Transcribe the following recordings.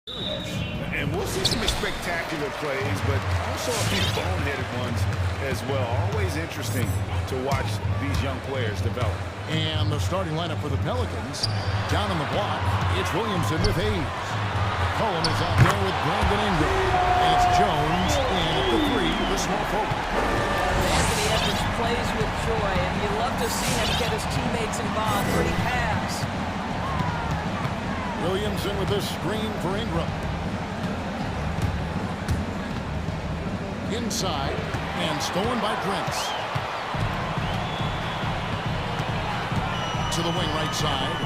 And we'll see some spectacular plays, but also a few boneheaded ones as well. Always interesting to watch these young players develop. And the starting lineup for the Pelicans. Down on the block, it's Williamson with Hayes. Cullen is out there with Brandon Ingram. And it's Jones in at the three, the small forward. Anthony Edwards plays with joy, and you love to see him get his teammates involved where he pass. Williamson with a screen for Ingram. Inside, and stolen by Prince. To the wing right side.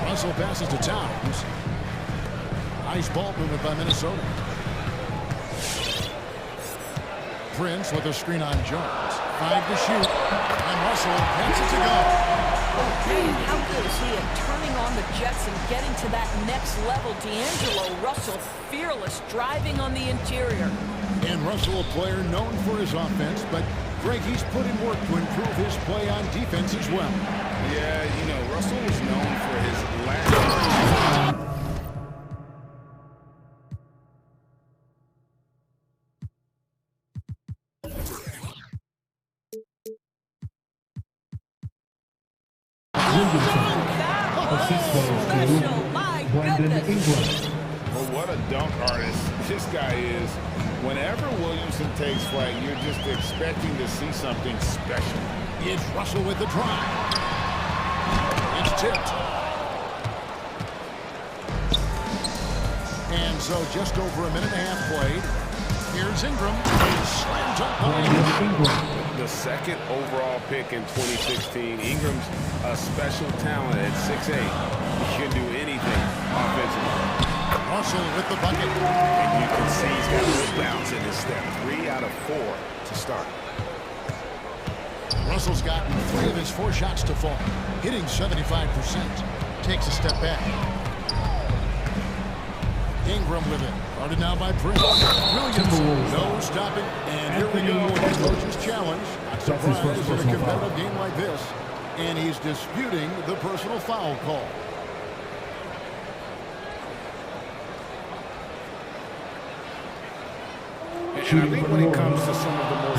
Russell passes to Towns. Nice ball movement by Minnesota. Prince with a screen on Jones. 5 to shoot. And Russell gets it to go. Man, how good is he at turning on the Jets and getting to that next level? D'Angelo Russell, fearless, driving on the interior. And Russell, a player known for his offense, but Greg, he's put in work to improve his play on defense as well. Yeah, you know, Russell was known for his last... Well, what a dunk artist this guy is. Whenever Williamson takes flight, you're just expecting to see something special. It's Russell with the drive. It's tipped. And so just over a minute and a half played. Here's Ingram. Slam dunk by The second overall pick in 2016. Ingram's a special talent at 6'8". He can do anything offensively. Russell with the bucket. And you can see he's got a little bounce in his step. 3 out of 4 to start. Russell's gotten 3 of his 4 shots to fall, hitting 75%. Takes a step back. Ingram with it. Guarded now by Prince. Williamson, no stopping. And here we go. Head coach's challenge. Not surprised in a competitive game like this. And he's disputing the personal foul call. And I think when it comes to some of the more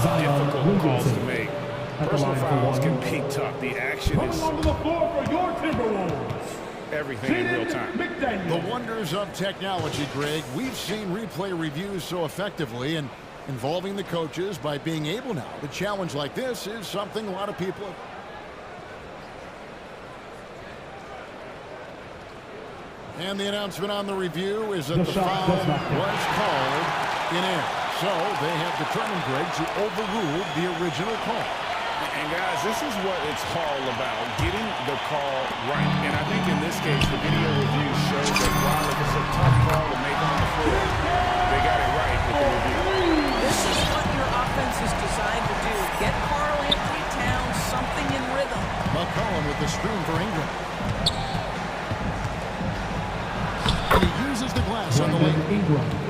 difficult calls to make, personal fouls can be tough. The action is everything in real time. The wonders of technology, Greg. We've seen replay reviews so effectively, and involving the coaches by being able now to challenge like this is something a lot of people have. And the announcement on the review is that the foul was called in air. So they have determined, Greg, to overrule the original call. And guys, this is what it's all about, getting the call right. And I think in this case, the video review shows that while it was a tough call to make on the floor, they got it right with the review. This is what your offense is designed to do. Get Karl Anthony Towns something in rhythm. McCollum with the screen for Ingram. And he uses the glass on the wing.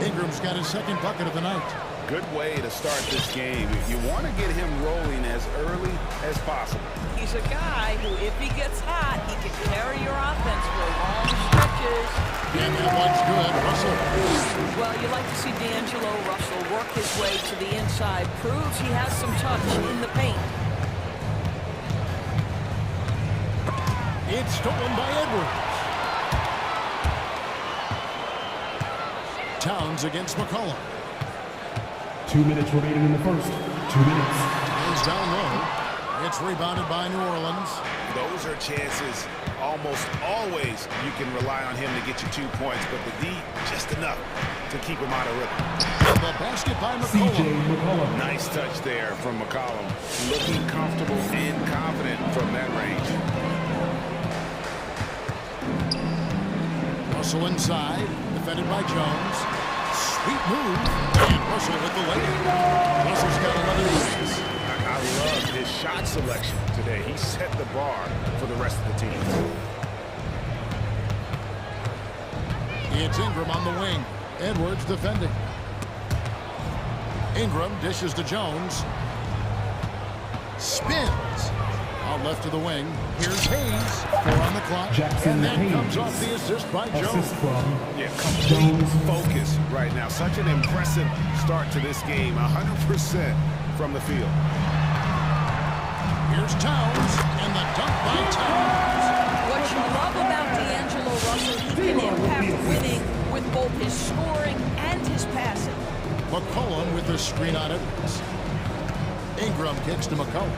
Ingram's got his second bucket of the night. Good way to start this game. You want to get him rolling as early as possible. He's a guy who, if he gets hot, he can carry your offense for long stretches. And that one's good. Russell. Well, you like to see D'Angelo Russell work his way to the inside. Proves he has some touch in the paint. It's stolen by Edwards. Towns against McCollum. 2 minutes remaining in the first. 2 minutes. Goes down low. It's rebounded by New Orleans. Those are chances almost always you can rely on him to get you 2 points, but the D, just enough to keep him out of rhythm. The basket by McCollum. Nice touch there from McCollum. Looking comfortable and confident from that range. Russell inside, defended by Jones. Sweet move, and Russell with the layup. Russell's got 11 points. I love his shot selection today. He set the bar for the rest of the team. It's Ingram on the wing. Edwards defending. Ingram dishes to Jones. Spins. Out left to the wing. Here's Hayes. 4 on the clock. Jackson and that Hayes. comes off the assist by Jones. Assist from Yeah, complete focus right now. Such an impressive start to this game. 100% from the field. Here's Towns, and the dunk by Towns. What you love about D'Angelo Russell, he can impact winning with both his scoring and his passing. McCollum with the screen on it. Ingram kicks to McCollum.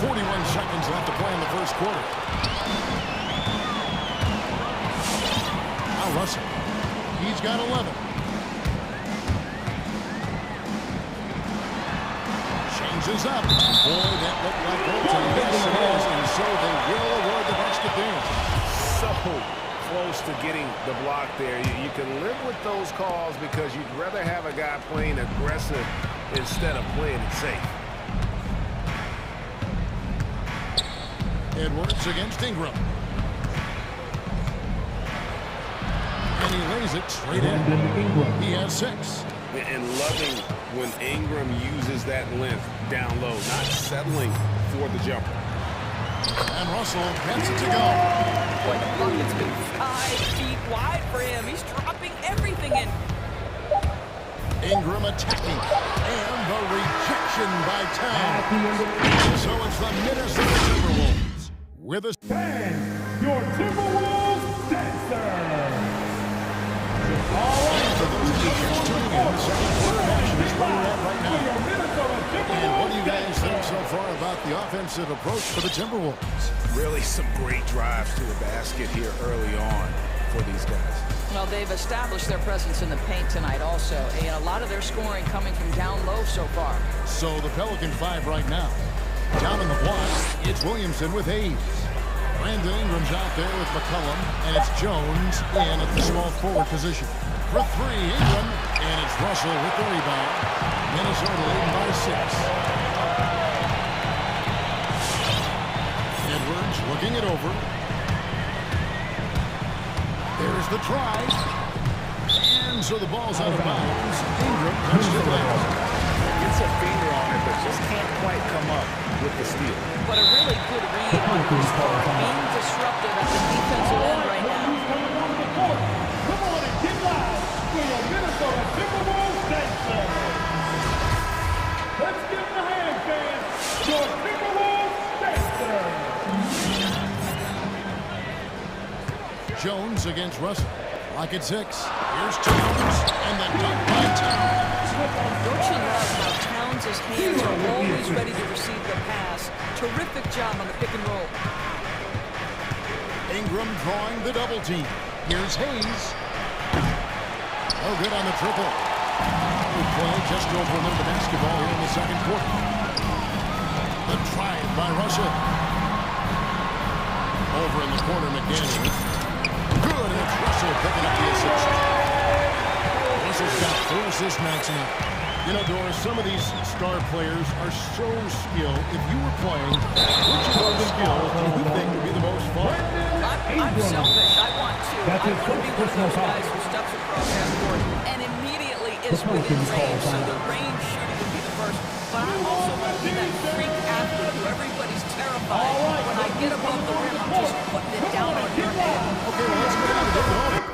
41 seconds left to play in the first quarter. Now Russell. He's got 11. Changes up. Boy, that looked like goaltending. Yes, it is. And so they will award the basket there. So close to getting the block there. You can live with those calls because you'd rather have a guy playing aggressive instead of playing it safe. Edwards against Ingram. And he lays it straight in. He has 6. And loving when Ingram uses that length down low, not settling for the jumper. And Russell gets it to go. Boy, the bucket's been 5 feet wide for him. He's dropping everything in. Ingram attacking. And the rejection by Towns. So it's the Minnesota Timberwolves with a... your Timberwolves dancer. All right, for those teachers tuning in, the second quarter action is where we're at right now. And what do you guys think so far about the offensive approach for the Timberwolves? Really some great drives to the basket here early on for these guys. Well, they've established their presence in the paint tonight also, and a lot of their scoring coming from down low so far. So the Pelican 5 right now. Down in the block, it's Williamson with Hayes. Brandon Ingram's out there with McCollum, and it's Jones in at the small forward position. For 3, Ingram, and it's Russell with the rebound. Minnesota leading by 6. Edwards looking it over. There's the try. And so the ball's out of bounds. Ingram punched it left. Gets a finger on it, but just can't quite come up with the steal. But a really good read on his part, being disruptive at the defensive end right now. Come on and get loud for your Minnesota Timberwolves dancer. Let's give them a hand, fans. Your Timberwolves dancer. Jones against Russell. Lock at 6. Here's Jones, and the dunk by Towns. Don't you love how Towns' hands are always ready to receive the pass? Terrific job on the pick and roll. Ingram drawing the double team. Here's Hayes. Oh, good on the triple. Good play, just over a minute of basketball here in the second quarter. The drive by Russell. Over in the corner, McDaniel. Good, and it's Russell picking up the assist. Russell's got 4 assists maximum. You know, Doris, some of these star players are so skilled. If you were playing, which of those skills do you think would be the most fun? I'm selfish. I want to. I want to be one of those guys who steps across that court and immediately is within range. So the range shooting would be the first. But I also want to be that freak athlete who everybody's terrified. When I get above the rim, I'm just putting it down on your head. Okay, well, let's go down to David Hall.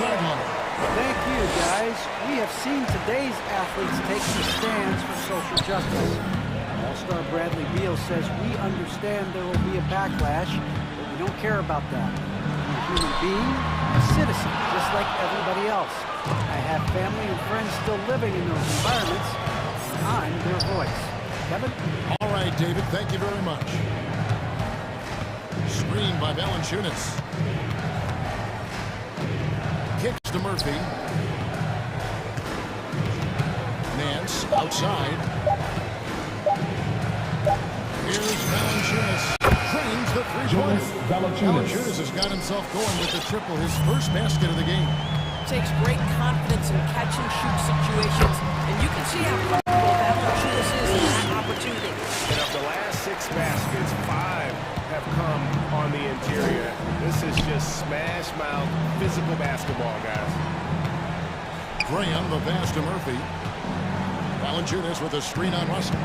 Thank you, guys. We have seen today's athletes take the stands for social justice. All-star Bradley Beal says we understand there will be a backlash, but we don't care about that. I'm a human being, a citizen, just like everybody else. I have family and friends still living in those environments, and I'm their voice. Kevin? All right, David, thank you very much. Screen by Valanciunas. Kicks to Murphy. Nance outside. Here's Valanciunas. Drains the three-pointer. Valanciunas has got himself going with the triple, his first basket of the game. Takes great confidence some catch-and-shoot situations, and you can see how comfortable Valanciunas is in that opportunity. And of the last 6 baskets, 5 have come on the interior. This is just smash-mouth physical basketball, guys. Graham, the pass to Murphy. Valanciunas with a screen on Russell.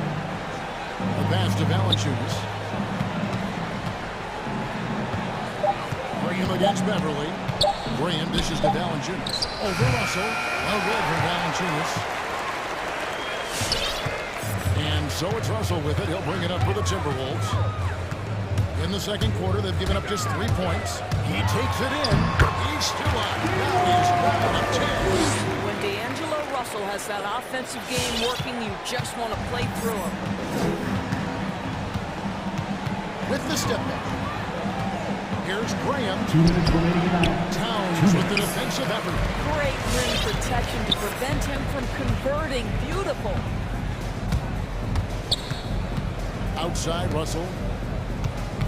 The pass to Valanciunas. Graham against Beverly. Graham dishes to Valanciunas. Over Russell. Well good for Valanciunas. And so it's Russell with it. He'll bring it up for the Timberwolves. In the second quarter, they've given up just 3 points. He takes it in. He's still up. Now he's got up 10. When D'Angelo Russell has that offensive game working, you just want to play through him. With the step back. Here's Graham. 2 minutes remaining in the Towns with the defensive effort. Great rim protection to prevent him from converting. Beautiful. Outside Russell.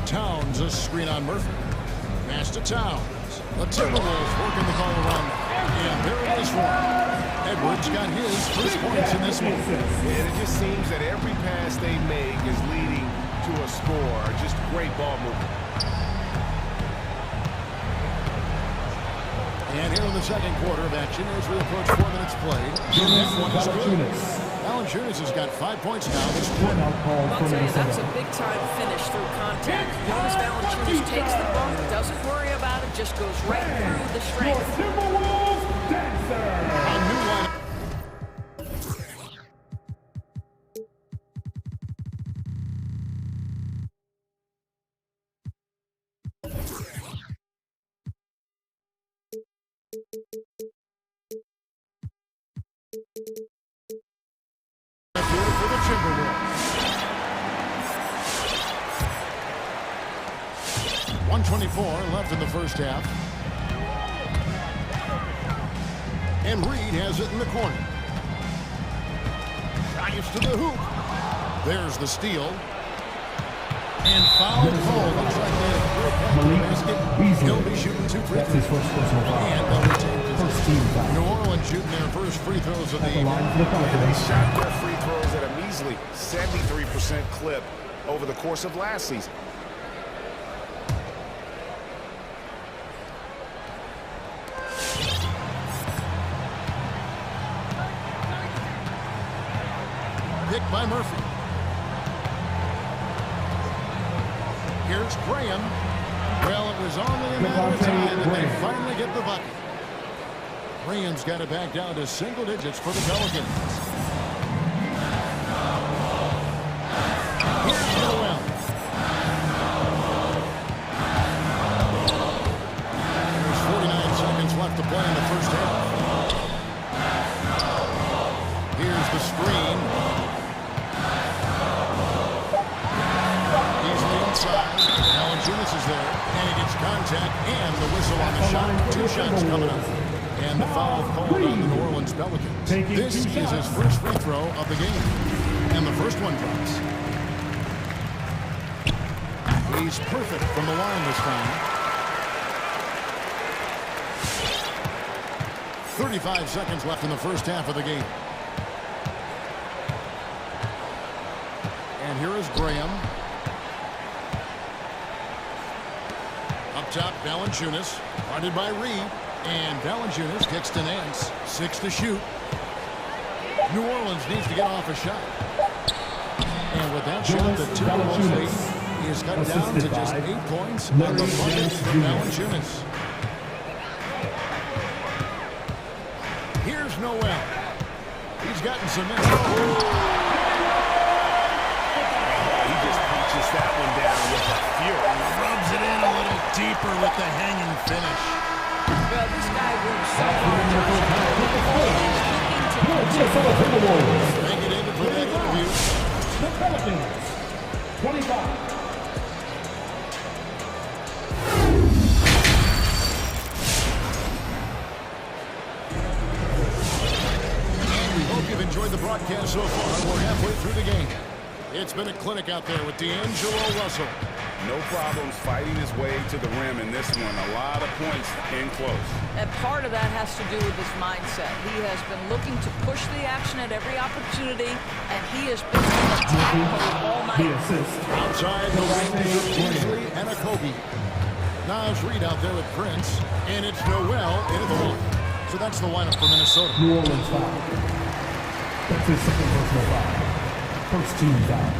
Towns a screen on Murphy. Pass to Towns. The Timberwolves working the ball around. And there it is for him. Edwards got his first points in this one. And it just seems that every pass they make is leading to a score. Just great ball movement. And here in the second quarter of action as we approach 4 minutes played. And that one is good. Valanciunas has got 5 points now this quarter. I'll tell you, that's a big-time finish through contact. Jonas Valanciunas takes the bump, doesn't worry about it, just goes right through the strength. Timberwolves dancer. A new lineup. For the Timberwolves. 1:24 left in the first half. And Reed has it in the corner. Drives to the hoop. There's the steal. And foul call. Looks like they had a great pass to the basket. He'll be shooting 2 free That's his throws. first personal foul. And they'll retain First possession. team foul. New Orleans shooting their first free throws of the At the line evening. for the And they Pelicans. shot their free throws at a measly 73% clip over the course of last season. Picked by Murphy. Here's Graham. Well, it was only a matter of time that they finally get the bucket. Graham's got it back down to single digits for the Pelicans. Here's Noel. There's 49 seconds left to play in the first half. Here's the screen. Valanciunas is there, and he gets contact and the whistle on the shot. 2 shots coming up. And the foul called on the New Orleans Pelicans. This is his first free throw of the game. And the first one drops. He's perfect from the line this time. 35 seconds left in the first half of the game. And here is Graham. Up top, Valanciunas, guarded by Reed, and Valanciunas kicks to Nance. 6 to shoot. New Orleans needs to get off a shot. And with that shot, the Timberwolves lead is cut down to just 8 points on the bucket for Valanciunas. Here's Noel. He's gotten some extra. He just punches that one down with a fury. Rubs it in a little deeper with the hanging finish. Well, this guy works so hard, Josh. Thank you, David, for that interview. The Pelicans, 25. And we hope you've enjoyed the broadcast so far. We're halfway through the game. It's been a clinic out there with D'Angelo Russell. No problems fighting his way to the rim in this one. A lot of points in close. And part of that has to do with his mindset. He has been looking to push the action at every opportunity, and he has been in attack mode all night. Outside the range of Kingsley and a Kobe. Niles Reed out there with Prince, and it's Noel into the one. So that's the lineup for Minnesota. New Orleans foul. That's his second personal foul. First team foul.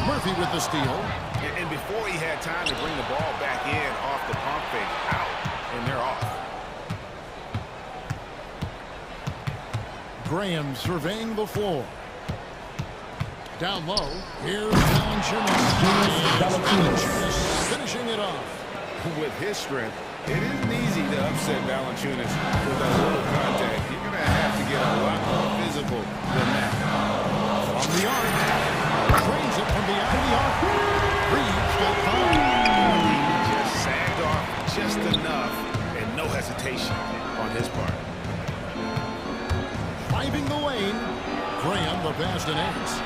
Murphy with the steal. And before he had time to bring the ball back in off the pump fake, out, and they're off. Graham surveying the floor. Down low, here's Valanciunas. Finishing it off. With his strength, it isn't easy to upset Valanciunas with a little contact. You're going to have to get a lot more physical than that. On the arc. Trains it from behind the arc. Reeves got five. He just sagged off just enough, and no hesitation on his part. Driving the lane. Graham, the pass to Nance.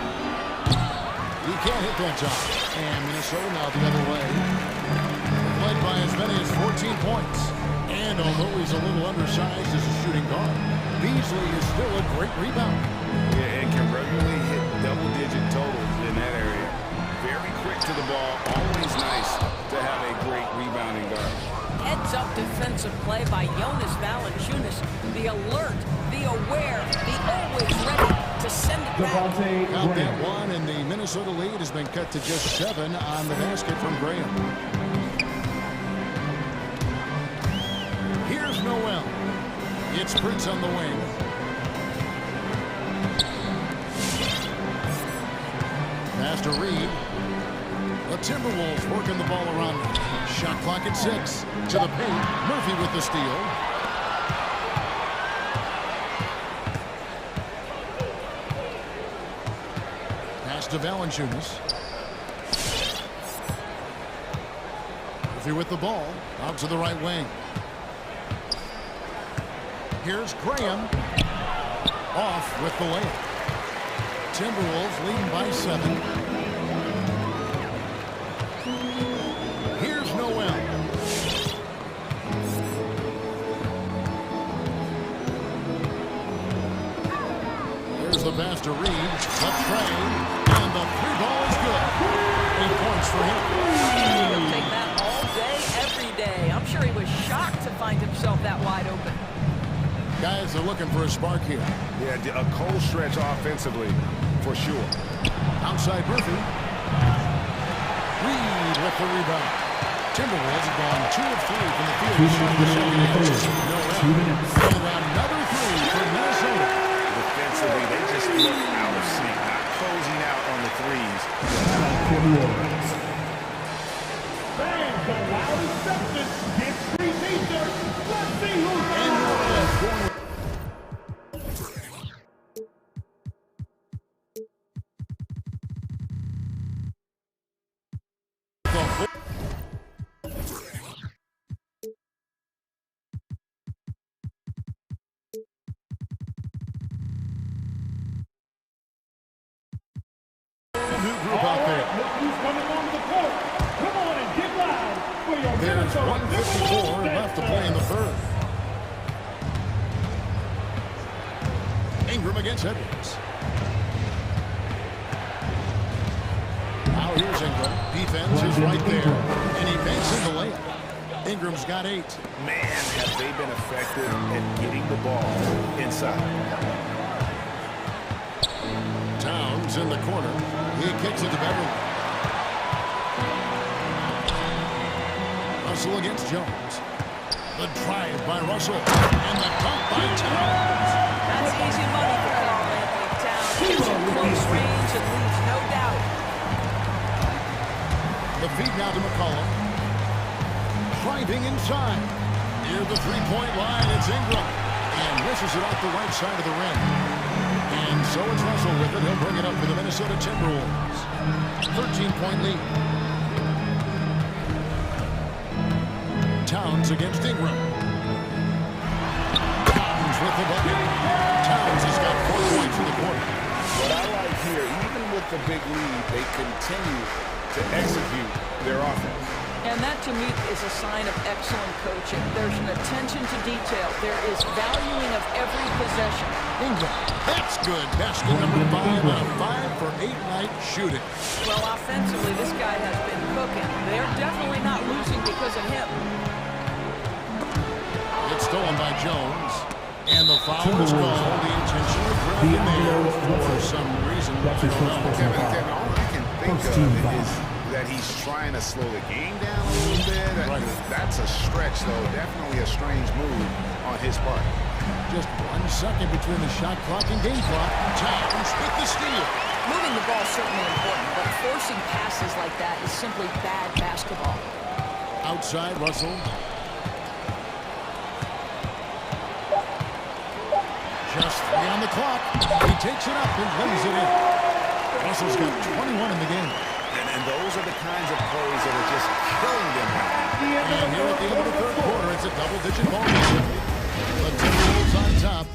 He can't hit that shot. And Minnesota now the other way. Led by as many as 14 points. And although he's a little undersized as a shooting guard, Beasley is still a great rebounder. Yeah, and can regularly hit double-digit totals in that area. Very quick to the ball. Always nice to have a great rebounding guard. Heads-up defensive play by Jonas Valanciunas. The alert, the aware, the always ready to send it back. Count that one, and the Minnesota lead has been cut to just 7 on the basket from Graham. Here's Noel. It's Prince on the wing. Pass to Reed. The Timberwolves working the ball around them. Shot clock at 6. To the paint. Murphy with the steal. Pass to Valanciunas. Murphy with the ball. Out to the right wing. Here's Graham. Off with the layup. Timberwolves leading by 7. Here's Noel. There's the pass to Reed. The tray. And the 3 ball is good. 8 points for him. He'll take that all day, every day. I'm sure he was shocked to find himself that wide open. Guys are looking for a spark here. Yeah, a cold stretch offensively, for sure. Outside Murphy. Reed with the rebound. Timberwolves have gone 2 of 3 from the field. And another 3 for Minnesota. Defensively, they just look out of sync, not closing out on the threes. Fans are loud acceptance. Get free t-shirts. Let's see who's And Noel going new group out there. Look who's coming onto the court. Come on and get loud for your There's Minnesota 1:54 left to play in the third. Ingram against Edwards. Now here's Ingram. Defense is right there. And he banks in the layup. Ingram's got 8. Man, have they been effective at getting the ball inside. Towns in the corner. He kicks it to Beverly. Russell against Jones. The drive by Russell. And the dunk by Towns. That's easy money for Carl Anthony Towns. Gets in close range and leaves no doubt. The feed now to McCollum. Driving inside. Near the three-point line, it's Ingram. And misses it off the right side of the rim. And so it's Russell with it. He'll bring it up for the Minnesota Timberwolves. 13-point lead. Towns against Ingram. Towns with the bucket. Towns has got 4 points in the quarter. What I like here, even with a big lead, they continue to execute their offense. And that, to me, is a sign of excellent coaching. There's an attention to detail. There is valuing of every possession. Ingram, that's good. Basket number 5 on a 5-for-8 night shooting. Well, offensively, this guy has been cooking. They're definitely not losing because of him. It's stolen by Jones. And the foul is called. The intentionally grabbed him there for some reason. Kevin, all I can think of is that he's trying to slow the game down a little bit. Right. That's a stretch, though. Definitely a strange move on his part. Just 1 second between the shot clock and game clock. Towns with the steal. Moving the ball is certainly important, but forcing passes like that is simply bad basketball. Outside, Russell. Just 3 on the clock. He takes it up and lays it in. Russell's got 21 in the game. And those are the kinds of plays that are just killing them now. And here at the end of the third quarter, it's a double-digit ball game. The Timberwolves on top.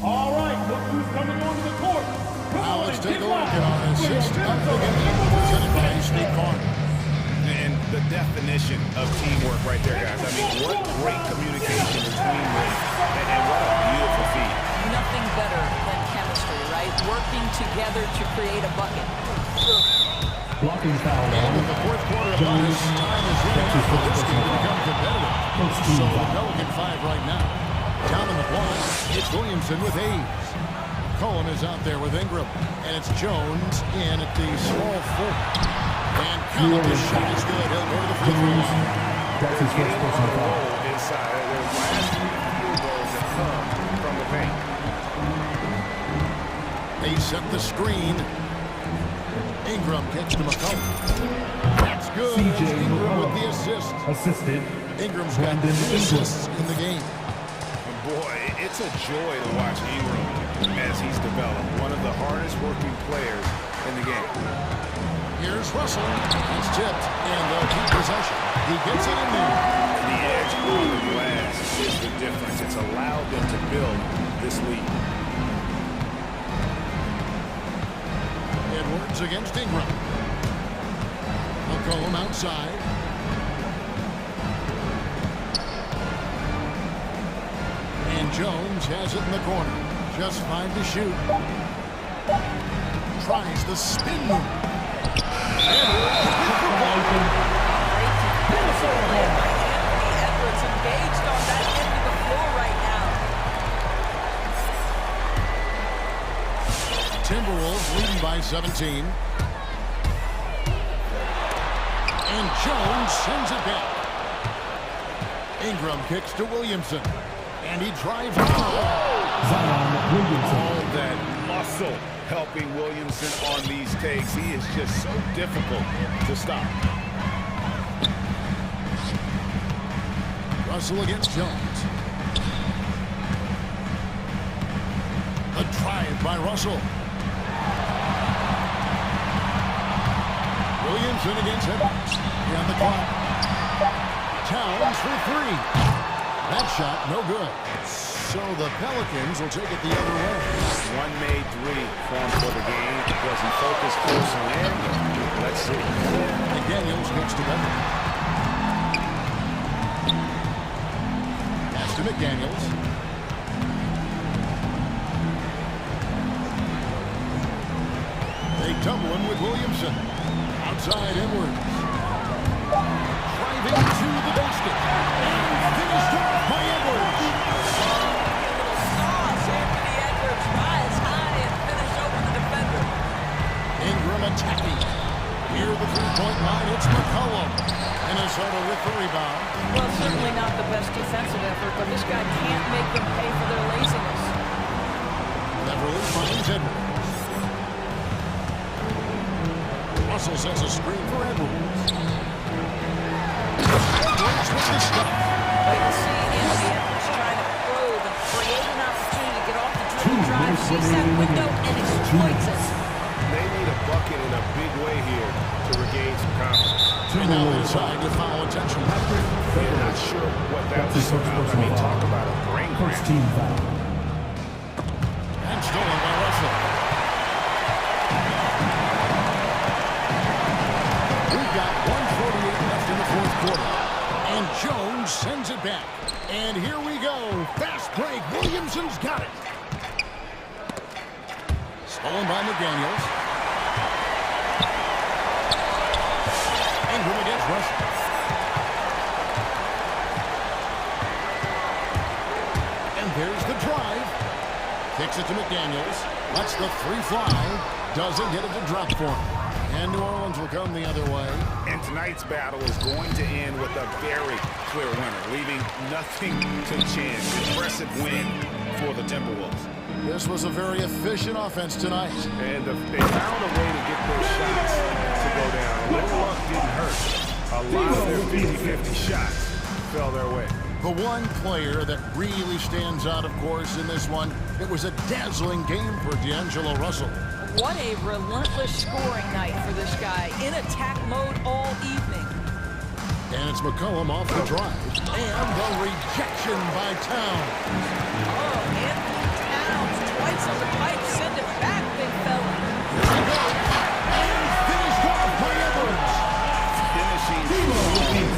All right, look who's coming onto the court. Now let's take a look at our assist of the game, presented by State Farm. And the definition of teamwork right there, guys. I mean, what great communication between them, and what a beautiful feat. Nothing better than chemistry, right? Working together to create a bucket. Blocking foul. And with the fourth quarter upon us, time is running out for this game to become competitive. So the Pelican 5 right now. Down in the block, it's Williamson with Hayes. Cohen is out there with Ingram. And it's Jones in at the small forward. And Cohen's shot is good. He'll go to the free throw line. That's his first personal foul. Inside, their last 3 field goals that come from the paint. They set the screen. Ingram gets to McCollum. That's good. Ingram with the assist. Assisted. Ingram's got 2 assists in the game. Boy, it's a joy to watch Ingram as he's developed. One of the hardest working players in the game. Here's Russell. He's tipped, and they'll keep possession. He gets it in there. The edge on the glass is the difference. It's allowed them to build this lead. Edwards against Ingram. McCollum outside. And Jones has it in the corner. Just 5 to shoot. Tries the spin move. Edwards engaged on that end of the floor right now. Timberwolves leading by 17. And Jones sends it back. Ingram kicks to Williamson. And he drives it home. Zion Williamson. All that muscle helping Williamson on these takes. He is just so difficult to stop. Russell against Jones. A drive by Russell. Williamson against Edwards. On the clock. Towns for 3. That shot, no good. So the Pelicans will take it the other way. One made 3 for the game. Was he focused close on end? Let's see. McDaniels gets to Beverly. Pass to McDaniels. They tumble in with Williamson. Outside Edwards. Driving to the basket. And finished off by Edwards. Anthony Edwards rise high and finish over the defender. Ingram attacking. Near the three-point line, it's McCollum. Minnesota with the rebound. Well, certainly not the best defensive effort, but this guy can't make them pay for their laziness. Beverly finds Edwards. Russell sets a screen for Edwards. Edwards with the stop. But you see Anthony Edwards trying to probe and create an opportunity to get off the dribble drive, sees that window and exploits it. They need a bucket in a big way here to regain some confidence. And now they decide to foul attention. They're not sure what that was about. I mean, talk about a brain First cramp. team foul. And stolen by Russell. We've got 1:48 left in the fourth quarter. And Jones sends it back. And here we go. Fast break. Williamson's got it. Stolen by McDaniels. Ingram against Russell. And there's the drive. Kicks it to McDaniels. Lets the three fly. Doesn't get it to drop for him. And New Orleans will come the other way. And tonight's battle is going to end with a very clear winner, leaving nothing to chance. Impressive win for the Timberwolves. This was a very efficient offense tonight. And they found a way to get those shots to go down. A little luck didn't hurt. A lot of their 50-50 shots fell their way. The one player that really stands out, of course, in this one, it was a dazzling game for D'Angelo Russell. What a relentless scoring night for this guy, in attack mode all evening. And it's McCollum off the drive. And the rejection by Towns. Oh, Anthony Towns, twice on the pipe, send it back, big fella. Here we go. And finished off by Edwards. Finishing.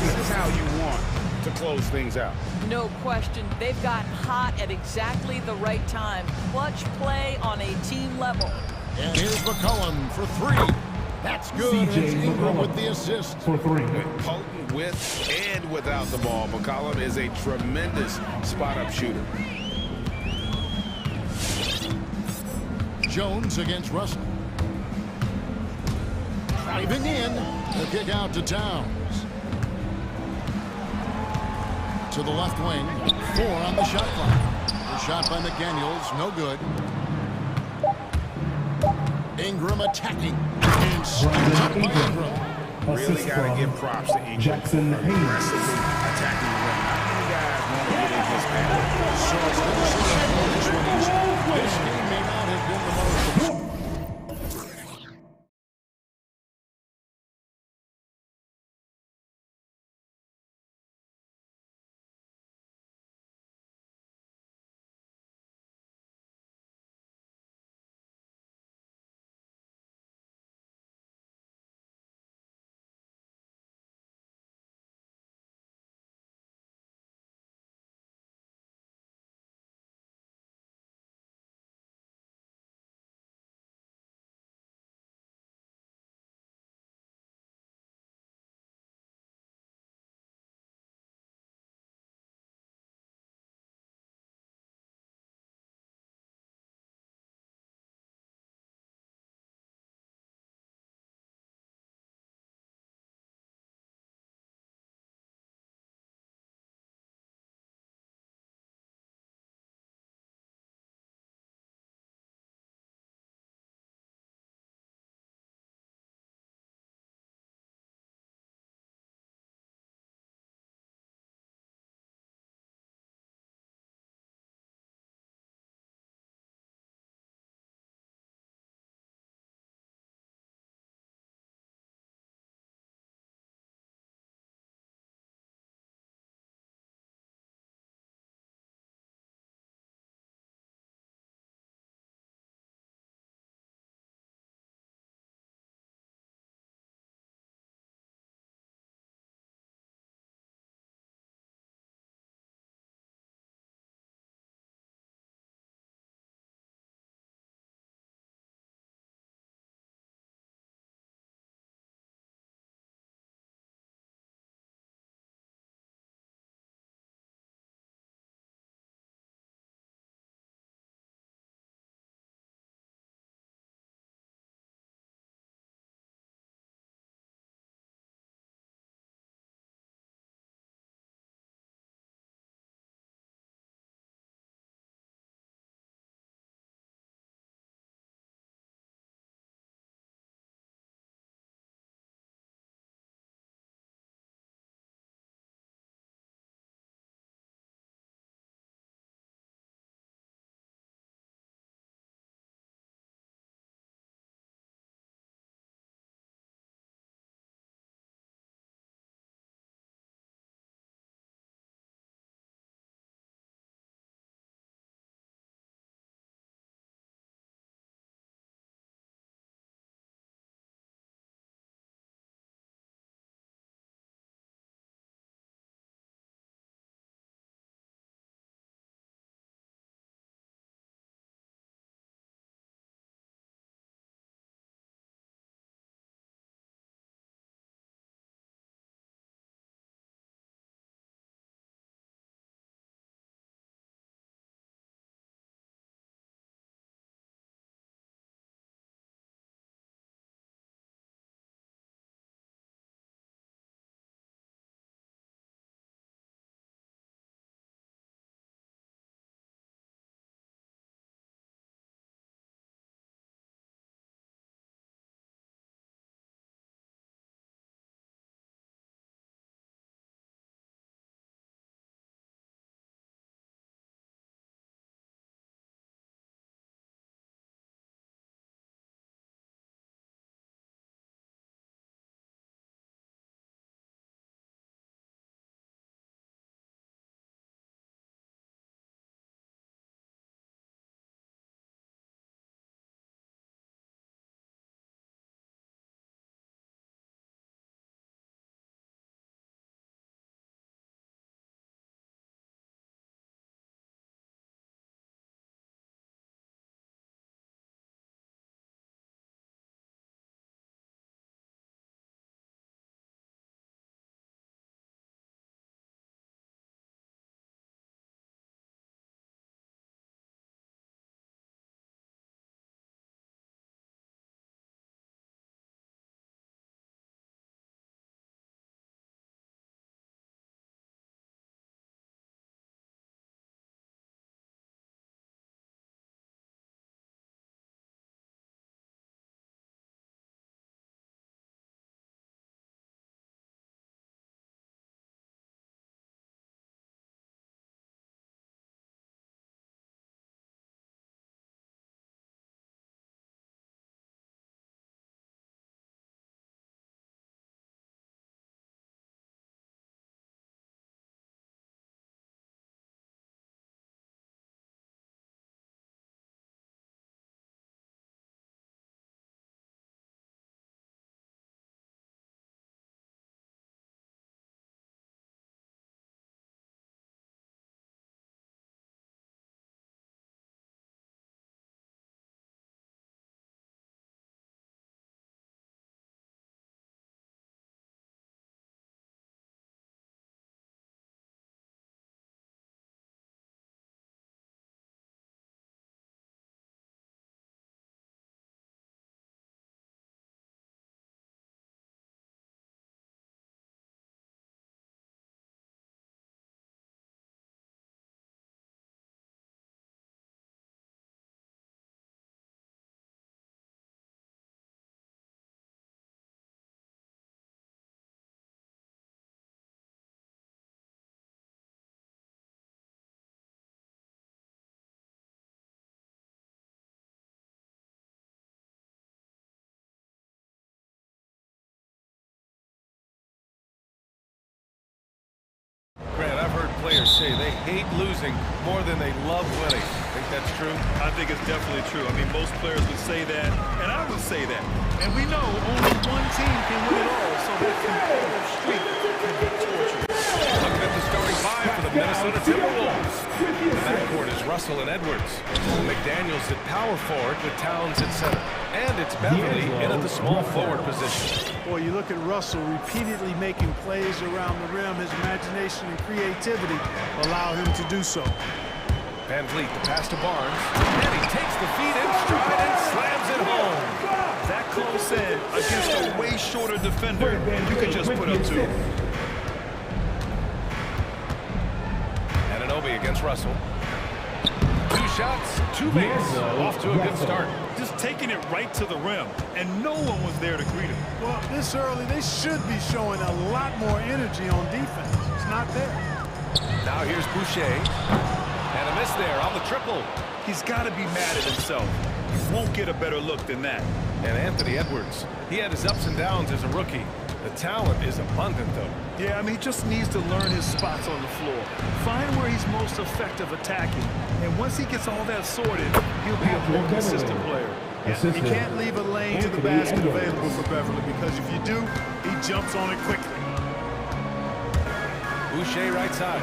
This is how you want to close things out. No question, they've gotten hot at exactly the right time. Clutch play on a team level. And here's McCollum for three. That's good. CJ It's Ingram McCollum with the assist. For three. Potent with and without the ball, McCollum is a tremendous spot-up shooter. Jones against Russell. Driving in. The kick out to Towns. To the left wing. 4 on the shot clock. The shot by McDaniels. No good. Ingram attacking. And skipped up by Ingram. Really got to give props to Ingram. Jackson Hayes. Aggressively attacking the rim. How many guys want to get in his path? So it's this game may not have been the most players say they hate losing more than they love winning. Think that's true? I think it's definitely true. I mean, most players would say that, and I would say that. And we know only one team can win it all, so that competitive streak can be torturous. Looking at the starting five for the Minnesota Timberwolves. The backcourt is Russell and Edwards. McDaniels at power forward with Towns at center. And it's Beverly in at the small forward position. Boy, you look at Russell repeatedly making plays around the rim. His imagination and creativity allow him to do so. Van Vliet, the pass to Barnes. And he takes the feet in stride and slams it home. That close in against a way shorter defender, you could just put up two. Ananobi against Russell. 2 shots, 2 makes. Off to a good start. Just taking it right to the rim, and no one was there to greet him. Well, this early, they should be showing a lot more energy on defense. It's not there. Now here's Boucher. And a miss there on the triple. He's got to be mad at himself. He won't get a better look than that. And Anthony Edwards. He had his ups and downs as a rookie. The talent is abundant, though. Yeah, I mean, he just needs to learn his spots on the floor. Find where he's most effective attacking. And once he gets all that sorted, he'll be a more consistent player. Yeah, you can't leave a lane to the basket available for Beverly, because if you do, he jumps on it quickly. Boucher right side.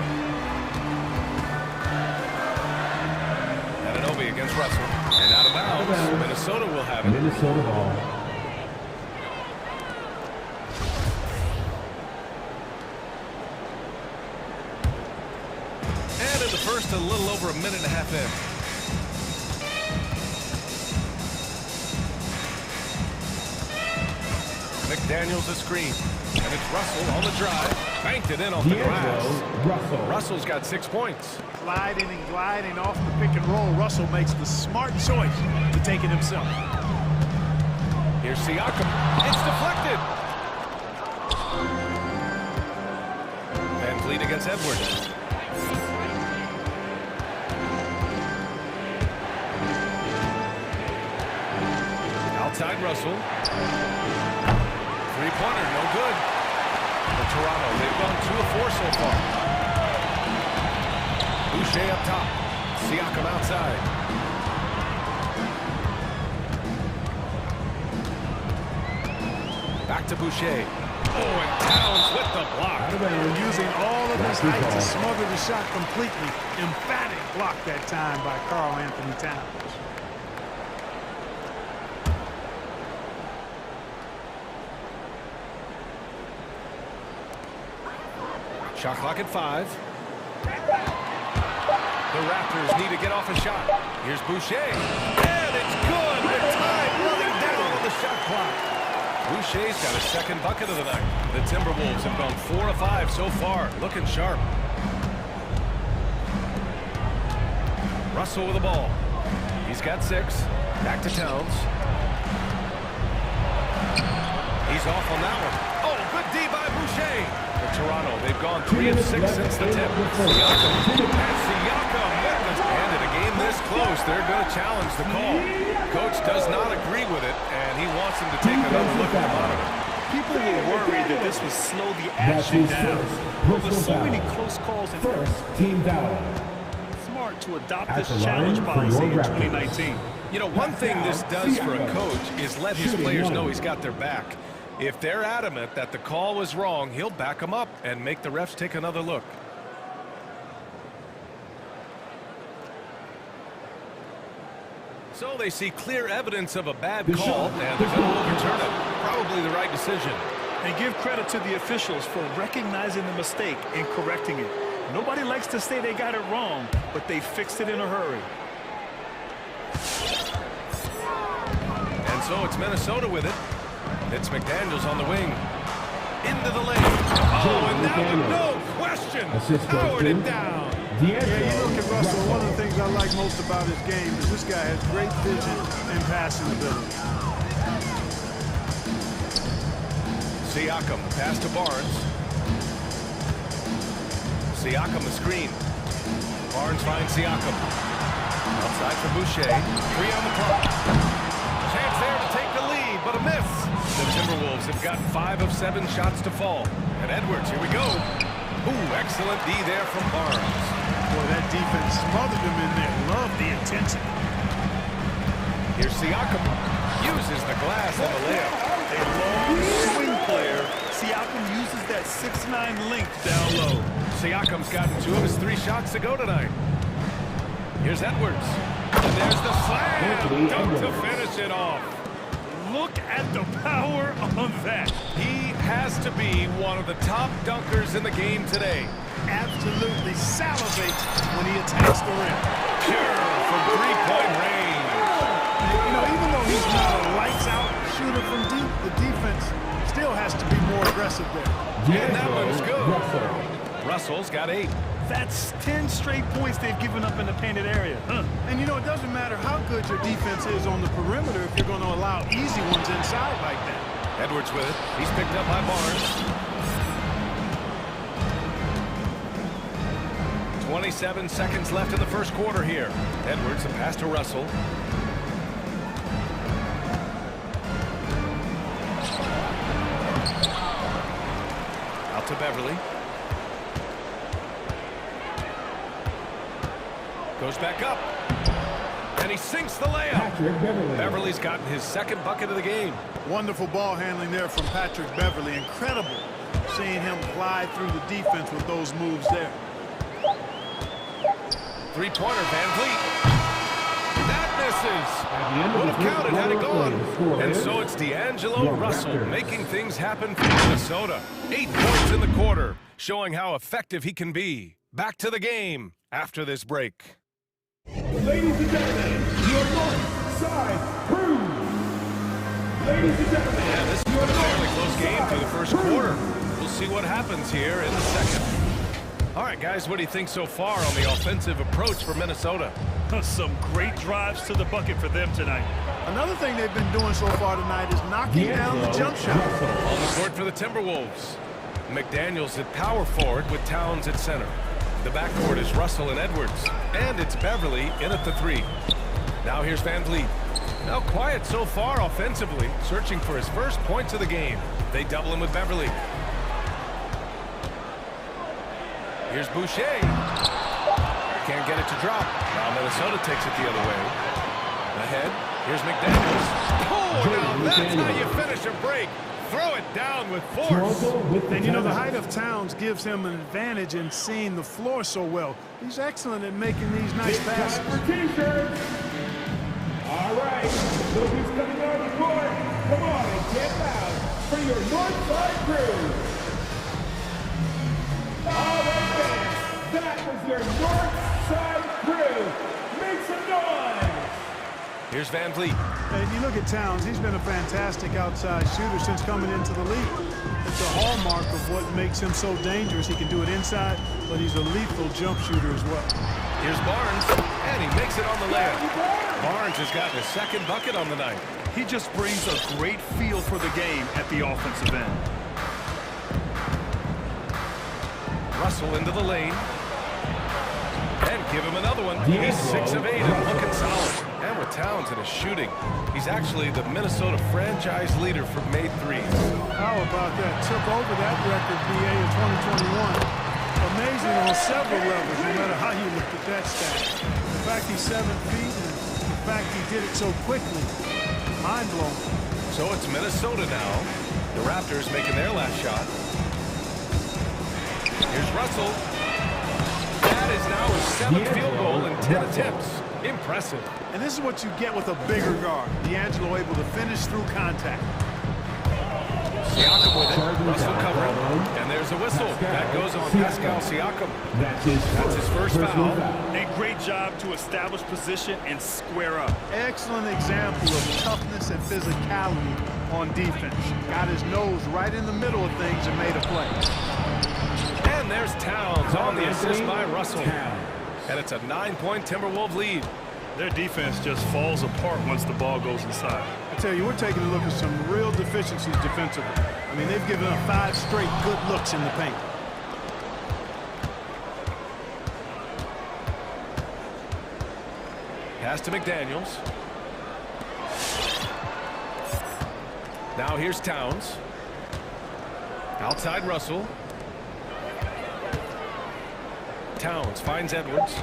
Ananobi against Russell. And out of bounds. Minnesota will have it. Minnesota ball. And in the first, a little over a minute and a half in. McDaniels a screen. And it's Russell on the drive. Banked it in off the glass. Russell's got 6 points. Gliding and gliding off the pick and roll. Russell makes the smart choice to take it himself. Here's Siakam. It's deflected. Van Vliet against Edwards. Outside Russell. Three-pointer, no good. For Toronto, they've gone 2 of 4 so far. Boucher up top. Siakam outside. Back to Boucher. Oh, and Towns with the block. Using all of his height to smother the shot completely. Emphatic block that time by Karl Anthony Towns. Shot clock at 5. The Raptors need to get off a shot. Here's Boucher. And it's good with time running down on the shot clock. Boucher's got his second bucket of the night. The Timberwolves have gone 4 of 5 so far. Looking sharp. Russell with the ball. He's got 6. Back to Towns. He's off on that one. Oh, good D by Boucher. For Toronto, they've gone 3 of 6 since the tip. Siakam. And in a game this close, they're going to challenge the call. Coach does not agree with it, and he wants him to take another look at the monitor. People were worried that this would slow the action down. But with so many close calls and team down. Smart to adopt this challenge policy in 2019. You know, one thing this does for a coach is let his players know he's got their back. If they're adamant that the call was wrong, he'll back them up and make the refs take another look. So they see clear evidence of a bad call, and they're going to overturn it. Probably the right decision. And give credit to the officials for recognizing the mistake and correcting it. Nobody likes to say they got it wrong, but they fixed it in a hurry. And so it's Minnesota with it. It's McDaniels on the wing. Into the lane. Oh, and now with no question, powered it down. Yeah, you look at Russell, one of the things I like most about his game is this guy has great vision and passing ability. Siakam, pass to Barnes. Siakam the screen. Barnes finds Siakam. Outside for Boucher. 3 on the clock. Chance there to take the lead, but a miss. The Timberwolves have got 5 of 7 shots to fall. And Edwards, here we go. Ooh, excellent D there from Barnes. Boy, that defense smothered him in there. Love the intensity. Here's Siakam. Uses the glass on the layup. A long swing player. Siakam uses that 6'9" length down low. Siakam's gotten 2 of his 3 shots to go tonight. Here's Edwards. And there's the slam. Dunk to finish it off. Look at the power on that. He has to be one of the top dunkers in the game today. Absolutely salivates when he attacks the rim. Pure from 3-point range. You know, even though he's not a lights-out shooter from deep, the defense still has to be more aggressive there. And that one's good. Russell's got 8. That's 10 straight points they've given up in the painted area. And you know, it doesn't matter how good your defense is on the perimeter if you're going to allow easy ones inside like that. Edwards with it. He's picked up by Barnes. 27 seconds left in the first quarter here. Edwards, a pass to Russell. Out to Beverly. Goes back up. And he sinks the layup. Beverly's gotten his 2nd bucket of the game. Wonderful ball handling there from Patrick Beverly. Incredible seeing him glide through the defense with those moves there. 3-pointer, Van Vliet. That misses. Would have counted had it gone. And so it's D'Angelo Russell making things happen for Minnesota. 8 points in the quarter, showing how effective he can be. Back to the game after this break. Ladies and gentlemen, your north side crew. Ladies and gentlemen, Yeah, this has been a fairly close game through the first quarter. We'll see what happens here in the second. All right, guys, what do you think so far on the offensive approach for Minnesota? Some great drives to the bucket for them tonight. Another thing they've been doing so far tonight is knocking down the jump shot. On the court for the Timberwolves. McDaniels at power forward with Towns at center. The backcourt is Russell and Edwards. And it's Beverly in at the 3. Now here's Van Vliet. Now quiet so far offensively, searching for his first points of the game. They double him with Beverly. Here's Boucher. Can't get it to drop. Now Minnesota takes it the other way. Ahead. Here's McDaniels. Oh, now that's how you finish a break. Throw it down with force. And you know, the height of Towns gives him an advantage in seeing the floor so well. He's excellent at making these nice passes. for T-shirts. All right, look who's coming on the court. Come on and get loud for your north side crew. All right, fans, that was your north side crew. Make some noise. Here's Van Vliet. And you look at Towns, he's been a fantastic outside shooter since coming into the league. It's a hallmark of what makes him so dangerous. He can do it inside, but he's a lethal jump shooter as well. Here's Barnes, and he makes it on the layup. Barnes has gotten his 2nd bucket on the night. He just brings a great feel for the game at the offensive end. Russell into the lane. And give him another one. He's 6 of 8 and looking solid. And with Towns in his shooting, he's actually the Minnesota franchise leader for made threes. How about that? Took over that record, BA, in 2021. Amazing on several levels, no matter how you look at that stat. The fact he's 7 feet, and the fact he did it so quickly, mind-blowing. So it's Minnesota now. The Raptors making their last shot. Here's Russell. That is now his 7th field goal in 10 attempts. Impressive. And this is what you get with a bigger guard. D'Angelo able to finish through contact. Siakam with it. Russell covering. And there's a whistle. That goes on Pascal Siakam. That's his first foul. A great job to establish position and square up. Excellent example of toughness and physicality on defense. Got his nose right in the middle of things and made a play. And there's Towns on the assist by Russell. And it's a 9-point Timberwolves lead. Their defense just falls apart once the ball goes inside. I tell you, we're taking a look at some real deficiencies defensively. I mean, they've given up 5 straight good looks in the paint. Pass to McDaniels. Now here's Towns. Outside Russell. Towns finds Edwards.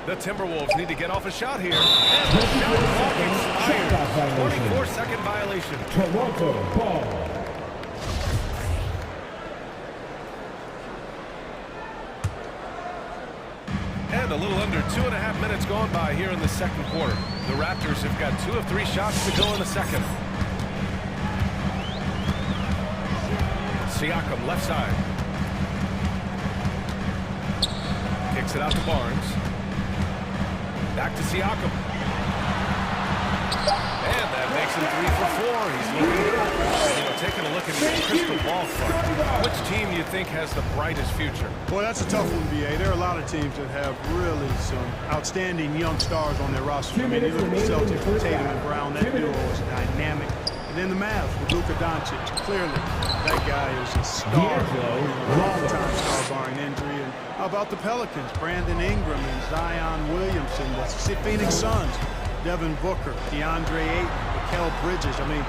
The Timberwolves need to get off a shot here. And the shot clock expires. 24-second violation. Toronto ball. And a little under 2.5 minutes gone by here in the second quarter. The Raptors have got 2 of 3 shots to go in the second. Siakam, left side. Kicks it out to Barnes. Back to Siakam. And that makes him 3 for 4. He's looking good. And, taking a look at the crystal ball front, which team do you think has the brightest future? Boy, that's a tough one, BA. There are a lot of teams that have really some outstanding young stars on their roster. I mean, you look at the Celtics with Tatum and Brown, that duo is dynamic. And then the Mavs with Luka Doncic. Clearly, that guy is a star, long-time star barring injury. And how about the Pelicans? Brandon Ingram and Zion Williamson, the Phoenix Suns, Devin Booker, DeAndre Ayton, Mikal Bridges. I mean,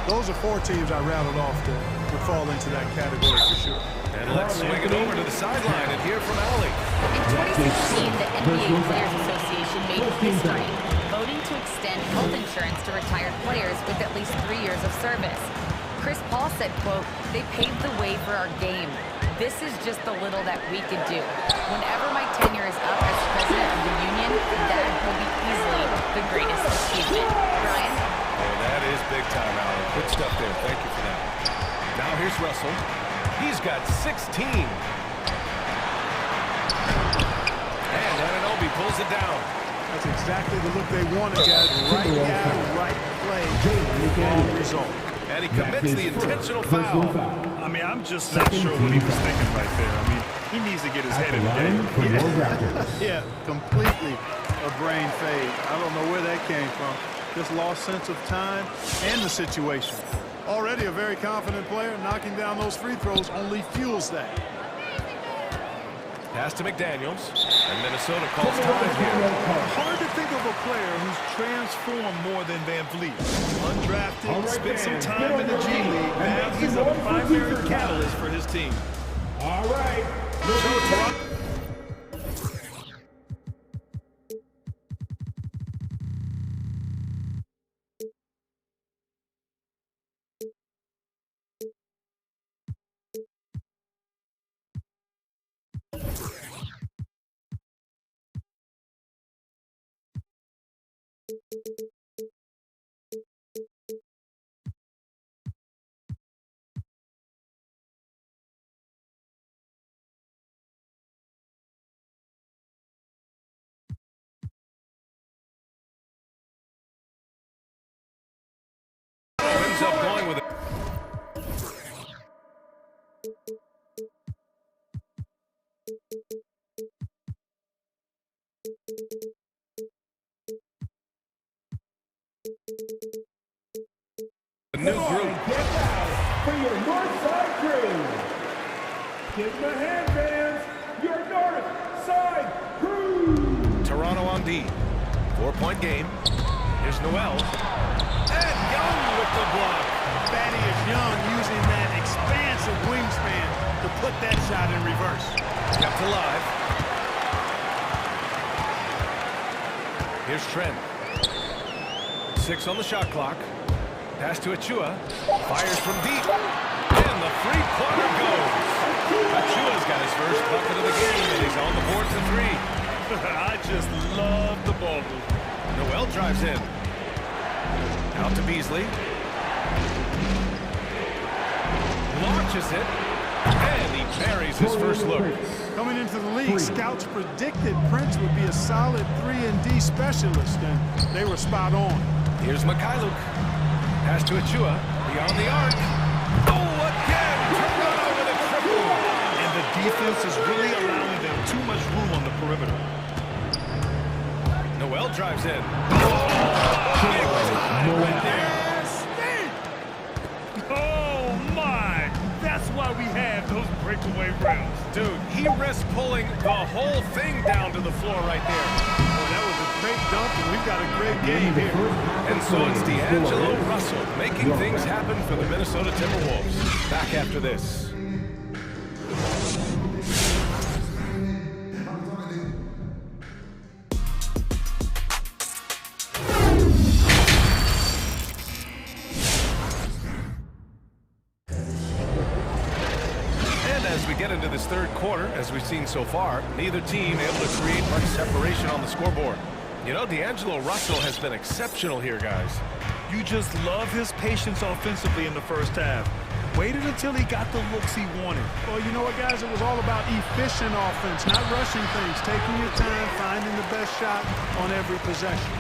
those are 4 teams I rattled off that would fall into that category for sure. And let's swing it over to the sideline and hear from Allie. In 2016, the NBA Players Association made history, voting to extend health insurance to retired players with at least 3 years of service. Chris Paul said, quote, "They paved the way for our game. This is just the little that we could do. Whenever my tenure is up as president of the union, that will be easily the greatest achievement." Ryan? That is big time, Allen. Good stuff there. Thank you for that. Now here's Russell. He's got 16. And Anunoby pulls it down. That's exactly the look they wanted, guys. Right guy, right play, wrong result. And he commits the intentional foul. I mean, I'm just not sure what he was thinking right there. I mean, he needs to get his head in the game. Yeah, completely a brain fade. I don't know where that came from. Just lost sense of time and the situation. Already a very confident player, knocking down those free throws only fuels that. Pass to McDaniels, and Minnesota calls time here. Hard to think of a player who's transformed more than Van Vliet. Undrafted, spent some time in the G League. Now he's a primary catalyst for his team. All right. Ends up going with it. A new group. Get out for your North Side crew. Give them a hand, fans. Your North Side crew. Toronto on D. 4-point game. Here's Noel. And Young with the block. Thaddeus Young using that expansive wingspan to put that shot in reverse. Kept alive. Here's Trent. 6 on the shot clock. Pass to Achua. Fires from deep. And the three-pointer goes. Achua's got his first bucket of the game, and he's on the board for 3. I just love the ball move. Noel drives in. Out to Beasley. Launches it. And he buries his first look. Coming into the league, scouts predicted Prince would be a solid 3-and-D specialist, and they were spot on. Here's Mikhailuk. Pass to Achua. Beyond the arc. Oh, again! Toronto with a triple. And the defense is really allowing them too much room on the perimeter. Noel drives in. Right there. Oh, my! That's why we have those breakaway rounds. Dude, he risked pulling the whole thing down to the floor right there. Well, that was a great dunk, and we've got a great game here. And so it's D'Angelo Russell making things happen for the Minnesota Timberwolves. Back after this. third quarter, as we've seen so far. Neither team able to create much separation on the scoreboard. You know, D'Angelo Russell has been exceptional here, guys. You just love his patience offensively in the first half. Waited until he got the looks he wanted. Well, you know what, guys? It was all about efficient offense, not rushing things, taking your time, finding the best shot on every possession.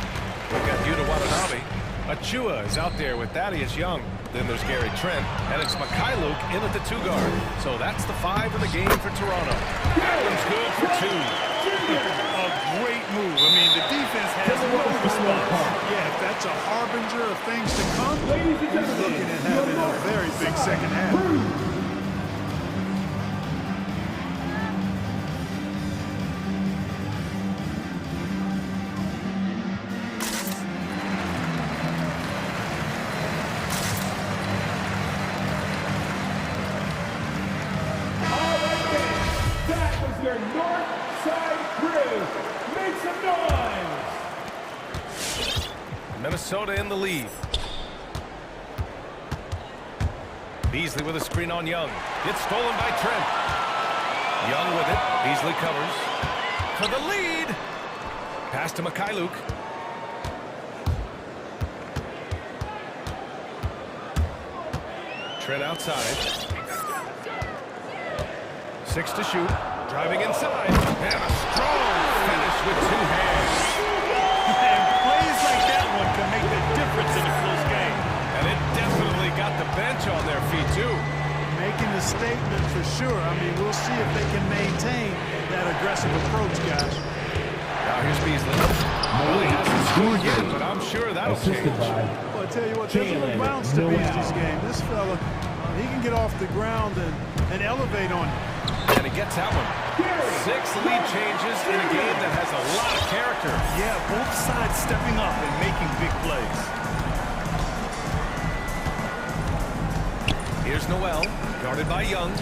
We've got Yuta Watanabe. Achua is out there with Thaddeus Young. Then there's Gary Trent, and it's Mikhailuk in at the 2 guard. So that's the 5 of the game for Toronto. That one's good for 2. A great move. I mean, the defense has no response. Yeah, if that's a harbinger of things to come, he's looking at having a very big second half. Your north side crew, make some noise! Minnesota in the lead. Beasley with a screen on Young. Gets stolen by Trent. Young with it. Beasley covers. For the lead. Pass to Mikhailuk. Trent outside. 6 to shoot. Driving inside. And a strong finish with 2 hands. And plays like that one can make the difference in a close game. And it definitely got the bench on their feet, too. Making a statement for sure. I mean, we'll see if they can maintain that aggressive approach, guys. Now here's Beasley. Well, he hasn't scored yet, but I'm sure that'll change. Well, I tell you what, there's a bounce to Beasley's game. This fella, he can get off the ground and elevate on it. And he gets that one. 6 lead changes in a game that has a lot of character. Yeah, both sides stepping up and making big plays. Here's Noel, guarded by Young.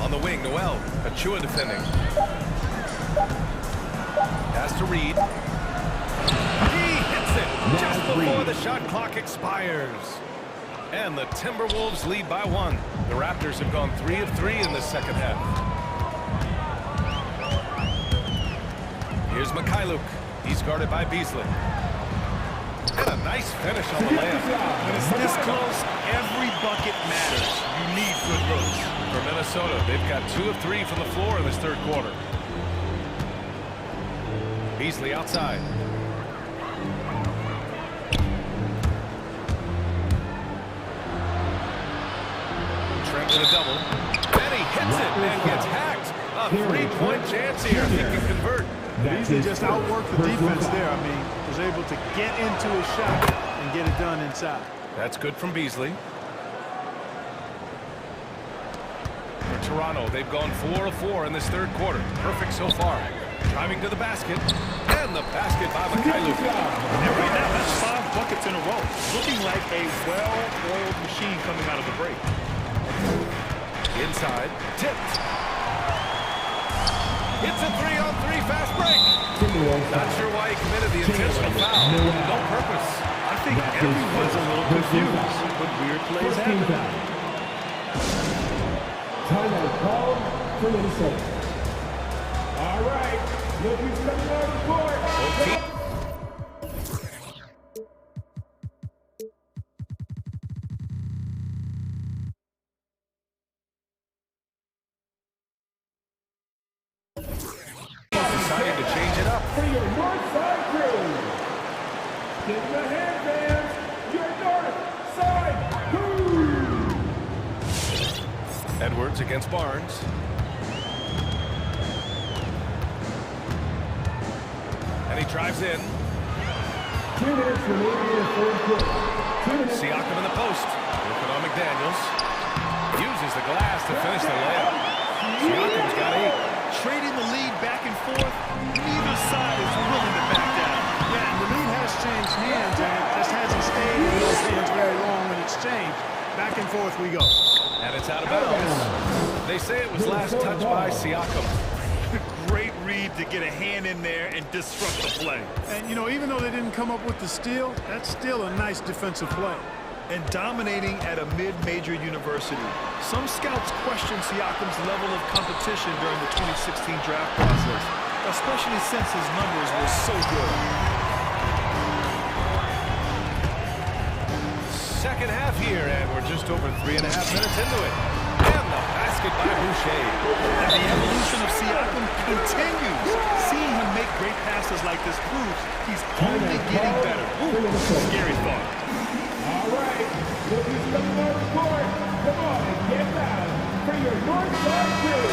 On the wing, Noel. Achua defending. Pass to Reed. Just before the shot clock expires. And the Timberwolves lead by 1. The Raptors have gone 3 of 3 in this second half. Here's Mikhailuk. He's guarded by Beasley. And a nice finish on the layup. When it's this close, every bucket matters. You need good looks. For Minnesota, they've got 2 of 3 from the floor in this third quarter. Beasley outside. With a double. And he hits it and gets hacked. A 3-point chance here if he can convert. Beasley just outworked the defense there. I mean, was able to get into his shot and get it done inside. That's good from Beasley. For Toronto, they've gone 4 of 4 in this third quarter. Perfect so far. Driving to the basket. And the basket by Mikhailuk. And right now, that's 5 buckets in a row. Looking like a well-oiled machine coming out of the break. Inside, tipped. It's a 3-on-3 fast break. Not sure why he committed the intentional foul. No purpose. I think everyone's a little confused, but weird plays happen. Timeout call for Minnesota. All right, look who's coming on the court. Deciding to change it up. For your north side crew. Give them a hand, fans. Your north side crew. Edwards against Barnes. And he drives in. 2 minutes remaining in the third quarter. Siakam in the post. Working on McDaniels. Uses the glass to finish the layup. Siakam's got 8. Trading the lead back and forth, neither side is willing to back down. Yeah, and the lead has changed hands, and it just hasn't stayed in those hands very long when it's changed. Back and forth we go. And it's out of bounds. They say it was last touched by Siakam. Great read to get a hand in there and disrupt the play. And, you know, even though they didn't come up with the steal, that's still a nice defensive play. And dominating at a mid-major university. Some scouts question Siakam's level of competition during the 2016 draft process, especially since his numbers were so good. Second half here, and we're just over 3.5 minutes into it. And the basket by Boucher. And the evolution of Siakam continues. Seeing him make great passes like this proves he's only getting better. Ooh, scary thought. All right, looking for the North Court. Come on and get loud for your North Side crew.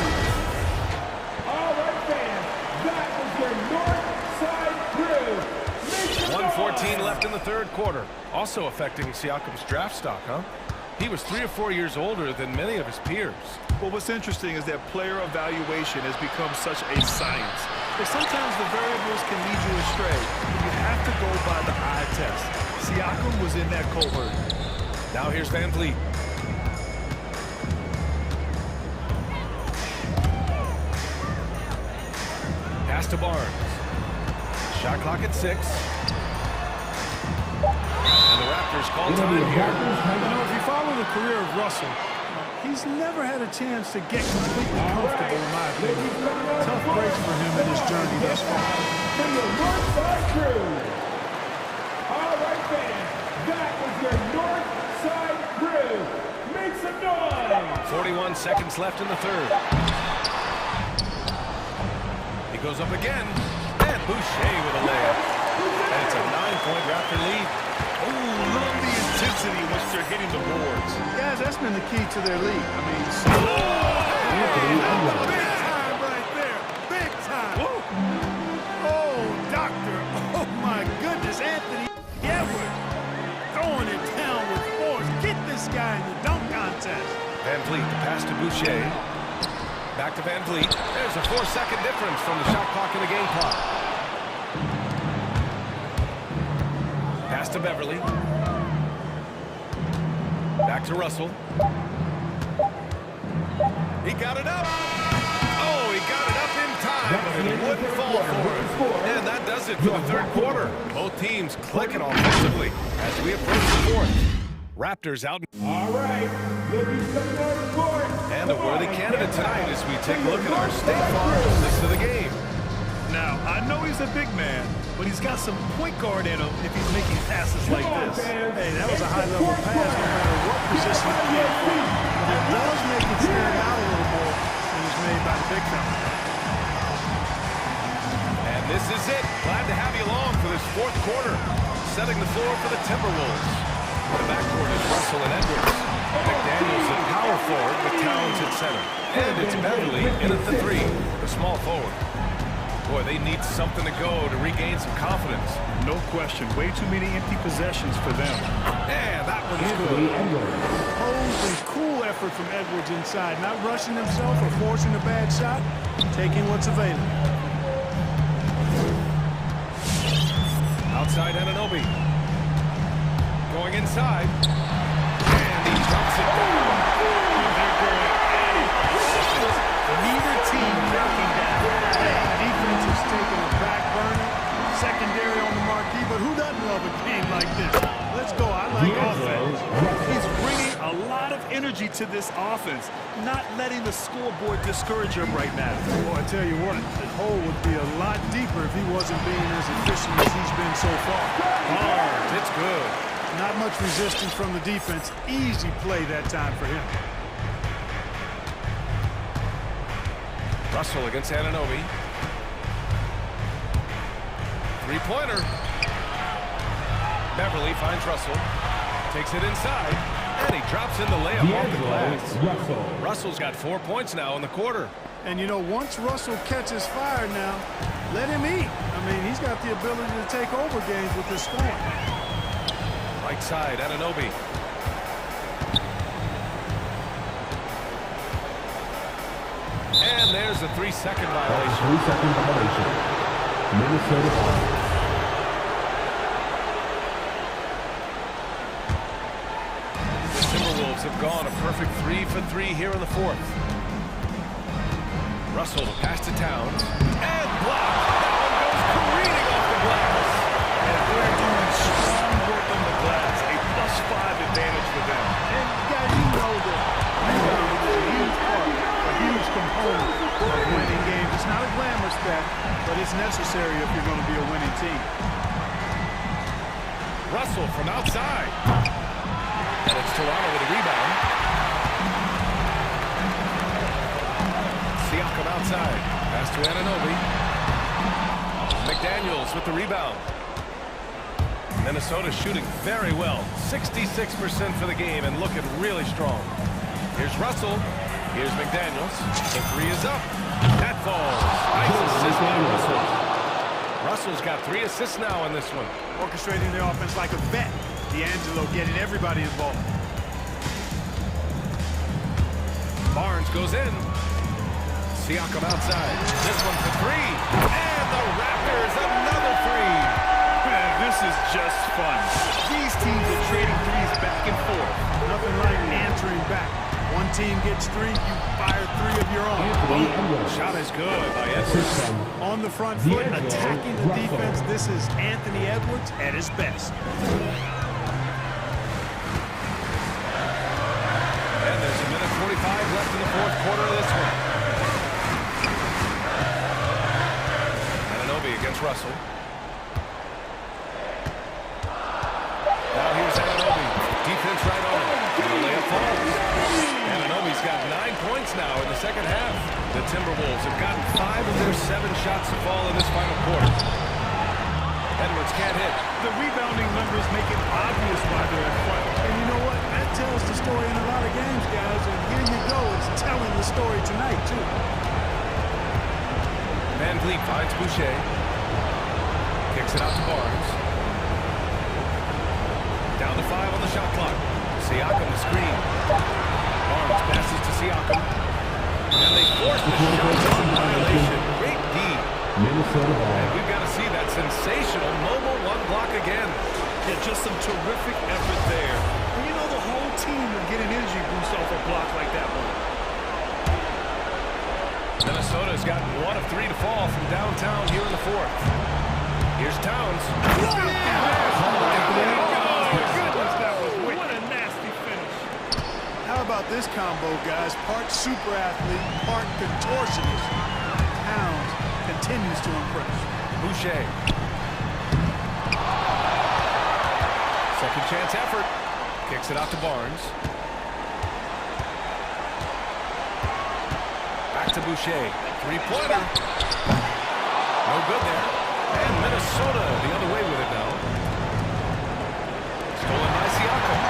All right, fans, that was your North Side crew. 1:14 left in the third quarter. Also affecting Siakam's draft stock, huh? He was 3 or 4 years older than many of his peers. Well, what's interesting is that player evaluation has become such a science. But sometimes the variables can lead you astray. You have to go by the eye test. Siakam was in that cohort. Now here's Van Vliet. Pass to Barnes. Shot clock at 6. And the Raptors call time here. You know, if you follow the career of Russell, he's never had a chance to get completely comfortable, in my opinion. Tough breaks for him in his journey thus far. For your North Side crew. All right, fans, that was your North Side crew. Make some noise. 41 seconds left in the third. He goes up again. And Boucher with a layup. And it's a 9-point Raptor lead. Ooh, love the intensity once they're hitting the boards. Guys, that's been the key to their lead. I mean, big time right there. Big time. Oh, doctor. Oh, my goodness. Anthony Edwards throwing it down with force. Get this guy in the dunk contest. Van Vliet, the pass to Boucher. Back to Van Vliet. There's a 4-second difference from the shot clock and the game clock. Pass to Beverly. Back to Russell. He got it up. Oh, he got it up in time, but it wouldn't fall for him. And that does it for the third quarter. Both teams clicking offensively as we approach the fourth. Raptors out. All right, looking for the North Court. And a worthy candidate tonight as we take a look at our State Farm list of the game. Now, I know he's a big man, but he's got some point guard in him if he's making passes like this. Hey, that was a high-level pass no matter what position he came from. But it does make it stand out a little more when it's made by the big fella. And this is it. Glad to have you along for this fourth quarter. Setting the floor for the Timberwolves. The backcourt is Russell and Edwards. McDaniels at power forward with Towns at center. And it's Beverly in at the 3, the small forward. Boy, they need something to go to regain some confidence. No question. Way too many empty possessions for them. And that one's good. Posed and cool effort from Edwards inside. Not rushing himself or forcing a bad shot. Taking what's available. Outside Anunoby. Going inside. And he drops it down. They're going at it. Neither team knocking down. Defense is taking a back burner. Secondary on the marquee, but who doesn't love a game like this? Let's go. I like offense. He's bringing a lot of energy to this offense, not letting the scoreboard discourage him right now. Well, I tell you what, the hole would be a lot deeper if he wasn't being as efficient as he's been so far. Hard. It's good. Not much resistance from the defense. Easy play that time for him. Russell against Anunoby. Three-pointer. Beverly finds Russell. Takes it inside. And he drops in the layup off the glass. Russell's got 4 points now in the quarter. And, you know, once Russell catches fire now, let him eat. I mean, he's got the ability to take over games with his scoring. Right side, Anunoby. And there's a 3-second violation. 3-second violation. Minnesota Fire. The Timberwolves have gone a perfect 3 for 3 here in the fourth. Russell, the pass to Towns. And advantage for them. And guys, you know that rebounding is a huge part, a huge component of winning games. It's not a glamorous stat, but it's necessary if you're going to be a winning team. Russell from outside. And it's Toronto with a rebound. Siakam outside. Pass to Anunoby. McDaniels with the rebound. Minnesota shooting very well. 66% for the game and looking really strong. Here's Russell. Here's McDaniels. The three is up. That falls. Nice assist by Russell. Russell's got 3 assists now in this one. Orchestrating the offense like a vet. D'Angelo getting everybody involved. Barnes goes in. Siakam outside. This one for 3. And the Raptors, another 3. Man, this is just fun. These teams are trading threes back and forth. Nothing like answering back. One team gets 3, you fire 3 of your own. Shot is good by Edwards. On the front foot, attacking the defense. This is Anthony Edwards at his best. And there's a minute 45 left in the fourth quarter of this one. Anunoby against Russell. Now here's Anunoby. Defense right on him. And the layup falls. Anunoby's got 9 points now in the second half. The Timberwolves have gotten 5 of their 7 shots to fall in this final quarter. Edwards can't hit. The rebounding numbers make it obvious why they're in front. And you know what? That tells the story in a lot of games, guys. And here you go. It's telling the story tonight, too. Van Vliet finds Boucher. Kicks it out to Barnes. Down to 5 on the shot clock. Siakam the screen. Barnes passes to Siakam. And they force the shot on violation. Great D. And we've got to see that sensational mobile 1 block again. Yeah, just some terrific effort there. And you know the whole team will get an energy boost off a block like that one. Minnesota's gotten 1 of 3 to fall from downtown here in the fourth. Here's Towns. What a nasty finish. How about this combo, guys? Part super athlete, part contortionist. Towns continues to impress. Boucher. Second chance effort. Kicks it out to Barnes. Back to Boucher. 3-pointer. No good there. And Minnesota the other way with it now. Stolen by Siakam.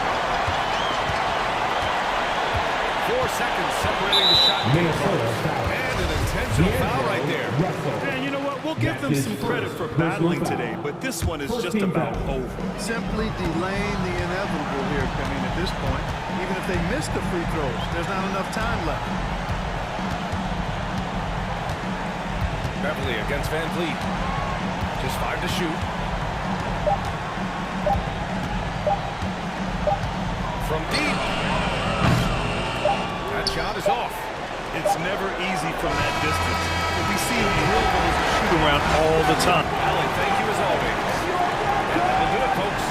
4 seconds separating the shot. And an intentional foul right there. And you know what? We'll give them some credit for battling today, but this one is just about over. Simply delaying the inevitable here, I mean, at this point. Even if they miss the free throws, there's not enough time left. Beverly against Van Vliet. Just 5 to shoot. From deep. That shot is off. It's never easy from that distance. But we see him drill those shoot around all the time. Allen, thank you as always. And that'll do it, folks.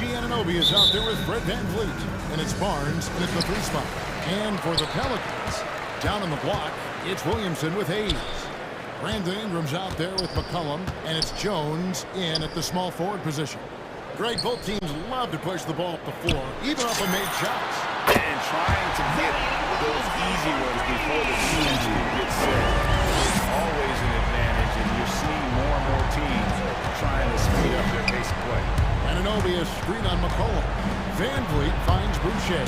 Anunoby is out there with Fred VanVleet. And it's Barnes in at the 3 spot. And for the Pelicans, down in the block, it's Williamson with Hayes. Brandon Ingram's out there with McCollum. And it's Jones in at the small forward position. Greg, both teams love to push the ball up the floor, even off of made shots. And trying to get those easy ones before the defense gets set is always an advantage, and you're seeing more and more teams trying to speed up their pace of play. Anunoby a screen on McCollum. VanVleet finds Boucher.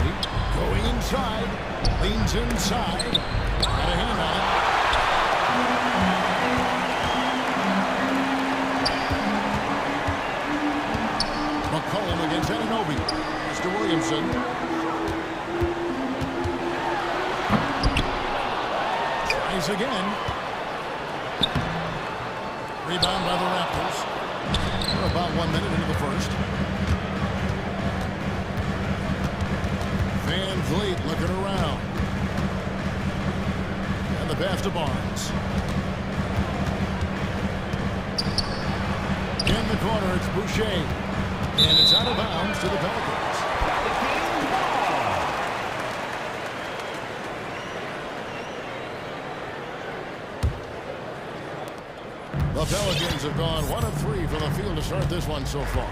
Going inside. Leans inside. Got a hand on it. McCollum against Anunoby. Mr. Williamson. Tries again. Rebound by the Raptors. We're about 1 minute into the first. VanVleet looking around. And the pass to Barnes. In the corner, it's Boucher. And it's out of bounds to the Pelicans. The Pelicans have gone 1 of 3 from the field to start this one so far.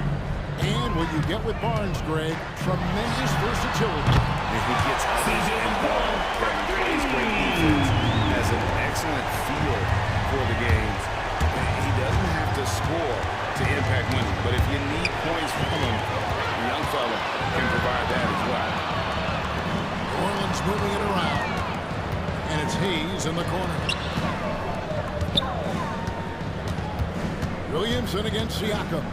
And what you get with Barnes, Greg, tremendous versatility. If he gets easy and ball, Kevin plays great defense, has an excellent feel for the games. He doesn't have to score to impact money, but if you need points from him, the young fella can provide that as well. New Orleans moving it around, and it's Hayes in the corner. Williamson against Siakam.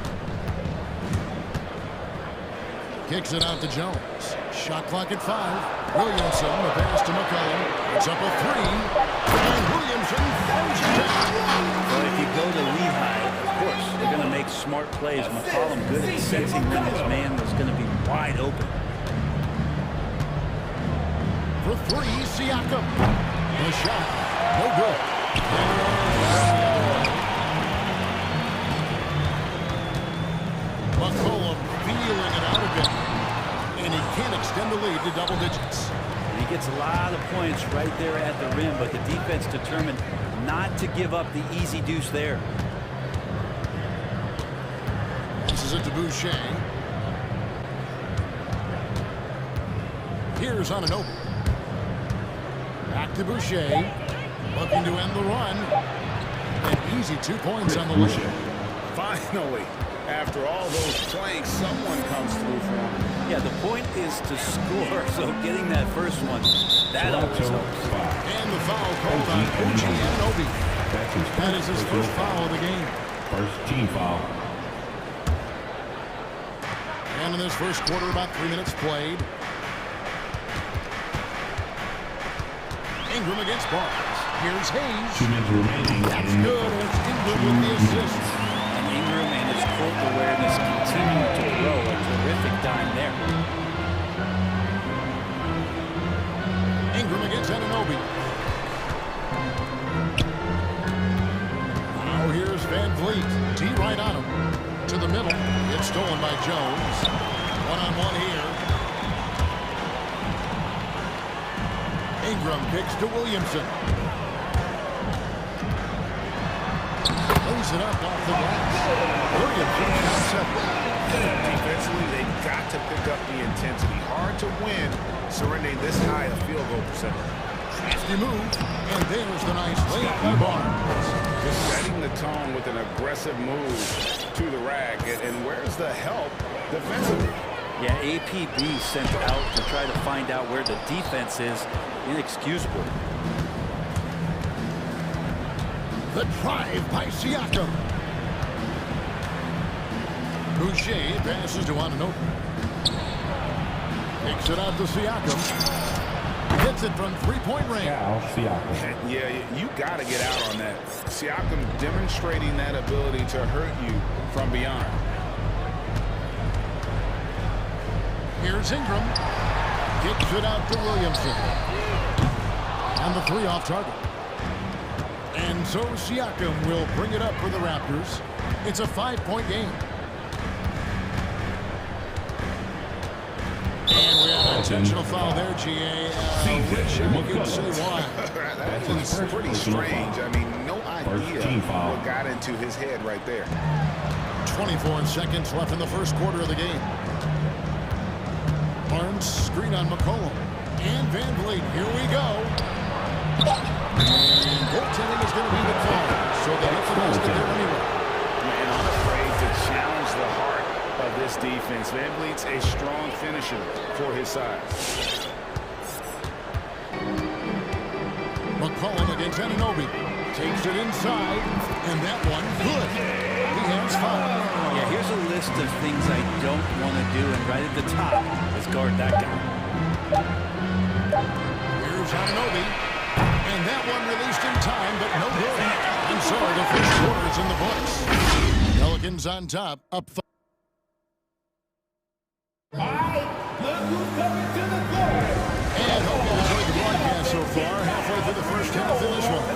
Kicks it out to Jones. Shot clock at 5. Williamson, the pass to McCollum. It's up a 3. And Williamson throws it down. Well, if you go to Lehigh, of course, they're going to make smart plays. McCollum good at sensing when his man was going to be wide open. For 3, Siakam. The shot, no good. McCollum feeling it out a bit. And he can't extend the lead to double digits. And he gets a lot of points right there at the rim, but the defense determined not to give up the easy deuce there. This is it to Boucher. Here's Anunoby. Back to Boucher. Looking to end the run. An easy 2 points on the way. Finally, after all those planks, someone comes through for him. Yeah, the point is to score, so getting that first one, that always helps. And the foul called on Anunoby. That is his first foul of the game. First team foul. And in this first quarter, about 3 minutes played. Ingram against Barnes. Here's Hayes. 2 minutes remaining. That's good. And it's Ingram with the assist. And Ingram and his court awareness continue to grow. A terrific dime there. Ingram against Anunoby. Now here's VanVleet. D right on him. To the middle. It's stolen by Jones. One-on-one here. Ingram kicks to Williamson. Lays it up off the glass. Williamson shot 7. Defensively, they've got to pick up the intensity. Hard to win surrendering this high a field goal percentage. Nasty move. And there's the nice layup by Barnes. Just setting the tone with an aggressive move to the rack. And where's the help defensively? Yeah, APB sent out to try to find out where the defense is. Inexcusable. The drive by Siakam. Boucher passes to Anunoby. Takes it out to Siakam. Gets it from three-point range. Yeah, you got to get out on that. Siakam demonstrating that ability to hurt you from beyond. Here's Ingram. Kicks it out to Williamson. And the 3 off target. And so Siakam will bring it up for the Raptors. It's a 5-point game. Intentional foul there, GA. Rich, you can say why. That was pretty strange. I mean, no idea what got into his head right there. 24 seconds left in the first quarter of the game. Barnes screen on McCollum. And Van Vliet, here we go. And goaltending is going to be the call. So they get the best of there anyway. Man, unafraid to challenge the heart of this defense. Van Vliet's a strong finisher for his size. McCollum against Anunoby. Takes it inside. And that one, good. He has five. Yeah, here's a list of things I don't want to do, and right at the top is guard that guy. Here's Anunoby. And that one released in time, but no good. And so the first quarter's in the books. Pelicans on top, up 5. All right, look who's coming to the court. And hope you enjoyed the broadcast so far. Halfway through the first half in this one.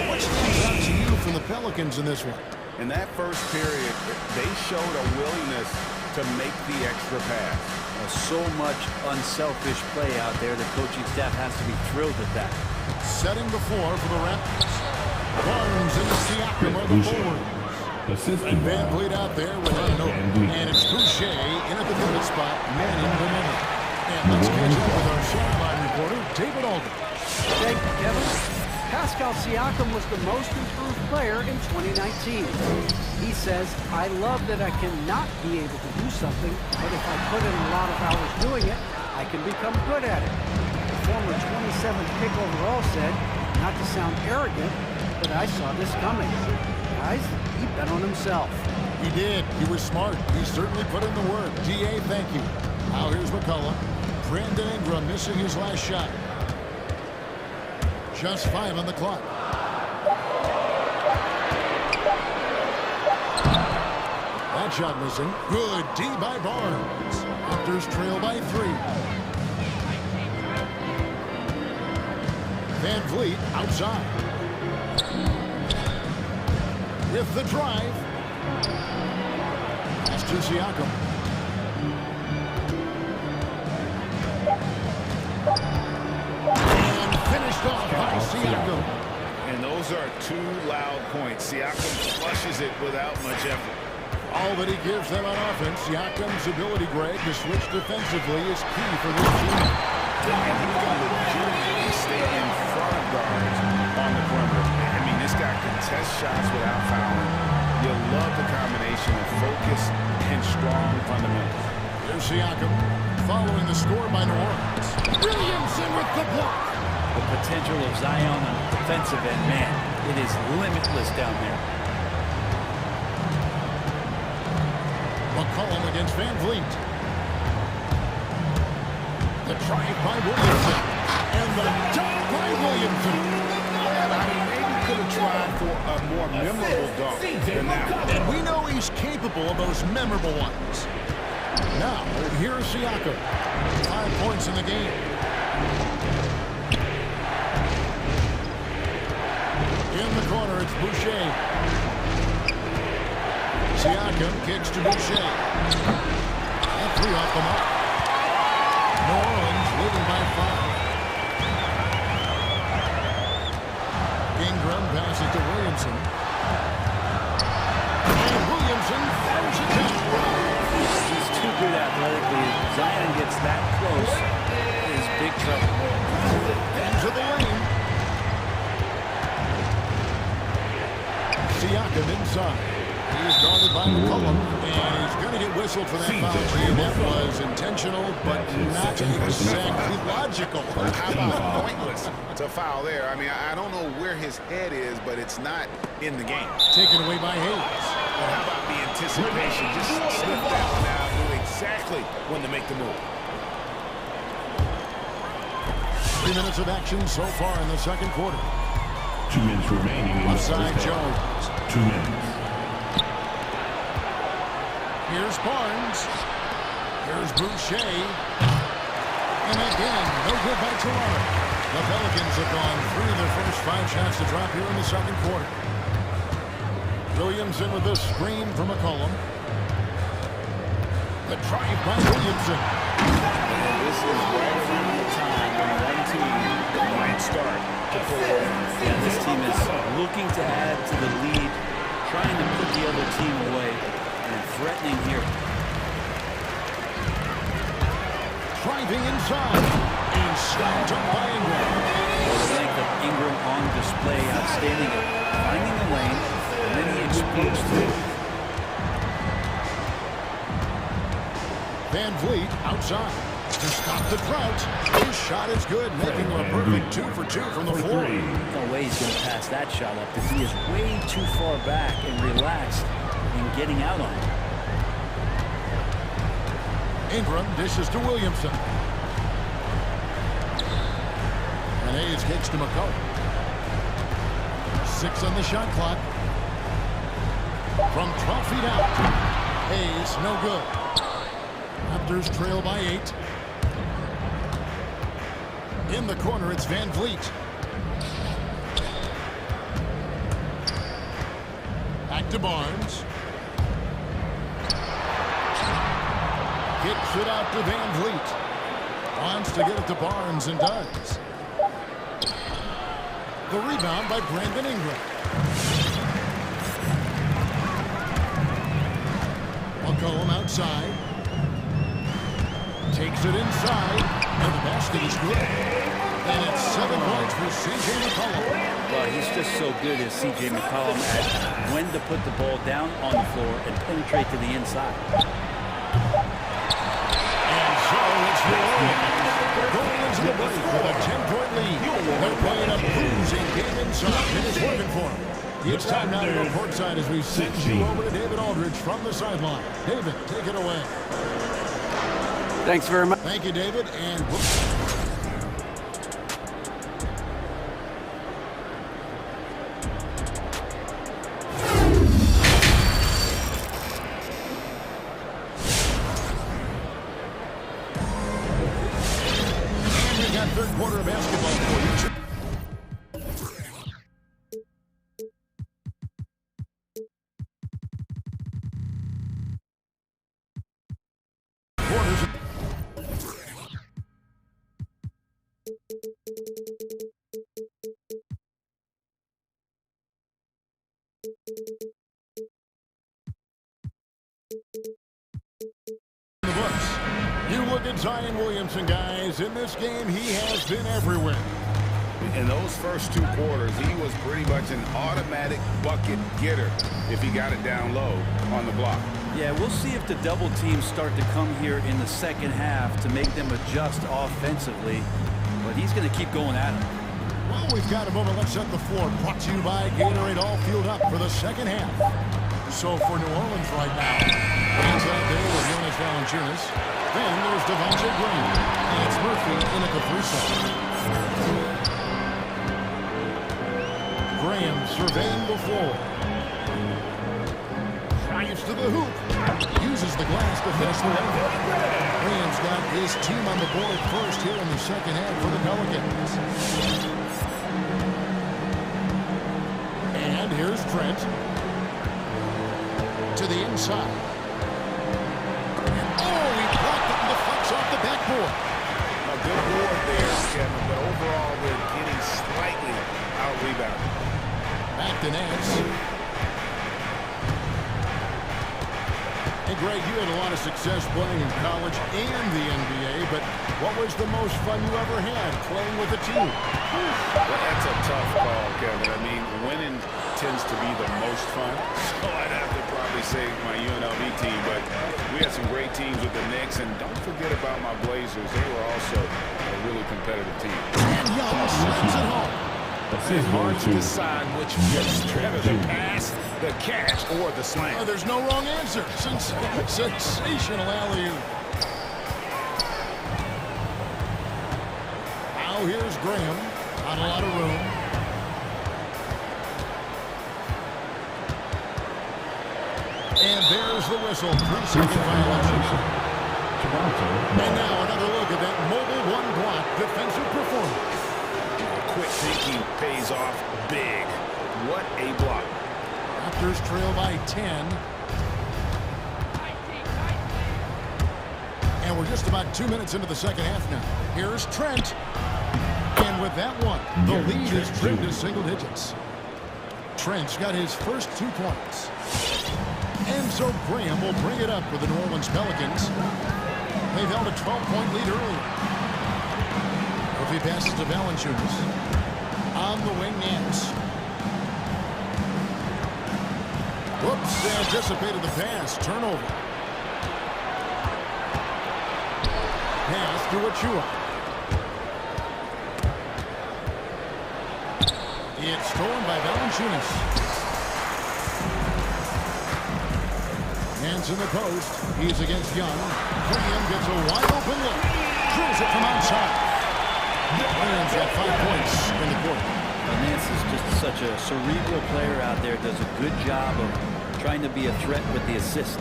What stands out to you from the Pelicans in this one? In that first period, they showed a willingness to make the extra pass. So much unselfish play out there. The coaching staff has to be thrilled at that. Setting before for the Raptors. Barnes and Siakam are the forwards. And Van Vliet out there with Anunoby. And it's Boucher in at the middle spot, manning the middle. And let's catch up with our sideline reporter, David Aldridge. Thank you, Kevin. Pascal Siakam was the most improved player in 2019. He says, I love that I cannot be able to do something, but if I put in a lot of hours doing it, I can become good at it. The former 27th pick overall said, not to sound arrogant, but I saw this coming. Guys, he bet on himself. He did. He was smart. He certainly put in the work. DA, thank you. Now here's McCullough. Brandon Ingram missing his last shot. Just 5 on the clock. That shot missing. Good D by Barnes. Raptors trail by 3. Van Vliet outside. With the drive. Pass to Siakam. And finished off by Siakam. And those are 2 loud points. Siakam flushes it without much effort. All that he gives them on offense, Siakam's ability, Greg, to switch defensively is key for this team. And he can legitimately stay in front of guards on the perimeter. I mean, this guy can test shots without fouling. You love the combination of focus and strong fundamentals. Here's Siakam, following the score by New Orleans. Williamson with the block. The potential of Zion on the defensive end, man, it is limitless down there. McCollum against Van Vliet. The drive by Williamson. And the dunk by Williamson. I mean, maybe could have tried for a more memorable dunk than that one. And we know he's capable of those memorable ones. Now, here's Siakam. 5 points in the game. In the corner, it's Boucher. Siakam kicks to Boucher. And 3 off the mark. New Orleans leading by 5. Ingram passes to Williamson. And Williamson fires it down. He's too good athletically. Zion gets that close, is big trouble. Into the lane. Siakam inside. He's guarded by McCollum, and he's going to get whistled for that foul. And that was intentional, but not exactly logical. How about pointless to foul there? I mean, I don't know where his head is, but it's not in the game. Taken away by Hayes. And how about the anticipation? Just slip that one out, knew exactly when to make the move. 3 minutes of action so far in the second quarter. 2 minutes remaining in the first Offside half. Jones. 2 minutes. Here's Barnes. Here's Boucher. And again, no good by Toronto. The Pelicans have gone 3 of their first 5 shots to drop here in the second quarter. Williamson with a screen from McCollum. The drive by Williamson. And this is where start to pull away. Yeah, this team is looking to add to the lead, trying to put the other team away, and threatening here. Driving inside. And stopped up by Ingram. Well, the length of Ingram on display, outstanding at finding the lane, and then he explodes through. Van Vliet outside to stop the drought. His shot is good, making a perfect 2 for 2 from the floor. No way he's going to pass that shot up because he is way too far back and relaxed in getting out on it. Ingram dishes to Williamson. And Hayes kicks to McCullough. 6 on the shot clock. From 12 feet out. Hayes, no good. Raptors trail by 8. In the corner, it's Van Vliet. Back to Barnes. Kicks it out to Van Vliet. Wants to get it to Barnes and does. The rebound by Brandon Ingram. McCollum outside. Takes it inside. And the basket is good. And it's 7 points for C.J. McCollum. Well, he's just so good as C.J. McCollum at when to put the ball down on the floor and penetrate to the inside. And so it's New Orleans. Going into the break with a 10-point lead. They're playing a losing game inside, and it's working for them. It's time now to go courtside as we send you over to David Aldridge from the sideline. David, take it away. Thanks very much. Thank you, David. And we got third quarter of basketball for you. The books. You look at Zion Williamson, guys. In this game, he has been everywhere. In those first 2 quarters, he was pretty much an automatic bucket getter if he got it down low on the block. Yeah, we'll see if the double teams start to come here in the second half to make them adjust offensively. But he's going to keep going at it. Well, we've got a moment. Let's set the floor. Brought to you by Gatorade, all fueled up for the second half. So for New Orleans right now, hands out there with Jonas Valanciunas. Then there's Devontae Green. And it's Murphy in at the free throw. Graham surveying the floor. Drives to the hoop. Uses the glass to finish the run. Graham's got his team on the board first here in the second half for the Pelicans. And here's Trent. To the inside. Oh, he blocked it and deflects off the backboard. A good board there, Kevin, but overall they're getting slightly out-rebounded. Back to Nance. Hey, Greg, you had a lot of success playing in college and the NBA, but what was the most fun you ever had playing with a team? Well, that's a tough call, Kevin. I mean, winning tends to be the most fun, so I'd have to probably say my UNLV team, but we had some great teams with the Knicks, and don't forget about my Blazers. They were also a really competitive team. And Young slams it home. It's hard to decide which gets better, the pass, the catch, or the slam. Oh, there's no wrong answer. Sensational alley-oop. Now here's Graham. Not a lot of room. And there's the whistle. 3-second violation. And now another look at that mobile one-block defensive performance. Quick thinking pays off big. What a block. Raptors trail by 10. And we're just about 2 minutes into the second half now. Here's Trent. And with that one, the lead is trimmed to single digits. Trent's got his first 2 points. And so Graham will bring it up with the New Orleans Pelicans. They've held a 12-point lead earlier. If he passes to Valanciunas. On the wing, Nance. Whoops, they anticipated the pass. Turnover. Pass to Achua. It's stolen by Valanciunas. Hands in the post. He's against Young. Graham gets a wide open look. Drills it from outside. Graham's got 5 points in the quarter. Nance is just such a cerebral player out there. Does a good job of trying to be a threat with the assist.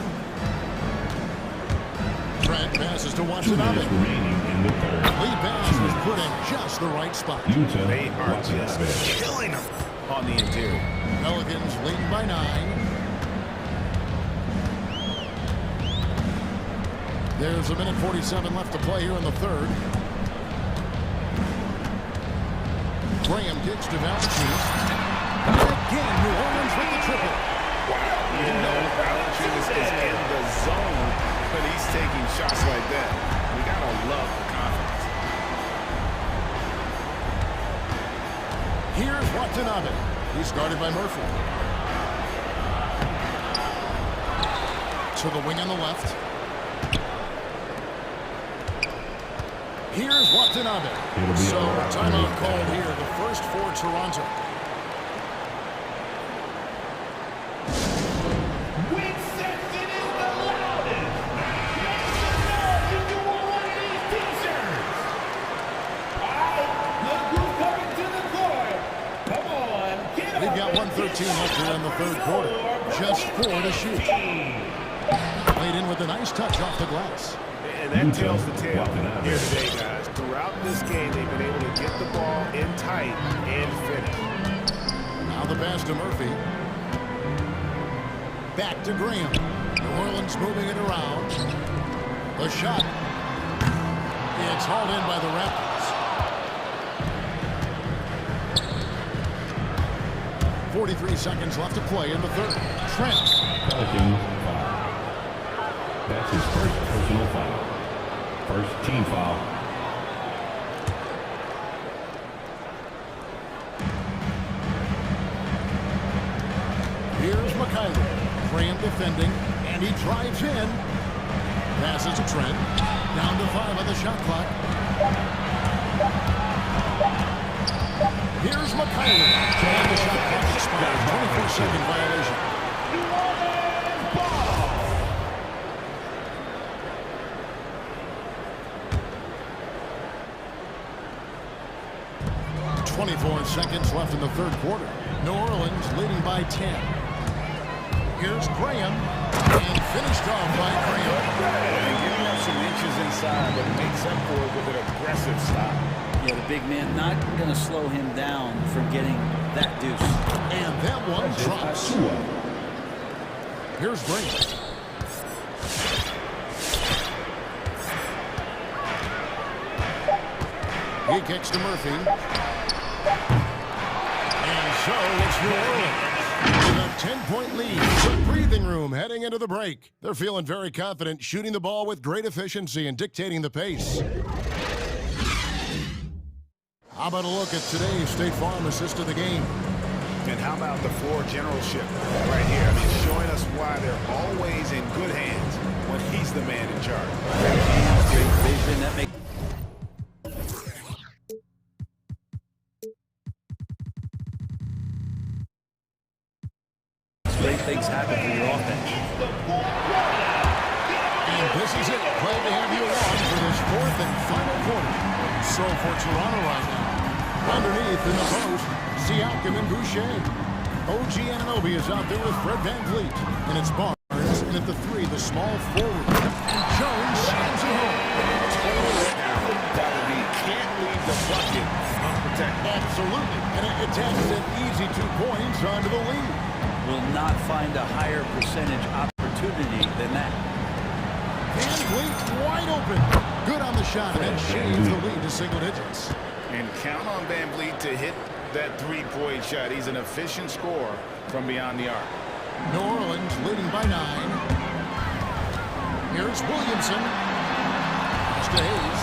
Trent passes to Watanabe. Lead pass is put in just the right spot. They are just killing them on the interior. Pelicans leading by 9. There's a minute 47 left to play here in the third. Graham kicks to Valanciunas. Again, New Orleans with the triple. Wow, you know Valanciunas is in the zone when he's taking shots like that. We gotta love the confidence. Here's Watanabe. He's guarded by Murphy. To the wing on the left. Here's Watanabe. So, timeout called here, the first for Toronto. Win section is the loudest. Make some noise if you want one of these t-shirts. All right, look who's coming to the court. Come on, get We've got up. 1:13 left here in the third quarter. Just 4 to shoot. Played in with a nice touch off the glass. And that tells the tale here today, guys. Throughout this game, they've been able to get the ball in tight and finish. Now the pass to Murphy. Back to Graham. New Orleans moving it around. The shot. It's hauled in by the Raptors. 43 seconds left to play in the third. Trent. That's his first personal foul. First team foul. Here's McKinley. Graham defending, and he drives in. Passes to Trent. Down to 5 on the shot clock. Here's McKinley. And the shot clock expires. 24-second violation. 24 seconds left in the third quarter. New Orleans leading by 10. Here's Graham. And finished off by Graham. Giving up some inches inside, but makes up for it with an aggressive stop. Yeah, the big man not going to slow him down from getting that deuce. And that one drops. Here's Graham. He kicks to Murphy. And so it's New Orleans with a 10-point lead. Some breathing room heading into the break. They're feeling very confident, shooting the ball with great efficiency and dictating the pace. How about a look at today's State Farm assist of the game? And how about the floor generalship right here? I mean, showing us why they're always in good hands when he's the man in charge. Great vision that makes. Great things happen for your offense. And this is it. Glad to have you along for this fourth and final quarter. So for Toronto right now, underneath in the post, Siakam and Boucher. OG Anunoby is out there with Fred VanVleet. And it's Barnes. And at the 3, the small forward. And Jones slams it home. That would be can't leave the bucket unprotected. Absolutely. And it attacks an easy 2 points onto the lead. Will not find a higher percentage opportunity than that. VanVleet wide open. Good on the shot, and that shaves the lead to single digits. And count on Van Vliet to hit that three-point shot. He's an efficient scorer from beyond the arc. New Orleans leading by 9. Here's Williamson. Pass to Hayes.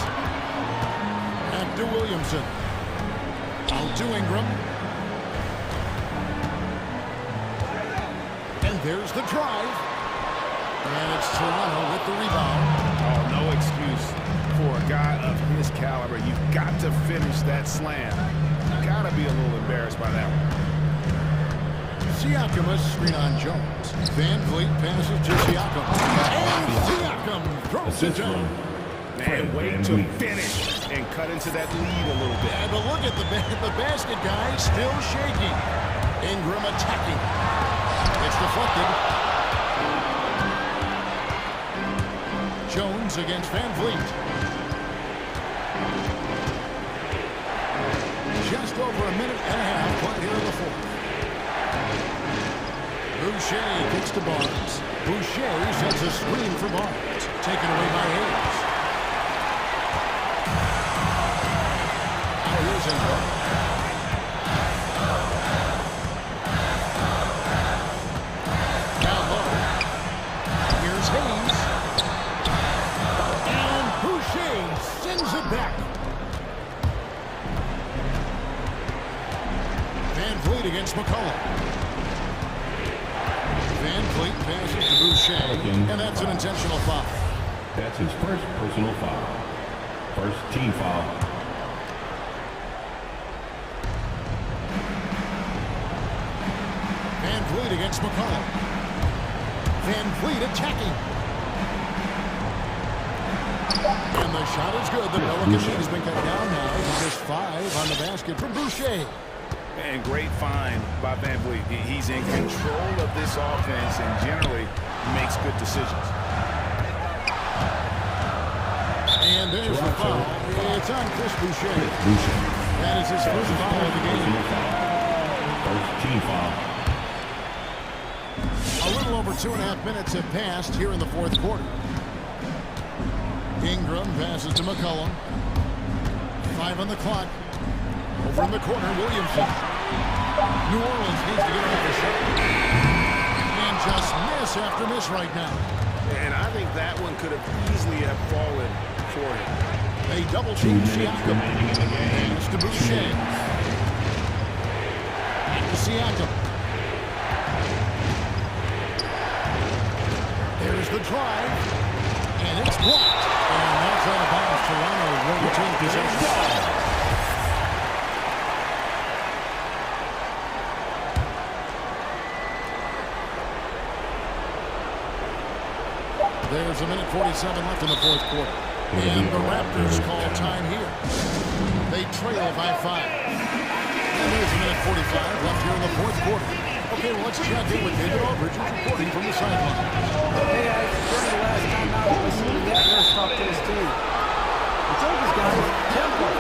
Back to Williamson. Out to Ingram. And there's the drive. And it's Toronto with the rebound. Oh, no excuse for a guy of his caliber. You've got to finish that slam. You've got to be a little embarrassed by that one. Siakam, a screen on Jones. Van Vliet passes to Siakam. And Siakam throws it down. Man, wait to finish and cut into that lead a little bit. And look at the basket guy still shaking. Ingram attacking. It's deflected. Jones against Van Vliet. Just over a minute and a half played here in the fourth. Boucher kicks to Barnes. Boucher sets a screen for Barnes. Taken away by Hayes. Now here's Ingram. Down low. Here's Hayes. And Boucher sends it back. Van Vliet against McCollum. Van Vliet passes to Boucher, and that's an intentional foul. That's his first personal foul. First team foul. Van Vliet against McCollum. Van Vliet attacking. And the shot is good. The Pelican lead has been cut down now to just 5 on the basket from Boucher. And great find by Van Vliet. He's in control of this offense and generally makes good decisions. And there's the foul. It's on Chris Boucher. That is his first foul of the game. First team foul. A little over 2.5 minutes have passed here in the fourth quarter. Ingram passes to McCollum. 5 on the clock. Over in the corner, Williamson. New Orleans needs to get off the shot. And just miss after miss right now. And I think that one could have easily have fallen for him. They double team Siakam. Hands to Boucher. And to Siakam. There's the drive. And it's blocked. And that's out of bounds. Toronto will retain possession. There's a minute 47 left in the fourth quarter. And the Raptors call time here. They trail by 5. And there's a minute 45 left here in the fourth quarter. Okay, well, let's check in with David Aldridge, who's reporting from the sideline. Hey, guys, during the last time out, listening to that nurse talk to his team. I told these guys, tempo,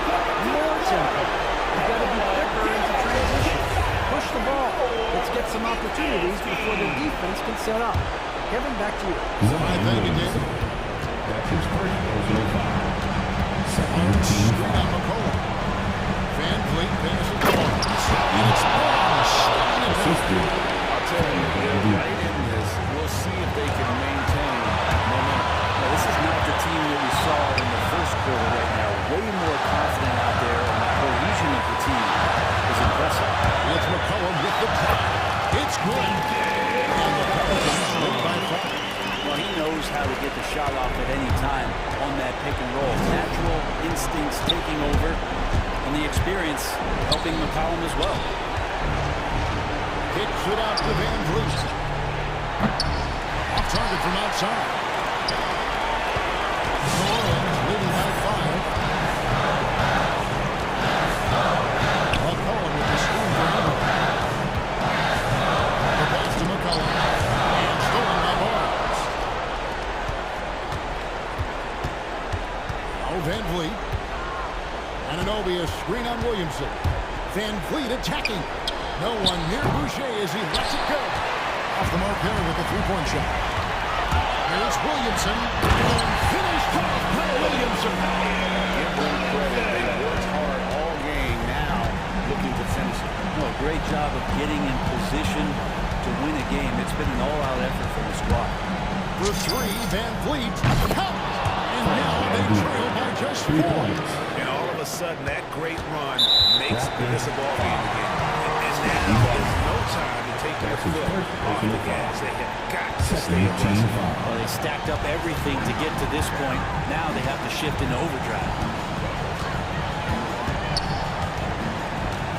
more tempo. You've got to be quicker into transition. Push the ball. Let's get some opportunities before the defense can set up. Kevin, back to you. Thank you, David. That's his first personal foul. Second team foul. McCollum. Van Vliet passes the ball. And it's Barnes. I'll tell you, they're right in this. We'll see if they can maintain momentum. Now, this is not the team that we saw in the first quarter right now. Way more confident out there, and the cohesion of the team is impressive. It's McCollum with the drive. It's good. And the Pelicans win by 5. Well, he knows how to get the shot off at any time on that pick and roll. Natural instincts taking over, and the experience helping McCollum as well. Kicks it out to Van Vliet. Off target from outside. New Orleans leading by 5. McCollum with the screen for Ingram. The pass to McCollum. And stolen by Barnes. Now Van Vliet. Anunoby, a screen on Williamson. Van Vliet attacking. No one near Boucher as he lets it go. Off the mark there with the three-point shot. Here's Williamson. And finished off by Williamson. Give them credit. They worked hard all getting in position to win a game. It's been an all-out effort from the squad. For three, Van Vliet counts. And now they trail by just 4. And all of a sudden, that great run makes this a ball game again. And now is no time to take their foot off the gas. They have got to stay aggressive. Well, they stacked up everything to get to this point. Now they have to shift into overdrive.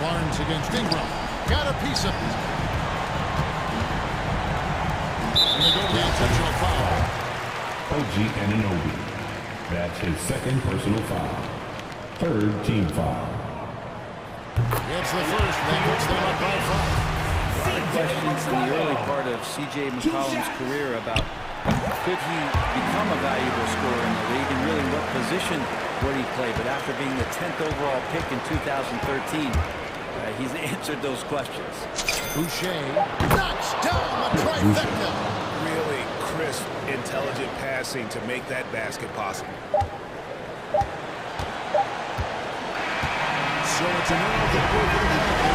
Barnes against Ingram. Got a piece of it. And they go to the intentional foul. OG Anunoby. That's his second personal foul. Third team foul. It's the first that puts them up by 5. A lot of questions in the early part of C.J. McCollum's career about could he become a valuable scorer in the league and really what position would he play. But after being the 10th overall pick in 2013, he's answered those questions. Boucher knocks down the trifecta. Really crisp, intelligent passing to make that basket possible. So it's another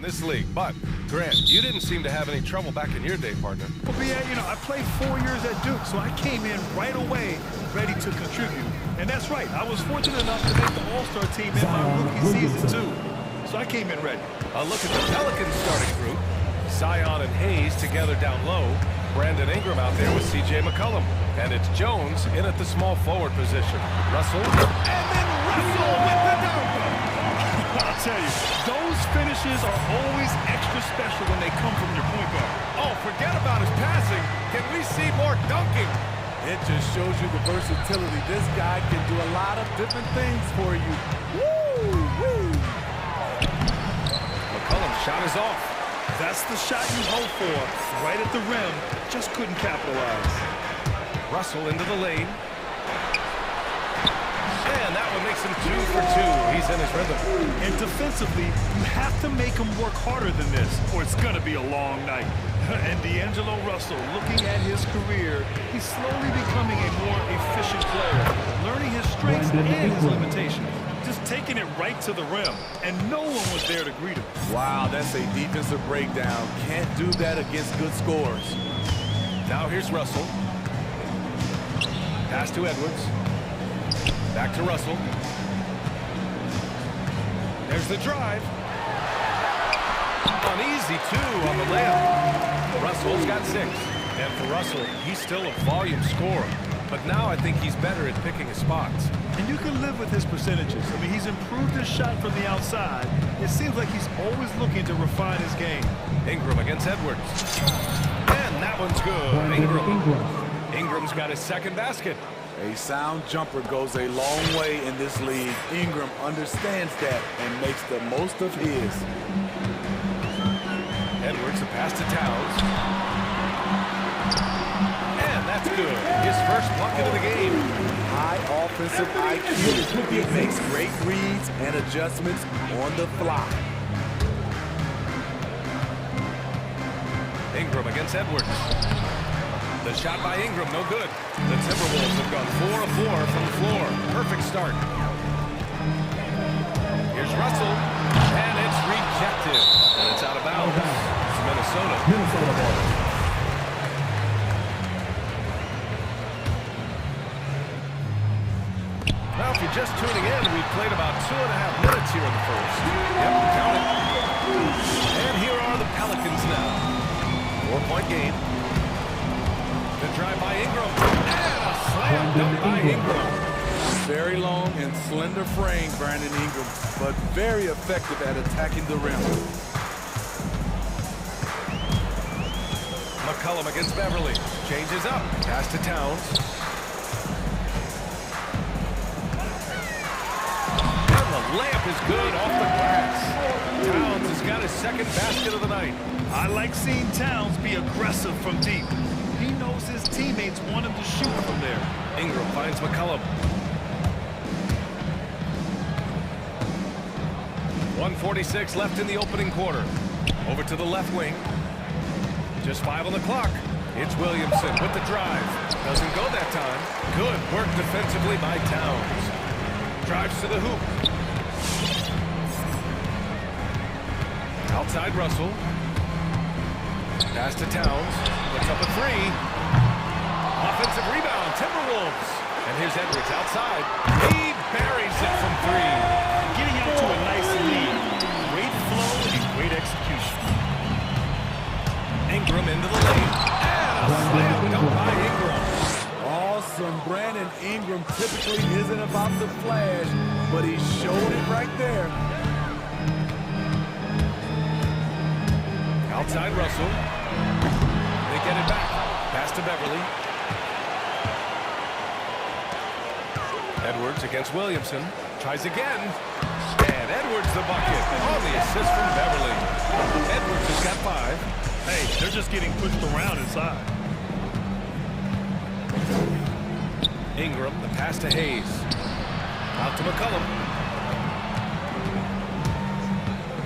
this league. But, Grant, you didn't seem to have any trouble back in your day, partner. Well, yeah, you know, I played 4 years at Duke, so I came in right away ready to contribute. And that's right, I was fortunate enough to make the All-Star team in my rookie season, too. So I came in ready. A look at the Pelicans starting group. Sion and Hayes together down low. Brandon Ingram out there with C.J. McCollum. And it's Jones in at the small forward position. Russell. And then Russell with the dunk. I'll tell you, those finishes are always extra special when they come from your point guard. Oh, forget about his passing. Can we see more dunking? It just shows you the versatility. This guy can do a lot of different things for you. Woo! Woo! McCollum's shot is off. That's the shot you hope for. Right at the rim. Just couldn't capitalize. Russell into the lane. And that one makes him 2 for 2. He's in his rhythm. And defensively, you have to make him work harder than this, or it's going to be a long night. And D'Angelo Russell, looking at his career, he's slowly becoming a more efficient player, learning his strengths and his limitations. Just taking it right to the rim, and no one was there to greet him. Wow, that's a defensive breakdown. Can't do that against good scores. Now here's Russell. Pass to Edwards. Back to Russell. There's the drive. An easy 2 on the layup. Russell's got 6. And for Russell, he's still a volume scorer. But now I think he's better at picking his spots. And you can live with his percentages. I mean, he's improved his shot from the outside. It seems like he's always looking to refine his game. Ingram against Edwards. And that one's good. Ingram's got his second basket. A sound jumper goes a long way in this league. Ingram understands that and makes the most of his. Edwards, the pass to Towns. And that's good. His first bucket of the game. High offensive IQ. He makes great reads and adjustments on the fly. Ingram against Edwards. The shot by Ingram, no good. The Timberwolves have gone 4 of 4 from the floor. Perfect start. Here's Russell, and it's rejected. And it's out of bounds. It's Minnesota. Ball. Now, if you're just tuning in, we've played about 2.5 minutes here in the first. Yep, count it. And here are the Pelicans now. 4-point game. The drive by Ingram, and a slam dunk by Ingram. Very long and slender frame, Brandon Ingram, but very effective at attacking the rim. McCollum against Beverly. Changes up. Pass to Towns. And the layup is good off the glass. Towns has got his second basket of the night. I like seeing Towns be aggressive from deep. He knows his teammates want him to shoot from there. Ingram finds McCollum. 1:46 left in the opening quarter. Over to the left wing. Just 5 on the clock. It's Williamson with the drive. Doesn't go that time. Good work defensively by Towns. Drives to the hoop. Outside Russell. Pass to Towns. Puts up a 3. Offensive rebound, Timberwolves. And here's Edwards outside. He buries it from 3. Getting out to a nice lead. Great flow and great execution. Ingram into the lane. And a slam dunk by Ingram. Awesome. Brandon Ingram typically isn't about the flash, but he showed it right there. Outside Russell. They get it back. Pass to Beverly. Edwards against Williamson. Tries again. And Edwards the bucket. On the assist from Beverly. Edwards has got 5. Hey, they're just getting pushed around inside. Ingram, the pass to Hayes. Out to McCollum.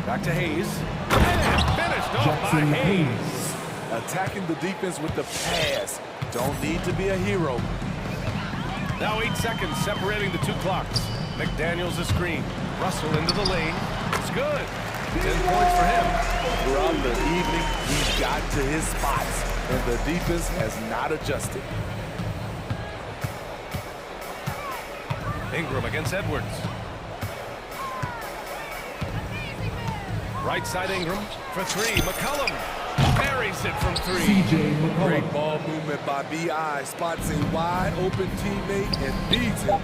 Back to Hayes. And finished off by Hayes. Attacking the defense with the pass. Don't need to be a hero. Now 8 seconds separating the 2 clocks. McDaniels a screen. Russell into the lane. It's good. 10 points for him. Throughout the evening, he's got to his spots, and the defense has not adjusted. Ingram against Edwards. Right side Ingram for three. McCollum buries it from three. Great ball movement by B.I. Spots a wide open teammate and feeds him.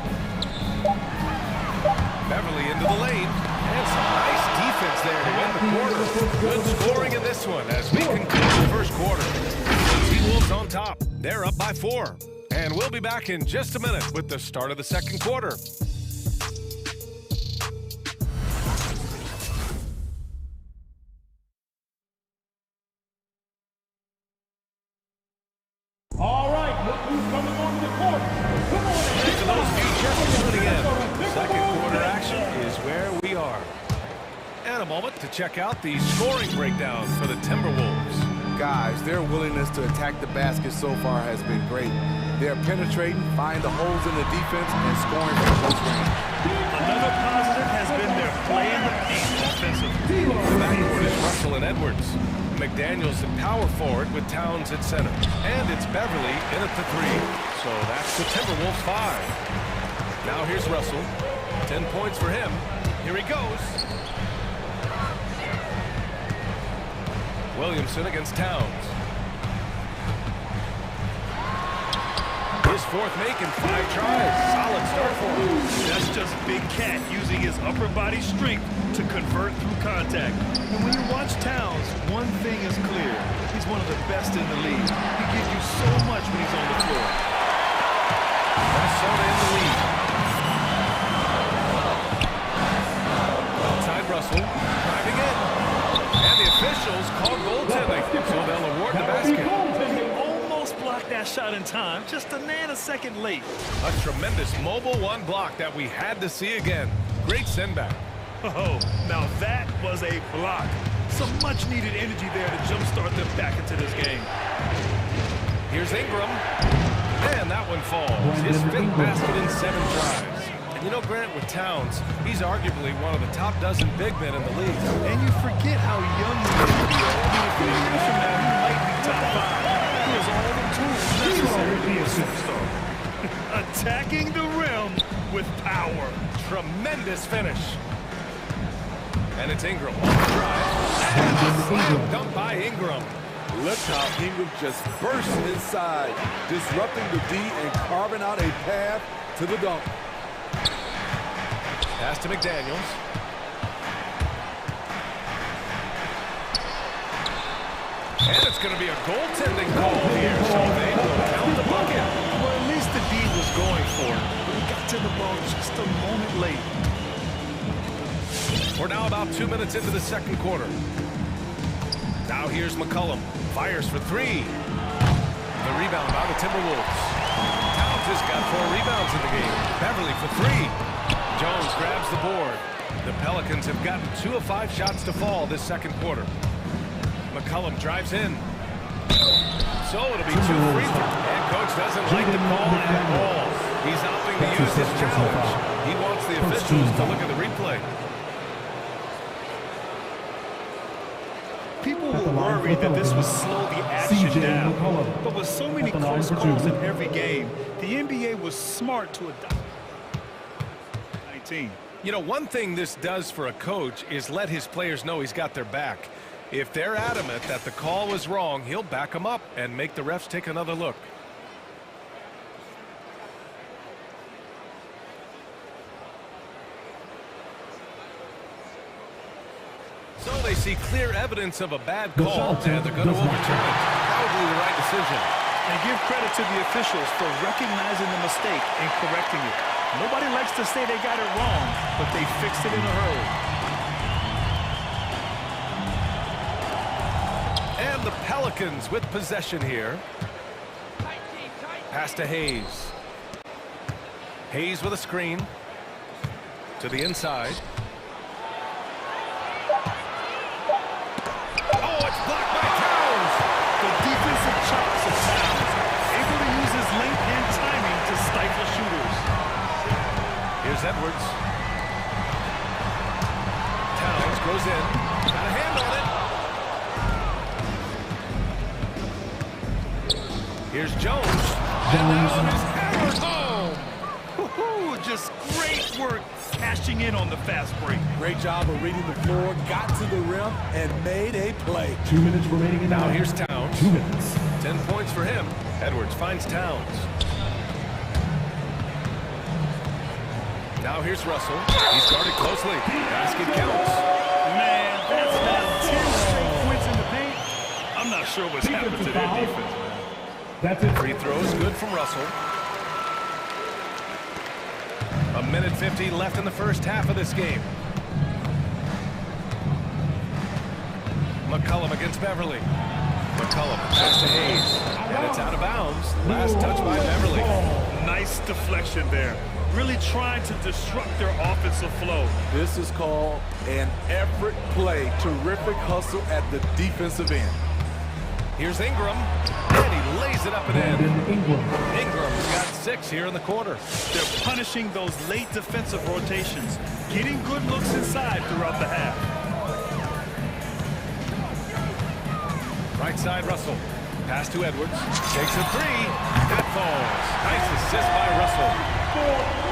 Beverly into the lane. And some nice defense there to end the quarter. Good scoring in this one as we conclude the first quarter. T-Wolves on top. They're up by 4. And we'll be back in just a minute with the start of the second quarter. All right, look who's coming on the court. Come on. Thanks to those few just tuning in. Second quarter action is where we are. And a moment to check out the scoring breakdown for the Timberwolves. Guys, their willingness to attack the basket so far has been great. They're penetrating, finding the holes in the defense, and scoring from close range. Another positive has been their play in the paint offensively. The backcourt is Russell and Edwards. McDaniels the power forward with Towns at center. And it's Beverly in at the 3. So that's the Timberwolves 5. Now here's Russell. 10 points for him. Here he goes. Williamson against Towns. His fourth make in 5 tries. Solid start for him. That's just Big Cat using his upper body strength to convert through contact. And when you watch Towns, one thing is clear. He's one of the best in the league. He gives you so much when he's on the floor. Minnesota in the lead. Outside Russell. Driving in. And the officials call goaltending, so they'll award the basket. Almost blocked that shot in time, just a nanosecond late. A tremendous mobile one block that we had to see again. Great send-back. Oh, now that was a block. Some much-needed energy there to jumpstart them back into this game. Here's Ingram. And that one falls. His 5th basket in 7 tries. And you know, Grant, with Towns, he's arguably one of the top dozen big men in the league. And you forget how young he is. I mean, a few years from now, he might be top 5. He has all the tools necessary to be a superstar. Attacking the rim with power. Tremendous finish. And it's Ingram on the drive. And a slam dunk by Ingram. Look how Ingram just bursts inside, disrupting the D and carving out a path to the dunk. Pass to McDaniels. And it's going to be a goaltending call here, so they will count the bucket. Well, at least the D was going for it, but he got to the ball just a moment late. We're now about 2 minutes into the second quarter. Now here's McCollum. Fires for 3. The rebound by the Timberwolves. Towns has got 4 rebounds in the game. Beverly for 3. Jones grabs the board. The Pelicans have gotten 2 of 5 shots to fall this second quarter. McCollum drives in. So it'll be 2 free throws. And coach doesn't like the call at all. He's opting to use his challenge. He wants the officials to look at the replay. People were worried that this would slow the action down. But with so many close calls in every game, the NBA was smart to adopt. 19. You know, one thing this does for a coach is let his players know he's got their back. If they're adamant that the call was wrong, he'll back them up and make the refs take another look. So they see clear evidence of a bad call, and they're going to overturn it. Probably the right decision. And give credit to the officials for recognizing the mistake and correcting it. Nobody likes to say they got it wrong, but they fixed it in a hurry. And the Pelicans with possession here. Pass to Hayes. Hayes with a screen. To the inside. Oh, it's blocked by Towns. The defensive chops of Towns, able to use his length and timing to stifle shooters. Here's Edwards. Towns goes in. Here's Jones. And that one is hammered home. Woo-hoo, just great work cashing in on the fast break. Great job of reading the floor, got to the rim, and made a play. 2 minutes remaining in the Now half. here's Towns. 2 minutes. 10 points for him. Edwards finds Towns. Now here's Russell. He's guarded closely. Basket counts. Man, that's not 10 straight points in the paint. I'm not sure what's happened to their defense, man. That's it. Free throws good from Russell. 1:50 left in the first half of this game. McCollum against Beverly. McCollum pass to Hayes. And it's out of bounds. Last touch by Beverly. Nice deflection there. Really trying to disrupt their offensive flow. This is called an effort play. Terrific hustle at the defensive end. Here's Ingram. And he lays it up and in. Ingram. Ingram's got 6 here in the quarter. They're punishing those late defensive rotations, getting good looks inside throughout the half. Right side, Russell. Pass to Edwards. Takes a 3. That falls. Nice assist by Russell.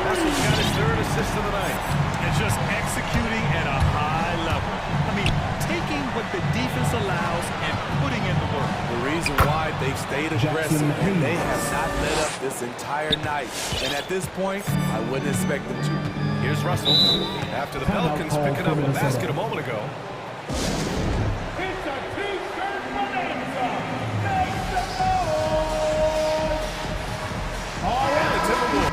Russell's got his 3rd assist of the night. And just executing at a high level. I mean, taking what the defense allows and putting in the work. The reason why they've stayed aggressive and they have not let up this entire night. And at this point, I wouldn't expect them to. Here's Russell. After the Pelicans picking up a basket a moment ago. It's a two-shirt bonanza. Make some noise. All And the Timberwolves.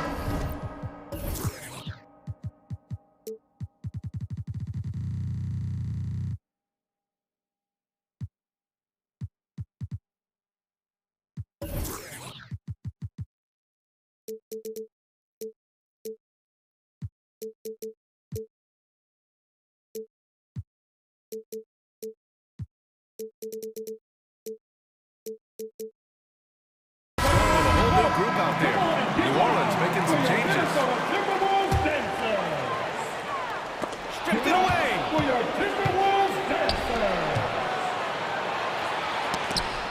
Group out there. New Orleans making some changes. Timberwolves dancers. Stripped it away. For your Timberwolves dancers.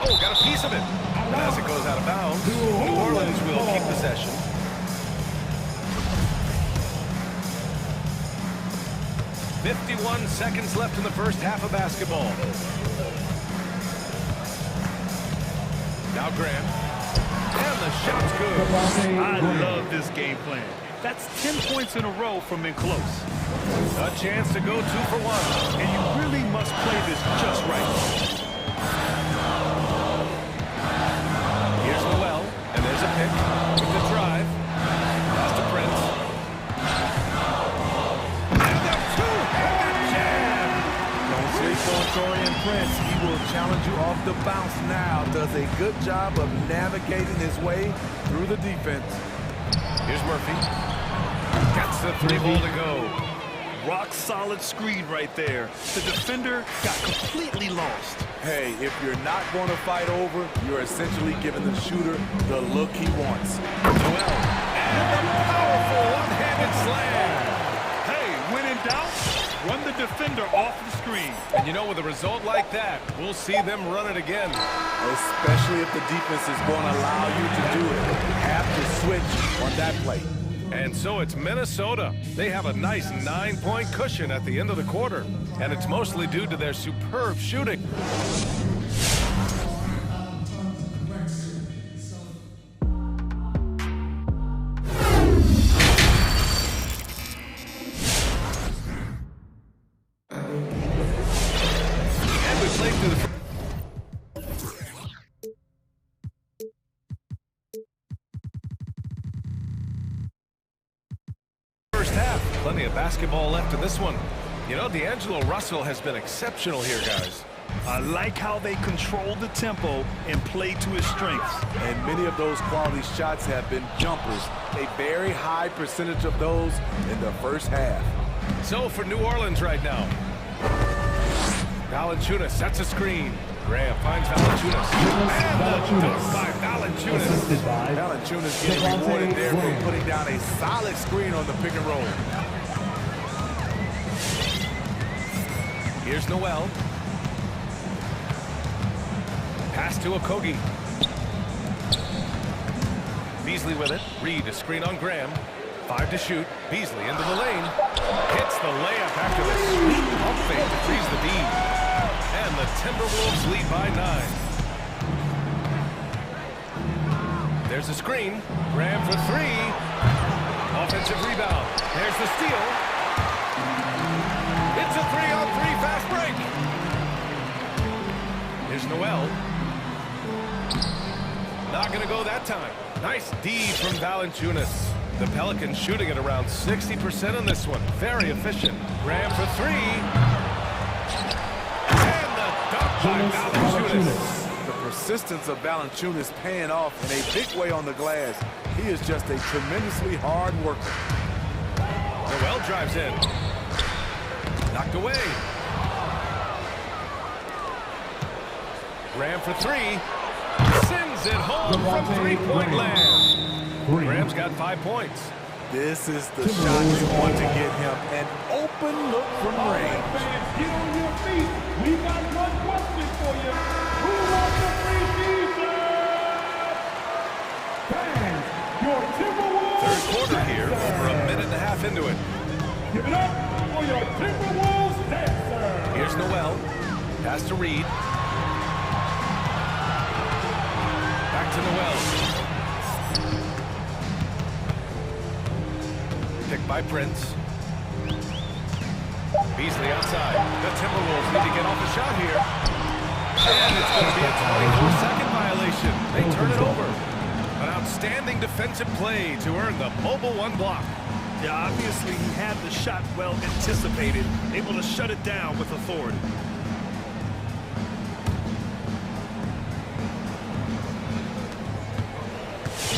Oh, got a piece of it. And as it goes out of bounds, New Orleans will keep possession. .51 seconds left in the first half of basketball. Now Grant. And the shot's good. I love this game plan. That's 10 points in a row from in close. A chance to go 2 for 1. And you really must play this just right. Here's Noel, and there's a pick with the drive. Pass to Prince. And the 2-handed jam. Don't sleep on Torian Prince. He will challenge you off the bounce now. Does a good job of navigating his way through the defense. Here's Murphy. Gets the 3 ball to go. Rock solid screen right there. The defender got completely lost. Hey, if you're not going to fight over, you're essentially giving the shooter the look he wants. Noel. And the powerful one-handed slam. Hey, when in doubt, run the defender off the screen. And you know, with a result like that, we'll see them run it again. Especially if the defense is going to allow you to do it. Have to switch on that play. And so it's Minnesota. They have a nice 9-point cushion at the end of the quarter. And it's mostly due to their superb shooting. And we played through the first half. Plenty of basketball left in this one. You know, D'Angelo Russell has been exceptional here, guys. I like how they control the tempo and play to his strengths. And many of those quality shots have been jumpers. A very high percentage of those in the first half. So for New Orleans right now. Valanciunas sets a screen. Graham finds Valanciunas. And the dunk by Valanciunas. Valanciunas getting rewarded there for putting down a solid screen on the pick and roll. Here's Noel. Pass to Okogie. Beasley with it. Reed, a screen on Graham. 5 to shoot. Beasley into the lane. Hits the layup after the sweet pump fake to freeze the bead. And the Timberwolves lead by 9. There's a screen. Graham for 3. Offensive rebound. There's the steal. It's a 3-on-3 fast break. Here's Noel. Not going to go that time. Nice D from Valanciunas. The Pelicans shooting at around 60% on this one. Very efficient. Graham for 3. And the dunk by Valanciunas. The persistence of Valanciunas paying off in a big way on the glass. He is just a tremendously hard worker. Noel drives in. Knocked away. Graham for 3. Sends it home from three-point land. Graham's got 5 points. This is the shot you want to get him. An open look from range. Fans, get on your feet. We got one question for you. Who wants the free season? Fans, your Timberwolves. Third quarter here, over a minute and a half into it. Give it up for your Timberwolves dancer. Here's Noel. Pass to Reed. Back to Noel. Picked by Prince. Beasley outside. The Timberwolves need to get off the shot here. And it's going to be a 24-second violation. They turn it over. An outstanding defensive play to earn the mobile 1 block. Yeah, obviously he had the shot well anticipated, able to shut it down with authority.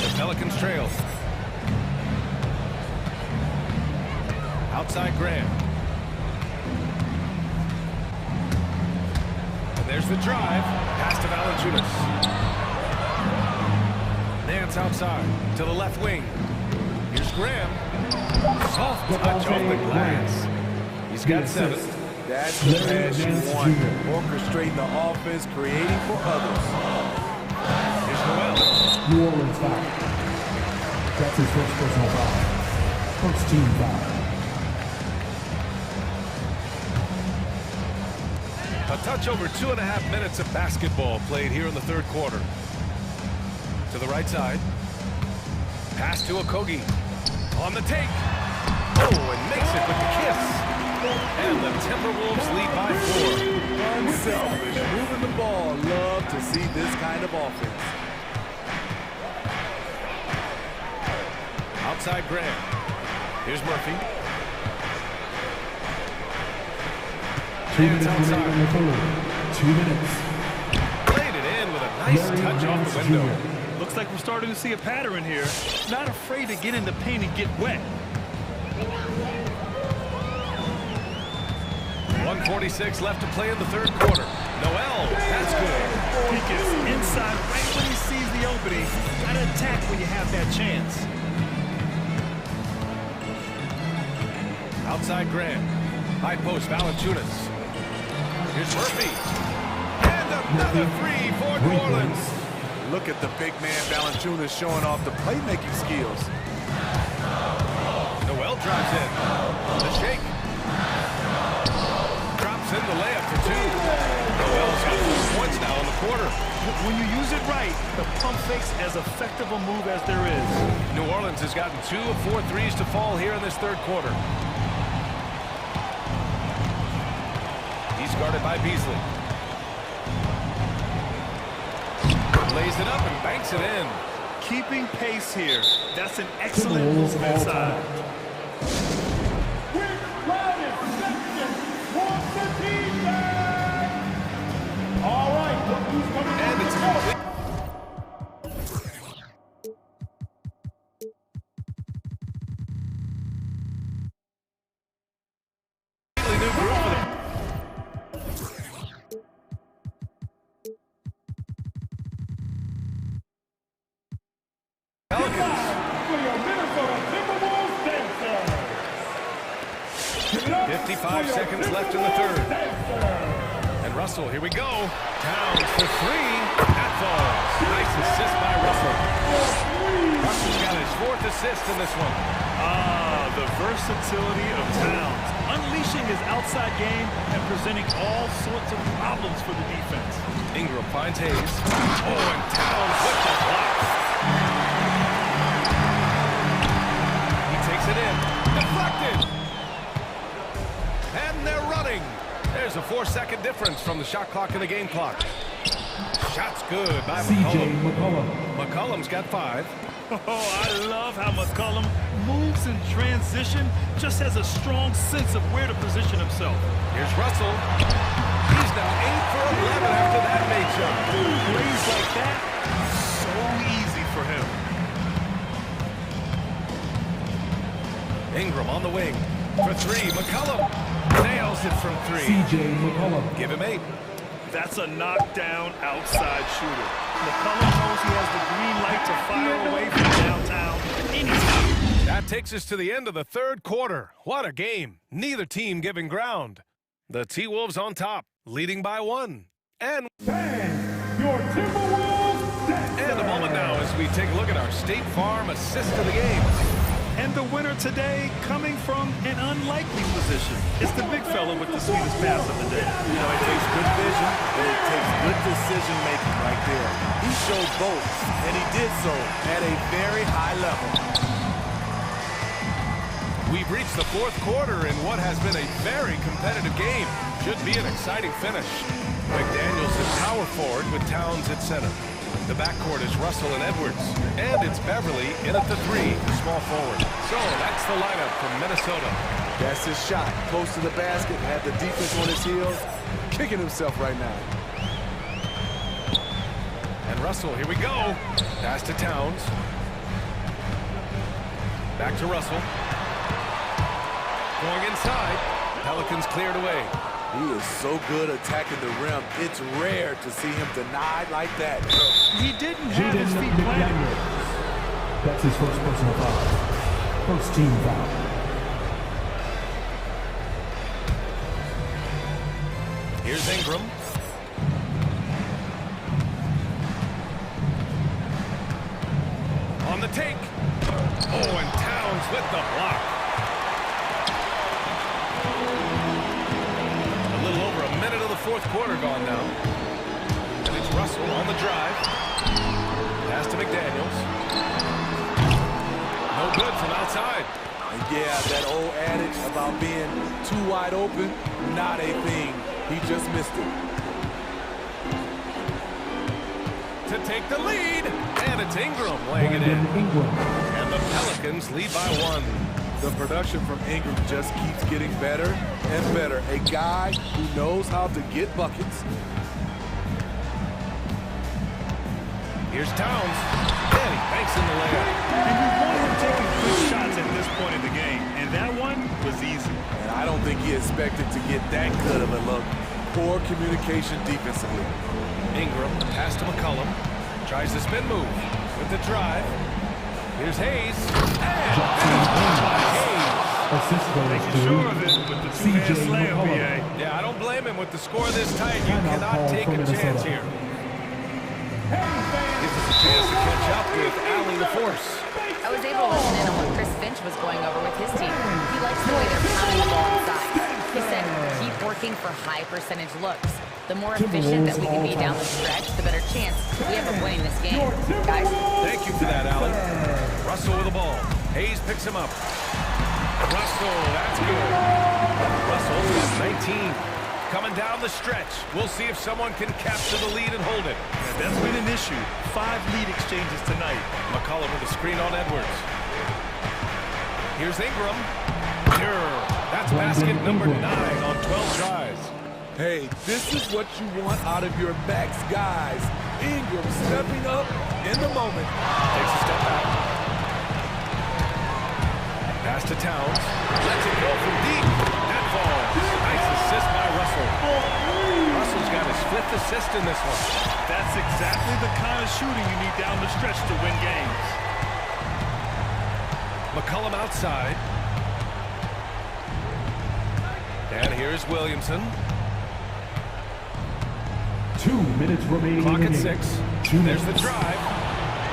The Pelicans trail. Outside Graham. And there's the drive. Pass to Valanciunas. Nance outside to the left wing. Here's Graham. Soft touch off the glass. He's got 7. That's the pass you want. Orchestrating the offense, creating for others. Here's Noel. New Orleans foul. That's his first personal foul. First team foul. A touch over 2.5 minutes of basketball played here in the third quarter. To the right side. Pass to Okogie. On the take. Oh, and makes it with the kiss. And the Timberwolves lead by 4. Unselfish, moving the ball. Love to see this kind of offense. Outside Graham. Here's Murphy. 2 minutes outside. 2 minutes. Played it in with a nice touch off the window. Looks like we're starting to see a pattern here. Not afraid to get in the paint and get wet. 1:46 left to play in the third quarter. Noel, that's good. He gets inside right when he sees the opening. Gotta attack when you have that chance. Outside Graham. High post, Valanciunas. Here's Murphy. And another 3 for New Orleans. Look at the big man Valanciunas showing off the playmaking skills. Noel drives in. The shake. Drops in the layup for 2. Noel's got 4 points now in the quarter. When you use it right, the pump fake's as effective a move as there is. New Orleans has gotten 2 of 4 threes to fall here in this third quarter. He's guarded by Beasley. Lays it up and banks it in. Keeping pace here. That's an excellent move inside. Quick round section. Wants the team back. All right, look who's coming And it's a complete. New group for the Pelicans. 55 seconds left in the third. And Russell, here we go. Towns for three. That falls. Nice assist by Russell. Russell's got his fourth assist in this one. The versatility of Towns, unleashing his outside game and presenting all sorts of problems for the defense. Ingram finds Hayes. Oh, and Towns with the block. He takes it in. Deflected. And they're running. There's a 4-second difference from the shot clock and the game clock. Shot's good by McCollum. McCollum's got 5. Oh, I love how McCollum moves in transition, just has a strong sense of where to position himself. Here's Russell. He's now 8 for 11 after that made shot. Plays like that, so easy for him. Ingram on the wing for 3. McCollum nails it from 3. McCollum. Give him 8. That's a knockdown outside shooter. McCollum knows he has the green light to fire away from downtown anytime. That takes us to the end of the third quarter. What a game. Neither team giving ground. The T-Wolves on top, leading by 1. And Your Timberwolves. And a moment now as we take a look at our State Farm assist of the game. And the winner today coming from an unlikely position. It's the big fella with the sweetest pass of the day. You know, it takes good vision, and it takes good decision-making right there. He showed both, and he did so at a very high level. We've reached the fourth quarter in what has been a very competitive game. Should be an exciting finish. McDaniels at power forward with Towns at center. The backcourt is Russell and Edwards. And it's Beverly in at the 3, small forward. So that's the lineup from Minnesota. That's his shot. Close to the basket, had the defense on his heels, kicking himself right now. And Russell, here we go. Pass to Towns. Back to Russell. Going inside. Pelicans cleared away. He is so good attacking the rim. It's rare to see him denied like that. He didn't have his feet planted. That's his first personal foul. First team foul. Here's Ingram. On the take. Oh, and Towns with the block. Minute of the fourth quarter gone now. And it's Russell on the drive. Pass to McDaniels. No good from outside. And yeah, that old adage about being too wide open, not a thing. He just missed it. To take the lead. And it's Ingram laying it in. And the Pelicans lead by 1. The production from Ingram just keeps getting better and better. A guy who knows how to get buckets. Here's Towns. And he banks in the layup. And you want him taking good shots at this point in the game. And that one was easy. And I don't think he expected to get that good of a look. Poor communication defensively. Ingram, pass to McCollum. Tries the spin move with the drive. Here's Hayes. And making sure of it with the two-hand slam, BA. Yeah, I don't blame him with the score this tight. You cannot take a chance here. Gives us a chance to catch up with Allie LaForce. I was able to listen in on what Chris Finch was going over with his team. He likes the way they're pounding the ball inside. He said, keep working for high percentage looks. The more efficient that we can be down the stretch, the better chance we have of winning this game. Guys? Thank you for that, Allie. Russell with the ball. Hayes picks him up. Russell, that's good. Russell's got 19. Coming down the stretch. We'll see if someone can capture the lead and hold it. Yeah, that's been an issue. 5 lead exchanges tonight. McCollum with a screen on Edwards. Here's Ingram. That's basket number 9 on 12 tries. Hey, this is what you want out of your max guys. Ingram stepping up in the moment. Takes a step back. Pass to Towns. Lets it go from deep. That falls. Nice assist by Russell. Russell's got his 5th assist in this one. That's exactly the kind of shooting you need down the stretch to win games. McCollum outside. And here's Williamson. 2 minutes remaining Clock in at the 6. game. There's the drive.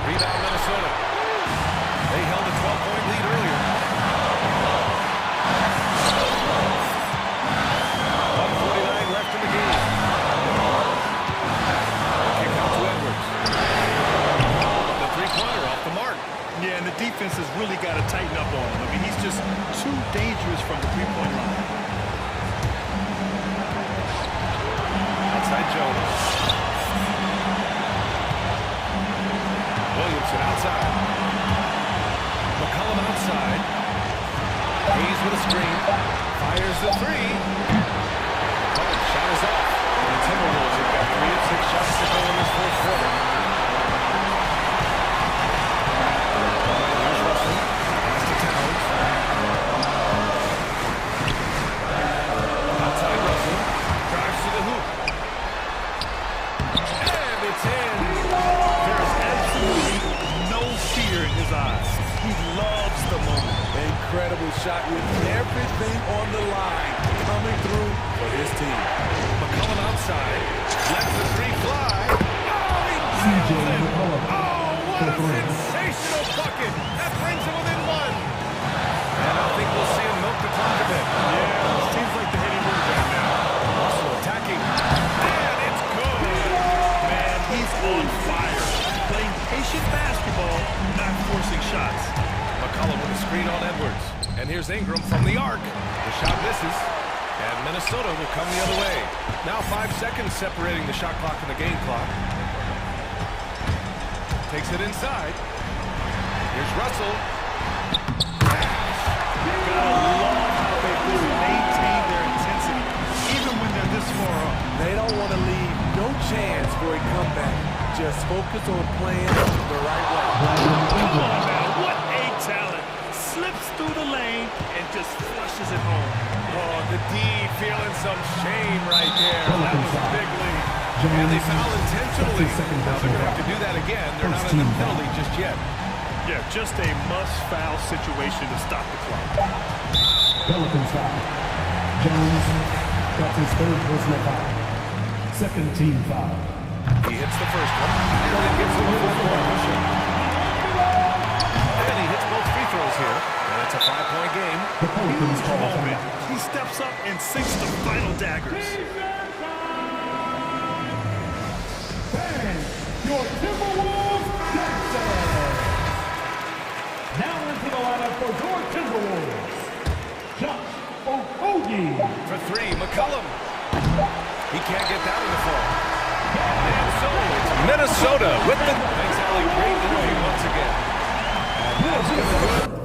Rebound Minnesota. They held a 12-point lead earlier. 1:49 left in the game. Kick out to Edwards. The three-pointer off the mark. Yeah, and the defense has really got to tighten up on him. I mean, he's just too dangerous from the three-point line. Outside Jones. Williamson outside. McCollum outside. Hayes with a screen. Fires the three. Oh, shot is off. And the Timberwolves have got 3 of 6 shots to go in this fourth quarter. Here's Russell. Pass to Towns. Outside Russell. Drives to the hoop. And it's in. There's absolutely no fear in his eyes. He loves the moment. Incredible shot with everything on the line coming through for his team. McCollum outside. Lets the three fly. Oh, he CJ nails it. McCollum. Oh, what a sensational bucket. That brings him within one. And I think we'll see him milk the clock a bit. Yeah, seems like the heady move right now. Russell attacking. And it's good. Man, he's on fire. Playing patient basketball, not forcing shots. McCollum with a screen on Edwards. And here's Ingram from the arc. The shot misses. And Minnesota will come the other way. Now 5 seconds separating the shot clock and the game clock. Takes it inside. Here's Russell. Gotta love how they maintain their intensity, even when they're this far up. They don't want to leave no chance for a comeback. Just focus on playing the right way. Come on now, what a talent. Slips through the lane and just flushes it home. Oh, the D feeling some shame right there. That was a big lead. And they foul intentionally. Now they're going to have to do that again. They're not in the penalty just yet. Yeah, just a must-foul situation to stop the clock. Pelicans foul. Jones, that's his 3rd personal foul. 2nd team foul. He hits the first one. And then gives him a full-court push-up. And he hits both free throws here. And it's a 5-point game. The Pelicans call Moment. He steps up and sinks the final daggers. And your Timberwolves dancer. Now into the lineup for your Timberwolves, Josh Okogie. For 3, McCollum. He can't get that in the fall. And so it's Minnesota with the... Thanks, Allie. Great interview once again. And that's going to do it.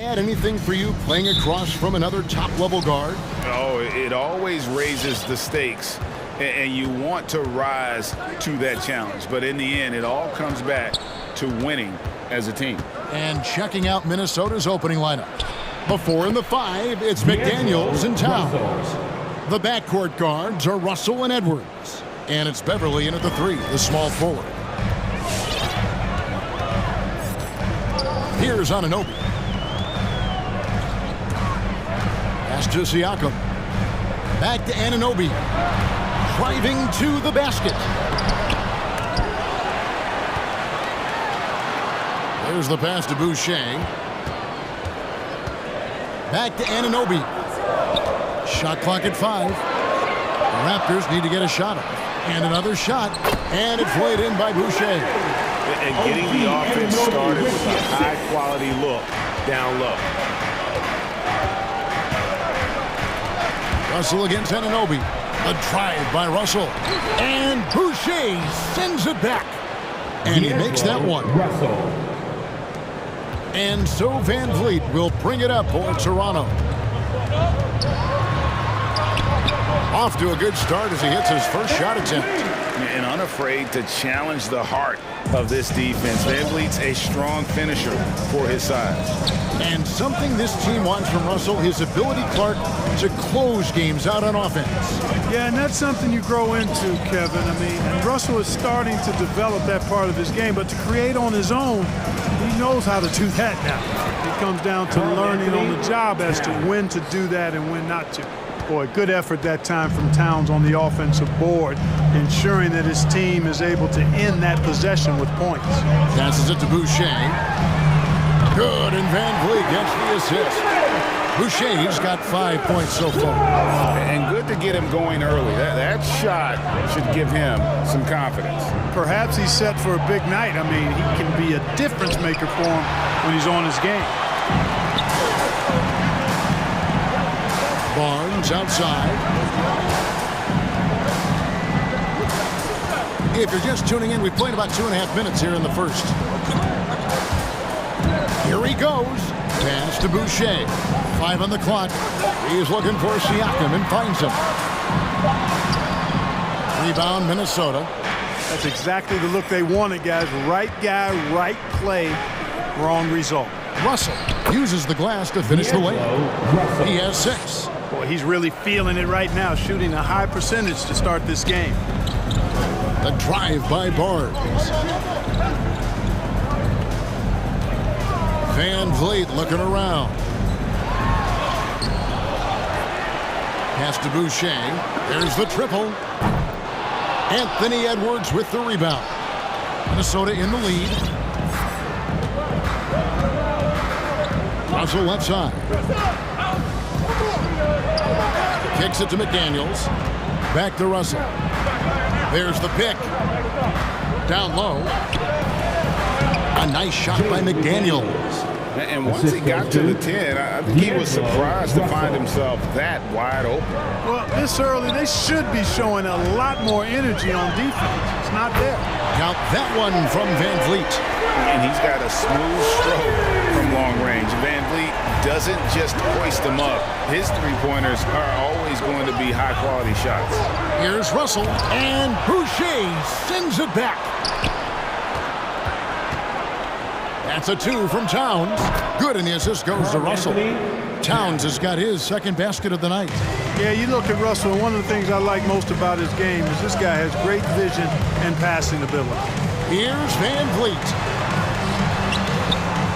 Add anything for you playing across from another top-level guard? Oh, it always raises the stakes, and you want to rise to that challenge. But in the end, it all comes back to winning as a team. And checking out Minnesota's opening lineup. Before in the 5, it's McDaniels and Towns. The backcourt guards are Russell and Edwards. And it's Beverly in at the 3, the small forward. Here's Anunoby. Pass to Siakam. Back to Anunoby. Driving to the basket. There's the pass to Boucher. Back to Anunoby. Shot clock at 5. The Raptors need to get a shot off. And another shot. And it's laid in by Boucher. And getting the offense started with a high-quality look down low. Russell against Anunoby. A drive by Russell. And Boucher sends it back. And he makes that one. And so Van Vliet will bring it up for Toronto. Off to a good start as he hits his first shot attempt. And unafraid to challenge the heart of this defense. Van Vliet's a strong finisher for his size. And something this team wants from Russell, his ability, Clark, to close games out on offense. Yeah, and that's something you grow into, Kevin. I mean, and Russell is starting to develop that part of his game, but to create on his own, he knows how to do that now. It comes down to learning on the job as to when to do that and when not to. Boy, good effort that time from Towns on the offensive board, ensuring that his team is able to end that possession with points. Passes it to Boucher. Good, and Van Vliet gets the assist. Boucher's got 5 points so far. And good to get him going early. That shot should give him some confidence. Perhaps he's set for a big night. I mean, he can be a difference maker for him when he's on his game. Barnes outside. If you're just tuning in, we've played about 2.5 minutes here in the first. Here he goes. Pass to Boucher. 5 on the clock. He's looking for Siakam and finds him. Rebound, Minnesota. That's exactly the look they wanted, guys. Right guy, right play, wrong result. Russell uses the glass to finish the layup. He has 6. Boy, he's really feeling it right now, shooting a high percentage to start this game. The drive by Barnes. Van Vliet looking around. Pass to Boucher. There's the triple. Anthony Edwards with the rebound. Minnesota in the lead. Russell left side. Kicks it to McDaniels. Back to Russell. There's the pick. Down low. A nice shot by McDaniels. And once he got to the 10, I think he was surprised to find himself that wide open. Well, this early, they should be showing a lot more energy on defense. It's not there. Count that one from Van Vliet. And he's got a smooth stroke from long range. Van Vliet doesn't just hoist them up. His three-pointers are always going to be high-quality shots. Here's Russell, and Boucher sends it back. That's a 2 from Towns. Good, and the assist goes to Russell. Towns has got his second basket of the night. Yeah, you look at Russell, and one of the things I like most about his game is this guy has great vision and passing ability. Here's Van Vliet.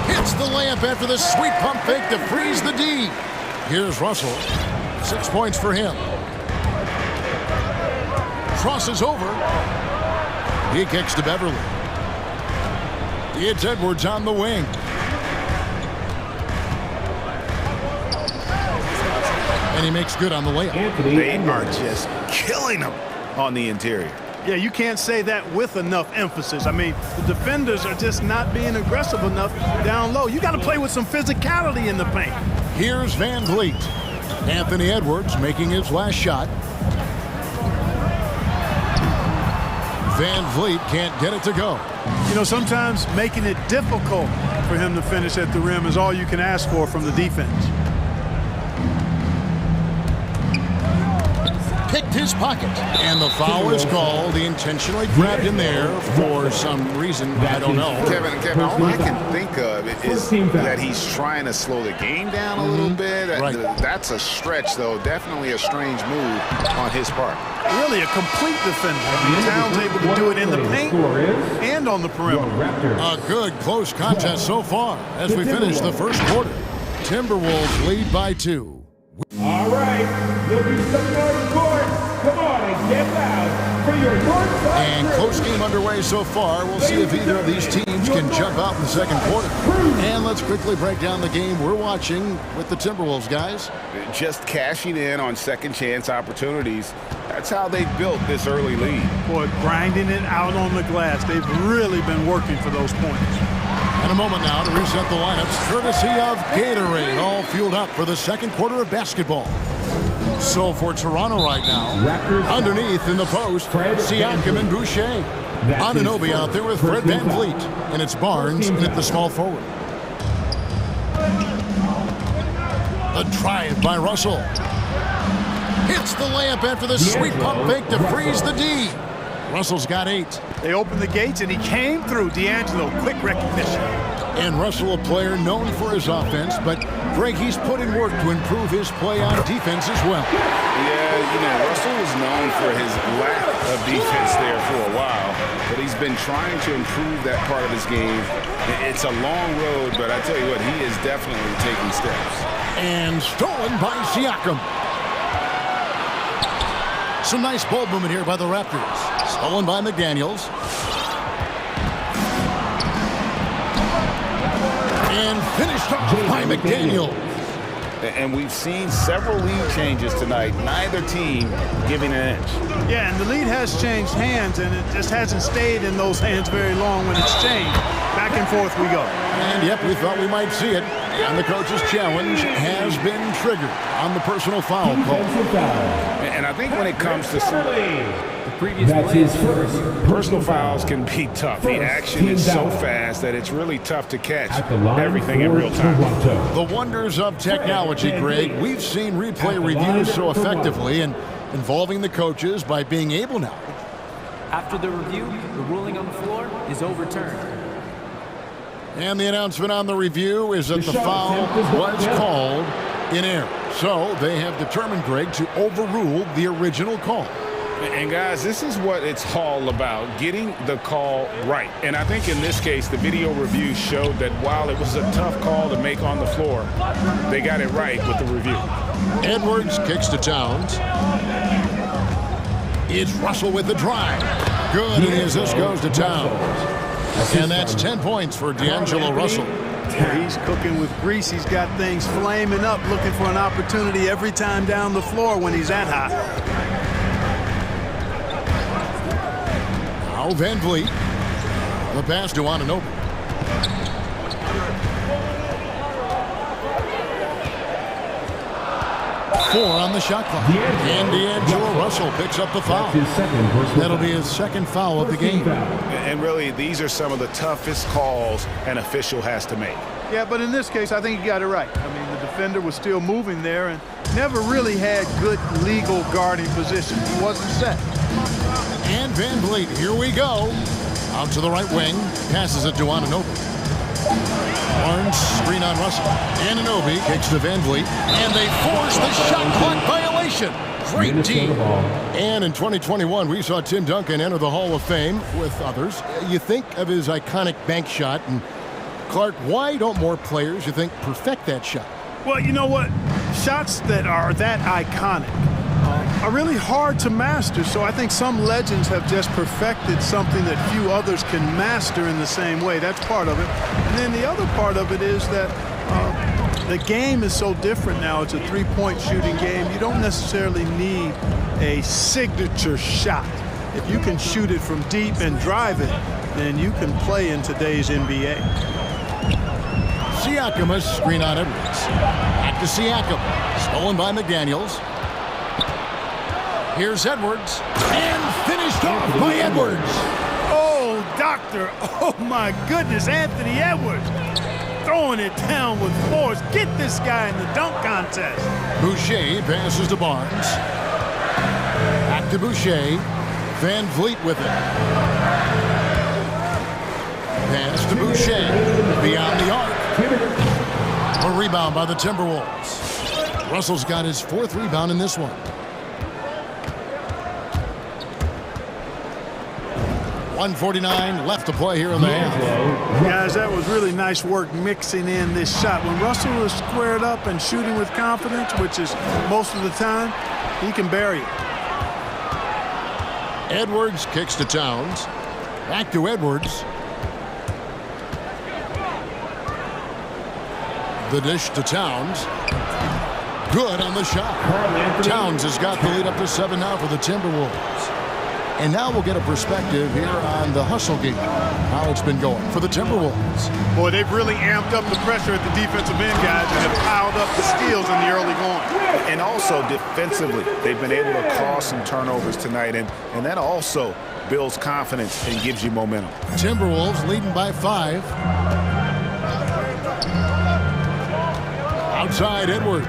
Hits the layup after the sweet pump fake to freeze the D. Here's Russell. 6 points for him. Crosses over. He kicks to Beverly. It's Edwards on the wing. And he makes good on the layup. They are just killing him on the interior. Yeah, you can't say that with enough emphasis. I mean, the defenders are just not being aggressive enough down low. You got to play with some physicality in the paint. Here's Van Vliet. Anthony Edwards making his last shot. Van Vliet can't get it to go. You know, sometimes making it difficult for him to finish at the rim is all you can ask for from the defense. Picked his pocket, and the foul is called. He intentionally grabbed him there for some reason, I don't know. Kevin, all I can think of is that he's trying to slow the game down a little bit. Right. That's a stretch, though. Definitely a strange move on his part. Really a complete defender. Towns able to do it in the paint and on the perimeter. A good close contest so far as we finish the first quarter. Timberwolves lead by 2. All right, there'll be some North Court. Come on and get loud for your North Side. And close game underway so far. We'll see if either of these teams can jump out in the second quarter. And let's quickly break down the game we're watching with the Timberwolves, guys. Just cashing in on second chance opportunities. That's how they built this early lead. Boy, grinding it out on the glass. They've really been working for those points. In a moment now to reset the lineups, courtesy of Gatorade, all fueled up for the second quarter of basketball. So for Toronto right now, underneath in the post, Siakam and Boucher. Anunoby out there with Fred VanVleet, and it's Barnes in at the small forward. The drive by Russell. Hits the layup after the sweet pump fake to freeze the D. Russell's got 8. They opened the gates and he came through. D'Angelo, quick recognition. And Russell, a player known for his offense, but Greg, he's put in work to improve his play on defense as well. Yeah, Russell was known for his lack of defense there for a while, but he's been trying to improve that part of his game. It's a long road, but I tell you what, he is definitely taking steps. And stolen by Siakam. Some nice ball movement here by the Raptors. Stolen by McDaniels. And finished off by McDaniels. And we've seen several lead changes tonight. Neither team giving an inch. Yeah, and the lead has changed hands, and it just hasn't stayed in those hands very long when it's changed. Back and forth we go. And yep, we thought we might see it. And the coach's challenge has been triggered on the personal foul call. And I think when it comes to That's his first personal fouls can be tough. The action is so fast that it's really tough to catch everything in real time. The wonders of technology, Greg. We've seen replay reviews so effectively and involving the coaches by being able now. After the review, the ruling on the floor is overturned. And the announcement on the review is that the foul was called in error. So they have determined, Greg, to overrule the original call. And guys, this is what it's all about, getting the call right. And I think in this case, the video review showed that while it was a tough call to make on the floor, they got it right with the review. Edwards kicks to Towns. It's Russell with the drive. Good, and as this goes to Towns. And that's 10 points for D'Angelo Russell. He's cooking with grease. He's got things flaming up, looking for an opportunity every time down the floor when he's that hot. Now VanVleet. The pass to Anunoby. Four on the shot clock. And D'Angelo Russell picks up the foul. That'll be his second foul of the game. And really, these are some of the toughest calls an official has to make. Yeah, but in this case, I think he got it right. I mean, the defender was still moving there and never really had good legal guarding position. He wasn't set. And VanVleet, here we go. Out to the right wing. Passes it to Anunoby. Barnes, screen on Russell. Anunoby kicks to VanVleet. And they force the shot clock violation. Great team. And in 2021, we saw Tim Duncan enter the Hall of Fame with others. You think of his iconic bank shot. And Clark, why don't more players, you think, perfect that shot? Well, you know what? Shots that are that iconic are really hard to master. So I think some legends have just perfected something that few others can master in the same way. That's part of it. And then the other part of it is that the game is so different now. It's a three-point shooting game. You don't necessarily need a signature shot. If you can shoot it from deep and drive it, then you can play in today's NBA. Siakam, a screen on Edwards. Back to Siakam. Stolen by McDaniels. Here's Edwards. And finished off by Edwards. Oh, doctor. Oh, my goodness, Anthony Edwards. throwing it down with force. Get this guy in the dunk contest. Boucher passes to Barnes. Back to Boucher. Van Vliet with it. Pass to Boucher. Beyond the arc. A rebound by the Timberwolves. Russell's got his 4th rebound in this one. .149 left to play here in the half. Guys, that was really nice work mixing in this shot. When Russell is squared up and shooting with confidence, which is most of the time, he can bury it. Edwards kicks to Towns. Back to Edwards. The dish to Towns. Good on the shot. Towns has got the lead up to 7 now for the Timberwolves. And now we'll get a perspective here on the hustle game, how it's been going for the Timberwolves. Boy, they've really amped up the pressure at the defensive end, guys, and have piled up the steals in the early going. And also defensively, they've been able to cause some turnovers tonight, and that also builds confidence and gives you momentum. Timberwolves leading by 5. Outside Edwards.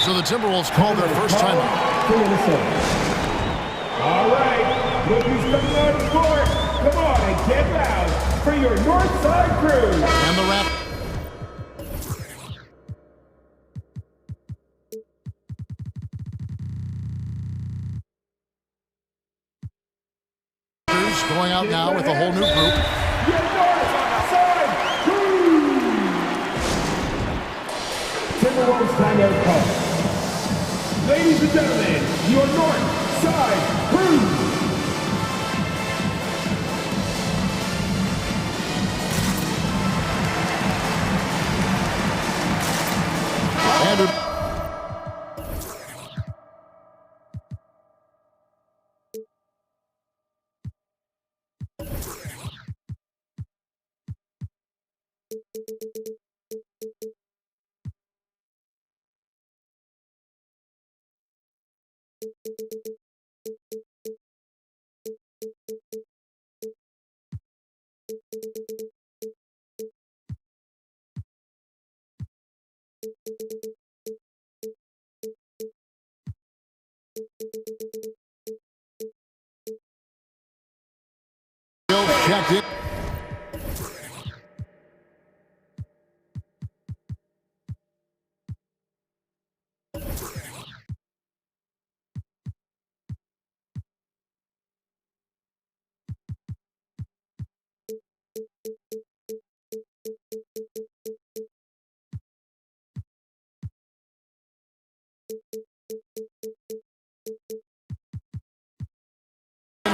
So the Timberwolves call their first timeout. All right, rookies coming on the court. Come on and get loud for your North Side crew. And the wrap. Going out now with a whole new group. Your North Side crew. Timberwolves timeout call. Ladies and gentlemen, your North Side crew. Andrew. Checked it.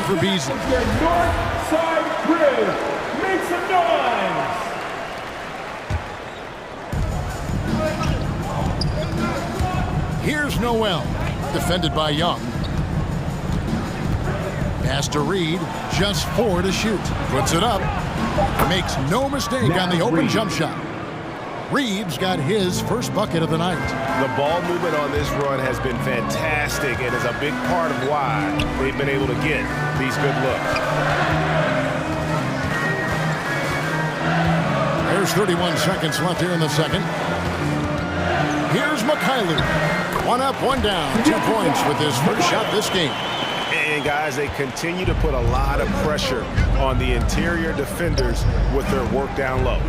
For Beasley. Your North Side crew, make some noise! Here's Noel, defended by Young. Pass to Reed, just 4 to shoot. Puts it up, makes no mistake on the open jump shot. Reed's got his first bucket of the night. The ball movement on this run has been fantastic and is a big part of why they've been able to get these good looks. There's 31 seconds left here in the second. Here's Mikhailuk. 1 up, 1 down. 2 points with his first shot this game. And guys, they continue to put a lot of pressure on the interior defenders with their work down low.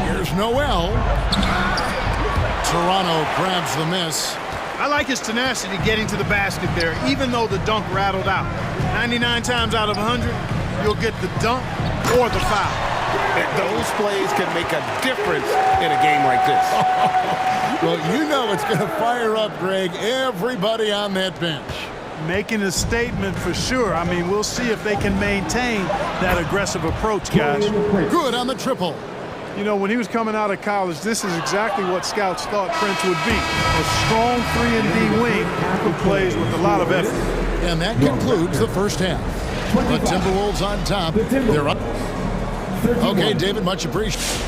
Here's Noel. Toronto grabs the miss. I like his tenacity getting to the basket there, even though the dunk rattled out. 99 times out of 100, you'll get the dunk or the foul. And those plays can make a difference in a game like this. Well, you know it's going to fire up, Greg, everybody on that bench. Making a statement for sure. I mean, we'll see if they can maintain that aggressive approach, guys. Good on the triple. You know, when he was coming out of college, this is exactly what scouts thought Prince would be. A strong 3-and-D wing who plays with a lot of effort. And that concludes the first half. The Timberwolves on top. They're up. Okay, David, much appreciated.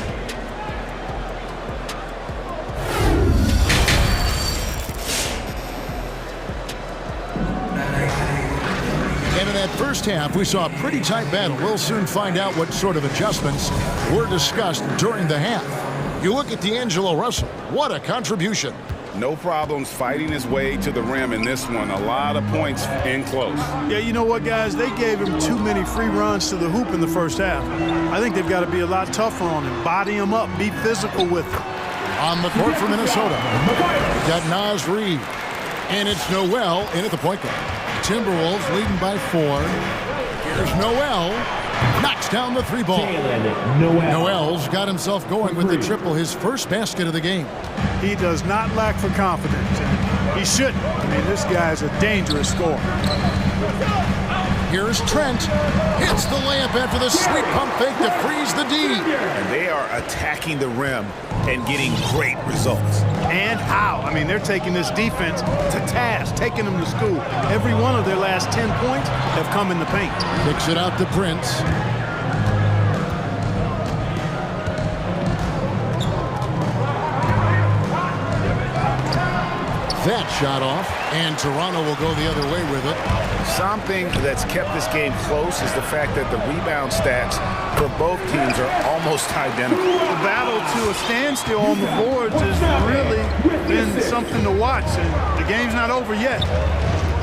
And in that first half, we saw a pretty tight battle. We'll soon find out what sort of adjustments were discussed during the half. You look at D'Angelo Russell. What a contribution. No problems fighting his way to the rim in this one. A lot of points in close. Yeah, you know what, guys? They gave him too many free runs to the hoop in the first half. I think they've got to be a lot tougher on him. Body him up. Be physical with him. On the court for Minnesota, we've got Naz Reid. And it's Noel in at the point guard. Timberwolves leading by 4. Here's Noel. Knocks down the 3 ball. Noel's got himself going with the triple, his first basket of the game. He does not lack for confidence. And he shouldn't. I mean, this guy's a dangerous scorer. Here's Trent. Hits the layup after the sweet pump fake to freeze the D. And they are attacking the rim and getting great results. And how? I mean, they're taking this defense to task, taking them to school. Every one of their last 10 points have come in the paint. Kicks it out to Prince. That shot off, and Toronto will go the other way with it. Something that's kept this game close is the fact that the rebound stats for both teams are almost identical. The battle to a standstill on the boards has really been something to watch, and the game's not over yet.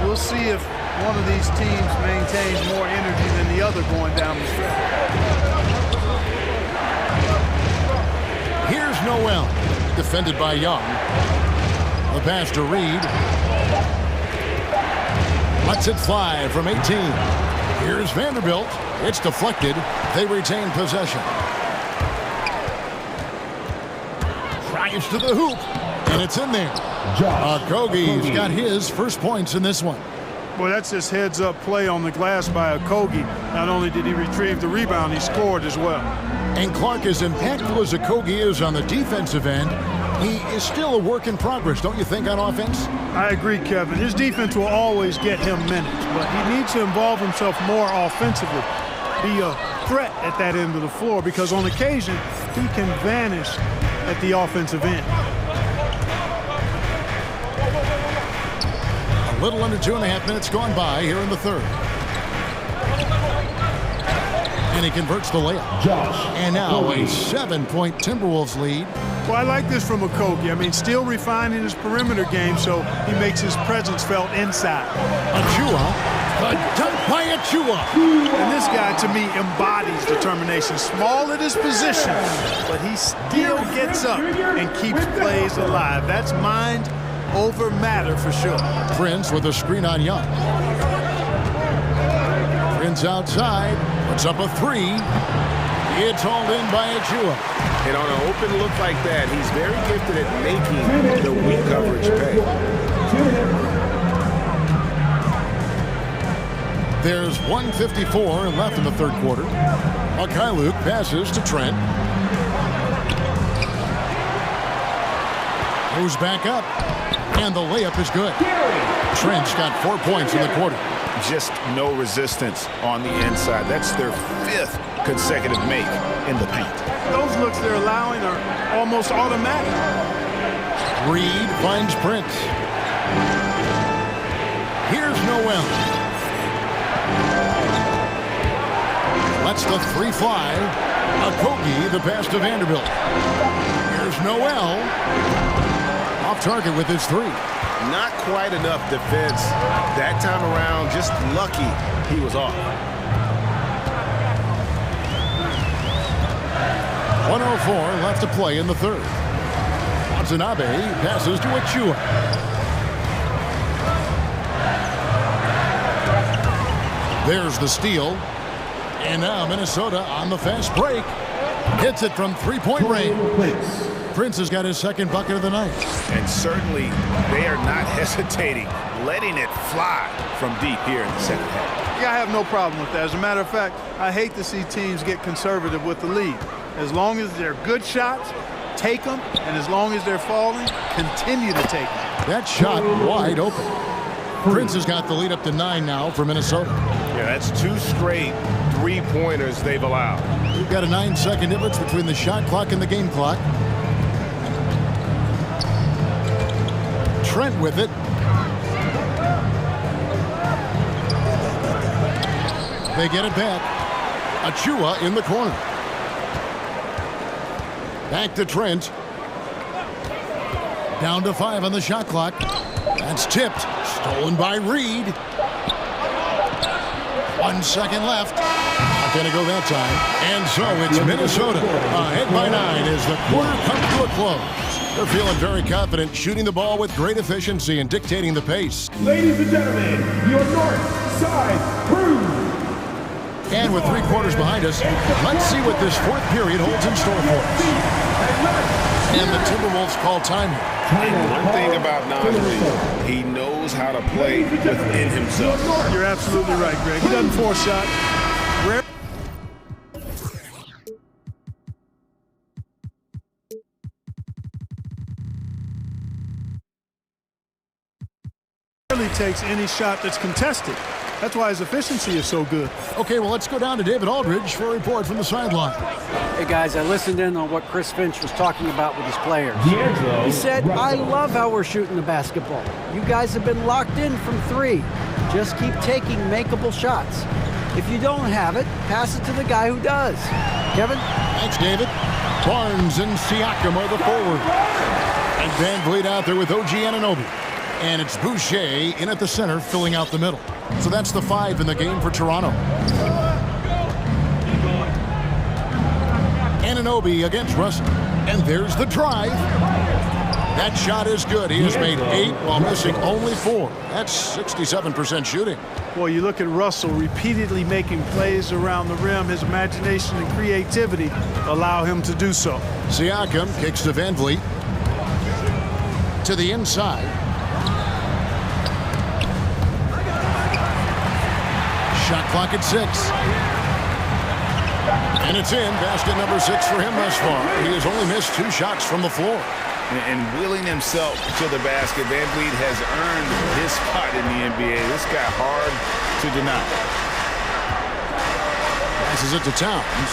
We'll see if one of these teams maintains more energy than the other going down the stretch. Here's Noel, defended by Young. The pass to Reid. Lets it fly from 18. Here's Vanderbilt. It's deflected. They retain possession. Drives to the hoop. And it's in there. Okogie's got his first points in this one. Well, that's just heads-up play on the glass by Okogie. Not only did he retrieve the rebound, he scored as well. And Clark, as impactful as Okogie is on the defensive end, he is still a work in progress, don't you think, on offense? I agree, Kevin. His defense will always get him minutes, but he needs to involve himself more offensively. Be a threat at that end of the floor, because on occasion, he can vanish at the offensive end. A little under 2.5 minutes gone by here in the third. And he converts the layup. And now a 7-point Timberwolves lead. Well, I like this from Okogie. I mean, still refining his perimeter game, so he makes his presence felt inside. Achua, a dunk by Achua. And this guy, to me, embodies determination. Small at his position, but he still gets up and keeps plays alive. That's mind over matter for sure. Prince with a screen on Young. Prince outside, puts up a 3. It's hauled in by Achua. And on an open look like that, he's very gifted at making the weak coverage pay. There's 1:54 left in the third quarter. Luke passes to Trent. Moves back up, and the layup is good. Trent's got 4 points in the quarter. Just no resistance on the inside. That's their 5th consecutive make in the paint. Those looks they're allowing are almost automatic. Reid finds Prince. Here's Noel. Lets the 3 fly. Okogie, the pass to Vanderbilt. Here's Noel. Off target with his 3. Not quite enough defense that time around. Just lucky he was off. 1:04 left to play in the third. Watanabe passes to Achua. There's the steal. And now Minnesota on the fast break. Hits it from 3-point range. Prince has got his second bucket of the night. And certainly they are not hesitating, letting it fly from deep here in the second half. Yeah, I have no problem with that. As a matter of fact, I hate to see teams get conservative with the lead. As long as they're good shots, take them. And as long as they're falling, continue to take them. That shot wide open. Prince has got the lead up to 9 now for Minnesota. Yeah, that's 2 straight 3-pointers they've allowed. We've got a 9-second difference between the shot clock and the game clock. Trent with it. They get it back. Achua in the corner. Back to Trent. Down to 5 on the shot clock. That's tipped. Stolen by Reed. 1 second left. Not going to go that time. And so it's Minnesota ahead by 9 as the quarter comes to a close. They're feeling very confident, shooting the ball with great efficiency and dictating the pace. Ladies and gentlemen, your north side crew. And with 3 quarters behind us, let's see what this fourth period holds in store for us. And the Timberwolves call time here. And one thing about Najee, he knows how to play within himself. You're absolutely right, Greg. He doesn't force shots. Rarely takes any shot that's contested. That's why his efficiency is so good. Okay, well, let's go down to David Aldridge for a report from the sideline. Hey, guys, I listened in on what Chris Finch was talking about with his players. He said, I love how we're shooting the basketball. You guys have been locked in from 3. Just keep taking makeable shots. If you don't have it, pass it to the guy who does. Kevin? Thanks, David. Barnes and Siakam are the forward. And Van Vliet out there with OG Anunoby. And it's Boucher in at the center, filling out the middle. So that's the 5 in the game for Toronto. Anunoby against Russell. And there's the drive. That shot is good. He has made 8 while missing only 4. That's 67% shooting. Boy, you look at Russell repeatedly making plays around the rim. His imagination and creativity allow him to do so. Siakam kicks to Van Vliet. To the inside. Shot clock at 6. And it's in. Basket number 6 for him thus far. He has only missed 2 shots from the floor. And willing himself to the basket, Van Vliet has earned his spot in the NBA. This guy hard to deny. Passes it to Towns.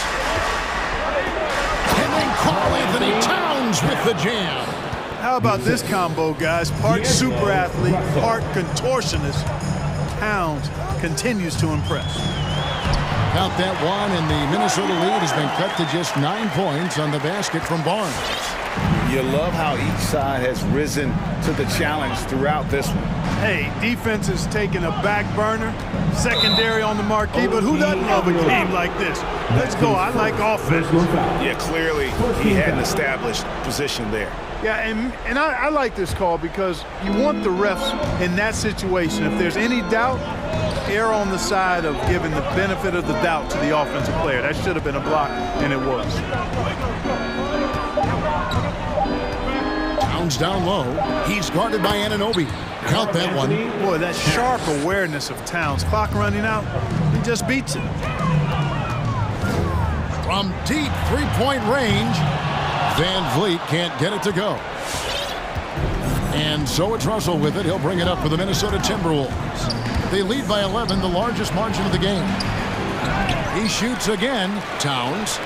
And then Karl Anthony Towns with the jam. How about this combo, guys? Part super athlete, part contortionist. Towns continues to impress. Count that one, and the Minnesota lead has been cut to just 9 points on the basket from Barnes. You love how each side has risen to the challenge throughout this one. Hey, defense is taking a back burner, secondary on the marquee, but who doesn't love a game like this? Let's go. I like offense. Yeah, clearly he had an established position there. Yeah, and I like this call because you want the refs in that situation. If there's any doubt, err on the side of giving the benefit of the doubt to the offensive player. That should have been a block, and it was. Towns down low. He's guarded by Anunoby. Count that one. Boy, that sharp awareness of Towns. Clock running out, he just beats it. From deep three-point range, Van Vliet can't get it to go. And so it's Russell with it. He'll bring it up for the Minnesota Timberwolves. They lead by 11, the largest margin of the game. He shoots again. Towns.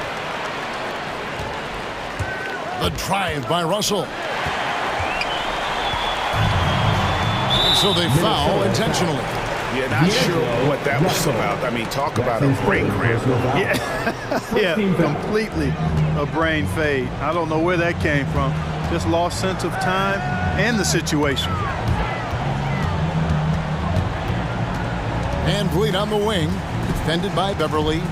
The drive by Russell. And so they foul intentionally. Yeah, not sure what that was about. I mean, talk about a brain cramp. Yeah, completely a brain fade. I don't know where that came from. Just lost sense of time and the situation. Van Vliet on the wing, defended by Beverly.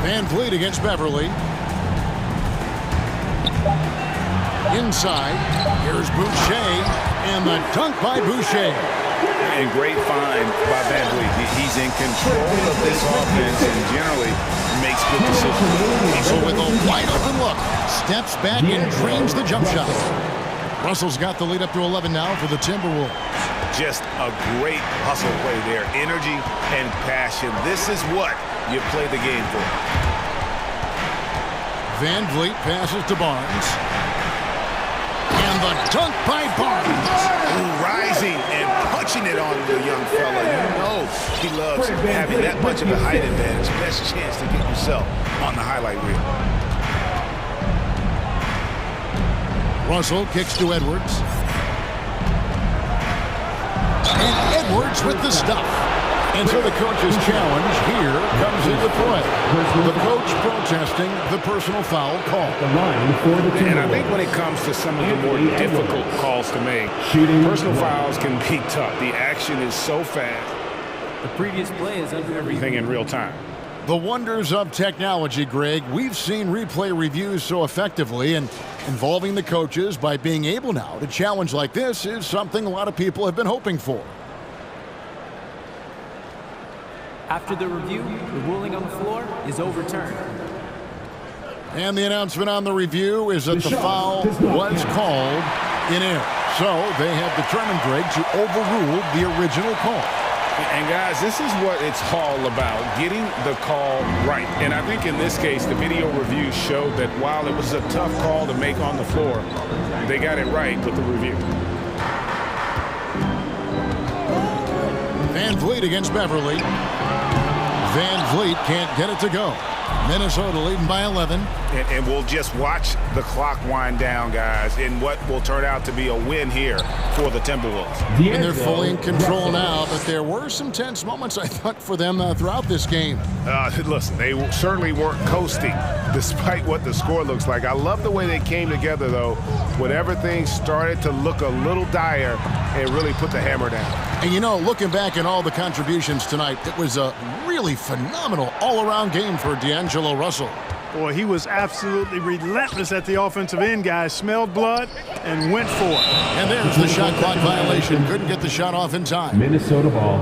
Van Vliet against Beverly. Inside, here's Boucher, and the dunk by Boucher. And great find by Van Vliet. He's in control of this offense and generally makes good decisions. So with a wide open look, steps back and drains the jump shot. Russell's got the lead up to 11 now for the Timberwolves. Just a great hustle play there. Energy and passion. This is what you play the game for. Van Vliet passes to Barnes. And the dunk by Barnes. Rising and punching it on the young fella. You know he loves having that much of a height advantage. Best chance to get yourself on the highlight reel. Russell kicks to Edwards. And Edwards with the stuff. And so the coach's challenge here comes into play. The coach protesting the personal foul call. And I think when it comes to some of the more difficult calls to make, personal fouls can be tough. The action is so fast. The previous play is under everything in real time. The wonders of technology, Greg. We've seen replay reviews so effectively, and involving the coaches by being able now to challenge like this is something a lot of people have been hoping for. After the review, the ruling on the floor is overturned. And the announcement on the review is that the foul was called in error. So they have determined, Greg, to overrule the original call. And guys, this is what it's all about, getting the call right. And I think in this case, the video review showed that while it was a tough call to make on the floor, they got it right with the review. Van Vliet against Beverly. Van Vliet can't get it to go. Minnesota leading by 11. And we'll just watch the clock wind down, guys, in what will turn out to be a win here for the Timberwolves. And they're fully in control now, but there were some tense moments, I thought, for them throughout this game. Listen, they certainly weren't coasting, despite what the score looks like. I love the way they came together, though, when everything started to look a little dire and really put the hammer down. And, you know, looking back at all the contributions tonight, it was a really phenomenal all-around game for D'Angelo Russell. Boy, he was absolutely relentless at the offensive end, guys. Smelled blood and went for it. And there's the shot clock violation. Couldn't get the shot off in time. Minnesota ball.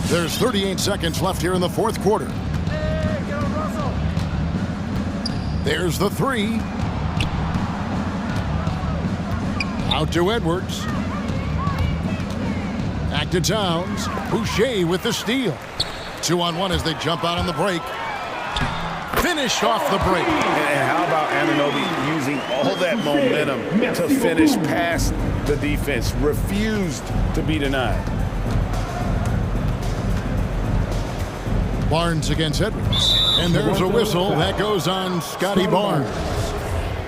There's 38 seconds left here in the fourth quarter. There's the three. Out to Edwards. Back to Towns. Boucher with the steal. 2-on-1 as they jump out on the break. Finished off the break. And how about Anunoby using all that momentum to finish past the defense? Refused to be denied. Barnes against Edwards. And there's a whistle that goes on Scotty Barnes.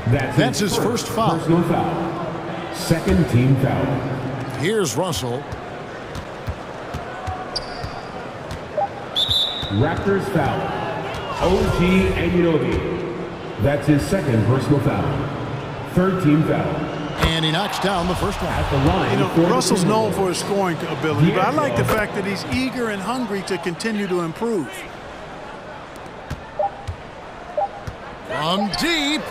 That's his first foul. Personal foul. Second team foul. Here's Russell. Raptors foul. OG Anunoby. That's his second personal foul. Third team foul. And he knocks down the first one. At the line. You know, Russell's known for his scoring ability, but I like the fact that he's eager and hungry to continue to improve. From deep.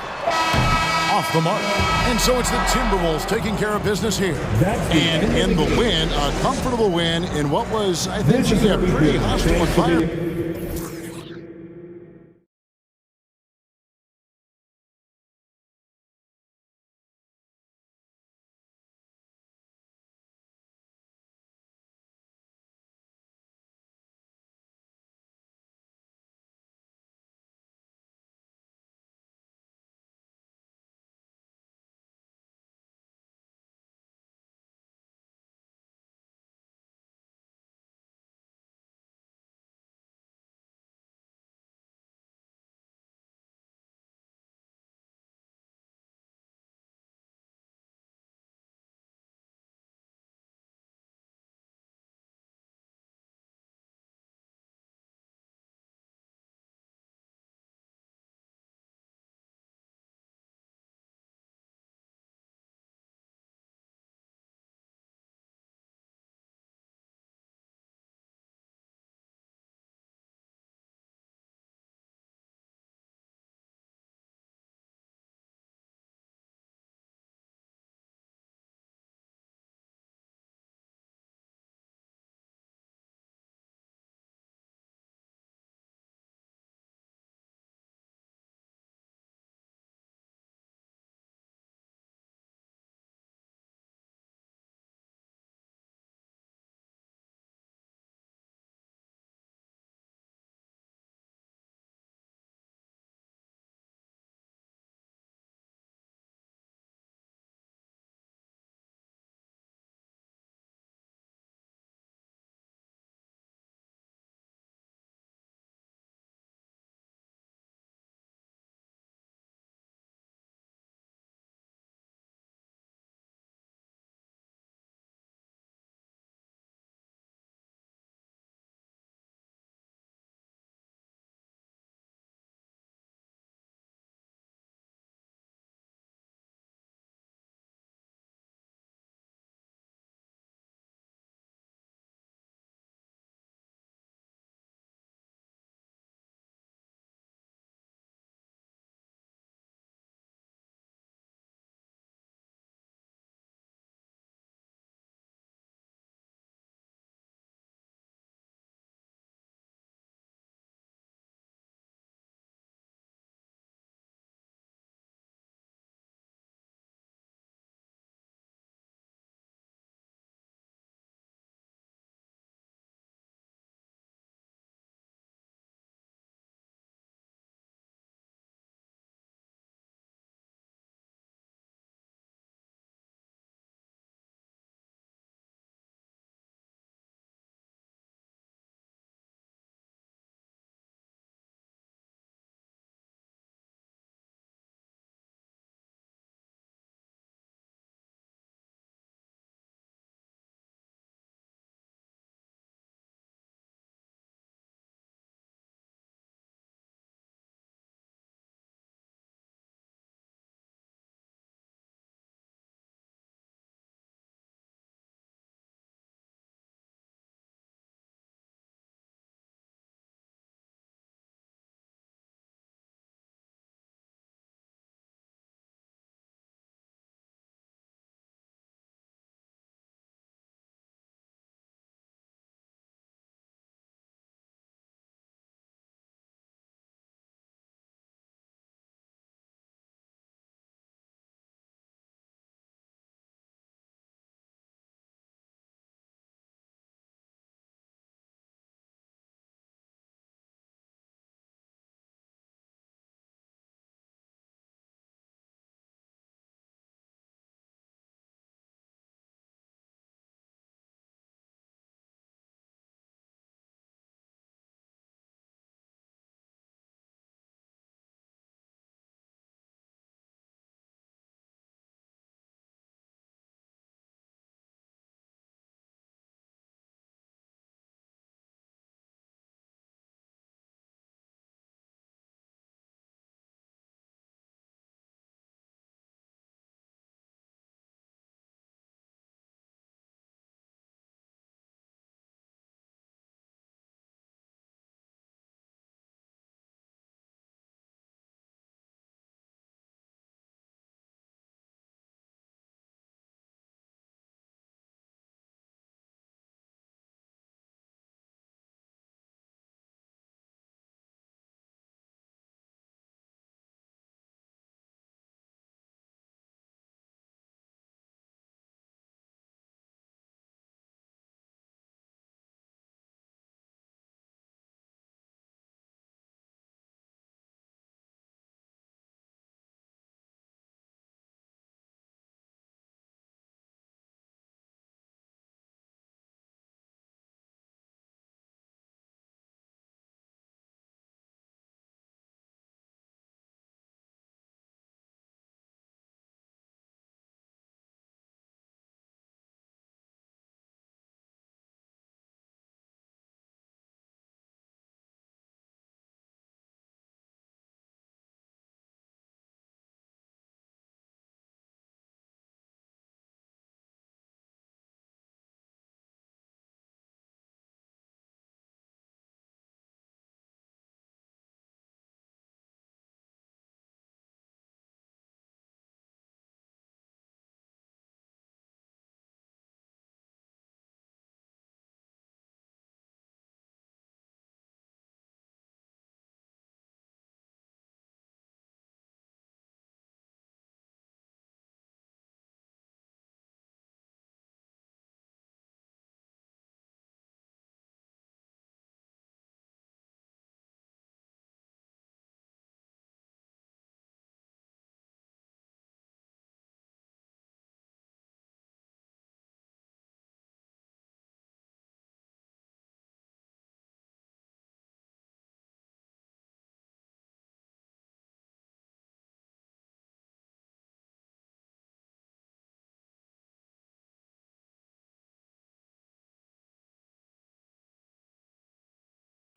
Off the mark. And so it's the Timberwolves taking care of business here. And in the win, a comfortable win in what was, I think, a pretty hostile environment.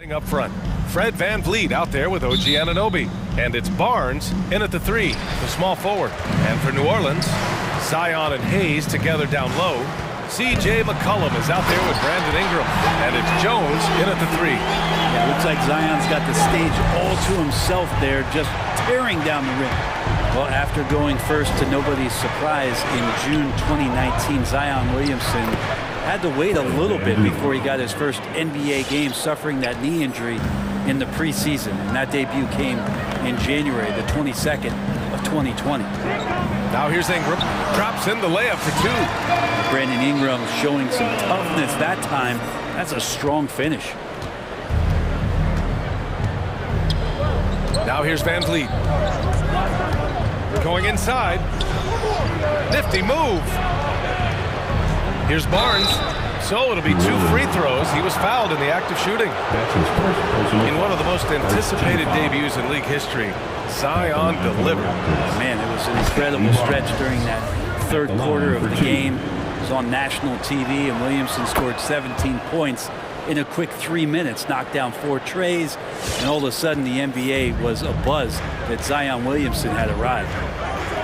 Up front, Fred VanVleet out there with OG Anunoby. And it's Barnes in at the 3, the small forward. And for New Orleans, Zion and Hayes together down low. C.J. McCollum is out there with Brandon Ingram. And it's Jones in at the 3. Yeah, looks like Zion's got the stage all to himself there, just tearing down the rim. Well, after going first to nobody's surprise in June 2019, Zion Williamson had to wait a little bit before he got his first NBA game, suffering that knee injury in the preseason. And that debut came in January, the 22nd of 2020. Now here's Ingram, drops in the layup for 2. Brandon Ingram showing some toughness that time. That's a strong finish. Now here's VanVleet. Going inside. Nifty move. Here's Barnes. So it'll be 2 free throws. He was fouled in the act of shooting. In one of the most anticipated debuts in league history, Zion delivered. Man, it was an incredible stretch during that third quarter of the game. It was on national TV, and Williamson scored 17 points in a quick 3 minutes, knocked down 4 trays, and all of a sudden the NBA was abuzz that Zion Williamson had arrived.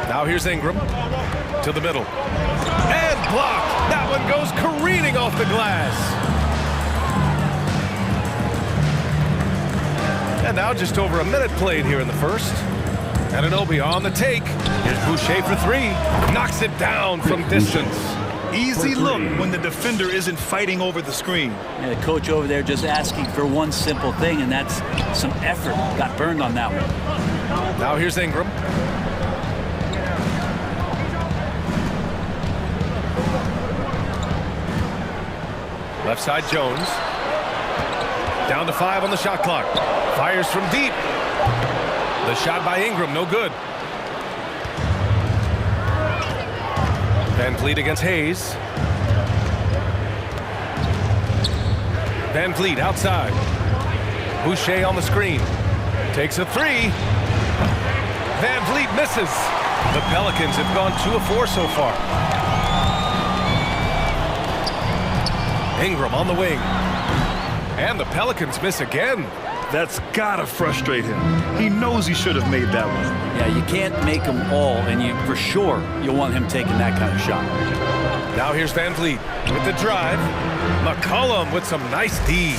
Now here's Ingram to the middle. And blocked. That one goes careening off the glass. And now just over a minute played here in the first. Anunoby on the take. Here's Boucher for 3. Knocks it down from distance. Easy look when the defender isn't fighting over the screen. Yeah, the coach over there just asking for one simple thing, and that's some effort. Got burned on that one. Now here's Ingram. Left side Jones. Down to 5 on the shot clock. Fires from deep. The shot by Ingram, no good. VanVleet against Hayes. VanVleet outside. Boucher on the screen. Takes a 3. VanVleet misses. The Pelicans have gone 2 of 4 so far. Ingram on the wing. And the Pelicans miss again. That's gotta frustrate him. He knows he should have made that one. Yeah, you can't make them all, and you for sure you'll want him taking that kind of shot. Now here's VanVleet with the drive. McCollum with some nice D.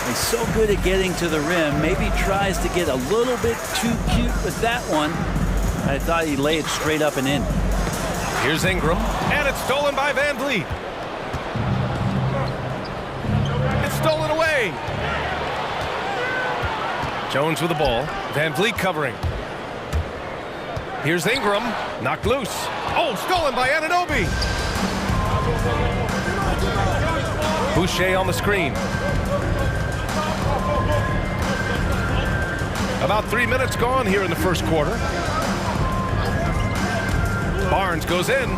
He's so good at getting to the rim. Maybe tries to get a little bit too cute with that one. I thought he'd lay it straight up and in. Here's Ingram, and it's stolen by VanVleet. It's stolen away. Jones with the ball. VanVleet covering. Here's Ingram. Knocked loose. Oh, stolen by Anunoby. Boucher on the screen. About 3 minutes gone here in the first quarter. Barnes goes in.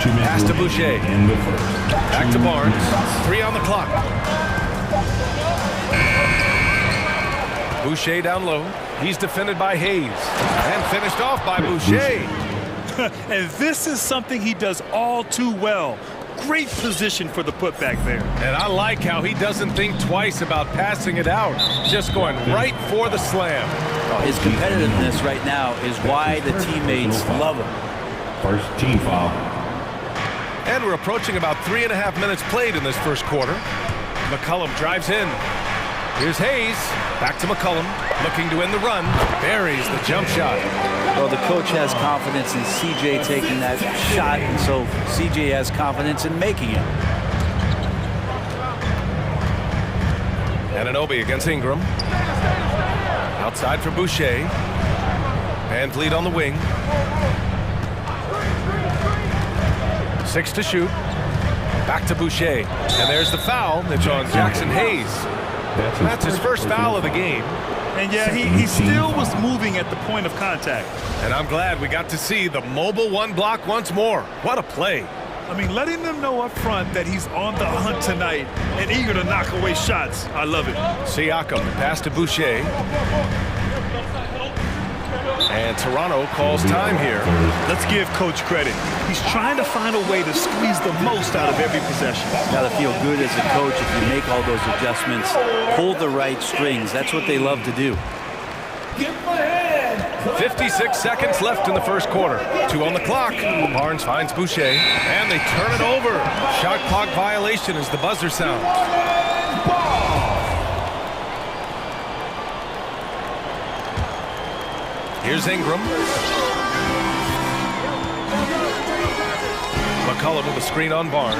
Pass to Boucher. Back to Barnes. 3 on the clock. Boucher down low. He's defended by Hayes. And finished off by Boucher. And this is something he does all too well. Great position for the putback there. And I like how he doesn't think twice about passing it out. Just going right for the slam. His competitiveness right now is why the teammates love him. First team foul. And we're approaching about 3.5 minutes played in this first quarter. McCollum drives in. Here's Hayes. Back to McCollum. Looking to end the run. Buries the jump shot. Well, the coach has confidence in CJ taking that shot, and so CJ has confidence in making it. Anunoby against Ingram. Outside for Boucher. VanVleet on the wing. 6 to shoot. Back to Boucher. And there's the foul. It's on Jackson Hayes. That's his first foul of the game. And yeah, he still was moving at the point of contact. And I'm glad we got to see the mobile one block once more. What a play. I mean, letting them know up front that he's on the hunt tonight and eager to knock away shots. I love it. Siakam, pass to Boucher. And Toronto calls time here. Let's give Coach credit. He's trying to find a way to squeeze the most out of every possession. Got to feel good as a coach if you make all those adjustments, pull the right strings. That's what they love to do. 56 seconds left in the first quarter. 2 on the clock. Barnes finds Boucher, and they turn it over. Shot clock violation as the buzzer sounds. Here's Ingram. McCollum with a screen on Barnes.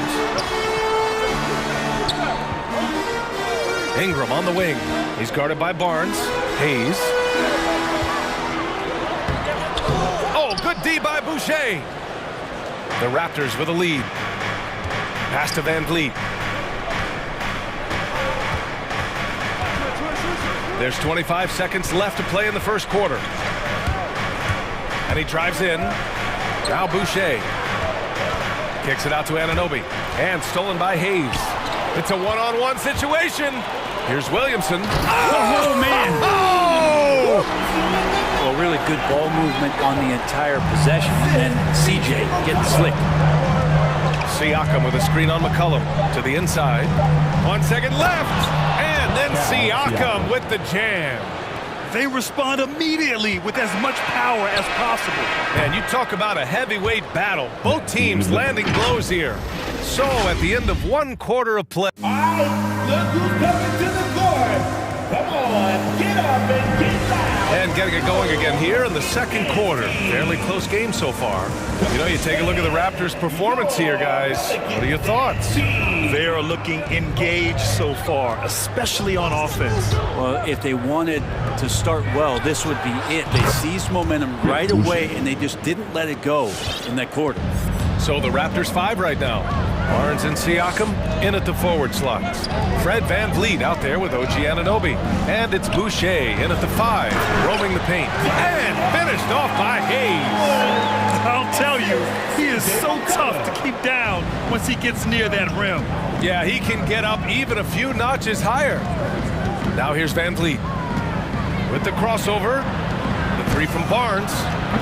Ingram on the wing. He's guarded by Barnes. Hayes. Oh, good D by Boucher. The Raptors with a lead. Pass to Van Vliet. There's 25 seconds left to play in the first quarter. And he drives in. Now Boucher. Kicks it out to Anunoby. And stolen by Hayes. It's a one-on-one situation. Here's Williamson. Oh, man. Oh! Well, really good ball movement on the entire possession. And CJ getting slick. Siakam with a screen on McCollum to the inside. 1 second left. And then Siakam with the jam. They respond immediately with as much power as possible. And you talk about a heavyweight battle. Both teams landing blows here. So at the end of 1 quarter of play. All right, look who's coming to the court. Come on, get up and get down. And getting it going again here in the second quarter. Fairly close game so far. You know, you take a look at the Raptors' performance here, guys. What are your thoughts? They are looking engaged so far, especially on offense. Well, if they wanted to start well, this would be it. They seized momentum right away, and they just didn't let it go in that quarter. So the Raptors 5 right now. Barnes and Siakam in at the forward slots. Fred Van Vliet out there with OG Anunoby. And it's Boucher in at the 5, roaming the paint. And finished off by Hayes. I'll tell you, he is so tough to keep down once he gets near that rim. Yeah, he can get up even a few notches higher. Now here's Van Vliet with the crossover. The 3 from Barnes.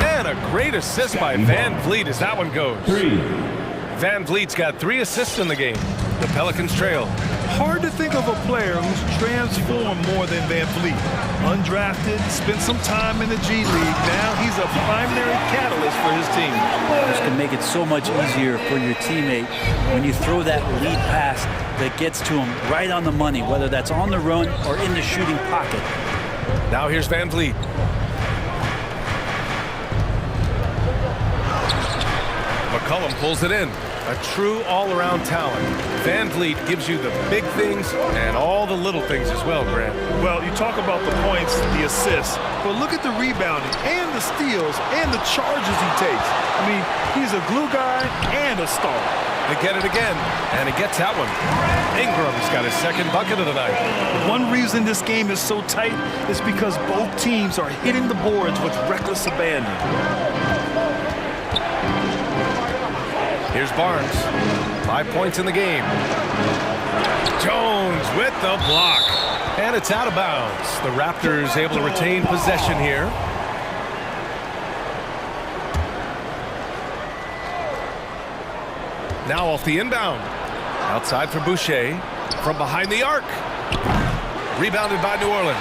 And a great assist by Van Vliet as that one goes. Van Vliet's got 3 assists in the game. The Pelicans trail. Hard to think of a player who's transformed more than Van Vliet. Undrafted, spent some time in the G League. Now he's a primary catalyst for his team. This can make it so much easier for your teammate when you throw that lead pass that gets to him right on the money, whether that's on the run or in the shooting pocket. Now here's Van Vliet. McCollum pulls it in. A true all-around talent. Van Vliet gives you the big things and all the little things as well, Grant. Well, you talk about the points, the assists, but look at the rebounding and the steals and the charges he takes. I mean, he's a glue guy and a star. They get it again, and he gets that one. Ingram's got his second bucket of the night. One reason this game is so tight is because both teams are hitting the boards with reckless abandon. Here's Barnes. 5 points in the game. Jones with the block. And it's out of bounds. The Raptors able to retain possession here. Now off the inbound. Outside for Boucher. From behind the arc. Rebounded by New Orleans.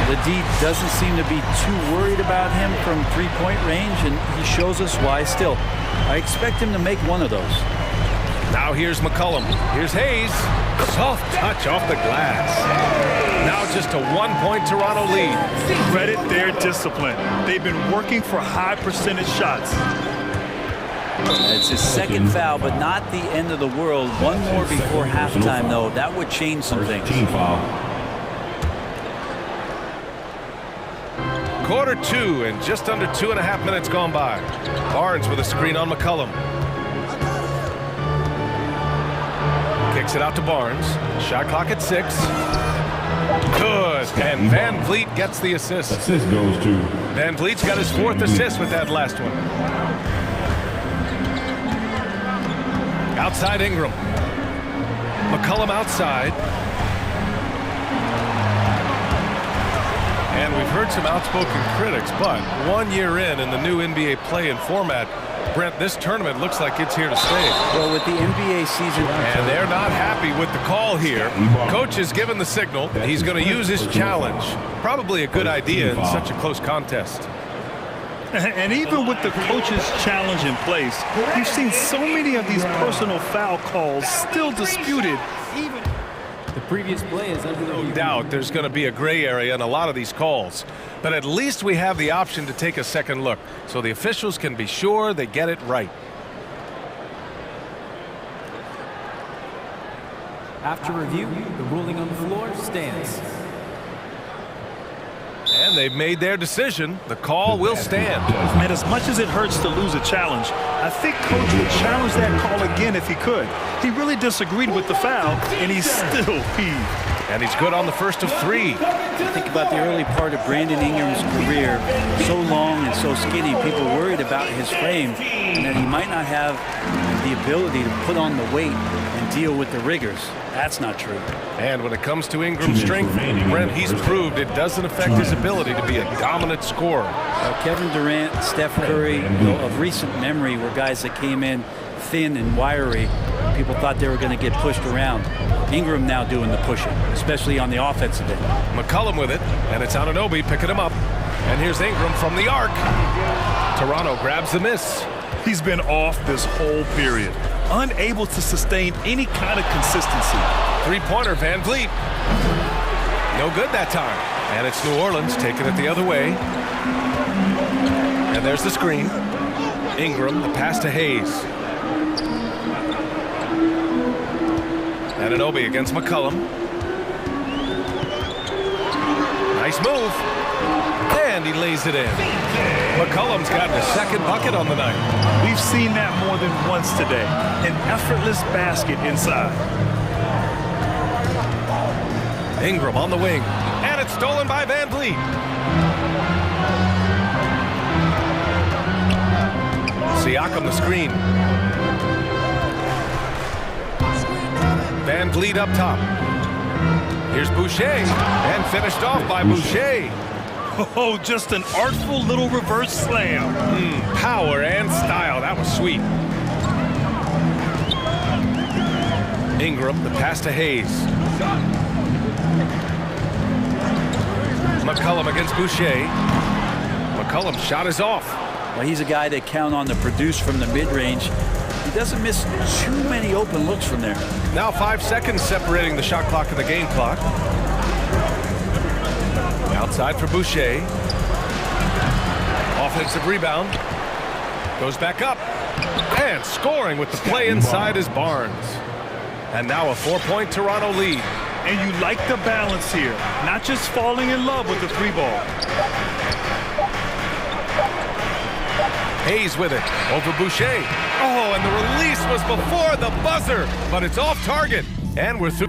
The D doesn't seem to be too worried about him from three-point range, and he shows us why still. I expect him to make one of those. Now here's McCollum. Here's Hayes. Soft touch off the glass. Now just a 1-point Toronto lead. Credit their discipline. They've been working for high percentage shots. It's his second foul, but not the end of the world. One more before halftime, though. That would change some things. Quarter 2 and just under 2.5 minutes gone by. Barnes with a screen on McCollum. Kicks it out to Barnes. Shot clock at 6. Good. And Van Vliet gets the assist. Assist goes to Van Vliet's got his 4th assist with that last one. Outside Ingram. McCollum outside. And we've heard some outspoken critics, but 1 year in the new NBA play-in format, Brent, this tournament looks like it's here to stay. Well, with the NBA season... And they're not happy with the call here. Coach has given the signal. He's going to use his challenge. Probably a good idea in such a close contest. And even with the coach's challenge in place, we've seen so many of these personal foul calls still disputed. Even the previous play is under the no doubt there's going to be a gray area in a lot of these calls. But at least we have the option to take a second look, so the officials can be sure they get it right. After review, the ruling on the floor stands. And they've made their decision. The call will stand. And as much as it hurts to lose a challenge, I think Coach would challenge that call again if he could. He really disagreed with the foul, and he's still peeved. And he's good on the first of three. Think about the early part of Brandon Ingram's career. So long and so skinny, people worried about his frame and that he might not have the ability to put on the weight and deal with the rigors. That's not true. And when it comes to Ingram's strength, Brent, he's proved it doesn't affect his ability to be a dominant scorer. Kevin Durant, Steph Curry, of recent memory, were guys that came in thin and wiry. People thought they were going to get pushed around. Ingram now doing the pushing, especially on the offensive end. McCollum with it, and it's Anunoby picking him up. And here's Ingram from the arc. Toronto grabs the miss. He's been off this whole period, unable to sustain any kind of consistency. Three-pointer, Van Vliet. No good that time. And it's New Orleans taking it the other way. And there's the screen. Ingram, the pass to Hayes. Anunoby against McCollum. Nice move. And he lays it in. McCollum's gotten a second bucket on the night. We've seen that more than once today. An effortless basket inside. Ingram on the wing. And it's stolen by Van Vliet. Siakam the screen. Van Vliet up top. Here's Boucher, and finished off by Boucher. Oh, just an artful little reverse slam. Power and style, that was sweet. Ingram, the pass to Hayes. McCollum against Boucher. McCollum's shot is off. Well, he's a guy that count on to produce from the mid-range. He doesn't miss too many open looks from there. Now 5 seconds separating the shot clock and the game clock. Outside for Boucher. Offensive rebound. Goes back up. And scoring with the play inside is Barnes. And now a 4-point Toronto lead. And you like the balance here. Not just falling in love with the three ball. Hayes with it over Boucher. Oh, and the release was before the buzzer, but it's off target. And we're through.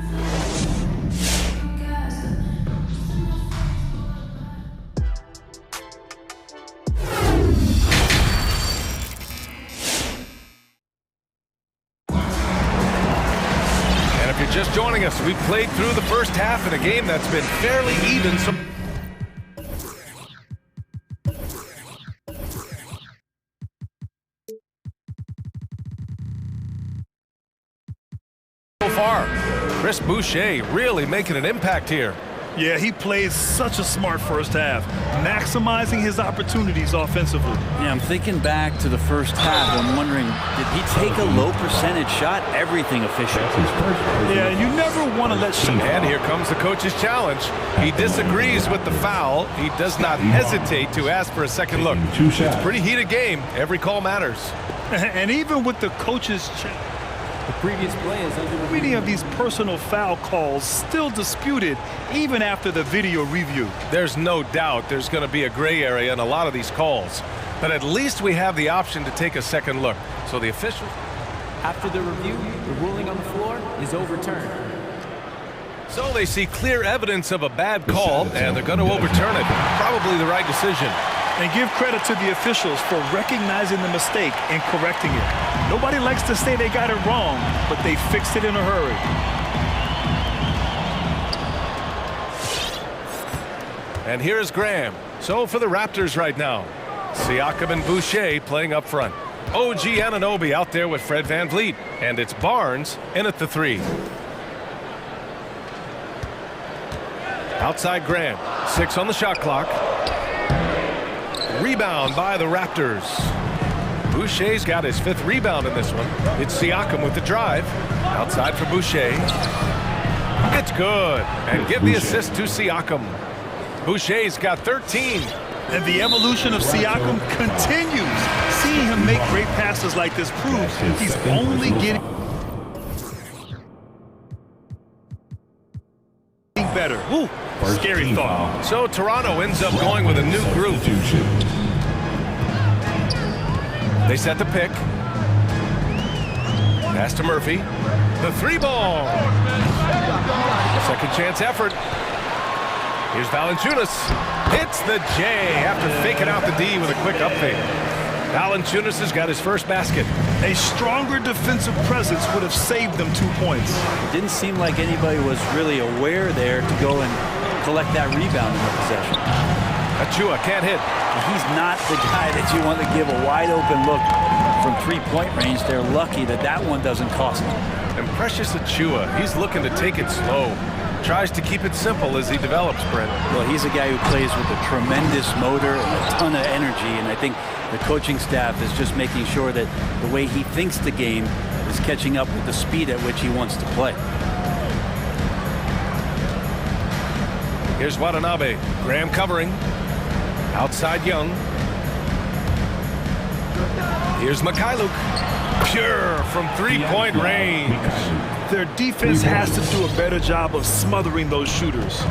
And if you're just joining us, we've played through the first half in a game that's been fairly even. So far, Chris Boucher really making an impact here. Yeah, he played such a smart first half, maximizing his opportunities offensively. Yeah, I'm thinking back to the first half. I'm wondering, did he take a low percentage shot? Everything efficient. Yeah, you never want to let shoot. And here comes the coach's challenge. He disagrees with the foul. He does not hesitate to ask for a second look. It's a pretty heated game. Every call matters. And even with the coach's challenge, the previous play is under the many of these personal foul calls still disputed even after the video review. There's no doubt there's going to be a gray area in a lot of these calls. But at least we have the option to take a second look. So the officials... After the review, the ruling on the floor is overturned. So they see clear evidence of a bad call, and they're going to overturn it. Probably the right decision. And give credit to the officials for recognizing the mistake and correcting it. Nobody likes to say they got it wrong, but they fixed it in a hurry. And here's Graham. So for the Raptors right now, Siakam and Boucher playing up front. OG Anunoby out there with Fred VanVleet. And it's Barnes in at the 3. Outside Graham. 6 on the shot clock. Rebound by the Raptors. Boucher's got his 5th rebound in this one. It's Siakam with the drive. Outside for Boucher. It's good. And give the assist to Siakam. Boucher's got 13. And the evolution of Siakam continues. Seeing him make great passes like this proves he's only getting better. Woo, scary thought. So Toronto ends up going with a new group. They set the pick. Pass to Murphy. The 3-ball. Second chance effort. Here's Valanciunas. Hits the J after faking out the D with a quick up fake. Valanciunas has got his first basket. A stronger defensive presence would have saved them 2 points. It didn't seem like anybody was really aware there to go and collect that rebound in the possession. Achua can't hit. He's not the guy that you want to give a wide open look from 3-point range. They're lucky that that one doesn't cost them. And Precious Achua, he's looking to take it slow. Tries to keep it simple as he develops, Brent. Well, he's a guy who plays with a tremendous motor and a ton of energy, and I think the coaching staff is just making sure that the way he thinks the game is catching up with the speed at which he wants to play. Here's Watanabe. Graham covering. Outside Young. Here's Mikhailuk. Pure from 3-point range. Their defense has to do a better job of smothering those shooters.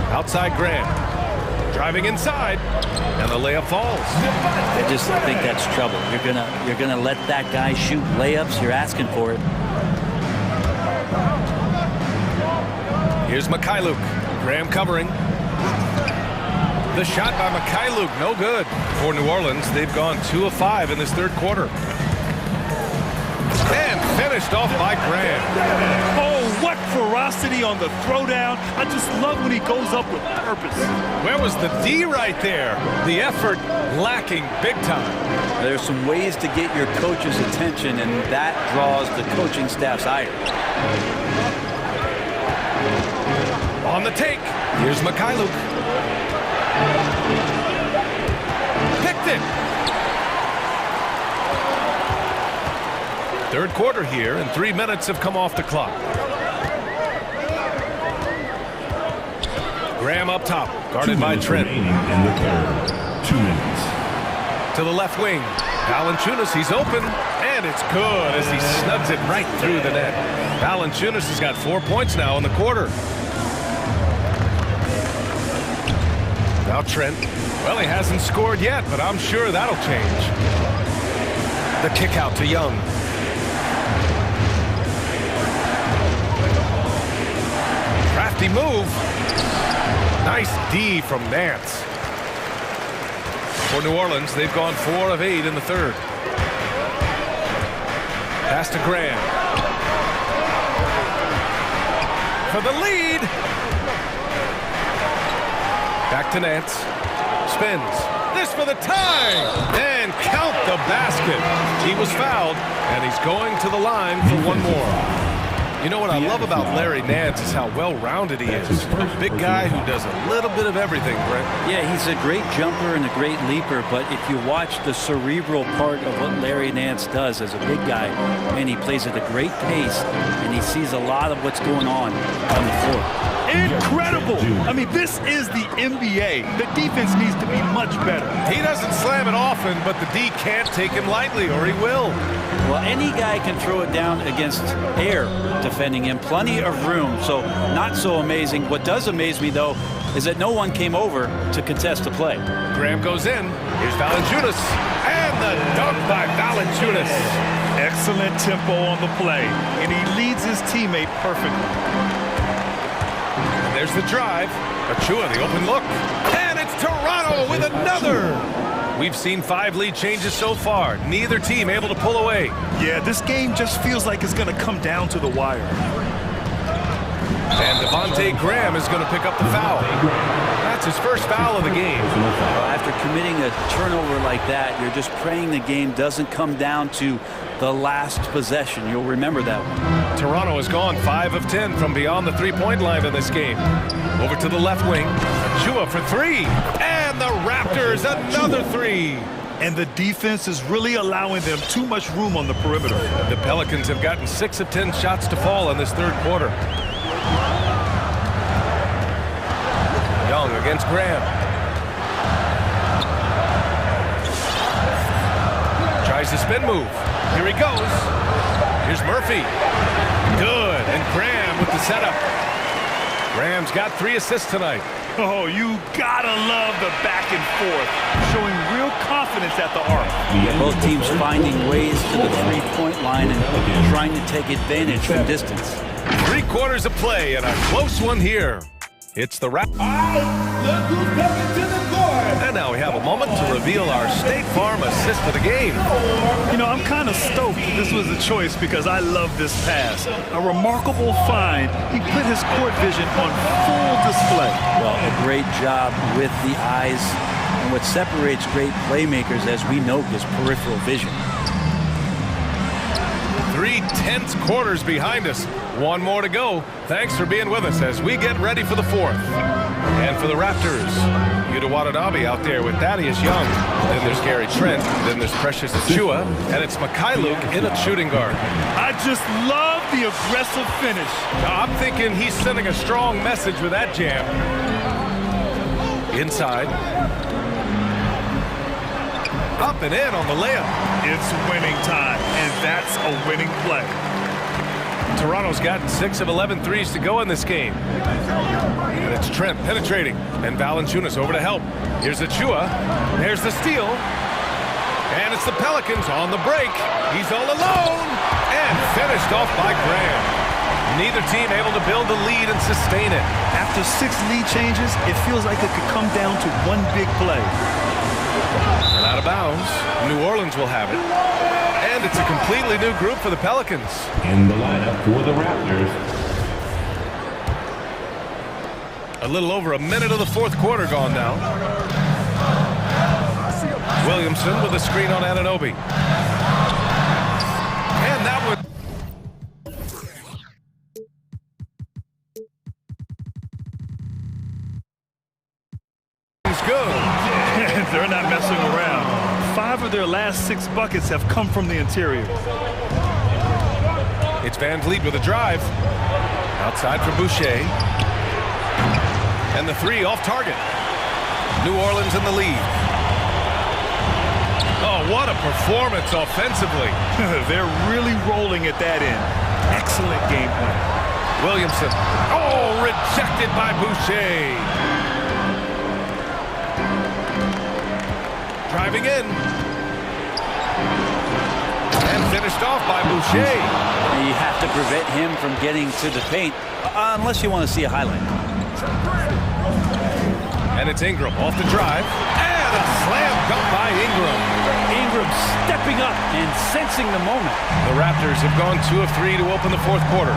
Outside Graham. Driving inside. And the layup falls. I just think that's trouble. You're gonna let that guy shoot layups. You're asking for it. Here's Mikhailuk. Graham covering. The shot by Mikhailuk, no good. For New Orleans, they've gone 2 of 5 in this 3rd quarter. And finished off by Graham. Oh, what ferocity on the throwdown. I just love when he goes up with purpose. Where was the D right there? The effort lacking big time. There's some ways to get your coach's attention, and that draws the coaching staff's ire. On the take, here's Mikhailuk. Picked it. 3rd quarter here, and 3 minutes have come off the clock. Graham up top, guarded by Trent. In the 3rd. 2 minutes. To the left wing. Valanciunas, he's open, and it's good as he snugs it right through the net. Valanciunas has got 4 points now in the quarter. Now Trent. Well, he hasn't scored yet, but I'm sure that'll change. The kick out to Young. Crafty move. Nice D from Nance. For New Orleans, they've gone 4 of 8 in the 3rd. Pass to Graham. For the lead. Back to Nance. Spins. This for the tie. And count the basket. He was fouled, and he's going to the line for 1 more. You know what I love about Larry Nance is how well-rounded he is. A big guy who does a little bit of everything, Brent. Yeah, he's a great jumper and a great leaper, but if you watch the cerebral part of what Larry Nance does as a big guy, and he plays at a great pace, and he sees a lot of what's going on the floor. Incredible! I mean, this is the NBA. The defense needs to be much better. He doesn't slam it often, but the D can't take him lightly, or he will. Well, any guy can throw it down against air defending him. Plenty of room, so not so amazing. What does amaze me, though, is that no one came over to contest the play. Graham goes in. Here's Valanciunas. And the dunk by Valanciunas. Excellent tempo on the play, and he leads his teammate perfectly. And there's the drive. Achua, the open look. And it's Toronto with another. We've seen 5 lead changes so far. Neither team able to pull away. Yeah, this game just feels like it's going to come down to the wire. And Devontae Graham is going to pick up the foul. That's his first foul of the game. Well, after committing a turnover like that, you're just praying the game doesn't come down to the last possession. You'll remember that one. Toronto has gone 5 of 10 from beyond the three-point line in this game. Over to the left wing. Achua for three. And the Raptors, another three. And the defense is really allowing them too much room on the perimeter. The Pelicans have gotten 6 of 10 shots to fall in this third quarter. Young against Graham. Tries the spin move. Here he goes. Here's Murphy. Good. And Graham with the setup. Graham's got 3 assists tonight. Oh, you gotta love the back and forth, showing real confidence at the arc. Both teams finding ways to the three-point line and trying to take advantage from distance. 3 quarters of play and a close one here. It's the Raptors. Look who's coming to the court. And now we have a moment to reveal our State Farm assist of the game. You know, I'm kind of stoked this was a choice because I love this pass. A remarkable find. He put his court vision on full display. Well, a great job with the eyes. And what separates great playmakers, as we know, is peripheral vision. 3 tense quarters behind us. 1 more to go. Thanks for being with us as we get ready for the 4th. And for the Raptors, Yuta Watanabe out there with Thaddeus Young. Then there's Gary Trent. Then there's Precious Achua. And it's Mikhailuk in a shooting guard. I just love the aggressive finish. Now, I'm thinking he's sending a strong message with that jam. Inside. Up and in on the layup. It's winning time, and that's a winning play. Toronto's got 6 of 11 threes to go in this game. And it's Trent penetrating. And Valanciunas over to help. Here's Achua. There's the steal. And it's the Pelicans on the break. He's all alone. And finished off by Graham. Neither team able to build the lead and sustain it. After 6 lead changes, it feels like it could come down to one big play. And out of bounds, New Orleans will have it. And it's a completely new group for the Pelicans. In the lineup for the Raptors. A little over a minute of the 4th quarter gone now. Williamson with a screen on Anunoby. And that was... good. They're not messing around. 5 of their last 6 buckets have come from the interior. It's Van Vliet with a drive. Outside for Boucher. And the 3 off target. New Orleans in the lead. Oh, what a performance offensively. They're really rolling at that end. Excellent game plan. Williamson. Oh, rejected by Boucher. Driving in. And finished off by Boucher. You have to prevent him from getting to the paint, unless you want to see a highlight. And it's Ingram off the drive. And a slam dunk by Ingram. Ingram stepping up and sensing the moment. The Raptors have gone 2 of 3 to open the 4th quarter.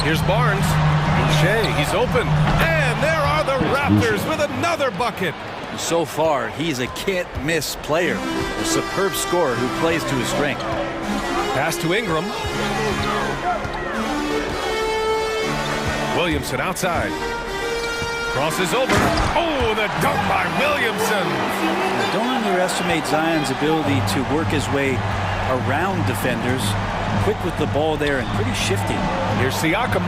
Here's Barnes. Boucher, he's open. And there are the Raptors with another bucket. So far, he's a can't-miss player. A superb scorer who plays to his strength. Pass to Ingram. Williamson outside. Crosses over. Oh, the dunk by Williamson. Don't underestimate Zion's ability to work his way around defenders. Quick with the ball there and pretty shifty. Here's Siakam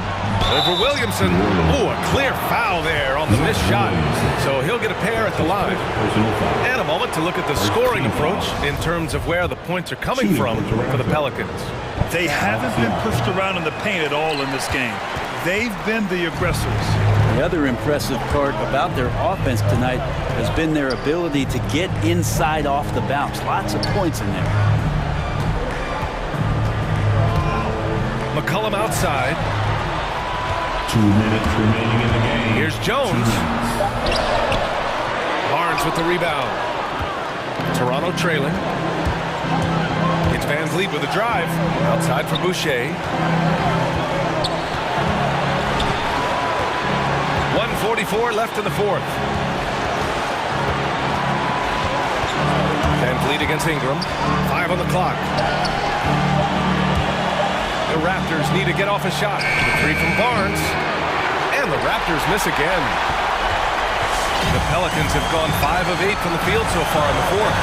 over Williamson. Oh, a clear foul there on the missed shot. So he'll get a pair at the line. And a moment to look at the scoring approach in terms of where the points are coming from for the Pelicans. They haven't been pushed around in the paint at all in this game. They've been the aggressors. The other impressive part about their offense tonight has been their ability to get inside off the bounce. Lots of points in there. McCollum outside. 2 minutes remaining in the game. Here's Jones. Barnes with the rebound. Toronto trailing. It's Van Vliet with a drive. Outside for Boucher. 3:44 left in the fourth. And lead against Ingram. 5 on the clock. The Raptors need to get off a shot. The 3 from Barnes. And the Raptors miss again. The Pelicans have gone 5 of 8 from the field so far in the fourth.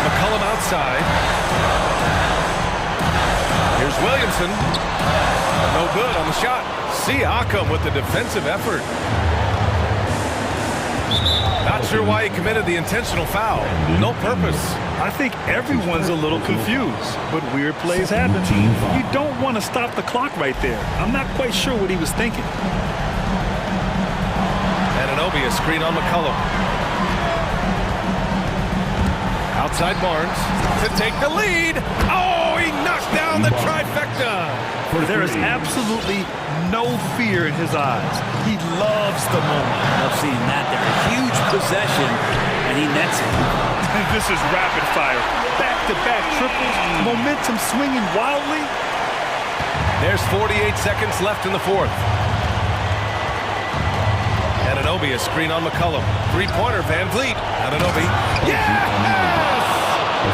McCollum outside. Here's Williamson. No good on the shot. Siakam with the defensive effort. Not sure why he committed the intentional foul. No purpose. I think everyone's a little confused, but weird plays happen. You don't want to stop the clock right there. I'm not quite sure what he was thinking. Anunoby, a screen on McCollum. Outside Barnes to take the lead. Oh, he knocked down the trifecta. There is absolutely no fear in his eyes. He loves the moment. Love seeing that there. A huge possession, and he nets it. This is rapid fire. Back-to-back triples, momentum swinging wildly. There's 48 seconds left in the fourth. Anunoby, a screen on McCollum. Three-pointer, Van Vliet. Anunoby. Yes!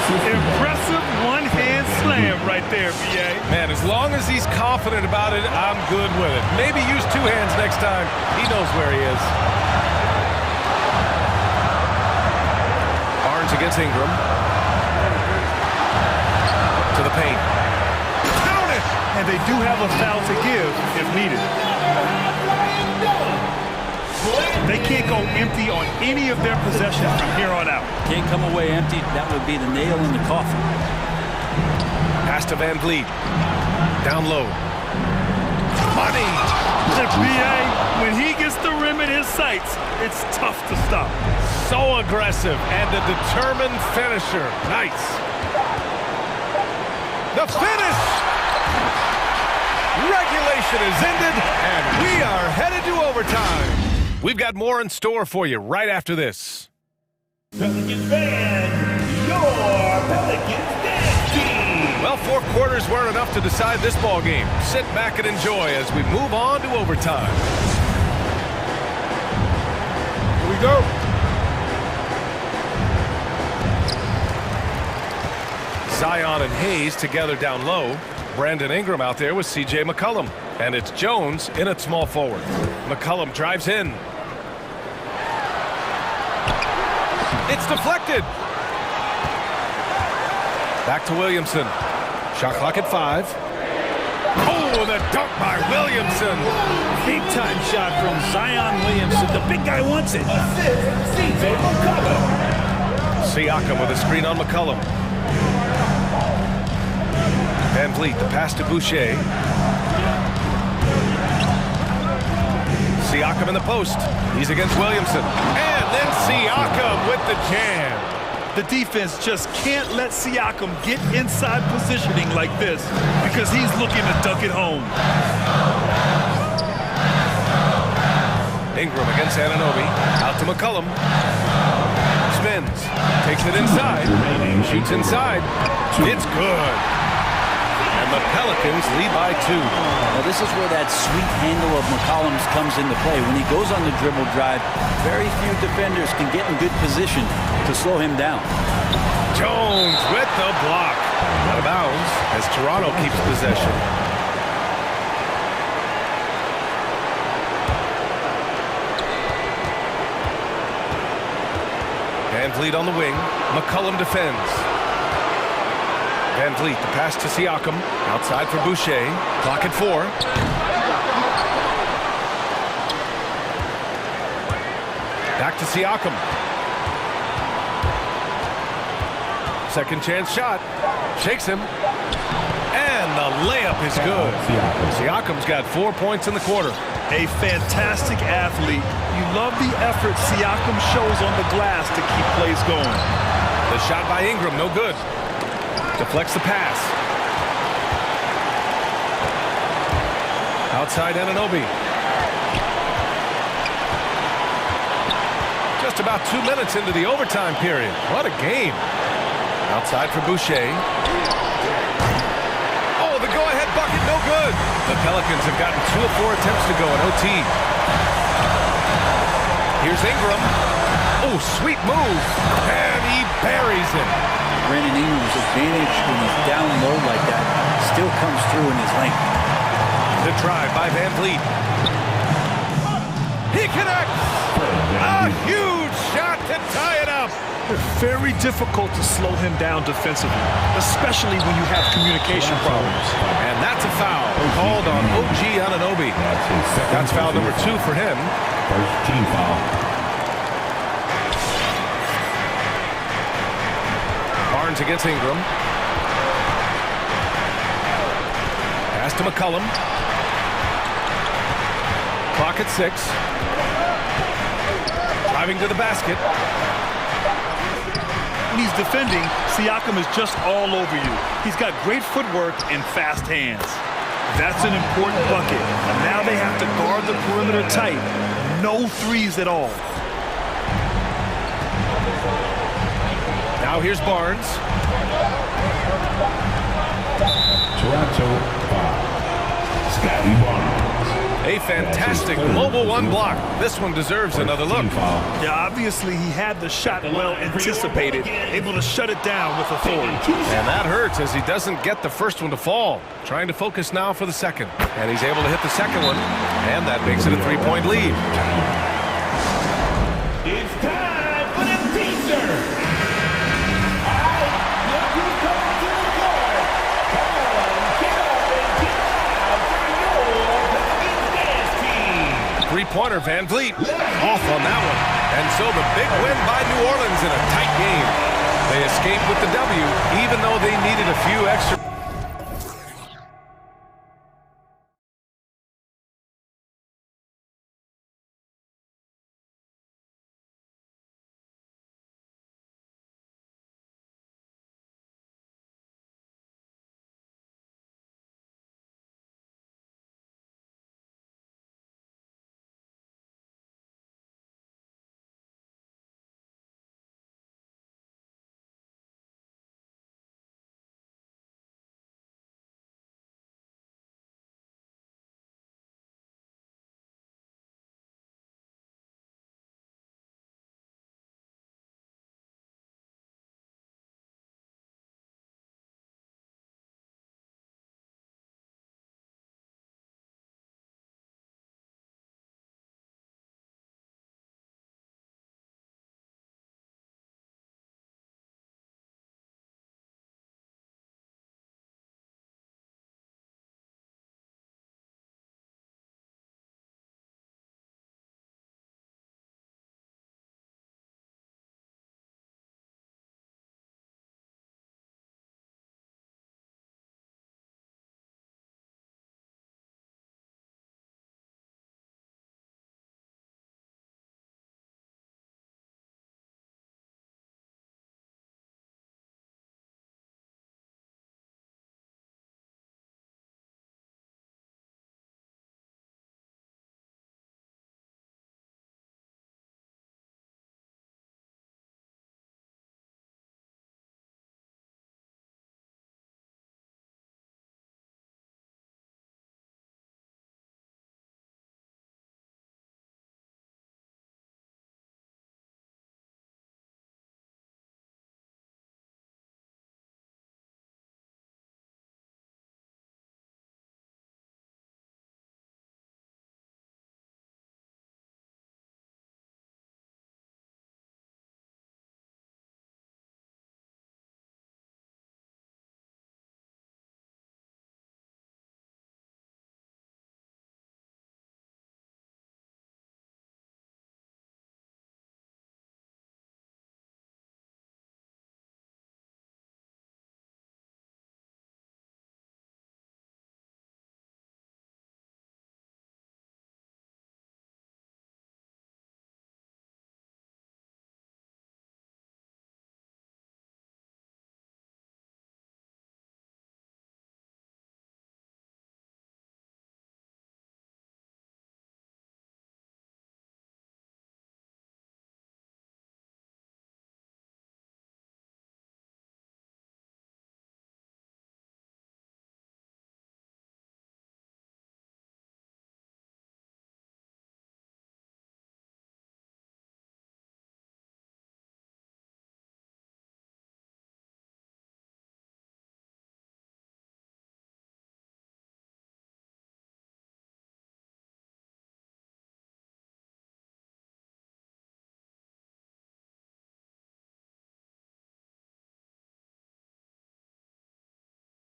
Impressive one-hand slam right there, B.A. Man, as long as he's confident about it, I'm good with it. Maybe use 2 hands next time. He knows where he is. Barnes against Ingram. To the paint. Count it! And they do have a foul to give if needed. They can't go empty on any of their possessions from here on out. Can't come away empty. That would be the nail in the coffin. Pass to Van Vliet. Down low. Money! B.A., when he gets the rim in his sights, it's tough to stop. So aggressive and a determined finisher. Nice. The finish! Regulation is ended, and we are headed to overtime. We've got more in store for you right after this. Pelicans fans, your Pelicans dance team. Well, 4 quarters weren't enough to decide this ball game. Sit back and enjoy as we move on to overtime. Here we go. Zion and Hayes together down low. Brandon Ingram out there with C.J. McCollum. And it's Jones in at small forward. McCollum drives in. It's deflected. Back to Williamson. Shot clock at 5. Oh, the dunk by Williamson. Big time shot from Zion Williamson. The big guy wants it. C.J. McCollum. Siakam with a screen on McCollum. Van Vliet, the pass to Boucher. Siakam in the post. He's against Williamson. And then Siakam with the jam. The defense just can't let Siakam get inside positioning like this because he's looking to dunk it home. Ingram against Anunoby. Out to McCollum. Spins. Takes it inside. Shoots inside. It's good. And the Pelicans lead by 2. Now this is where that sweet handle of McCollum's comes into play. When he goes on the dribble drive, very few defenders can get in good position to slow him down. Jones with the block. Out of bounds as Toronto keeps possession. Van Vliet on the wing. McCollum defends. Van Vliet, the pass to Siakam. Outside for Boucher. Clock at 4. Back to Siakam. Second chance shot. Shakes him. And the layup is good. Siakam's got 4 points in the quarter. A fantastic athlete. You love the effort Siakam shows on the glass to keep plays going. The shot by Ingram, no good. Deflects the pass. Outside Anunoby. Just about 2 minutes into the overtime period. What a game. Outside for Boucher. Oh, the go-ahead bucket, no good. The Pelicans have gotten 2 of 4 attempts to go in OT. Here's Ingram. Oh, sweet move. And he buries it. Brandon Ingram's advantage when he's down low like that still comes through in his length. The drive by Van Vliet. He connects. A huge shot to tie it up. Very difficult to slow him down defensively, especially when you have communication problems. And that's a foul called on OG Anunoby. That's foul number 2 for him. First team foul. Barnes against Ingram. Pass to McCollum. Clock at 6. Driving to the basket. When he's defending, Siakam is just all over you. He's got great footwork and fast hands. That's an important bucket. And now they have to guard the perimeter tight. No threes at all. Now here's Barnes. Toronto foul. Scotty Barnes. A fantastic mobile 1 block. This one deserves another look. Yeah, obviously he had the shot well anticipated, able to shut it down with authority. And that hurts as he doesn't get the first one to fall. Trying to focus now for the second. And he's able to hit the second one. And that makes it a 3-point lead. It's time for the teaser. All right, look who's coming to the court. Come on, get up and get out for your Pelicans dance team. 3-pointer, Van Vliet. Off on that one. And so the big win by New Orleans in a tight game. They escaped with the W, even though they needed a few extra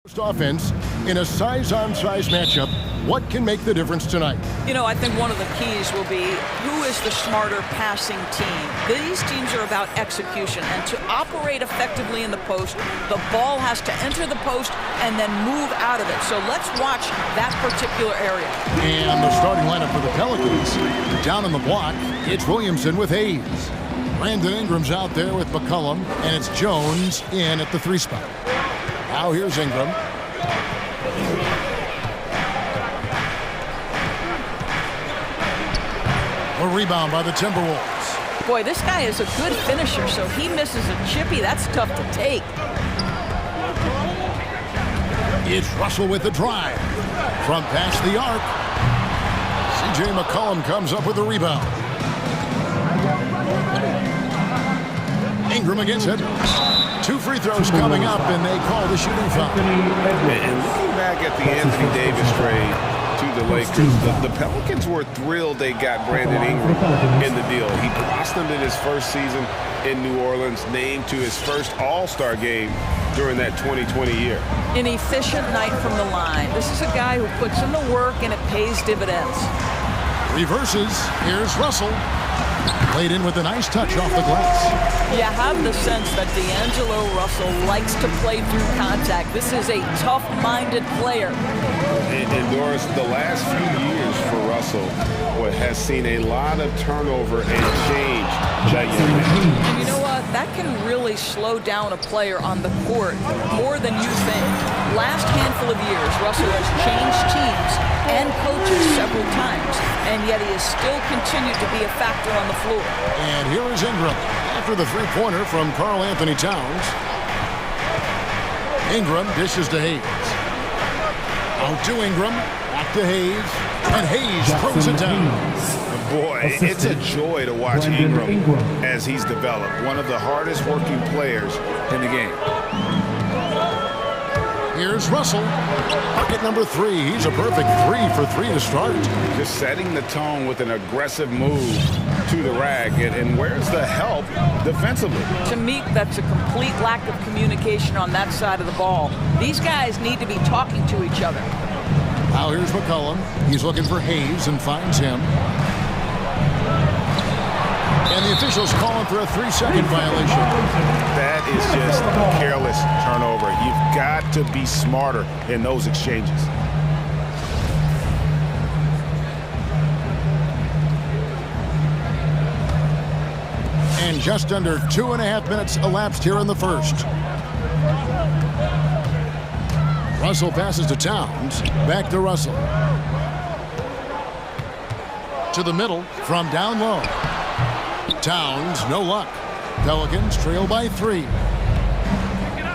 Offense in a size-on-size matchup. What can make the difference tonight? You know, I think one of the keys will be who is the smarter passing team. These teams are about execution, and to operate effectively in the post, the ball has to enter the post and then move out of it. So let's watch that particular area. And the starting lineup for the Pelicans. Down on the block, it's Williamson with Hayes. Brandon Ingram's out there with McCollum, and it's Jones in at the 3 spot. Now here's Ingram. A rebound by the Timberwolves. Boy, this guy is a good finisher, so he misses a chippy. That's tough to take. It's Russell with the drive. From past the arc. C.J. McCollum comes up with the rebound. Ingram against it. 2 free throws coming up, and they call the shooting foul. And looking back at the Anthony Davis trade to the Lakers, the Pelicans were thrilled they got Brandon Ingram in the deal. He blossomed in his first season in New Orleans, named to his first All-Star game during that 2020 year. An efficient night from the line. This is a guy who puts in the work, and it pays dividends. Reverses. Here's Russell. Played in with a nice touch off the glass. You have the sense that D'Angelo Russell likes to play through contact. This is a tough-minded player. And Doris, the last few years for Russell has seen a lot of turnover and change. And you know what? That can really slow down a player on the court more than you think. Last handful of years, Russell has changed teams and coaches several times, and yet he has still continued to be a factor on the floor. And here is Ingram after the 3-pointer from Karl Anthony Towns. Ingram dishes to Hayes. Out to Ingram, back to Hayes, and Hayes throws it down. Boy, it's a joy to watch Ingram as he's developed. One of the hardest working players in the game. Here's Russell. Bucket number 3. He's a perfect 3 for 3 to start. Just setting the tone with an aggressive move to the rack. And where's the help defensively? To me, that's a complete lack of communication on that side of the ball. These guys need to be talking to each other. Now here's McCollum. He's looking for Hayes and finds him. And the officials calling for a 3-second violation. That is just a careless turnover. You've got to be smarter in those exchanges. And just under 2.5 minutes elapsed here in the first. Russell passes to Towns. Back to Russell. To the middle from down low. Towns, no luck. Pelicans trail by 3.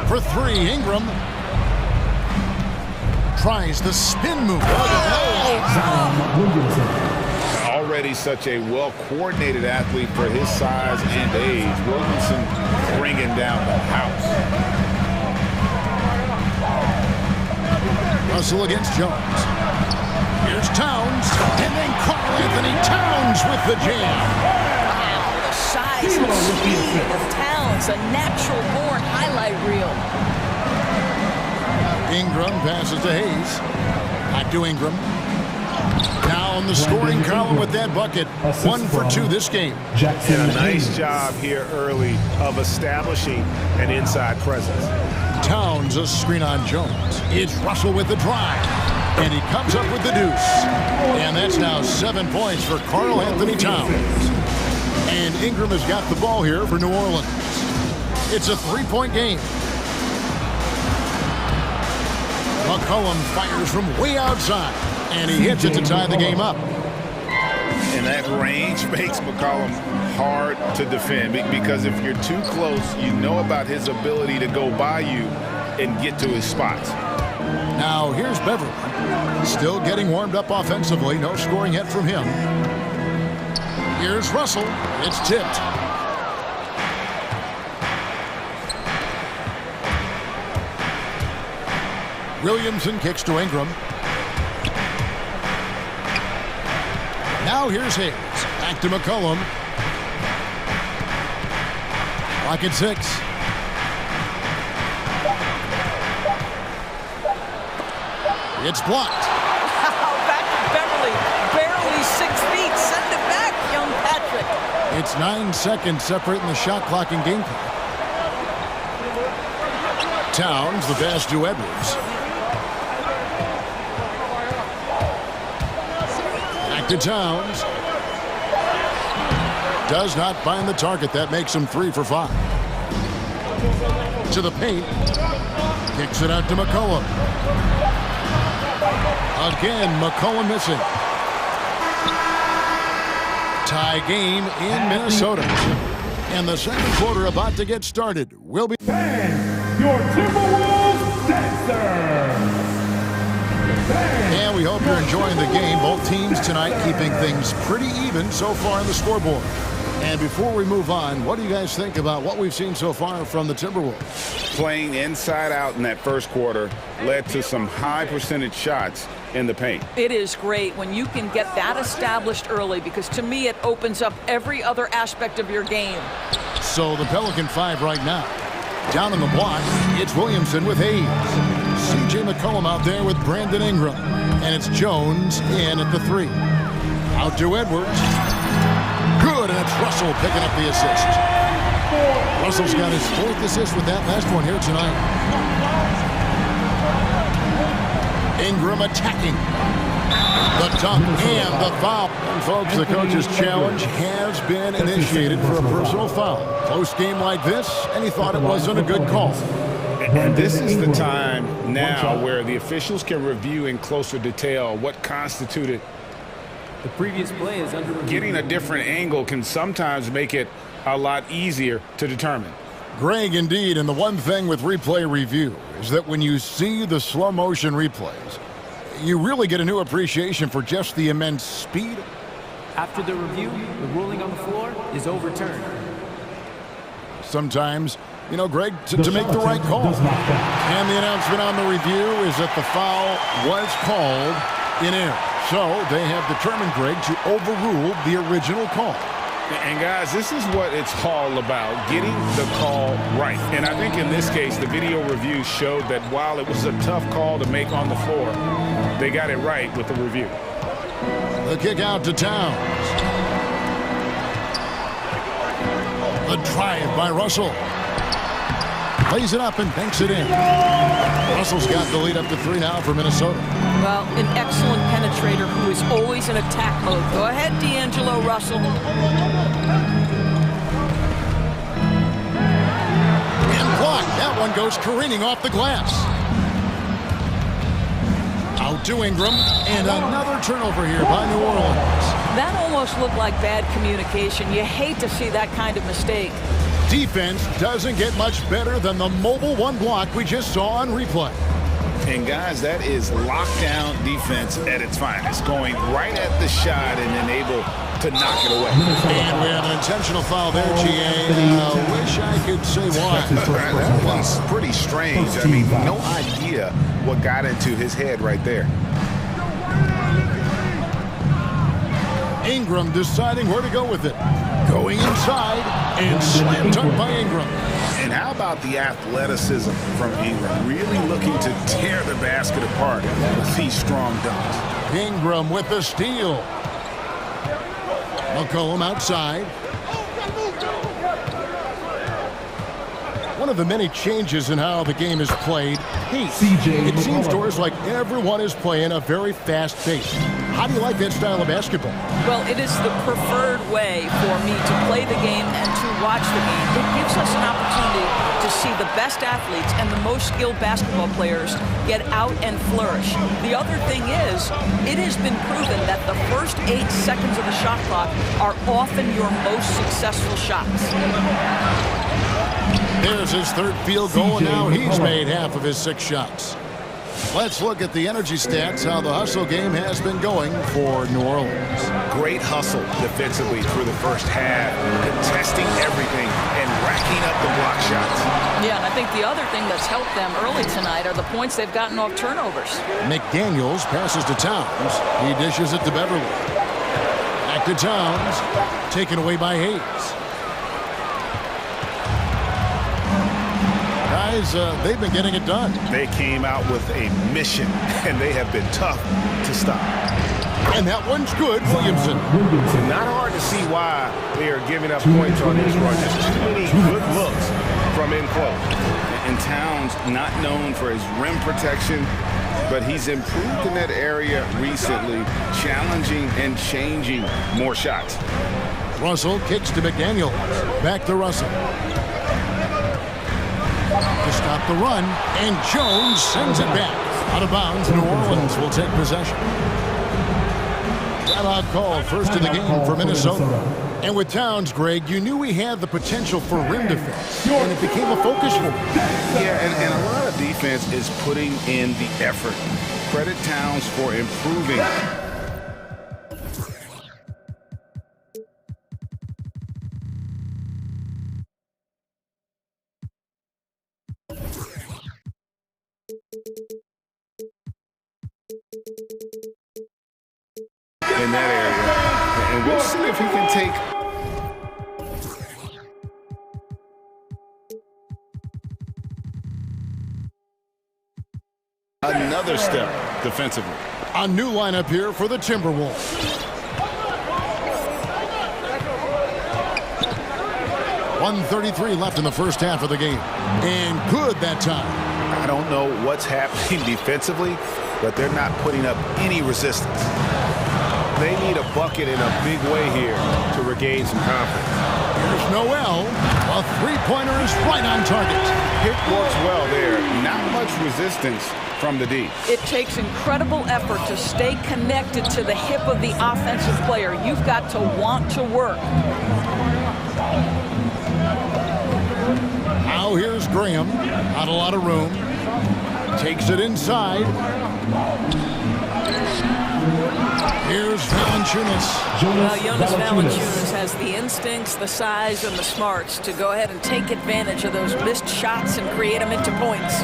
For 3, Ingram tries the spin move. Already such a well-coordinated athlete for his size and age. Williamson bringing down the house. Russell against Jones. Here's Towns, and then Karl Anthony Towns with the jam. Size and speed of Towns, a natural-born highlight reel. Ingram passes to Hayes. Back to Ingram. Down the scoring column with that bucket. 1 for 2 this game. And a nice job here early of establishing an inside presence. Towns a screen on Jones. It's Russell with the drive. And he comes up with the deuce. And that's now 7 points for Karl Anthony Towns. And Ingram has got the ball here for New Orleans. It's a 3-point game. McCollum fires from way outside, and he hits it to tie the game up. And that range makes McCollum hard to defend, because if you're too close, you know about his ability to go by you and get to his spots. Now here's Beverly. Still getting warmed up offensively. No scoring yet from him. Here's Russell. It's tipped. Williamson kicks to Ingram. Now here's Hayes. Back to McCollum. Clock at 6. It's blocked. Wow, back to Beverly. Barely 6 feet. Send it back, young Patrick. It's 9 seconds separating the shot clock and game clock. Towns, the pass to Edwards. Back to Towns. Does not find the target. That makes him 3 for 5. To the paint. Kicks it out to McCollum. Again, McCollum missing. Tie game in Minnesota. And the second quarter about to get started. Will be... And your Timberwolves dancer. And we hope you're enjoying the game. Both teams tonight keeping things pretty even so far on the scoreboard. And before we move on, what do you guys think about what we've seen so far from the Timberwolves? Playing inside out in that first quarter led to some high percentage shots in the paint. It is great when you can get that established early, because to me it opens up every other aspect of your game. So the Pelican 5 right now. Down in the block, it's Williamson with Hayes. C.J. McCollum out there with Brandon Ingram. And it's Jones in at the 3. Out to Edwards. Good, and it's Russell picking up the assist. Russell's got his 4th assist with that last one here tonight. Ingram attacking. The dunk and the foul. And folks, the coach's challenge has been initiated for a personal foul. Close game like this, and he thought it wasn't a good call. And this is the time now where the officials can review in closer detail what constituted. The previous play is under review. Getting a different angle can sometimes make it a lot easier to determine. Greg, indeed, and the one thing with replay review is that when you see the slow motion replays, you really get a new appreciation for just the immense speed. After the review, the ruling on the floor is overturned. Sometimes, you know, Greg, to make the right call. And the announcement on the review is that the foul was called in error. So they have determined, Greg, to overrule the original call. And guys, this is what it's all about, getting the call right. And I think in this case, the video review showed that while it was a tough call to make on the floor, they got it right with the review. The kick out to Towns. The drive by Russell. Lays it up and banks it in. Russell's got the lead up to 3 now for Minnesota. Well, an excellent penetrator who is always in attack mode. Go ahead, D'Angelo Russell. And blocked. That one goes careening off the glass. Out to Ingram, and another turnover here by New Orleans. That almost looked like bad communication. You hate to see that kind of mistake. Defense doesn't get much better than the mobile 1 block we just saw on replay. And guys, that is lockdown defense at its finest, going right at the shot and then able to knock it away. And we have an intentional foul there, G.A. Wish I could say why. That one's pretty strange. I mean, no idea what got into his head right there. Ingram deciding where to go with it. Going inside and slam dunk by Ingram. And how about the athleticism from Ingram? Really looking to tear the basket apart with these strong dunks. Ingram with the steal. McCollum outside. One of the many changes in how the game is played, pace. It seems to us like everyone is playing a very fast pace. How do you like that style of basketball? Well, it is the preferred way for me to play the game and to watch the game. It gives us an opportunity to see the best athletes and the most skilled basketball players get out and flourish. The other thing is, it has been proven that the first 8 seconds of the shot clock are often your most successful shots. There's his 3rd field goal, and now he's made half of his 6 shots. Let's look at the energy stats, how the hustle game has been going for New Orleans. Great hustle defensively through the first half, contesting everything and racking up the block shots. Yeah, and I think the other thing that's helped them early tonight are the points they've gotten off turnovers. McDaniels passes to Towns. He dishes it to Beverly. Back to Towns. Taken away by Hayes. guys, they've been getting it done. They came out with a mission, and they have been tough to stop. And that one's good, Williamson. Not hard to see why they are giving up points on this run. Just too many good looks from in close. And Towns not known for his rim protection, but he's improved in that area recently, challenging and changing more shots. Russell kicks to McDaniel. Back to Russell. To stop the run, and Jones sends it back. Out of bounds, New Orleans will take possession. Timeout call, first of the game for Minnesota. And with Towns, Greg, you knew he had the potential for rim defense, and it became a focus for him. Yeah, and a lot of defense is putting in the effort. Credit Towns for improving. In that area, and we'll see if he can take another step defensively. A new lineup here for the Timberwolves. .133 left in the first half of the game, and good that time. I don't know what's happening defensively, but they're not putting up any resistance. They need a bucket in a big way here to regain some confidence. Here's Noel. A three-pointer is right on target. Hit works well there. Not much resistance from the D. It takes incredible effort to stay connected to the hip of the offensive player. You've got to want to work. Now here's Graham. Not a lot of room. Takes it inside. Here's Valanciunas. Well, Jonas Valanciunas has the instincts, the size, and the smarts to go ahead and take advantage of those missed shots and create them into points.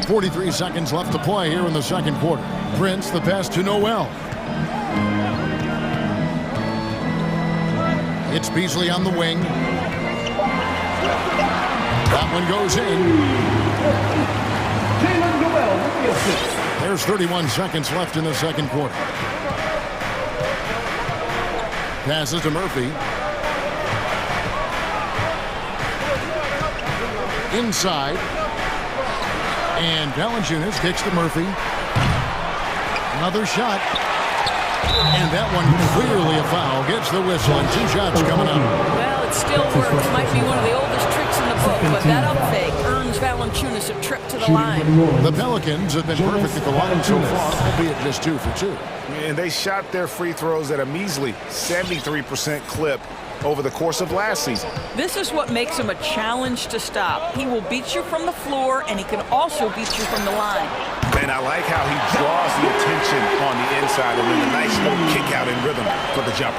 43 seconds left to play here in the second quarter. Prince, the pass to Noel. It's Beasley on the wing. That one goes in. There's 31 seconds left in the second quarter. Passes to Murphy. Inside. And Valanciunas kicks to Murphy. Another shot. And that one clearly a foul. Gets the whistle, and two shots coming up. Well, it still works. Might be one of the oldest tricks in the book, but that up fake earns Valanciunas a trip to the line. The Pelicans have been perfect at the line so far, albeit just 2 for 2. And they shot their free throws at a measly 73% clip over the course of last season. This is what makes him a challenge to stop. He will beat you from the floor, and he can also beat you from the line. And I like how he draws the attention on the inside and then a nice little kick out in rhythm for the jumper.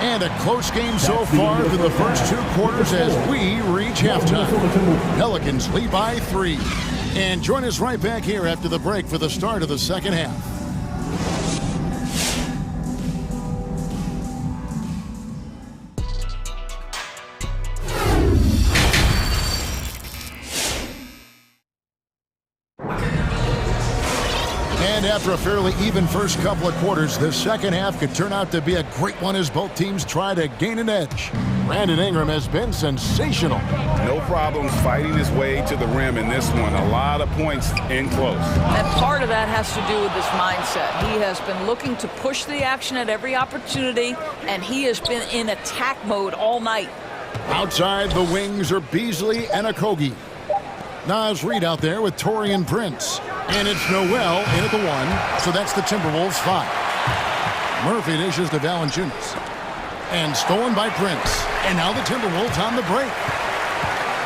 And a close game so far through the first 2 quarters as we reach halftime. Pelicans lead by 3. And join us right back here after the break for the start of the second half. And after a fairly even first couple of quarters, the second half could turn out to be a great one as both teams try to gain an edge. Brandon Ingram has been sensational. No problems fighting his way to the rim in this one. A lot of points in close. And part of that has to do with his mindset. He has been looking to push the action at every opportunity, and he has been in attack mode all night. Outside the wings are Beasley and Okogie. Nas Reed out there with Taurean Prince. And it's Noel in at the 1, so that's the Timberwolves 5. Murphy dishes to Valanciunas. And stolen by Prince. And now the Timberwolves on the break.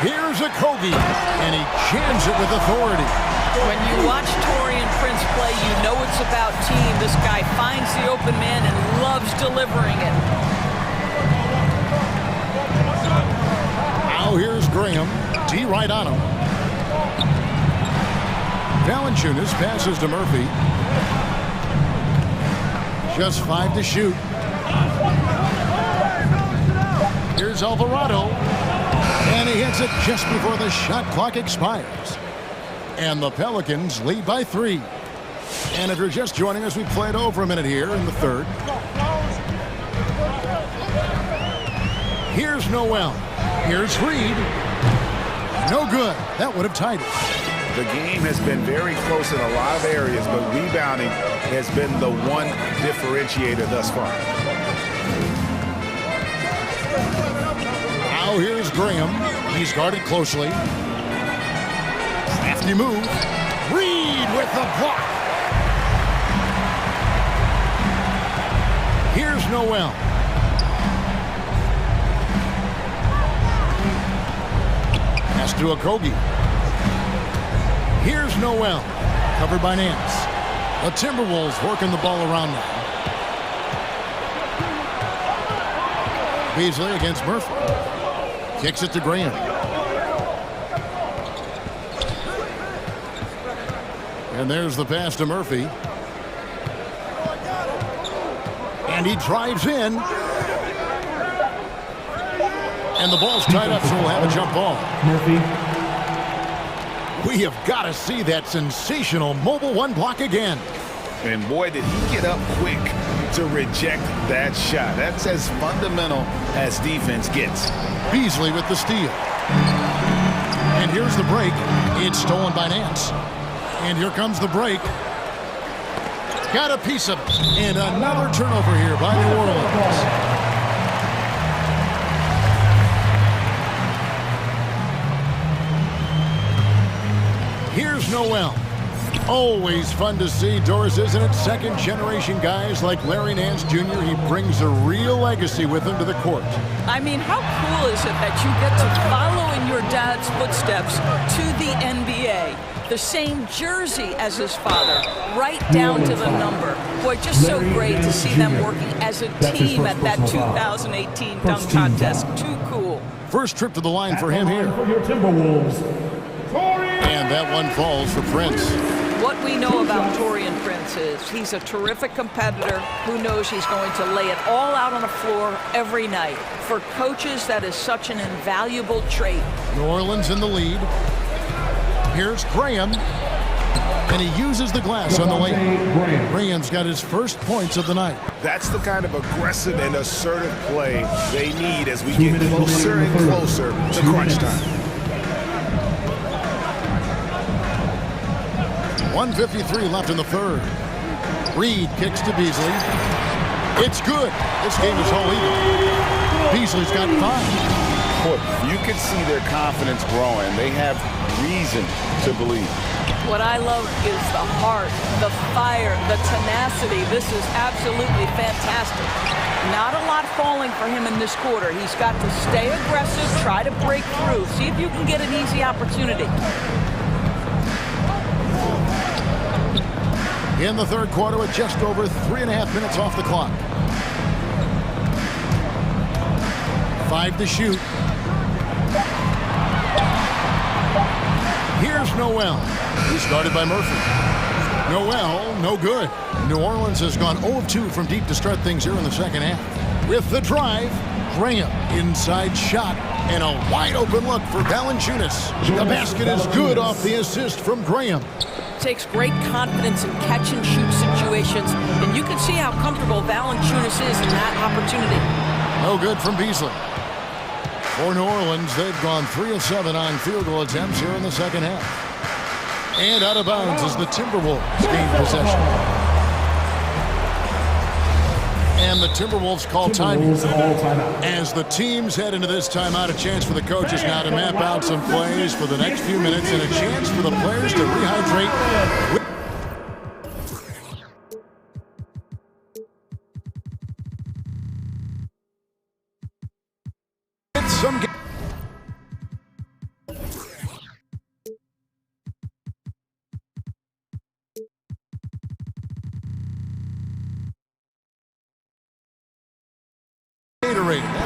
Here's Okogie, and he jams it with authority. When you watch Taurean Prince play, you know it's about team. This guy finds the open man and loves delivering it. Now here's Graham. D right on him. Valanciunas passes to Murphy. Just 5 to shoot. Here's Alvarado. And he hits it just before the shot clock expires. And the Pelicans lead by 3. And if you're just joining us, we played over a minute here in the third. Here's Noel. Here's Reed. No good. That would have tied it. The game has been very close in a lot of areas, but rebounding has been the one differentiator thus far. Now here's Graham. He's guarded closely. Crafty move. Reed with the block. Here's Noel. Pass to Okogie. Here's Noel. Covered by Nance. The Timberwolves working the ball around now. Beasley against Murphy. Kicks it to Graham. And there's the pass to Murphy. And he drives in. And the ball's tied up, so we'll have a jump ball. Murphy. We have got to see that sensational mobile one block again. And boy, did he get up quick to reject that shot. That's as fundamental as defense gets. Beasley with the steal. And here's the break. It's stolen by Nance. And here comes the break. Got a piece of it. And another turnover here by New Orleans. Here's Noel. Always fun to see, Doris, isn't it? Second-generation guys like Larry Nance Jr., he brings a real legacy with him to the court. I mean, how cool is it that you get to follow in your dad's footsteps to the NBA? The same jersey as his father, right down to the number. Boy, just so great to see them working as a team at that 2018 dunk contest. Too cool. First trip to the line for him here. And that one falls for Prince. What we know about Taurean Prince is he's a terrific competitor who knows he's going to lay it all out on the floor every night. For coaches, that is such an invaluable trait. New Orleans in the lead. Here's Graham. And he uses the glass on the way. Graham's got his first points of the night. That's the kind of aggressive and assertive play they need as we get closer and closer to crunch time. 1:53 left in the third. Reed kicks to Beasley. It's good. This game is all even. Beasley's got 5. Boy, you can see their confidence growing. They have reason to believe. What I love is the heart, the fire, the tenacity. This is absolutely fantastic. Not a lot falling for him in this quarter. He's got to stay aggressive, try to break through. See if you can get an easy opportunity. In the third quarter with just over 3.5 minutes off the clock. 5 to shoot. Here's Noel. He's guarded by Murphy. Noel, no good. New Orleans has gone 0-2 from deep to start things here in the second half. With the drive, Graham, inside shot, and a wide open look for Valanciunas. The basket is good off the assist from Graham. Takes great confidence in catch-and-shoot situations, and you can see how comfortable Valanciunas is in that opportunity. No good from Beasley. For New Orleans, they've gone 3 of 7 on field goal attempts here in the second half. And out of bounds as the Timberwolves gain possession. And the Timberwolves call timeout. As the teams head into this timeout, a chance for the coaches now to map out some plays for the next few minutes and a chance for the players to rehydrate. Some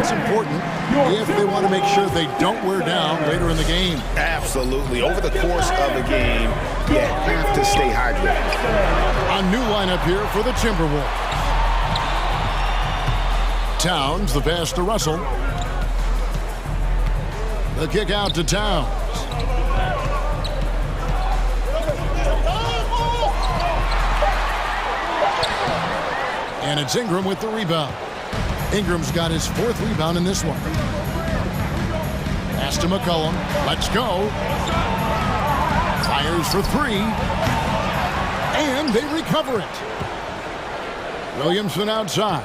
That's important if they want to make sure they don't wear down later in the game. Absolutely. Over the course of a game, you have to stay hydrated. A new lineup here for the Timberwolves. Towns, the pass to Russell. The kick out to Towns. And it's Ingram with the rebound. Ingram's got his 4th rebound in this one. Pass to McCollum. Let's go. Fires for 3. And they recover it. Williamson outside.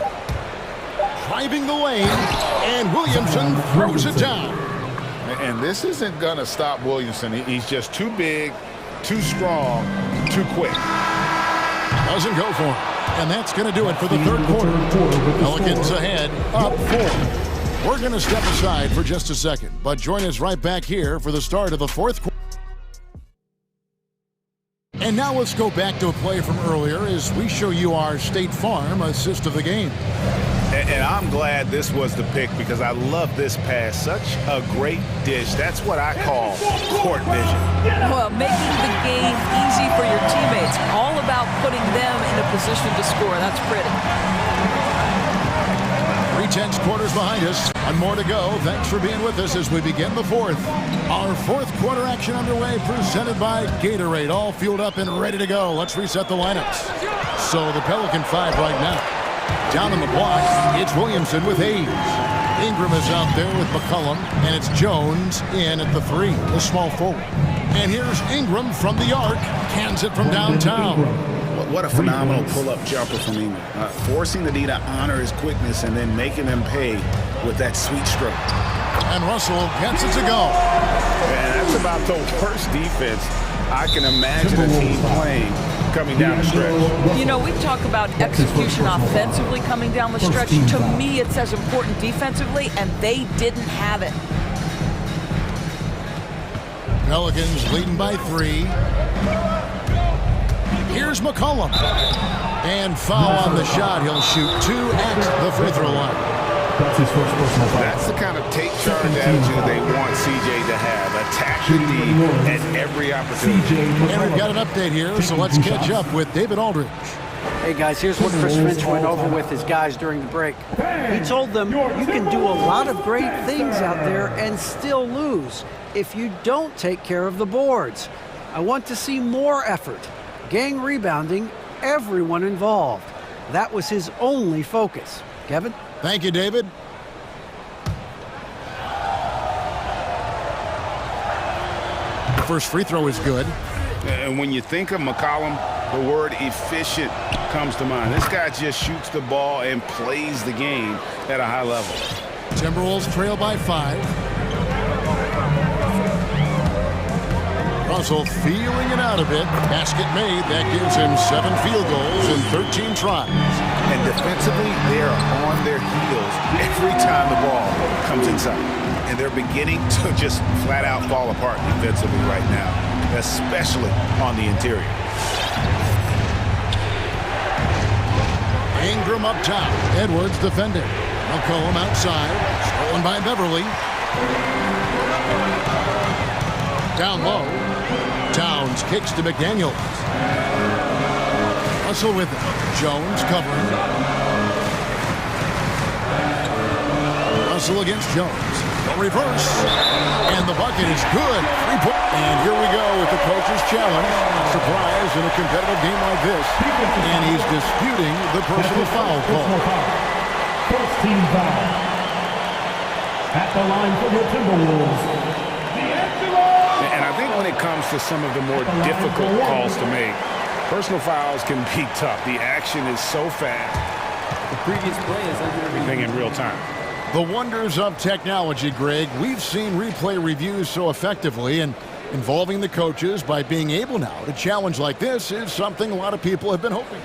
Driving the lane. And Williamson throws it down. And this isn't going to stop Williamson. He's just too big, too strong, too quick. Doesn't go for him. And that's going to do it for the 3rd quarter. Pelicans ahead, up 4. We're going to step aside for just a second, but join us right back here for the start of the 4th quarter. And now let's go back to a play from earlier as we show you our State Farm assist of the game. And I'm glad this was the pick because I love this pass. Such a great dish. That's what I call court vision. Well, making the game easy for your teammates. All about putting them in a position to score. That's pretty. 3/10 quarters behind us. One more to go. Thanks for being with us as we begin the 4th. Our 4th quarter action underway, presented by Gatorade. All fueled up and ready to go. Let's reset the lineups. So the Pelican 5 right now. Down on the block, it's Williamson with Hayes. Ingram is out there with McCollum, and it's Jones in at the 3, the small forward. And here's Ingram from the arc, cans it from downtown. What a phenomenal pull-up jumper from Ingram. Forcing the D to honor his quickness and then making them pay with that sweet stroke. And Russell gets it to go. And that's about the worst defense I can imagine a team playing coming down the stretch. You know, we talk about execution offensively coming down the stretch. To me, it's as important defensively, and they didn't have it. Pelicans leading by 3. Here's McCollum. And foul on the shot. He'll shoot 2 at the free throw line. That's his first personal foul. That's the kind of take charge attitude they want CJ to have. Attack the D at every opportunity. And we've got an update here, so let's catch up with David Aldridge. Hey guys, here's what Chris Finch went over with his guys during the break. He told them, you can do a lot of great things out there and still lose if you don't take care of the boards. I want to see more effort, gang rebounding, everyone involved. That was his only focus. Kevin? Thank you, David. The first free throw is good. And when you think of McCollum, the word efficient comes to mind. This guy just shoots the ball and plays the game at a high level. Timberwolves trail by 5. Russell feeling it out a bit. Basket made. That gives him 7 field goals in 13 tries. And defensively, they are on their heels every time the ball comes inside. And they're beginning to just flat out fall apart defensively right now, especially on the interior. Ingram up top. Edwards defending. McCollum outside. Stolen by Beverly. Down low. Towns kicks to McDaniels. Russell with it. Jones covering. Russell against Jones. The reverse. And the bucket is good. 3-point. And here we go with the coach's challenge. Surprise in a competitive game like this. And he's disputing the personal foul call. First team foul. At the line for the Timberwolves. And I think when it comes to some of the more difficult calls to make, personal fouls can be tough. The action is so fast. The previous play is under everything in real time. The wonders of technology, Greg. We've seen replay reviews so effectively, and involving the coaches by being able now to challenge like this is something a lot of people have been hoping.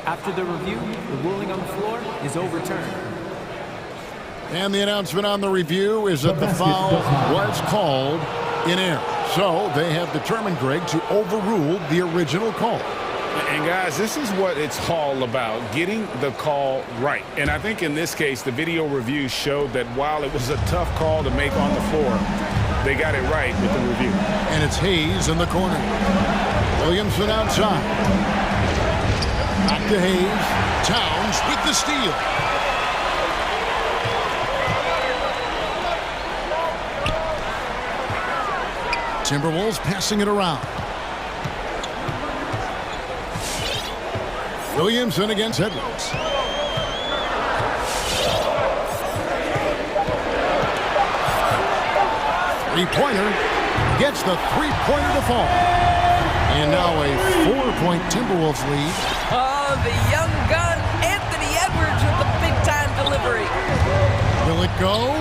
After the review, the ruling on the floor is overturned. And the announcement on the review is that the foul was called in error. So they have determined, Greg, to overrule the original call. And guys, this is what it's all about, getting the call right. And I think in this case, the video review showed that while it was a tough call to make on the floor, they got it right with the review. And it's Hayes in the corner. Williamson outside. Back to Hayes. Towns with the steal. Timberwolves passing it around. Williamson against Edwards. Three-pointer gets the three-pointer to fall. And now a 4-point Timberwolves lead. Oh, the young gun, Anthony Edwards with the big-time delivery. Will it go?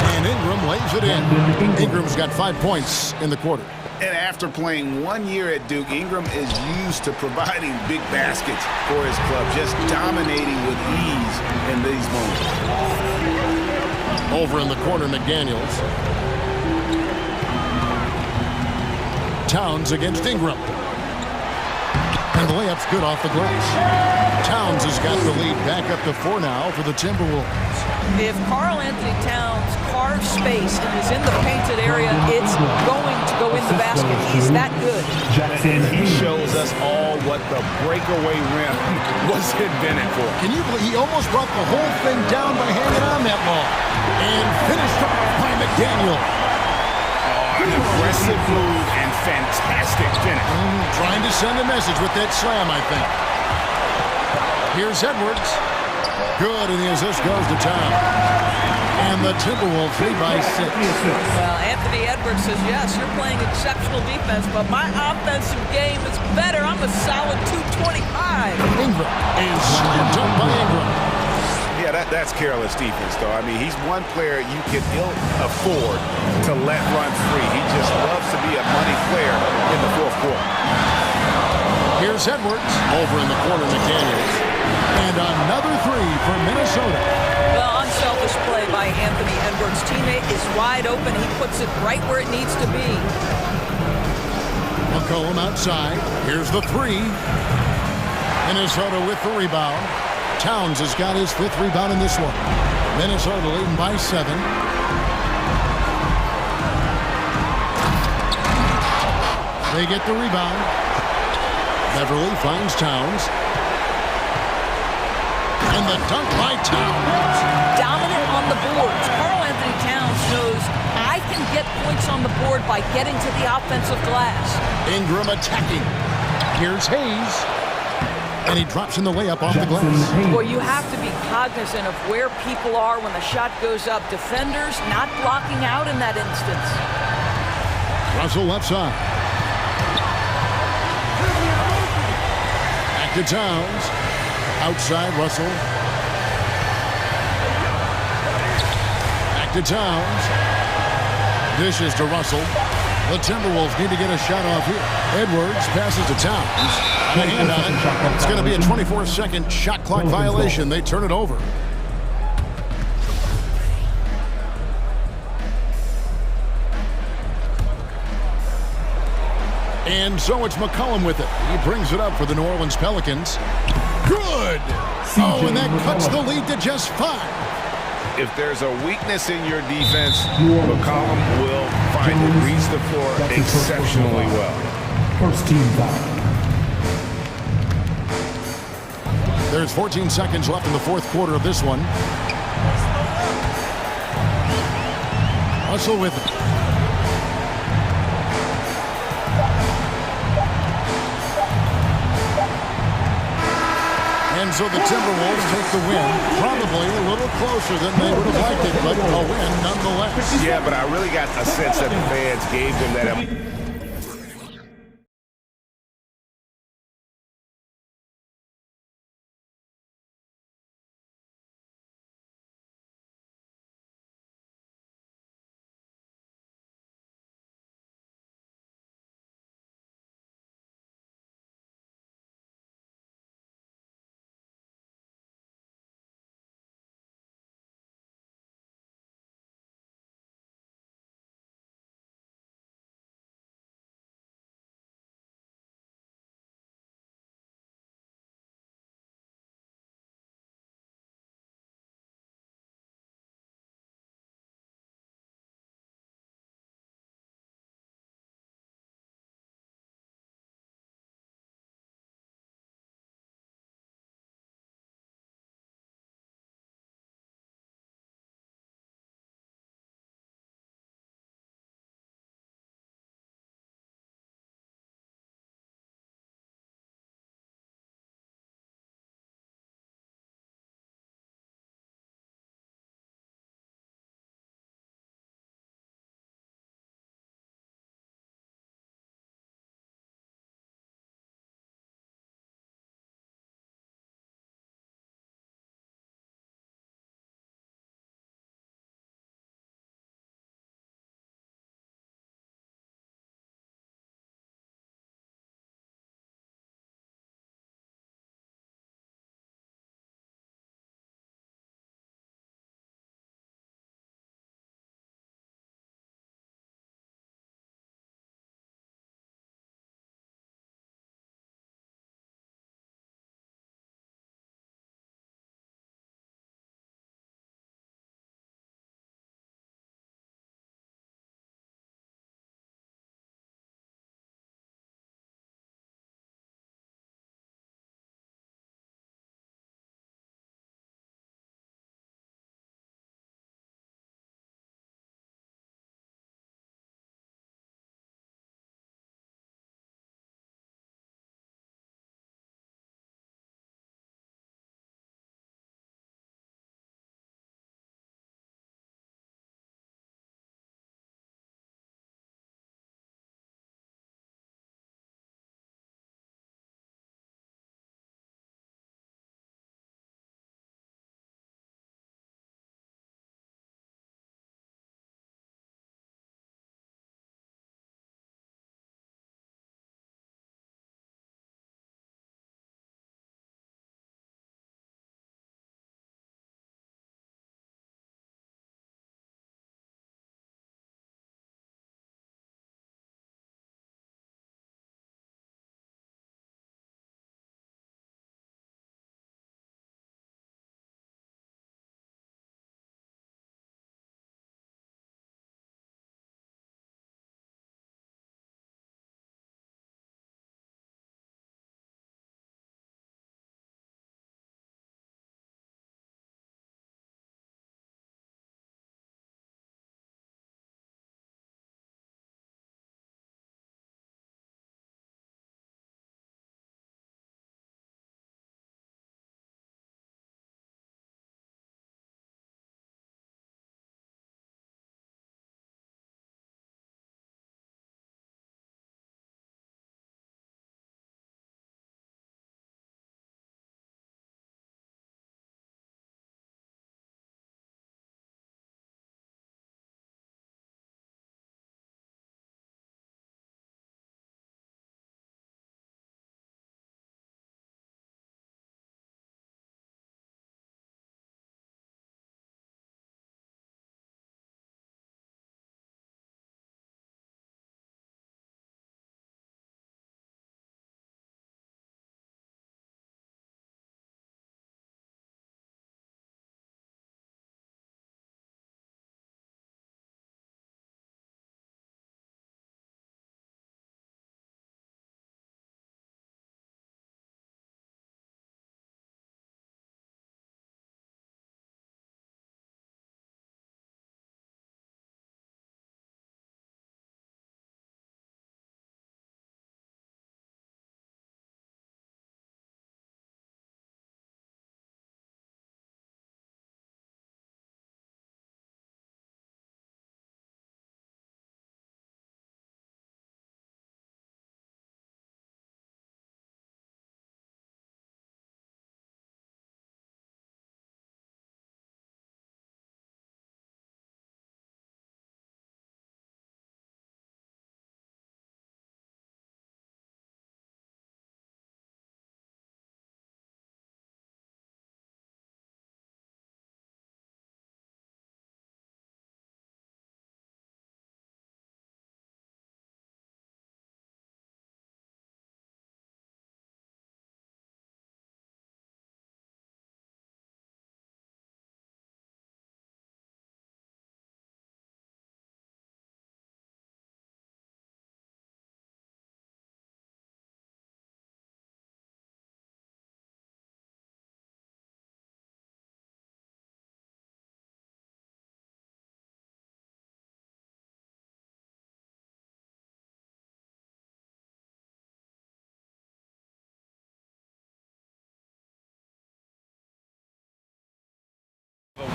And Ingram lays it in. Ingram's got 5 points in the quarter. And after playing 1 year at Duke, Ingram is used to providing big baskets for his club, just dominating with ease in these moments. Over in the corner, McDaniels. Towns against Ingram. And the layup's good off the glass. Towns has got the lead back up to 4 now for the Timberwolves. If Karl Anthony Towns carves space and is in the painted area, it's going to go in the basket. He's that good. And he shows us all what the breakaway rim was invented for. Can you believe he almost brought the whole thing down by hanging on that ball? And finished off by McDaniel. An aggressive move and fantastic finish. Trying to send a message with that slam, I think. Here's Edwards. Good, and the assist goes to Towns. And the Timberwolves lead by 6. Well, Anthony Edwards says, yes, you're playing exceptional defense, but my offensive game is better. I'm a solid 225. Ingram, and slam dunk by Ingram. Yeah, that's careless defense, though. I mean, he's one player you can ill afford to let run free. He just loves to be a money player in the fourth quarter. Here's Edwards. Over in the corner, McDaniels. And another three for Minnesota. Well, unselfish play by Anthony Edwards. Teammate is wide open. He puts it right where it needs to be. McCollum outside. Here's the three. Minnesota with the rebound. Towns has got his 5th rebound in this one. Minnesota leading by 7. They get the rebound. Beverly finds Towns. And the dunk by Towns. Dominant on the boards. Karl Anthony Towns knows I can get points on the board by getting to the offensive glass. Ingram attacking. Here's Hayes. And he drops in the layup off the glass. Boy, you have to be cognizant of where people are when the shot goes up. Defenders not blocking out in that instance. Russell left side. Back to Towns. Outside Russell. Back to Towns. Dishes to Russell. The Timberwolves need to get a shot off here. Edwards passes to Towns. The hand on it. It's going to be a 24-second shot clock violation. They turn it over. And so it's McCollum with it. He brings it up for the New Orleans Pelicans. Good! Oh, and that cuts the lead to just 5. If there's a weakness in your defense, McCollum will find it, reach the floor exceptionally well. First team foul. There's 14 seconds left in the fourth quarter of this one. Russell with it. And so the Timberwolves take the win. Probably a little closer than they would have liked it, but a win nonetheless. Yeah, but I really got a sense that the fans gave them that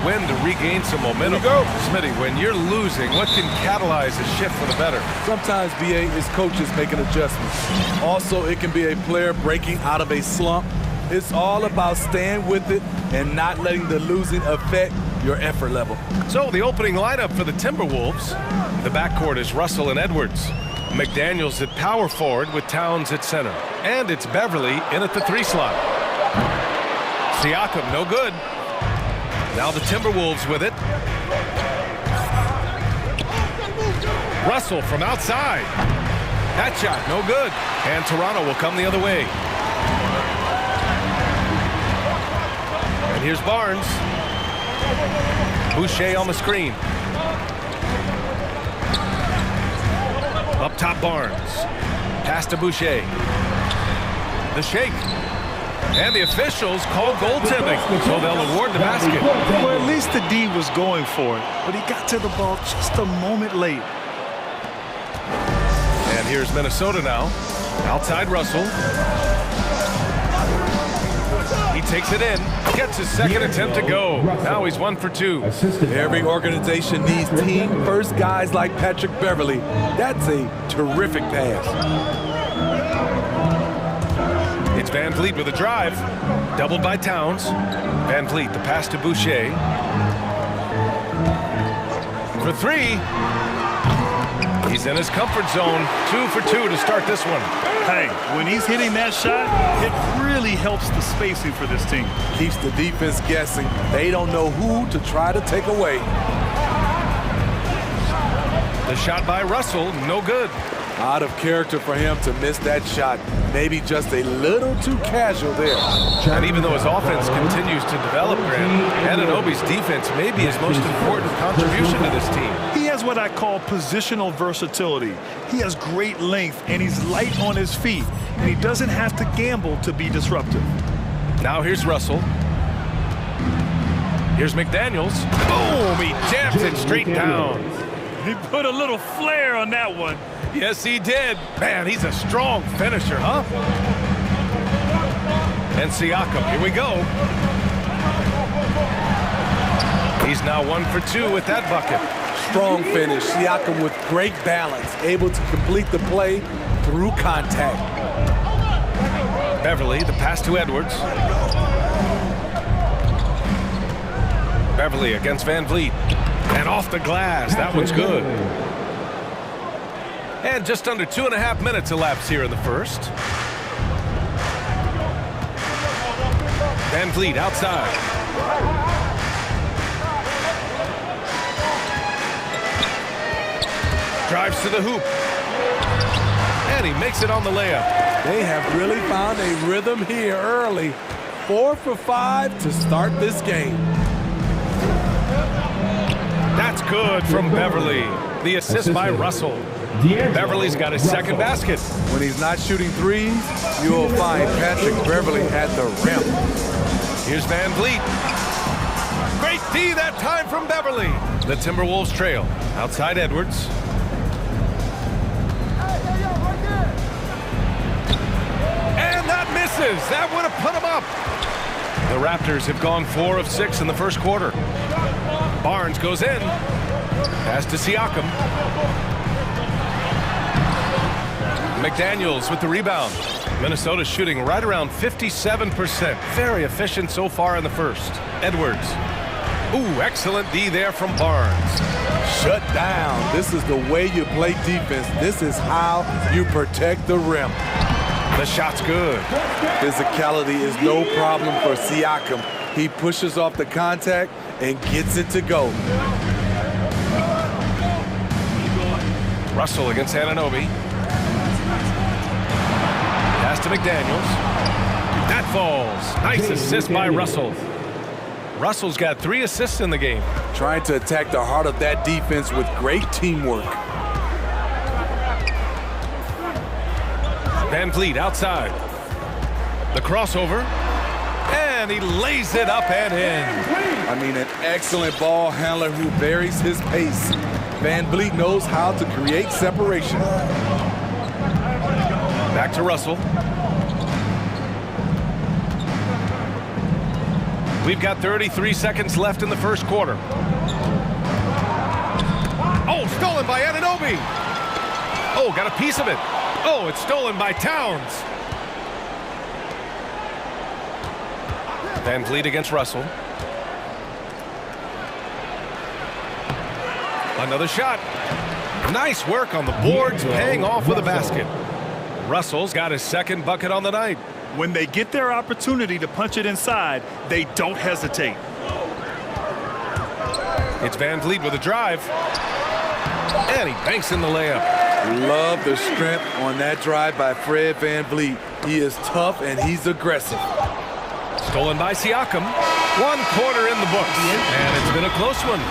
Win to regain some momentum. Smitty, when you're losing, what can catalyze a shift for the better? Sometimes, BA, is coaches making adjustments. Also, it can be a player breaking out of a slump. It's all about staying with it and not letting the losing affect your effort level. So the opening lineup for the Timberwolves. The backcourt is Russell and Edwards. McDaniels at power forward with Towns at center. And it's Beverly in at the 3 slot. Siakam, no good. Now the Timberwolves with it. Russell from outside. That shot, no good. And Toronto will come the other way. And here's Barnes. Boucher on the screen. Up top, Barnes. Pass to Boucher. The shake. And the officials call goaltending, so they'll award the basket. Well, at least the D was going for it, but he got to the ball just a moment late. And here's Minnesota now. Outside Russell. He takes it in, gets his second attempt to go. Now he's 1 for 2. Every organization needs team-first guys like Patrick Beverly. That's a terrific pass. It's Van Vliet with a drive. Doubled by Towns. Van Vliet, the pass to Boucher. For 3. He's in his comfort zone. 2 for 2 to start this one. Hey, when he's hitting that shot, it really helps the spacing for this team. Keeps the defense guessing. They don't know who to try to take away. The shot by Russell, no good. Out of character for him to miss that shot. Maybe just a little too casual there. And even though his offense continues to develop, Graham, Anunoby's defense may be his most important contribution to this team. He has what I call positional versatility. He has great length, and he's light on his feet, and he doesn't have to gamble to be disruptive. Now here's Russell. Here's McDaniels. Boom! He jams it straight down. He put a little flair on that one. Yes, he did. Man, he's a strong finisher, huh? And Siakam, here we go. He's now 1 for 2 with that bucket. Strong finish. Siakam with great balance, able to complete the play through contact. Beverly, the pass to Edwards. Beverly against Van Vliet. And off the glass. That one's good. And just under 2.5 minutes elapsed here in the first. Van Vliet outside. Drives to the hoop. And he makes it on the layup. They have really found a rhythm here early. 4 for 5 to start this game. That's good from Beverly. The assist by Russell. Beverly's got his second basket. When he's not shooting threes, you will find Patrick Beverly at the rim. Here's Van Vliet. Great D that time from Beverly. The Timberwolves trail. Outside Edwards. And that misses. That would have put him up. The Raptors have gone 4 of 6 in the first quarter. Barnes goes in. Pass to Siakam. McDaniels with the rebound. Minnesota shooting right around 57%. Very efficient so far in the first. Edwards. Ooh, excellent D there from Barnes. Shut down. This is the way you play defense. This is how you protect the rim. The shot's good. Physicality is no problem for Siakam. He pushes off the contact and gets it to go. Russell against Anunoby. Pass to McDaniels. That falls. Nice assist by Russell. Russell's got 3 assists in the game. Trying to attack the heart of that defense with great teamwork. Van Vliet outside. The crossover. And he lays it up and in. I mean, an excellent ball handler who varies his pace. Van Vliet knows how to create separation. Back to Russell. We've got 33 seconds left in the first quarter. Oh, stolen by Anunoby. Oh, got a piece of it. Oh, it's stolen by Towns. Van Vliet against Russell. Another shot. Nice work on the boards, paying off with a basket. Russell's got his second bucket on the night. When they get their opportunity to punch it inside, they don't hesitate. It's Van Vliet with a drive. And he banks in the layup. Love the strength on that drive by Fred Van Vliet. He is tough and he's aggressive. Stolen by Siakam. 1 quarter in the books. And it's been a close one.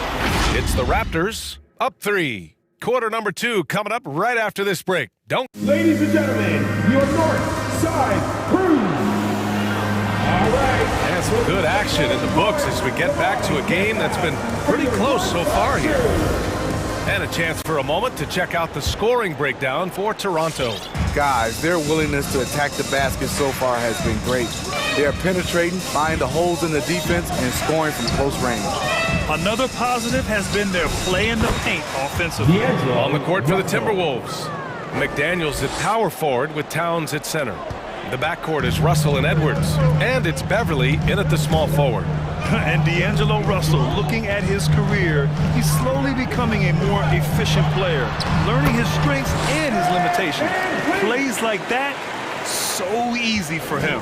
It's the Raptors up 3. Quarter number 2 coming up right after this break. Ladies and gentlemen, your North Side Crew. All right. And some good action in the books as we get back to a game that's been pretty close so far here. And a chance for a moment to check out the scoring breakdown for Toronto. Guys, their willingness to attack the basket so far has been great. They are penetrating, finding the holes in the defense, and scoring from close range. Another positive has been their play in the paint offensively. On the court for the Timberwolves. McDaniels at power forward with Towns at center. The backcourt is Russell and Edwards. And it's Beverly in at the small forward. And D'Angelo Russell, looking at his career, he's slowly becoming a more efficient player, learning his strengths and his limitations. Plays like that, so easy for him.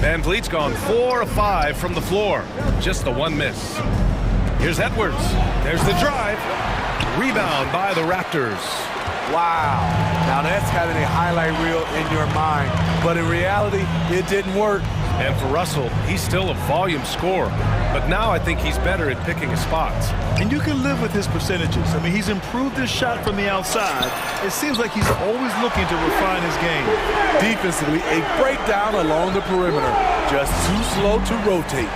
Van Vliet's gone 4 of 5 from the floor. Just the 1 miss. Here's Edwards. There's the drive. Rebound by the Raptors. Wow. Now that's having a highlight reel in your mind. But in reality, it didn't work. And for Russell, he's still a volume scorer. But now I think he's better at picking his spots. And you can live with his percentages. I mean, he's improved his shot from the outside. It seems like he's always looking to refine his game. Defensively, a breakdown along the perimeter. Just too slow to rotate.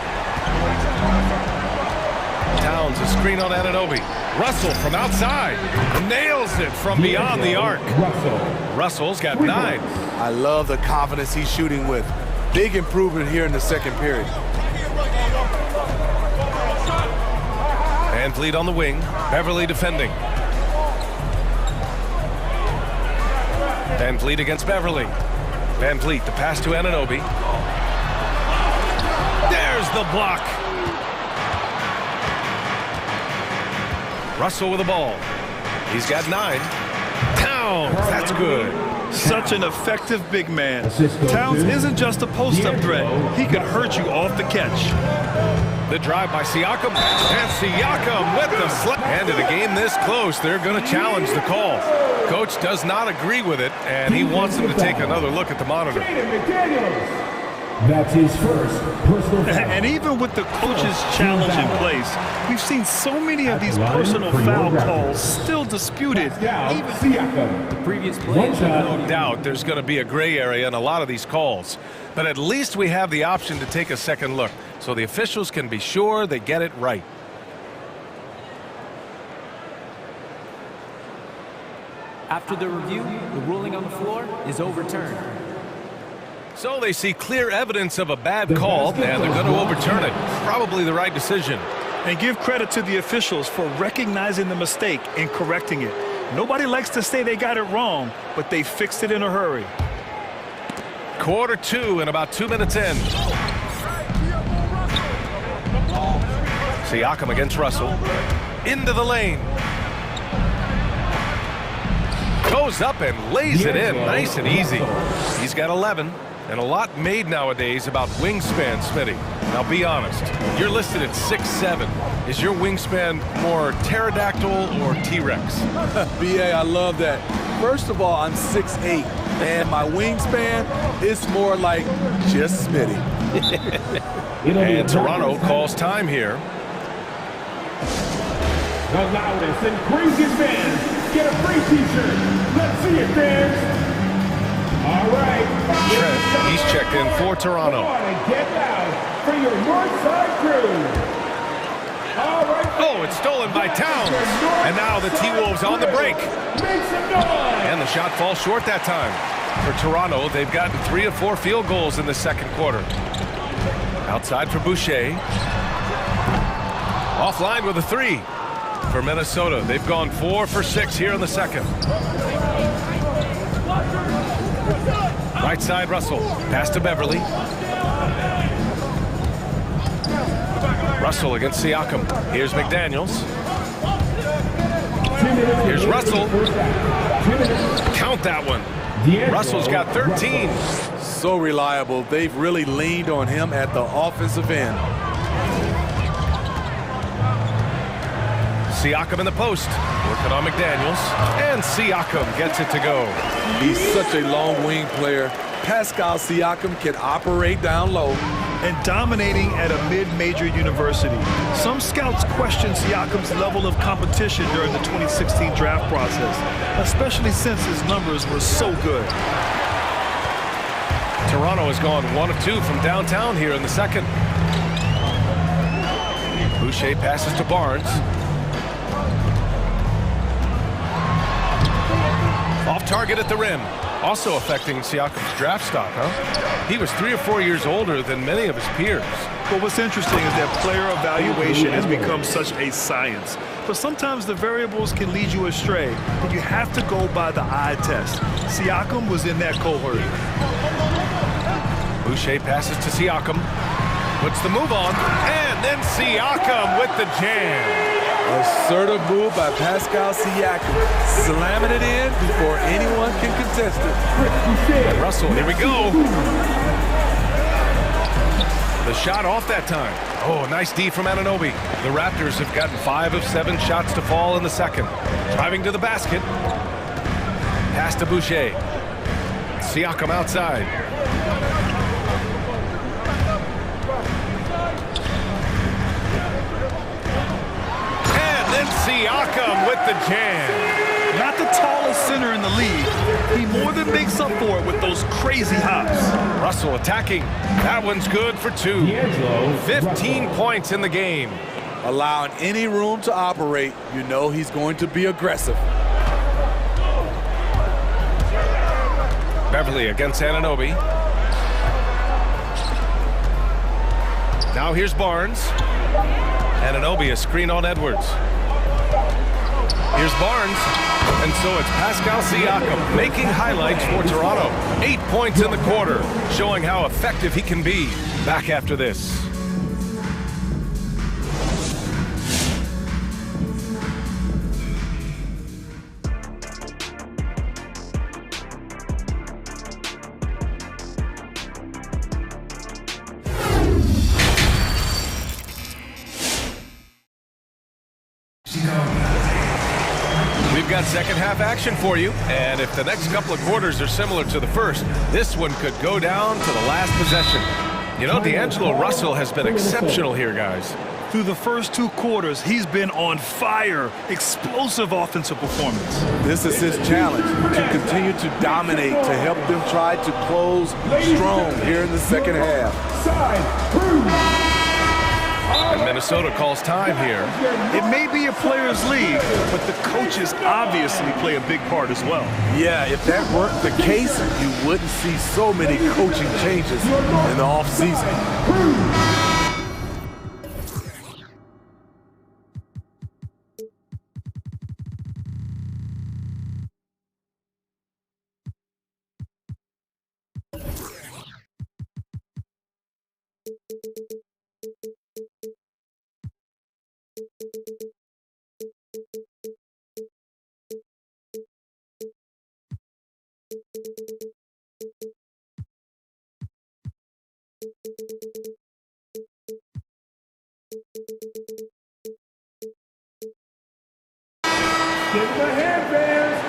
Towns a screen on Anunoby. Russell from outside. Nails it from beyond the arc. Russell's got 9. I love the confidence he's shooting with. Big improvement here in the second period. Van Vliet on the wing. Beverly defending. Van Vliet against Beverly. Van Vliet, the pass to Anunoby. There's the block. Russell with the ball. He's got 9. Towns, that's good. Such an effective big man. Towns isn't just a post-up threat. He can hurt you off the catch. The drive by Siakam. And Siakam with the slap. And in a game this close, they're going to challenge the call. Coach does not agree with it, and he wants them to take another look at the monitor. That's his first personal foul. And even with the coach's challenge in place, we've seen so many of these personal foul calls still disputed. The previous play. No doubt there's going to be a gray area in a lot of these calls. But at least we have the option to take a second look, so the officials can be sure they get it right. After the review, the ruling on the floor is overturned. So they see clear evidence of a bad call, and they're going to overturn it. Probably the right decision. And give credit to the officials for recognizing the mistake and correcting it. Nobody likes to say they got it wrong, but they fixed it in a hurry. Quarter 2 and about 2 minutes in. Siakam against Russell. Into the lane. Goes up and lays it in nice and easy. He's got 11. And a lot made nowadays about wingspan, Smitty. Now be honest, you're listed at 6'7". Is your wingspan more pterodactyl or T-Rex? BA, I love that. First of all, I'm 6'8", and my wingspan is more like just Smitty. And Toronto calls time here. The loudest and craziest fans get a free t-shirt. Let's see it, fans. All right. Trent, he's checked in for Toronto. Come on and get loud for your North Side Crew. All right. Oh, it's stolen by Towns. And now the T-Wolves on the break. Make some noise. And the shot falls short that time. For Toronto, they've gotten 3 of 4 field goals in the second quarter. Outside for Boucher. Offline with a 3 for Minnesota. They've gone 4 for 6 here in the second. Right side, Russell. Pass to Beverly. Russell against Siakam. Here's McDaniels. Here's Russell. Count that one. Russell's got 13. So reliable. They've really leaned on him at the offensive end. Siakam in the post. Working on McDaniels. And Siakam gets it to go. He's such a long wing player. Pascal Siakam can operate down low. And dominating at a mid-major university. Some scouts question Siakam's level of competition during the 2016 draft process, especially since his numbers were so good. Toronto has gone 1 of 2 from downtown here in the second. Boucher passes to Barnes. Off target at the rim. Also affecting Siakam's draft stock, huh? He was 3 or 4 years older than many of his peers. Well, what's interesting is that player evaluation has become such a science. But sometimes the variables can lead you astray, and you have to go by the eye test. Siakam was in that cohort. Boucher passes to Siakam. Puts the move on, and then Siakam with the jam. Assertive move by Pascal Siakam, slamming it in before anyone can contest it. And Russell, here we go. The shot off that time. Oh, nice D from Anunoby. The Raptors have gotten 5 of 7 shots to fall in the second. Driving to the basket. Pass to Boucher. Siakam outside. Siakam with the jam. Not the tallest center in the league. He more than makes up for it with those crazy hops. Russell attacking. That one's good for 2. 15 points in the game. Allowing any room to operate, you know he's going to be aggressive. Beverly against Anunoby. Now here's Barnes. Anunoby a screen on Edwards. Here's Barnes, and so it's Pascal Siakam making highlights for Toronto. 8 points in the quarter, showing how effective he can be. Back after this. We've got second half action for you, and if the next couple of quarters are similar to the first, this one could go down to the last possession. You know, D'Angelo Russell has been exceptional here, guys. Through the first 2 quarters, he's been on fire. Explosive offensive performance. This is his challenge, to continue to dominate, to help them try to close strong here in the second half. And Minnesota calls time here. It may be a players' league, but the coaches obviously play a big part as well. Yeah, if that weren't the case, you wouldn't see so many coaching changes in the offseason. Give him a hand, fans.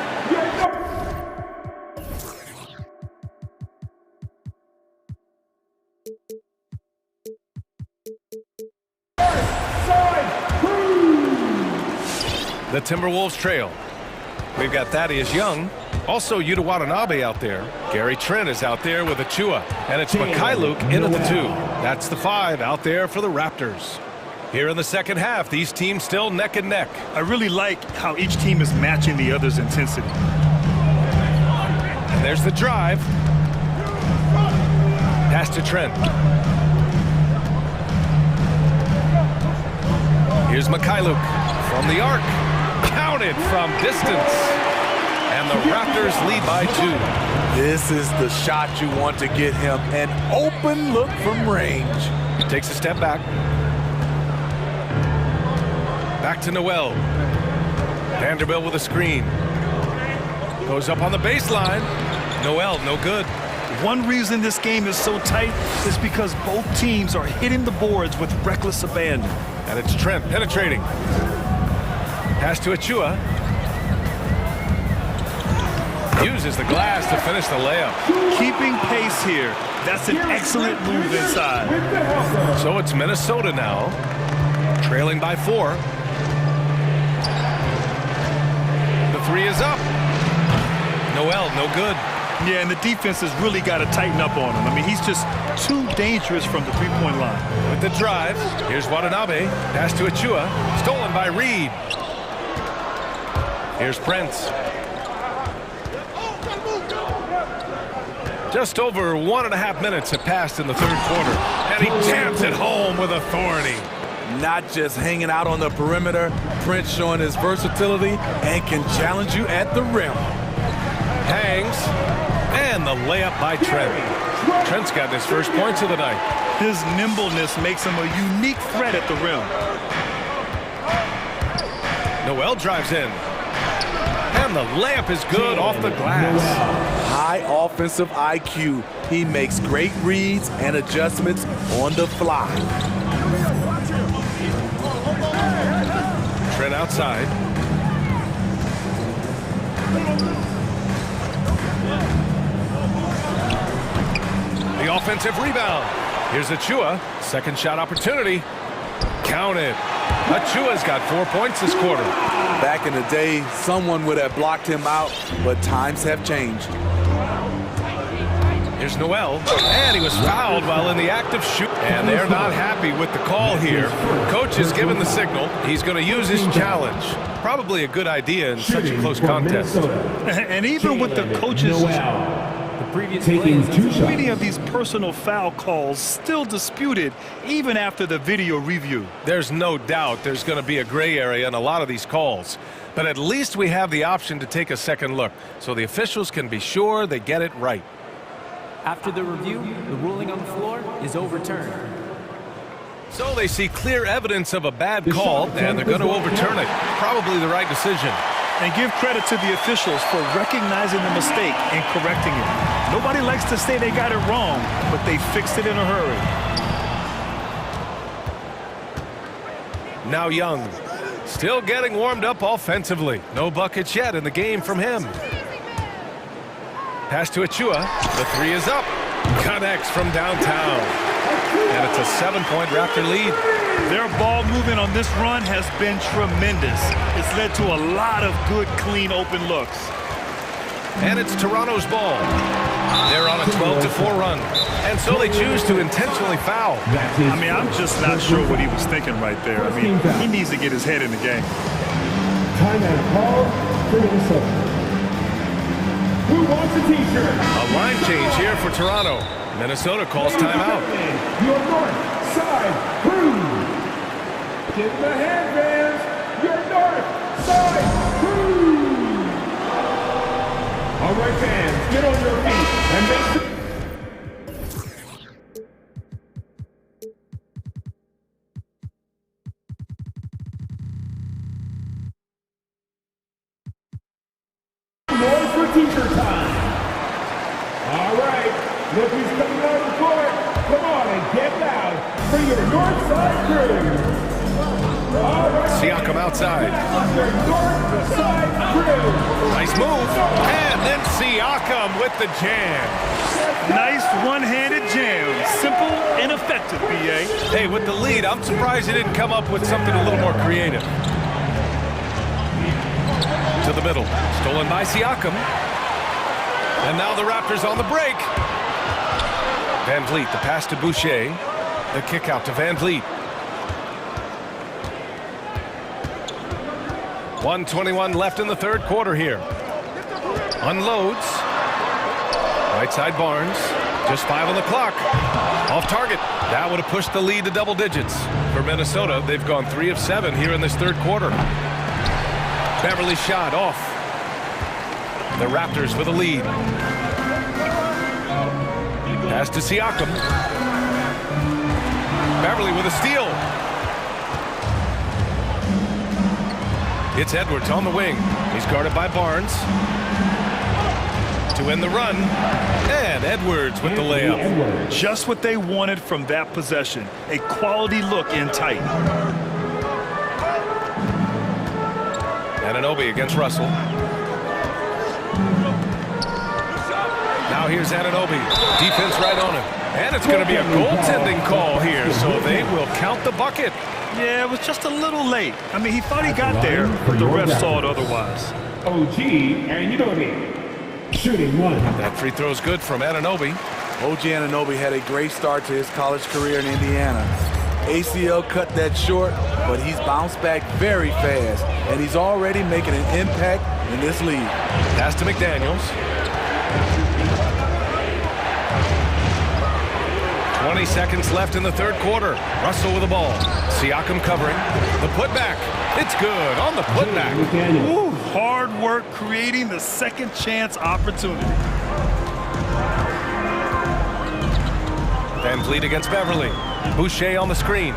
The Timberwolves trail. We've got Thaddeus Young. Also, Yuta Watanabe out there. Gary Trent is out there with Achua. And it's Mikhailuk in at the 2. That's the 5 out there for the Raptors. Here in the second half, these teams still neck and neck. I really like how each team is matching the other's intensity. And there's the drive. Pass to Trent. Here's Mikhailuk from the arc. Counted from distance. And the Raptors lead by 2. This is the shot you want to get him. An open look from range. Takes a step back. Back to Noel. Vanderbilt with a screen. Goes up on the baseline. Noel, no good. One reason this game is so tight is because both teams are hitting the boards with reckless abandon. And it's Trent penetrating. Pass to Achua. Uses the glass to finish the layup. Keeping pace here. That's an excellent move inside. So it's Minnesota now, trailing by 4. The 3 is up. Noel, no good. Yeah, and the defense has really got to tighten up on him. I mean, he's just too dangerous from the three-point line. With the drive, here's Watanabe. Pass to Achua. Stolen by Reed. Here's Prince. Just over 1.5 minutes have passed in the third quarter. And he jams it home with authority. Not just hanging out on the perimeter, Prince showing his versatility and can challenge you at the rim. Hangs. And the layup by Trent. Trent's gotten his first points of the night. His nimbleness makes him a unique threat at the rim. Noel drives in. And the layup is good off the glass. High offensive IQ. He makes great reads and adjustments on the fly. Trent outside. The offensive rebound. Here's Achua. Second shot opportunity. Counted. Achua's got 4 points this quarter. Back in the day, someone would have blocked him out, but times have changed. Here's Noel, and he was fouled while in the act of shoot. And they're not happy with the call here. Coach has given the signal. He's going to use his challenge. Probably a good idea in such a close contest. And even with the coach's many of these personal foul calls still disputed even after the video review. There's no doubt there's going to be a gray area in a lot of these calls. But at least we have the option to take a second look, so the officials can be sure they get it right. After the review, the ruling on the floor is overturned. So they see clear evidence of a bad call, and they're going to overturn it. Probably the right decision. And give credit to the officials for recognizing the mistake and correcting it. Nobody likes to say they got it wrong, but they fixed it in a hurry. Now Young, still getting warmed up offensively. No buckets yet in the game from him. Pass to Achua. The 3 is up. Connects from downtown. And it's a 7-point Raptor lead. Their ball movement on this run has been tremendous. It's led to a lot of good, clean, open looks. And it's Toronto's ball. They're on a 12-4 run. And so they choose to intentionally foul. I mean, I'm just not sure what he was thinking right there. I mean, he needs to get his head in the game. Timeout call for Minnesota. Who wants a t-shirt? A line change here for Toronto. Minnesota calls timeout. Your north side crew. Give them a hand, fans. Your north side crew. All right, fans, get on your feet and make sure. T-shirt time. All right, look who's coming out of the court. Come on and get loud for your north side crew. All right. Siakam outside. Your north side crew. Nice move. And then Siakam with the jam. Nice one-handed jam. Simple and effective, B.A. Hey, with the lead, I'm surprised he didn't come up with something a little more creative. To the middle. Stolen by Siakam. And now the Raptors on the break. Van Vliet, the pass to Boucher. The kick out to Van Vliet. 1:21 left in the third quarter here. Unloads. Right side Barnes. Just 5 on the clock. Off target. That would have pushed the lead to double digits. For Minnesota, they've gone 3 of 7 here in this third quarter. Beverly shot off. The Raptors with a lead. Pass to Siakam. Beverly with a steal. It's Edwards on the wing. He's guarded by Barnes. To end the run. And Edwards with the layup. Just what they wanted from that possession. A quality look in tight. Anunoby against Russell. Now here's Anunoby. Defense right on him. And it's going to be a goaltending call here, so they will count the bucket. Yeah, it was just a little late. I mean, he thought he got there, but the ref saw it otherwise. OG Anunoby. Shooting 1. That free throw's good from Anunoby. OG Anunoby had a great start to his college career in Indiana. ACL cut that short, but he's bounced back very fast, and he's already making an impact in this league. Pass to McDaniels. 20 seconds left in the third quarter. Russell with the ball. Siakam covering. The putback. It's good on the putback. Ooh, hard work creating the second chance opportunity. Van Vliet against Beverly. Boucher on the screen.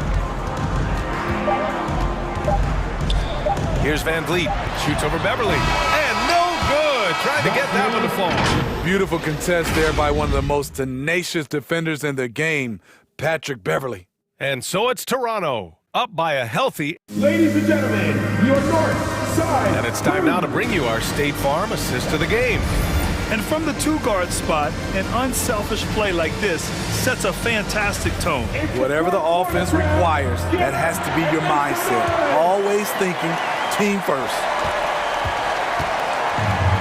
Here's Van Vliet. Shoots over Beverly. And no good. Trying to get that one to fall. Beautiful contest there by one of the most tenacious defenders in the game, Patrick Beverly. And so it's Toronto, up by a healthy. Ladies and gentlemen, your north side. And it's time now to bring you our State Farm assist of the game. And from the two-guard spot, an unselfish play like this sets a fantastic tone. Whatever the offense requires, that has to be your mindset. Always thinking team first.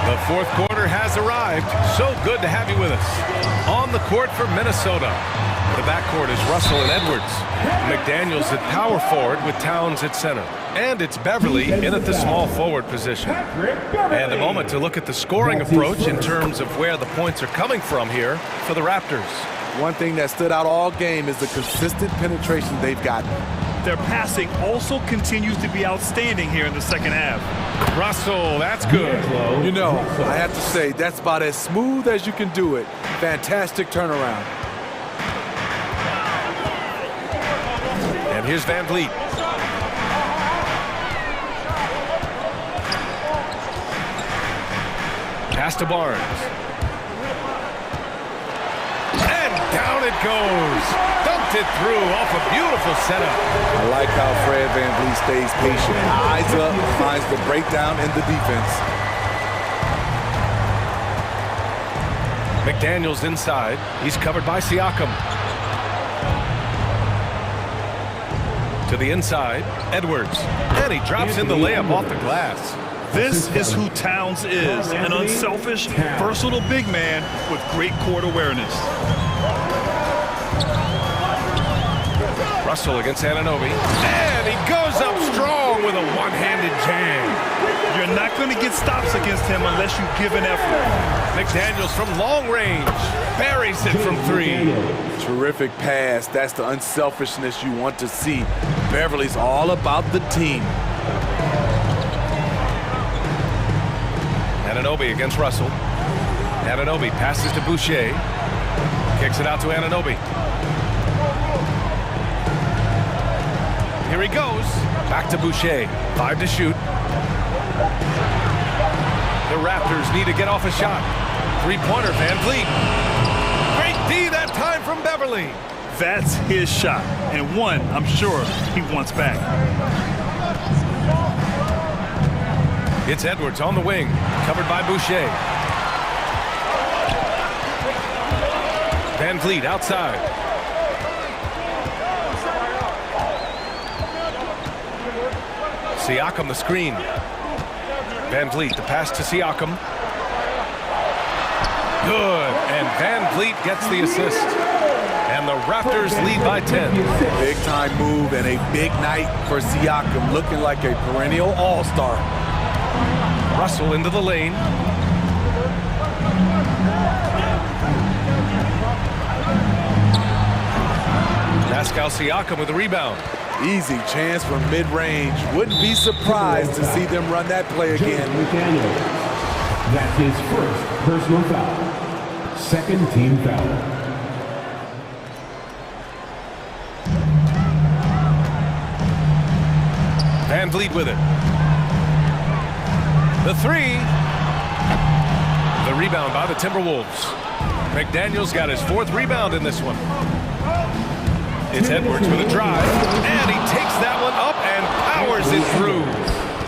The fourth quarter has arrived. So good to have you with us. On the court for Minnesota. The backcourt is Russell and Edwards. McDaniels at power forward with Towns at center. And it's Beverly in at the small forward position. And a moment to look at the scoring approach in terms of where the points are coming from here for the Raptors. One thing that stood out all game is the consistent penetration they've gotten. Their passing also continues to be outstanding here in the second half. Russell, that's good. You know, I have to say, that's about as smooth as you can do it. Fantastic turnaround. And here's Van Vliet. Pass to Barnes. And down it goes. Dumped it through off a beautiful setup. I like how Fred Van Vliet stays patient. Eyes up, finds the breakdown in the defense. McDaniels inside. He's covered by Siakam. To the inside, Edwards. And he drops in the layup off the glass. This is who Towns is, an unselfish, versatile big man with great court awareness. Russell against Anunoby. And he goes up strong with a one-handed jam. You're not going to get stops against him unless you give an effort. McDaniels from long range. Buries it from 3. Terrific pass. That's the unselfishness you want to see. Beverly's all about the team. Anunoby against Russell. Anunoby passes to Boucher. Kicks it out to Anunoby. Here he goes. Back to Boucher. 5 to shoot. The Raptors need to get off a shot. Three-pointer, Van Vliet. Great D that time from Beverly. That's his shot, and one I'm sure he wants back. It's Edwards on the wing, covered by Boucher. Van Vliet outside. Siakam the screen. Van Vliet, the pass to Siakam. Good, and Van Vliet gets the assist. And the Raptors lead by 10. Big time move and a big night for Siakam, looking like a perennial all-star. Russell into the lane. Pascal Siakam with the rebound. Easy chance from mid-range. Wouldn't be surprised to see them run that play again. That's his first personal foul. Second team foul. Van Vliet with it. The three. The rebound by the Timberwolves. McDaniels got his 4th rebound in this one. It's Edwards with a drive, and he takes that one up and powers it through.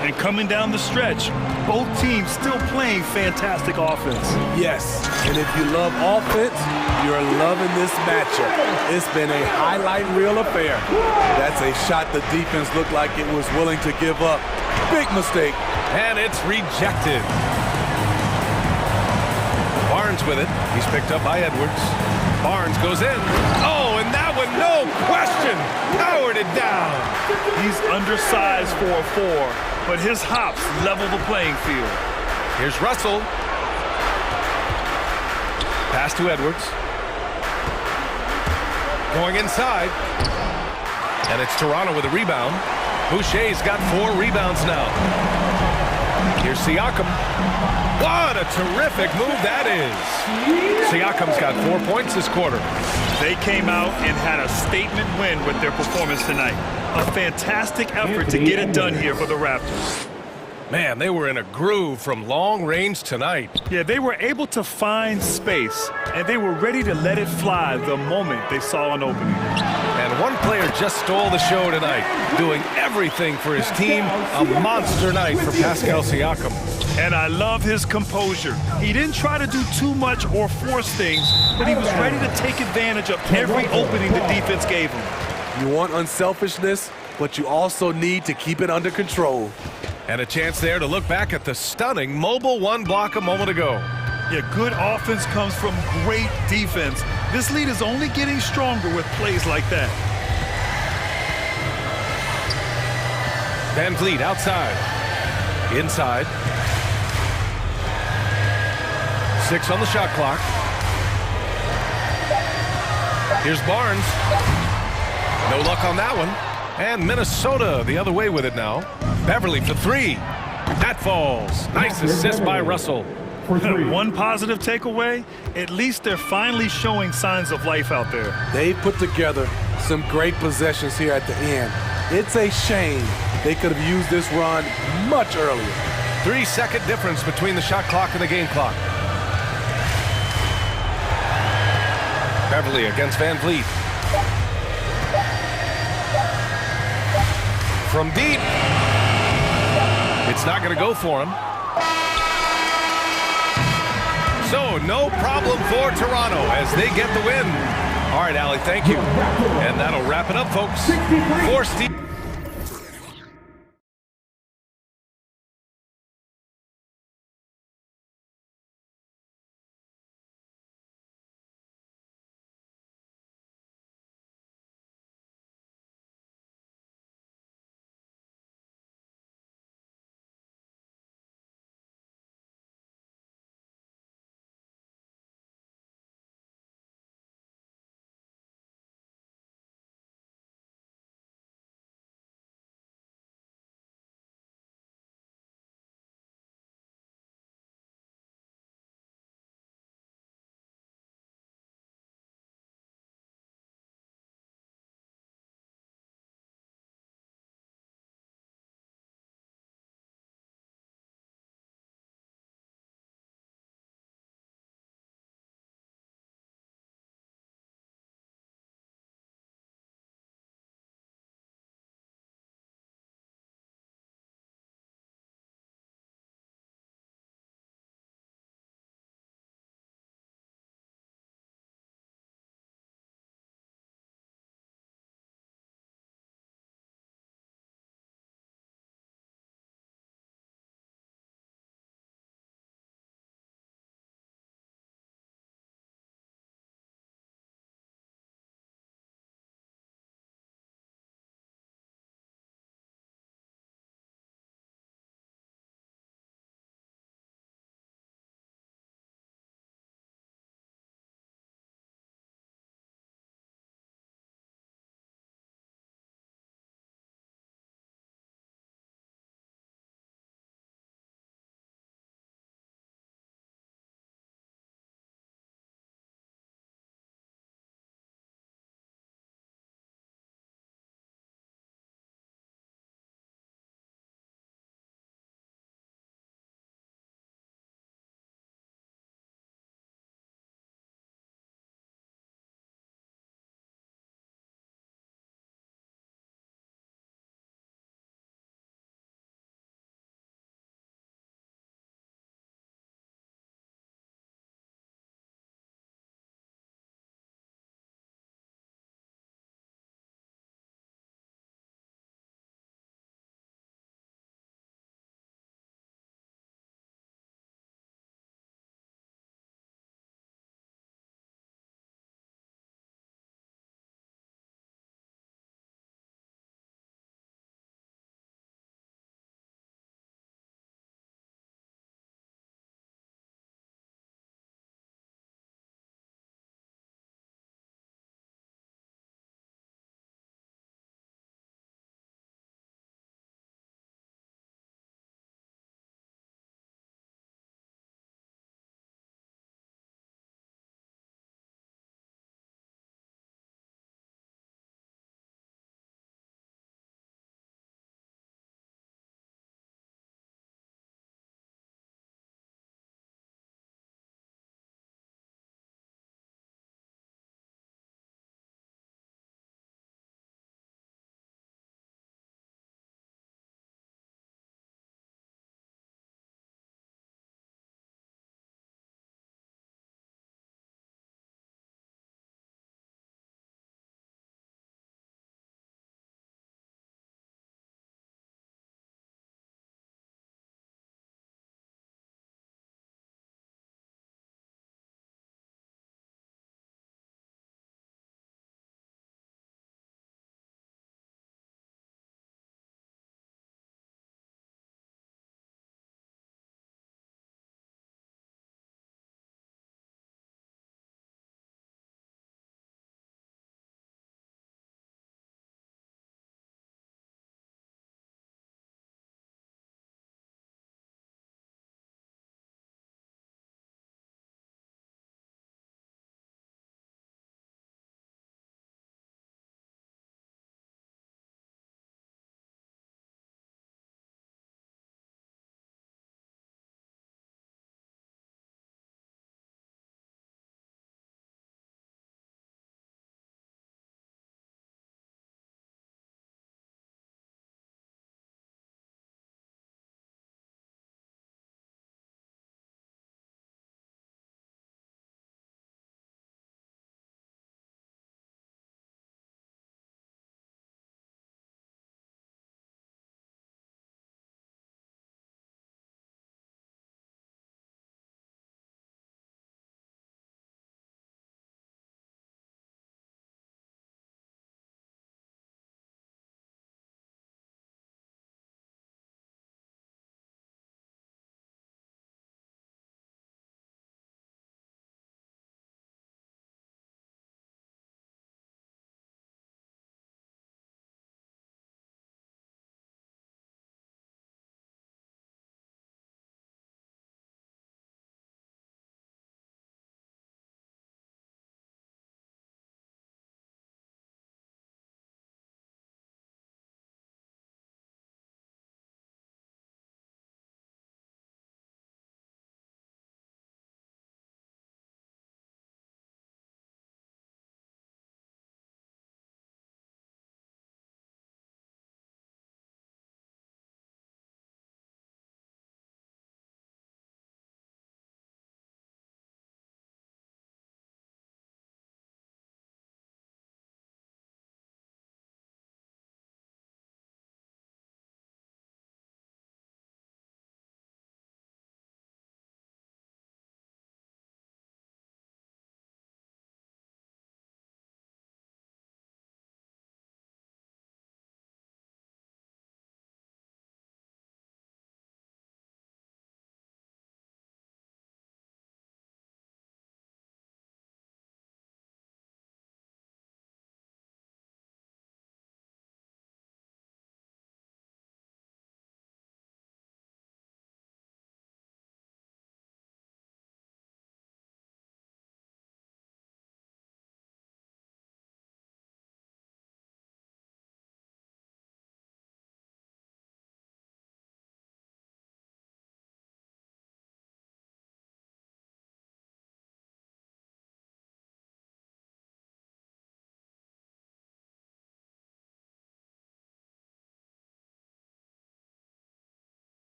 And coming down the stretch, both teams still playing fantastic offense. Yes, and if you love offense, you're loving this matchup. It's been a highlight reel affair. That's a shot the defense looked like it was willing to give up. Big mistake. And it's rejected. Barnes with it. He's picked up by Edwards. Barnes goes in. Oh, and that one, no question, powered it down. He's undersized for a 4, but his hops level the playing field. Here's Russell. Pass to Edwards. Going inside. And it's Toronto with a rebound. Boucher's got 4 rebounds now. Here's Siakam. What a terrific move that is. Siakam's got 4 points this quarter. They came out and had a statement win with their performance tonight. A fantastic effort to get it done here for the Raptors. Man, they were in a groove from long range tonight. Yeah, they were able to find space, and they were ready to let it fly the moment they saw an opening. And one player just stole the show tonight, doing everything for his team. A monster night for Pascal Siakam. And I love his composure. He didn't try to do too much or force things, but he was ready to take advantage of every opening the defense gave him. You want unselfishness, but you also need to keep it under control. And a chance there to look back at the stunning mobile 1 block a moment ago. Yeah, good offense comes from great defense. This lead is only getting stronger with plays like that. Van Vliet outside. Inside. 6 on the shot clock. Here's Barnes. No luck on that one. And Minnesota the other way with it now. Beverly for 3. That falls. Nice assist by Russell. One positive takeaway, at least they're finally showing signs of life out there. They put together some great possessions here at the end. It's a shame they could have used this run much earlier. 3-second difference between the shot clock and the game clock. Beverly against Van Vliet. From deep. It's not going to go for him. So, no problem for Toronto as they get the win. All right, Allie, thank you. And that'll wrap it up, folks. For Steve.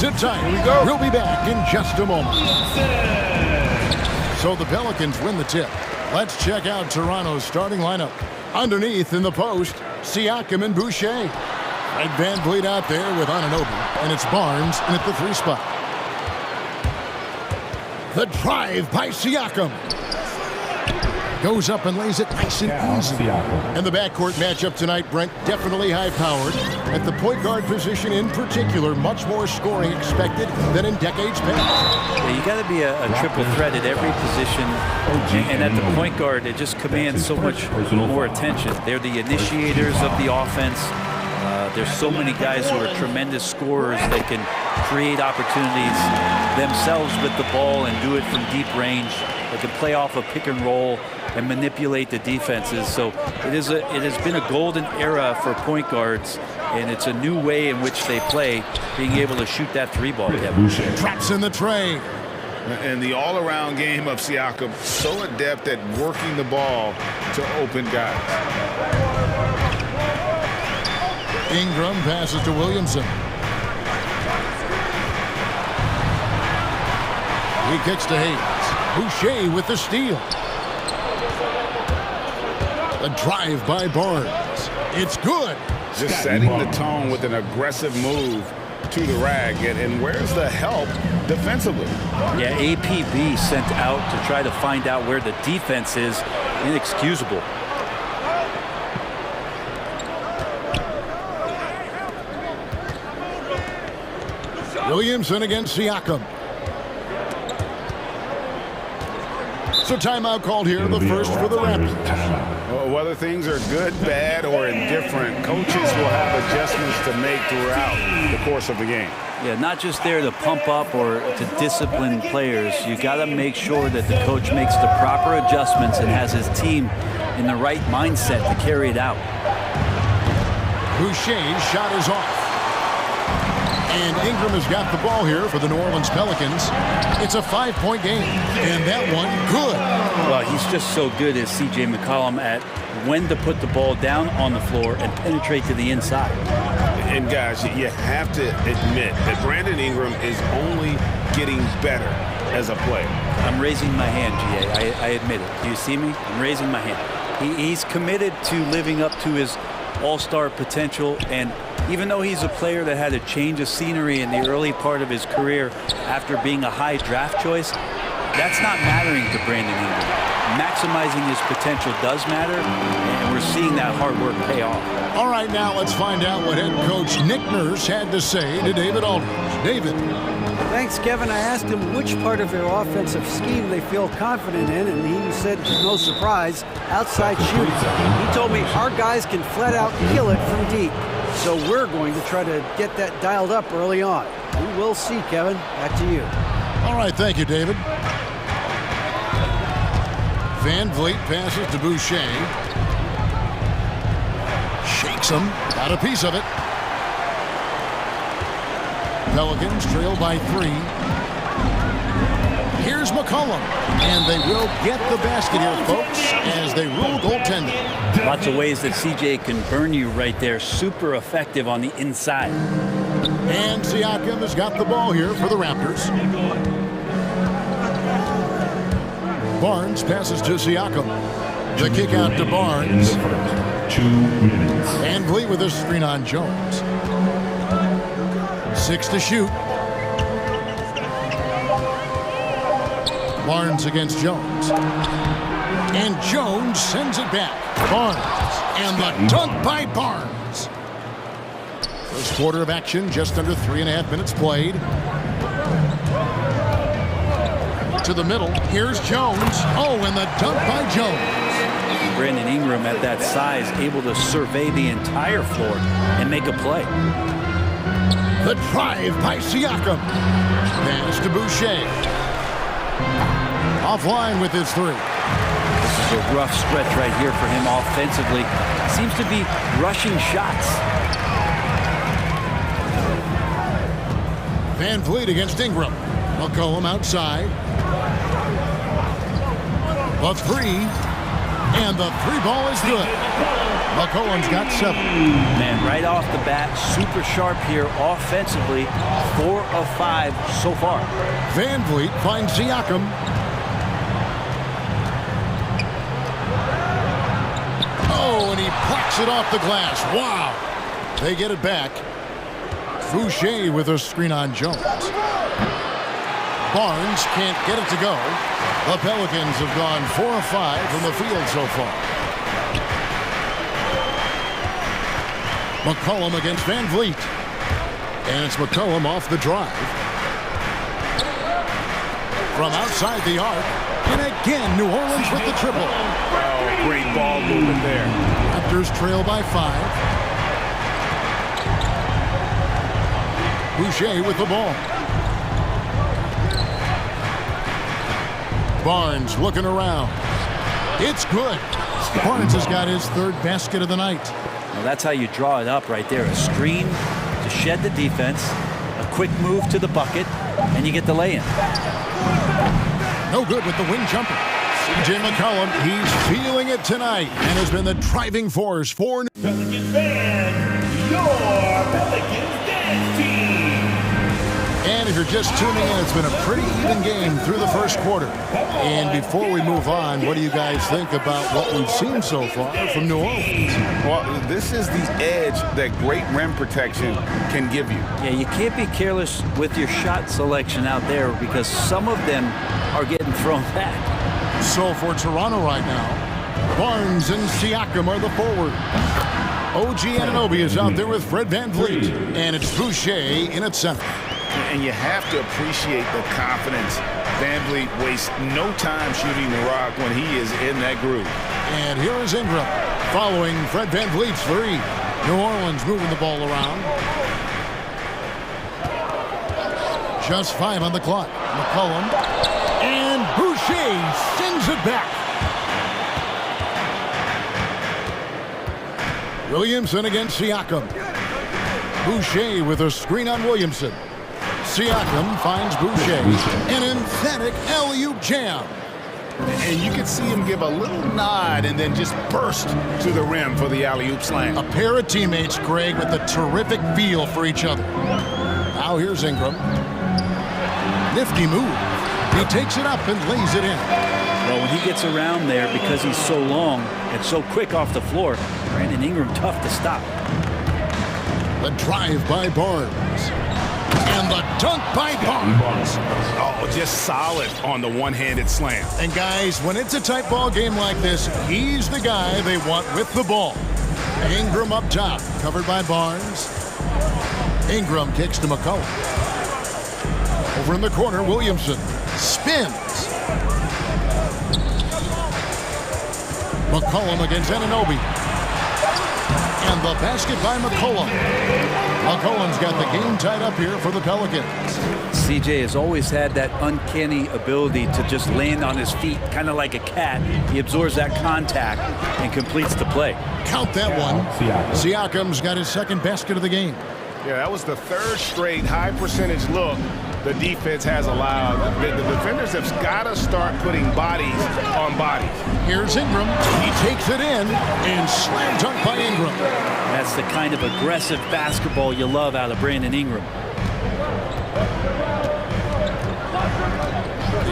Sit tight. Here we go. We'll be back in just a moment. So the Pelicans win the tip. Let's check out Toronto's starting lineup. Underneath in the post, Siakam and Boucher. Fred VanVleet out there with Anunoby, and it's Barnes in at the 3 spot. The drive by Siakam. Goes up and lays it nice and easy. And the backcourt matchup tonight, Brent, definitely high-powered. At the point guard position in particular, much more scoring expected than in decades past. Yeah, you got to be a triple threat at every position. And at the point guard, it just commands so much more attention. They're the initiators of the offense. There's so many guys who are tremendous scorers. They can create opportunities themselves with the ball and do it from deep range. They can play off a pick and roll and manipulate the defenses. So it has been a golden era for point guards, and it's a new way in which they play, being able to shoot that 3 ball. Traps in the tray. And the all-around game of Siakam, so adept at working the ball to open guys. Ingram passes to Williamson. He kicks to Hayes. Boucher with the steal. A drive by Barnes. It's good. Just setting the tone with an aggressive move to the rag. And where's the help defensively? Yeah, APB sent out to try to find out where the defense is. Inexcusable. Williamson against Siakam. So timeout called here, the first for the Raptors. Well, whether things are good, bad, or indifferent, coaches will have adjustments to make throughout the course of the game. Yeah, not just there to pump up or to discipline players. You got to make sure that the coach makes the proper adjustments and has his team in the right mindset to carry it out. Boucher's shot is off. And Ingram has got the ball here for the New Orleans Pelicans. It's a 5-point game, and that one good. Well, he's just so good as C.J. McCollum at when to put the ball down on the floor and penetrate to the inside. And guys, you have to admit that Brandon Ingram is only getting better as a player. I'm raising my hand, G.A. I admit it. Do you see me? I'm raising my hand. He's committed to living up to his all-star potential, and even though he's a player that had a change of scenery in the early part of his career after being a high draft choice, that's not mattering to Brandon Ingram. Maximizing his potential does matter, and we're seeing that hard work pay off. All right, now let's find out what head coach Nick Nurse had to say to David Aldridge. David. Thanks, Kevin. I asked him which part of their offensive scheme they feel confident in, and he said, no surprise, outside shooting. He told me our guys can flat out kill it from deep. So we're going to try to get that dialed up early on. We will see, Kevin. Back to you. All right, thank you, David. VanVleet passes to Boucher. Shakes him. Got a piece of it. Pelicans trail by 3. Here's McCollum. And they will get the basket here, folks, as they rule goaltending. Lots of ways that CJ can burn you right there. Super effective on the inside. And Siakam has got the ball here for the Raptors. Barnes passes to Siakam. The kick out to Barnes. 2 minutes. VanVleet with a screen on Jones. 6 to shoot. Barnes against Jones. And Jones sends it back. Barnes. And the dunk by Barnes. First quarter of action, just under 3.5 minutes played. To the middle. Here's Jones. Oh, and the dunk by Jones. Brandon Ingram at that size, able to survey the entire floor and make a play. The drive by Siakam. Pass to Boucher. Offline with his 3. This is a rough stretch right here for him offensively. Seems to be rushing shots. VanVleet against Ingram. McCollum outside. The 3. And the 3 ball is good. McCollum's got 7. Man, right off the bat, super sharp here offensively. 4 of 5 so far. Van Vliet finds Siakam. Oh, and he plucks it off the glass. Wow. They get it back. Boucher with a screen on Jones. Barnes can't get it to go. The Pelicans have gone 4 of 5 from the field so far. McCollum against Van Vliet. And it's McCollum off the drive. From outside the arc. And again, New Orleans with the triple. Oh, great ball movement there. Raptors trail by 5. Boucher with the ball. Barnes looking around. It's good. Barnes has got his 3rd basket of the night. Well, that's how you draw it up right there. A screen to shed the defense, a quick move to the bucket, and you get the lay-in. No good with the wing jumper. C.J. McCollum, he's feeling it tonight and has been the driving force for Pelicans fans, your Pelicans dance team. And if you're just tuning in, it's been a pretty even game through the first quarter. And before we move on, what do you guys think about what we've seen so far from New Orleans? Well, this is the edge that great rim protection can give you. Yeah, you can't be careless with your shot selection out there because some of them are getting thrown back. So for Toronto right now, Barnes and Siakam are the forward. OG Anunoby is out there with Fred Van Vliet. And it's Boucher in at center. And you have to appreciate the confidence. Van Vliet wastes no time shooting the rock when he is in that groove. And here is Ingram following Fred Van Vliet's 3. New Orleans moving the ball around. Just 5 on the clock. McCollum. And Boucher sends it back. Williamson against Siakam. Boucher with a screen on Williamson. Siakam finds Boucher. An emphatic alley-oop jam. And you can see him give a little nod and then just burst to the rim for the alley-oop slam. A pair of teammates, Greg, with a terrific feel for each other. Now here's Ingram. Nifty move. He takes it up and lays it in. Well, when he gets around there, because he's so long and so quick off the floor, Brandon Ingram tough to stop. The drive by Barnes. And the dunk by Barnes. Oh, just solid on the one-handed slam. And guys, when it's a tight ball game like this, he's the guy they want with the ball. Ingram up top, covered by Barnes. Ingram kicks to McCollum. Over in the corner, Williamson spins. McCollum against Anunoby. And the basket by McCollum. McCollum's got the game tied up here for the Pelicans. CJ has always had that uncanny ability to just land on his feet, kind of like a cat. He absorbs that contact and completes the play. Count that one. Siakam's got his 2nd basket of the game. Yeah, that was the 3rd straight high-percentage look the defense has allowed. The defenders have got to start putting bodies on bodies. Here's Ingram. He takes it in and slam dunk by Ingram. That's the kind of aggressive basketball you love out of Brandon Ingram.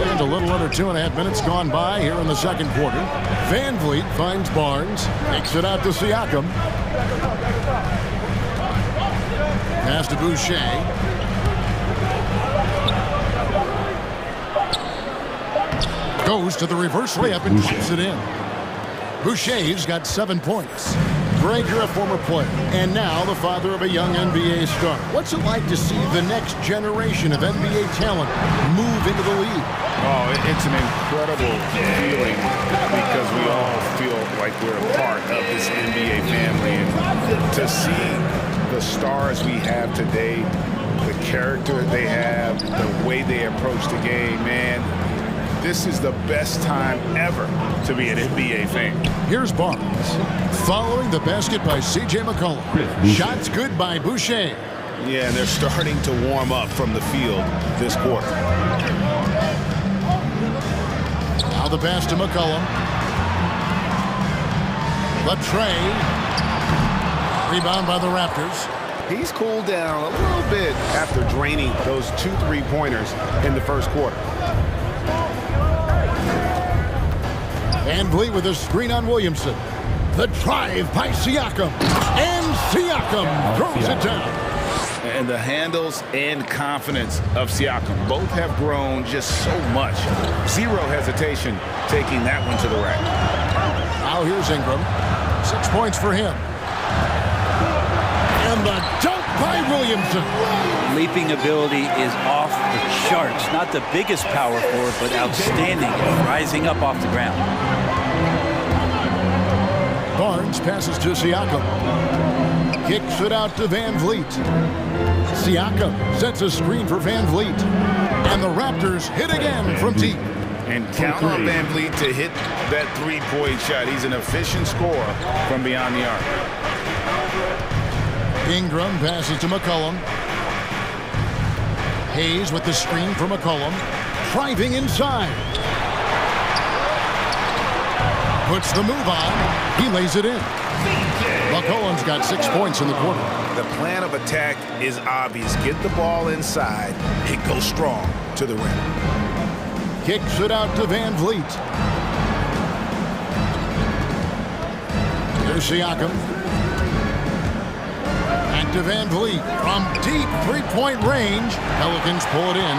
And a little under 2.5 minutes gone by here in the 2nd quarter. Van Vliet finds Barnes. Takes it out to Siakam. Pass to Boucher. Goes to the reverse layup and chips it in. Boucher's got 7 points. Greg, you're a former player, and now the father of a young NBA star. What's it like to see the next generation of NBA talent move into the league? Oh, it's an incredible feeling because we all feel like we're a part of this NBA family. And to see the stars we have today, the character they have, the way they approach the game, man, this is the best time ever to be an NBA fan. Here's Barnes, following the basket by C.J. McCollum. Shots good by Boucher. Yeah, and they're starting to warm up from the field this quarter. Now the pass to McCollum. The tray. Rebound by the Raptors. He's cooled down a little bit after draining those 2 3-pointers in the first quarter. Van Vliet with a screen on Williamson. The drive by Siakam. And Siakam throws it down. And the handles and confidence of Siakam both have grown just so much. Zero hesitation taking that one to the rack. Now here's Ingram. 6 points for him. And the dunk by Williamson. Leaping ability is off the charts. Not the biggest power forward, but outstanding at rising up off the ground. Barnes passes to Siakam. Kicks it out to Van Vliet. Siakam sets a screen for Van Vliet. And the Raptors hit again from deep. And count on Van Vliet to hit that 3-point shot. He's an efficient scorer from beyond the arc. Ingram passes to McCollum. Hayes with the screen for McCollum. Driving inside. Puts the move on. He lays it in. McCollum's got 6 points in the quarter. The plan of attack is obvious. Get the ball inside and go strong to the rim. Kicks it out to Van Vliet. Here's Siakam. Back to Van Vliet from deep 3-point range. Pelicans pull it in.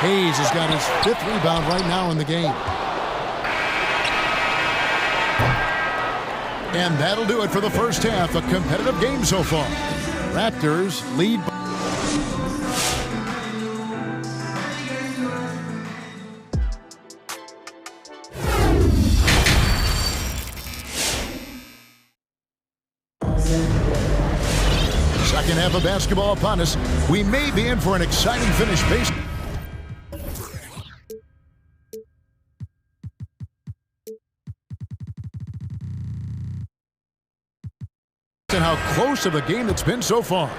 Hayes has got his 5th rebound right now in the game. And that'll do it for the first half. A competitive game so far. Raptors lead. Second half of basketball upon us. We may be in for an exciting finish based. And how close of a game it's been so far.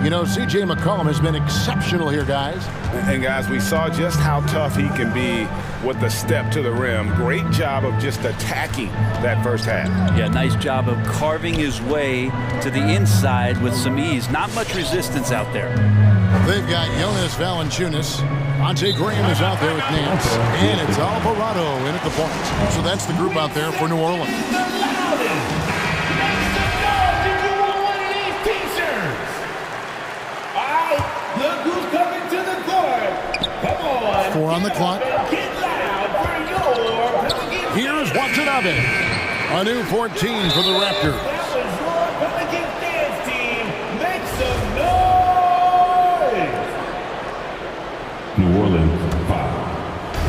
You know, C.J. McCollum has been exceptional here, guys. And guys, we saw just how tough he can be with the step to the rim. Great job of just attacking that first half. Yeah, nice job of carving his way to the inside with some ease. Not much resistance out there. They've got Jonas Valanciunas. Ante Graham is out there with Nance. And it's Alvarado in at the point. So that's the group out there for New Orleans. Four on the clock. Here's Watanabe. A new 14 for the Raptors. New Orleans foul.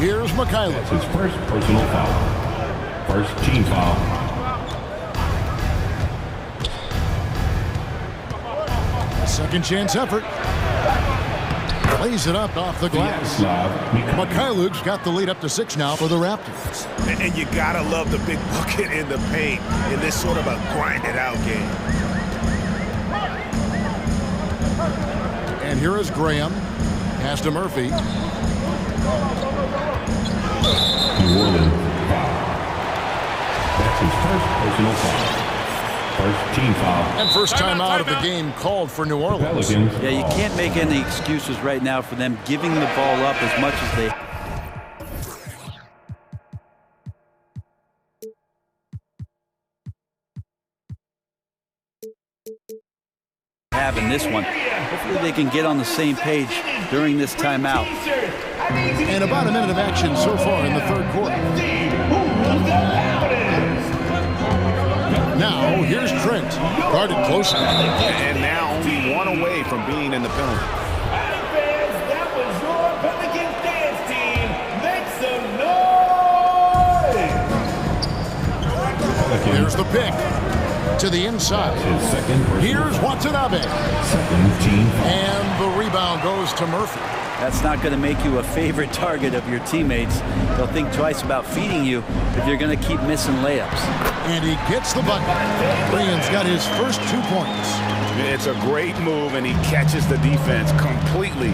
Here's Mikhailov. That's his first personal foul. First team foul. A second chance effort. Plays it up off the glass. Mikhailov's got the lead up to 6 now for the Raptors. And you gotta love the big bucket in the paint in this sort of a grinded out game. And here is Graham. Pass to Murphy. New Orleans foul. That's his first personal foul. First team foul. And first time out of the game called for New Orleans. Yeah, you can't make any excuses right now for them giving the ball up as much as they have in this one. Hopefully they can get on the same page during this timeout. And about a minute of action so far in the third quarter. Now, here's Trent. Guarded closely. And now only one away from being in the penalty. That was your Pelicans dance team. Make some noise! There's the pick. To the inside. Here's Watanabe. And the rebound goes to Murphy. That's not going to make you a favorite target of your teammates. They'll think twice about feeding you if you're going to keep missing layups. And he gets the bucket. Graham's got his first 2 points. It's a great move, and he catches the defense completely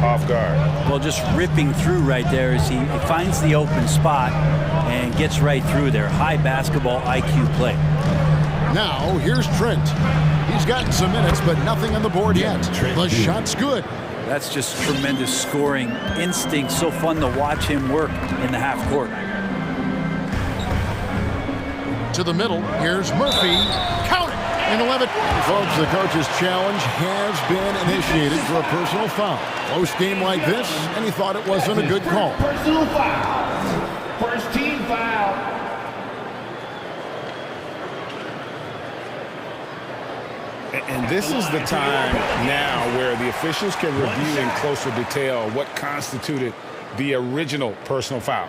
off guard. Well, just ripping through right there as he finds the open spot and gets right through there. High basketball IQ play. Now, here's Trent. He's gotten some minutes, but nothing on the board yet. The shot's good. That's just tremendous scoring instinct. So fun to watch him work in the half court. To the middle, here's Murphy. Count it! In 11. Folks, the coach's challenge has been initiated for a personal foul. Close game like this, and he thought it wasn't a good call. Personal foul. First team foul. And this is the time now where the officials can review in closer detail what constituted the original personal foul.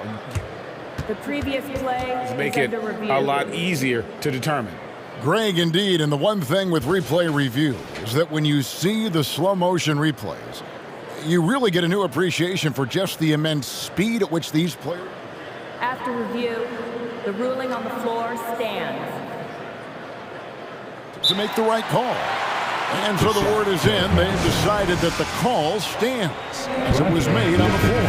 The previous play Make it a lot easier to determine. Greg, indeed, and the one thing with replay review is that when you see the slow motion replays, you really get a new appreciation for just the immense speed at which these players... After review, the ruling on the floor stands. To make the right call. And so the word is in. They've decided that the call stands as it was made on the floor.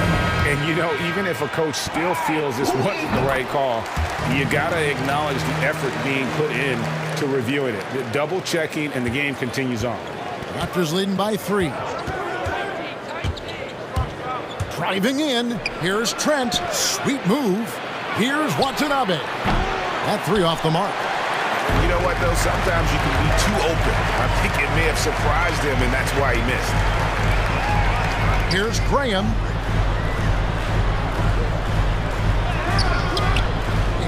And, you know, even if a coach still feels this wasn't the right call, you got to acknowledge the effort being put in to reviewing it. The double checking, and the game continues on. Raptors leading by 3. Driving in. Here's Trent. Sweet move. Here's Watanabe. That 3 off the mark. You know what, though? Sometimes you can be too open. I think it may have surprised him, and that's why he missed. Here's Graham.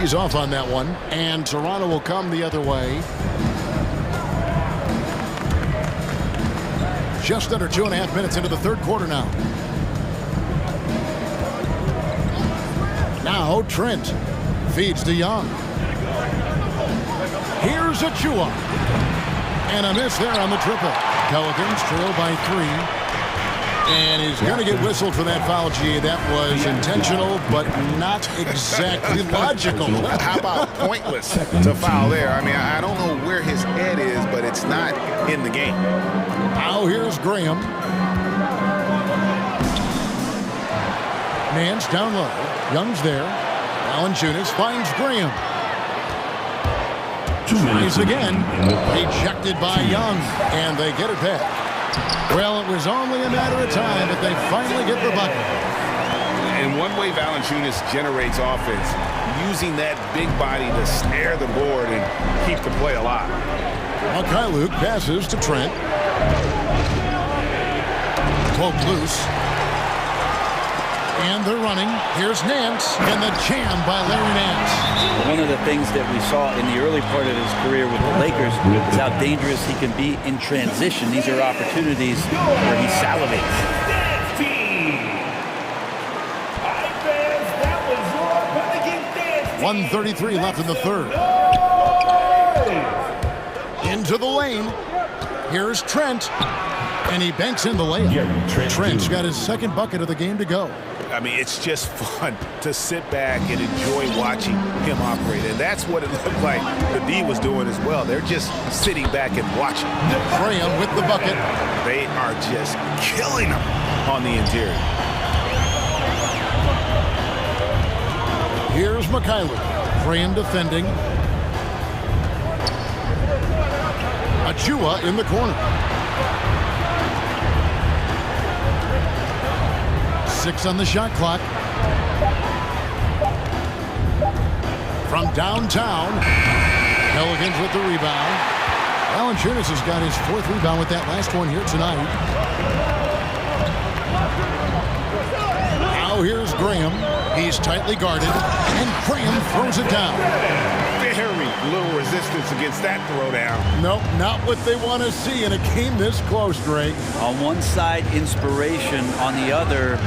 He's off on that one, and Toronto will come the other way. Just under 2.5 minutes into the third quarter now. Now Trent feeds to Young. Here's Achua. And a miss there on the triple. Pelicans trail by 3. And he's going to get whistled for that foul, G. That was intentional, but not exactly logical. How about pointless to foul there? I mean, I don't know where his head is, but it's not in the game. Now here's Graham. Nance down low. Young's there. Valanciunas finds Graham. Tries again. Rejected by Young. And they get it back. Well, it was only a matter of time, but they finally get the bucket. And one way Valanciunas generates offense, using that big body to snare the board and keep the play alive. Luke passes to Trent. Poked loose. And they're running. Here's Nance, and the jam by Larry Nance. One of the things that we saw in the early part of his career with the Lakers is how dangerous he can be in transition. These are opportunities where he salivates. 1:33 left in the third. Into the lane. Here's Trent. And he banks in the lane. Trent's got his second bucket of the game to go. I mean, it's just fun to sit back and enjoy watching him operate. And that's what it looked like the D was doing as well. They're just sitting back and watching. Graham with the bucket. They are just killing them on the interior. Here's Mikhailuk. Graham defending. Achua in the corner. 6 on the shot clock. From downtown, Pelicans with the rebound. Valanciunas has got his 4th rebound with that last one here tonight. Now here's Graham. He's tightly guarded, and Graham throws it down. Very little resistance against that throwdown. Nope, not what they want to see in a game this close, Greg. On one side, inspiration. On the other,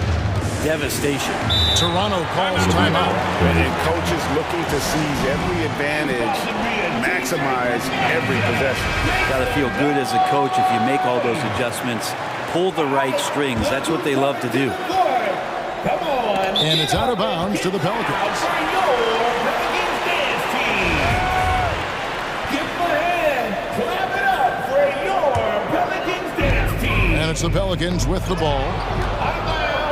devastation. Toronto calls timeout. And coaches looking to seize every advantage, maximize every possession. Got to feel good as a coach if you make all those adjustments. Pull the right strings. That's what they love to do. And it's out of bounds to the Pelicans. And it's the Pelicans with the ball.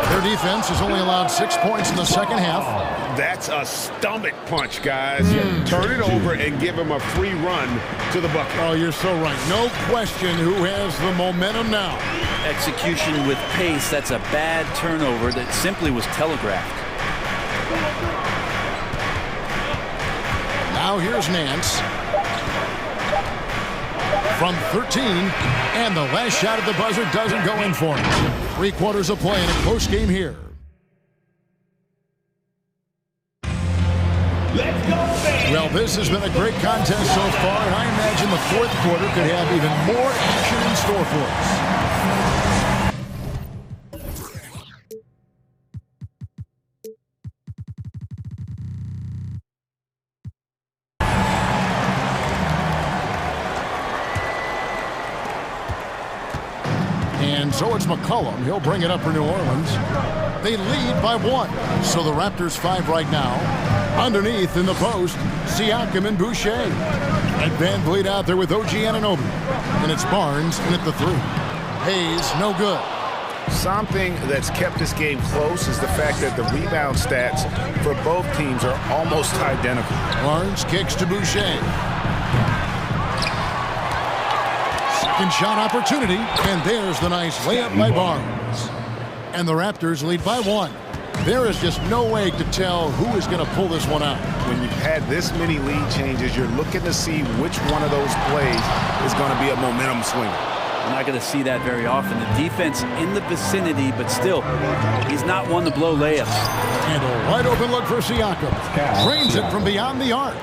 Their defense has only allowed 6 points in the second half. That's a stomach punch, guys. Turn it over and give him a free run to the bucket. Oh, you're so right. No question who has the momentum now. Execution with pace, that's a bad turnover that simply was telegraphed. Now here's Nance. From 13, and the last shot at the buzzer doesn't go in for him. 3 quarters of play in a close game here. Well, this has been a great contest so far, and I imagine the fourth quarter could have even more action in store for us. And so it's McCollum. He'll bring it up for New Orleans. They lead by 1. So the Raptors 5 right now. Underneath in the post, Siakam and Boucher. And Van Vliet out there with OG Anunoby. And it's Barnes in at the 3. Hayes, no good. Something that's kept this game close is the fact that the rebound stats for both teams are almost identical. Barnes kicks to Boucher. Second shot opportunity, and there's the nice layup by Barnes. And the Raptors lead by 1. There is just no way to tell who is going to pull this one out. When you've had this many lead changes, you're looking to see which one of those plays is going to be a momentum swinger. You're not going to see that very often. The defense in the vicinity, but still, he's not one to blow layups. And a wide open look for Siakam. Drains it from beyond the arc.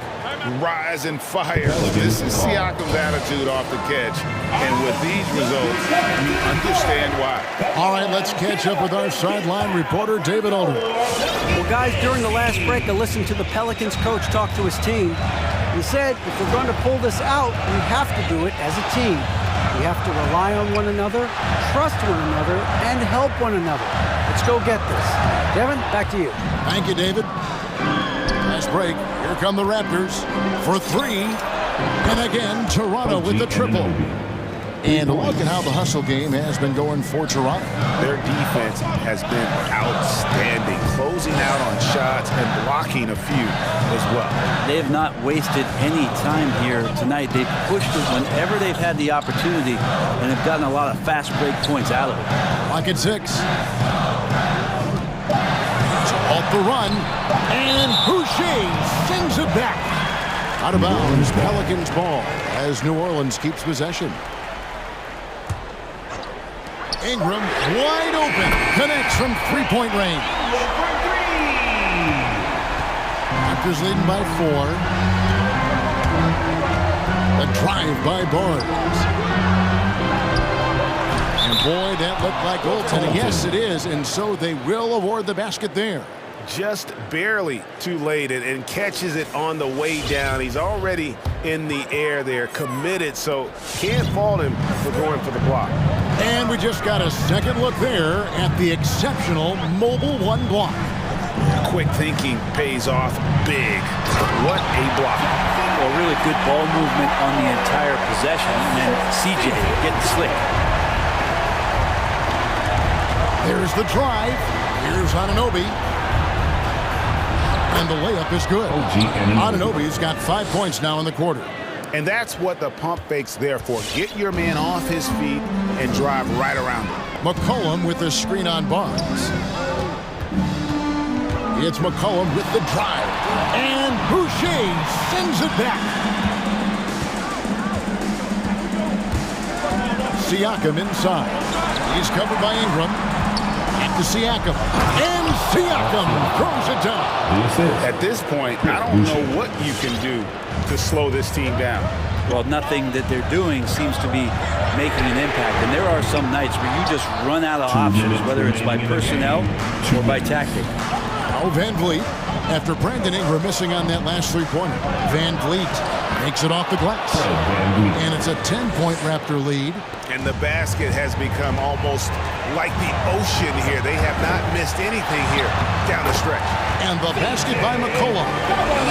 Rise and fire. This is Siakam's attitude off the catch. And with these results, you understand why. All right, let's catch up with our sideline reporter, David Aldridge. Well, guys, during the last break, I listened to the Pelicans coach talk to his team. He said, if we're going to pull this out, we have to do it as a team. We have to rely on one another, trust one another, and help one another. Let's go get this. Devin, back to you. Thank you, David. Last break. Here come the Raptors for 3. And again, Toronto with the triple. And look at how the hustle game has been going for Toronto. Their defense has been outstanding, closing out on shots and blocking a few as well. They have not wasted any time here tonight. They've pushed it whenever they've had the opportunity and have gotten a lot of fast break points out of it. Lock at 6. Off the run, and Boucher sends it back. Out of bounds, Pelicans ball as New Orleans keeps possession. Ingram, wide open, connects from 3-point range. Raptors leading by 4. The drive by Barnes. And boy, that looked like goaltending. Yes, it is, and so they will award the basket there. Just barely too late and catches it on the way down. He's already in the air there, committed, so can't fault him for going for the block. And we just got a second look there at the exceptional mobile 1 block. Quick thinking pays off big. What a block. Well, really good ball movement on the entire possession, and then CJ getting slick. There's the drive. Here's Anunoby. And the layup is good. Anunoby's got 5 points now in the quarter. And that's what the pump fake's there for. Get your man off his feet and drive right around him. McCollum with the screen on Barnes. It's McCollum with the drive. And Boucher sends it back. Siakam inside. He's covered by Ingram. Back to Siakam. And Siakam throws it down. At this point, I don't know what you can do to slow this team down. Well, nothing that they're doing seems to be making an impact. And there are some nights where you just run out of options, whether it's by personnel or by tactic. Now Van Vliet, after Brandon Ingram missing on that last 3-pointer. Van Vliet makes it off the glass. And it's a 10-point Raptor lead. And the basket has become almost like the ocean here. They have not missed anything here down the stretch. And the basket by McCollum.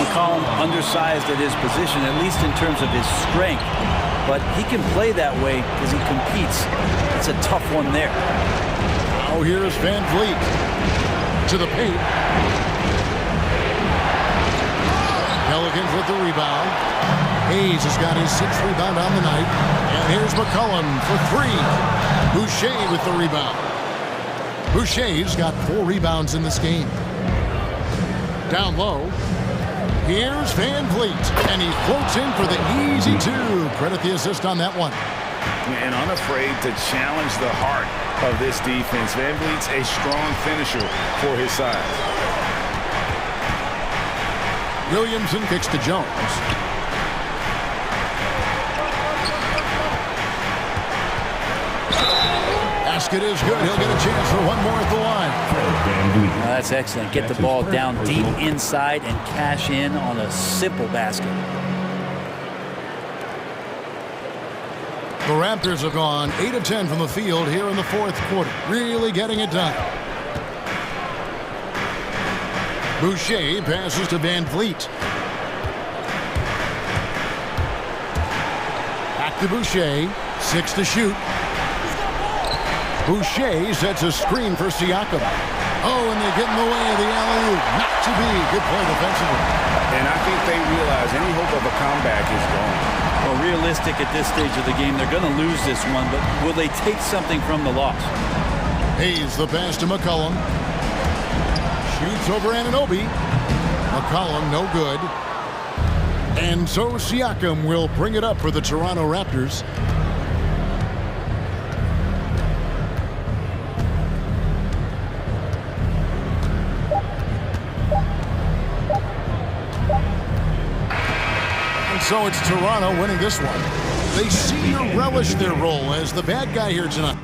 McCollum undersized at his position, at least in terms of his strength. But he can play that way because he competes. It's a tough one there. Now Now here's Van Vliet to the paint. Pelicans with the rebound. Hayes has got his 6th rebound on the night. And here's McCollum for 3. Boucher with the rebound. Boucher's got 4 rebounds in this game. Down low. Here's Van Vliet. And he floats in for the easy 2. Credit the assist on that one. And unafraid to challenge the heart of this defense. Van Vliet's a strong finisher for his size. Williamson kicks to Jones. Basket is good. He'll get a chance for one more at the line. That's excellent. Get the ball down deep inside and cash in on a simple basket. The Raptors have gone 8 of 10 from the field here in the 4th quarter. Really getting it done. Boucher passes to Van Vliet. Back to Boucher. 6 to shoot. Boucher sets a screen for Siakam. Oh, and they get in the way of the alley-oop. Not to be. Good play defensively. And I think they realize any hope of a comeback is gone. Well, realistic at this stage of the game, they're going to lose this one, but will they take something from the loss? Hayes the pass to McCollum. Shoots over Anunoby. McCollum no good. And so Siakam will bring it up for the Toronto Raptors. So it's Toronto winning this one. They seem to relish their role as the bad guy here tonight.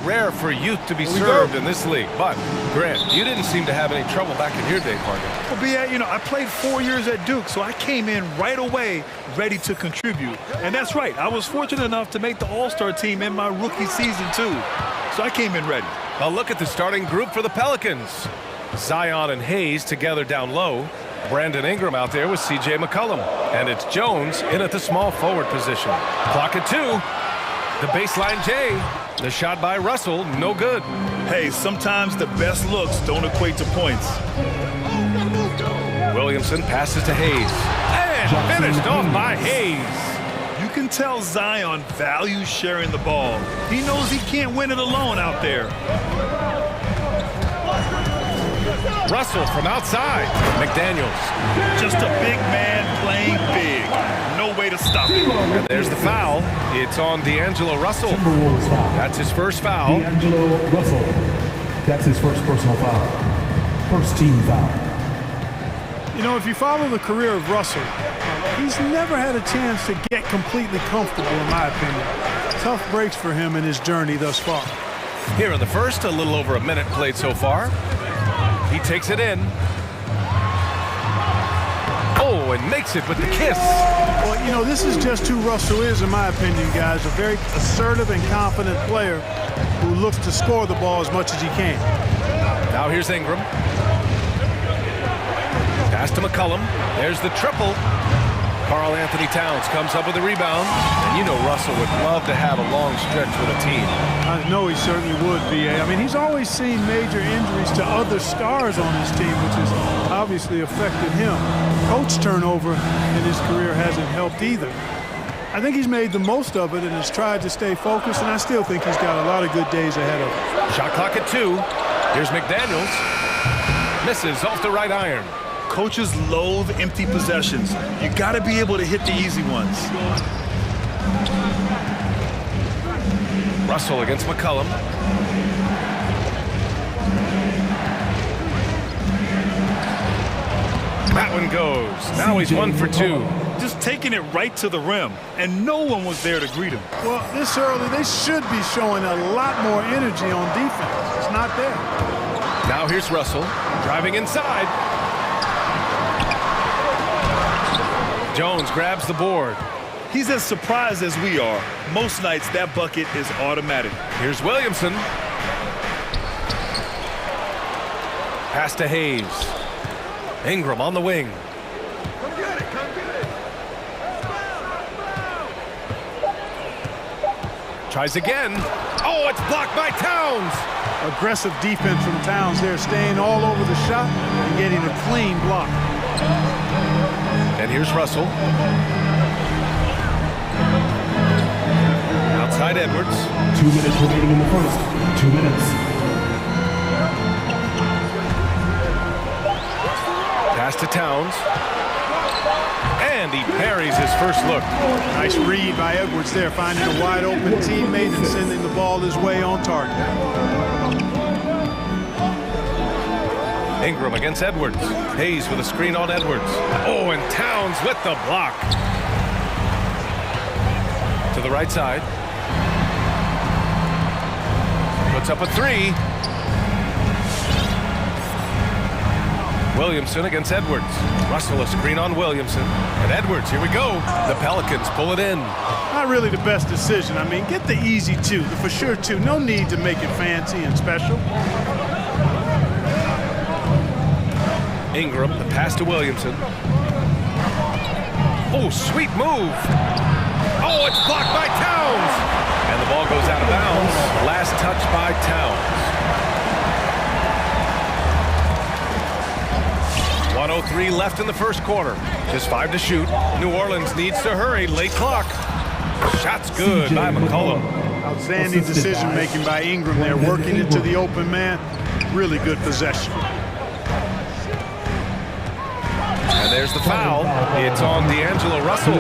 rare for youth to be served in this league. But, Grant, you didn't seem to have any trouble back in your day, partner. Well, B.A., you know, I played 4 years at Duke, so I came in right away ready to contribute. And that's right. I was fortunate enough to make the All-Star team in my rookie season, too. So I came in ready. Well, look at the starting group for the Pelicans. Zion and Hayes together down low. Brandon Ingram out there with C.J. McCollum. And it's Jones in at the small forward position. Clock at 2. The baseline J. The shot by Russell, no good. Hey, sometimes the best looks don't equate to points. Williamson passes to Hayes. And finished off by Hayes. You can tell Zion values sharing the ball. He knows he can't win it alone out there. Russell from outside. McDaniels. Just a big man playing big. No way to stop him. And there's the foul. It's on D'Angelo Russell. That's his first foul. D'Angelo Russell. That's his first personal foul. First team foul. You know, if you follow the career of Russell, he's never had a chance to get completely comfortable, in my opinion. Tough breaks for him in his journey thus far. Here in the first, a little over a minute played so far. He takes it in. Oh, and makes it with the kiss. Well, you know, this is just who Russell is, in my opinion, guys. A very assertive and confident player who looks to score the ball as much as he can. Now here's Ingram. Pass to McCollum. There's the triple. Karl Anthony Towns comes up with a rebound. And you know Russell would love to have a long stretch with a team. I know he certainly would, B.A. I mean, he's always seen major injuries to other stars on his team, which has obviously affected him. Coach turnover in his career hasn't helped either. I think he's made the most of it and has tried to stay focused, and I still think he's got a lot of good days ahead of him. Shot clock at 2. Here's McDaniels. Misses off the right iron. Coaches loathe empty possessions. You got to be able to hit the easy ones. Russell against McCollum. That one goes. Now he's 1 for 2. Just taking it right to the rim, and no one was there to greet him. Well, this early, they should be showing a lot more energy on defense. It's not there. Now here's Russell, driving inside. Jones grabs the board. He's as surprised as we are. Most nights, that bucket is automatic. Here's Williamson. Pass to Hayes. Ingram on the wing. Come get it, come get it. Tries again. Oh, it's blocked by Towns. Aggressive defense from Towns there, staying all over the shot and getting a clean block. And here's Russell. Outside Edwards. 2 minutes remaining in the first. 2 minutes. Pass to Towns. And he parries his first look. Nice read by Edwards there, finding a wide open teammate and sending the ball his way on target. Ingram against Edwards. Hayes with a screen on Edwards. Oh, and Towns with the block. To the right side. Puts up a 3. Williamson against Edwards. Russell a screen on Williamson. And Edwards, here we go. The Pelicans pull it in. Not really the best decision. I mean, get the easy 2, the for sure 2. No need to make it fancy and special. Ingram, the pass to Williamson. Oh, sweet move. Oh, it's blocked by Towns. And the ball goes out of bounds. Last touch by Towns. 1:03 left in the first quarter. Just 5 to shoot. New Orleans needs to hurry. Late clock. Shot's good by McCollum. Outstanding decision-making by Ingram there, working into the open man. Really good possession. And there's the foul. It's on D'Angelo Russell.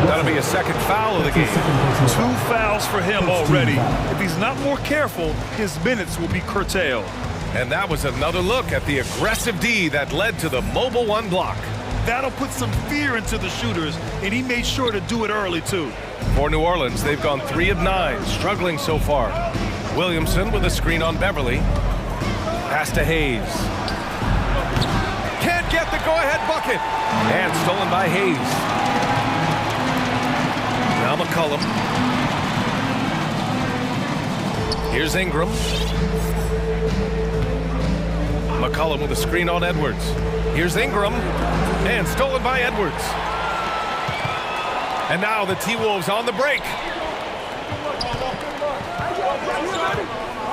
That'll be a second foul of the game. 2 fouls for him already. If he's not more careful, his minutes will be curtailed. And that was another look at the aggressive D that led to the mobile 1 block. That'll put some fear into the shooters, and he made sure to do it early, too. For New Orleans, they've gone 3 of 9, struggling so far. Williamson with a screen on Beverly. Pass to Hayes. Can't get the go-ahead bucket. And stolen by Hayes. Now McCollum. Here's Ingram. McCollum with a screen on Edwards. Here's Ingram. And stolen by Edwards. And now the T-Wolves on the break.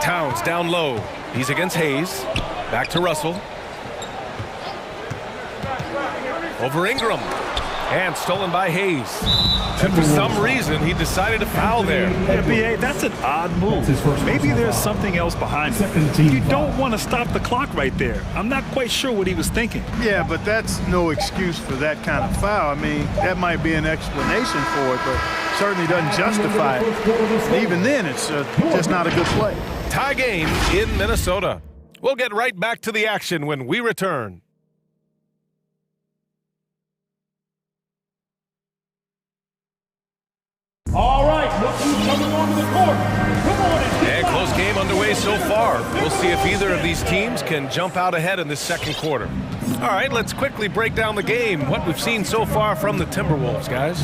Towns down low. He's against Hayes. Back to Russell. Over Ingram. And stolen by Hayes. And for some reason, he decided to foul there. Yeah, B.A., that's an odd move. Maybe there's something else behind it. You don't want to stop the clock right there. I'm not quite sure what he was thinking. Yeah, but that's no excuse for that kind of foul. I mean, that might be an explanation for it, but certainly doesn't justify it. And even then, it's just not a good play. Tie game in Minnesota. We'll get right back to the action when we return. All right, look who's coming onto the court. Come on and close game underway so far. We'll see if either of these teams can jump out ahead in this second quarter. All right, let's quickly break down the game, what we've seen so far from the Timberwolves, guys.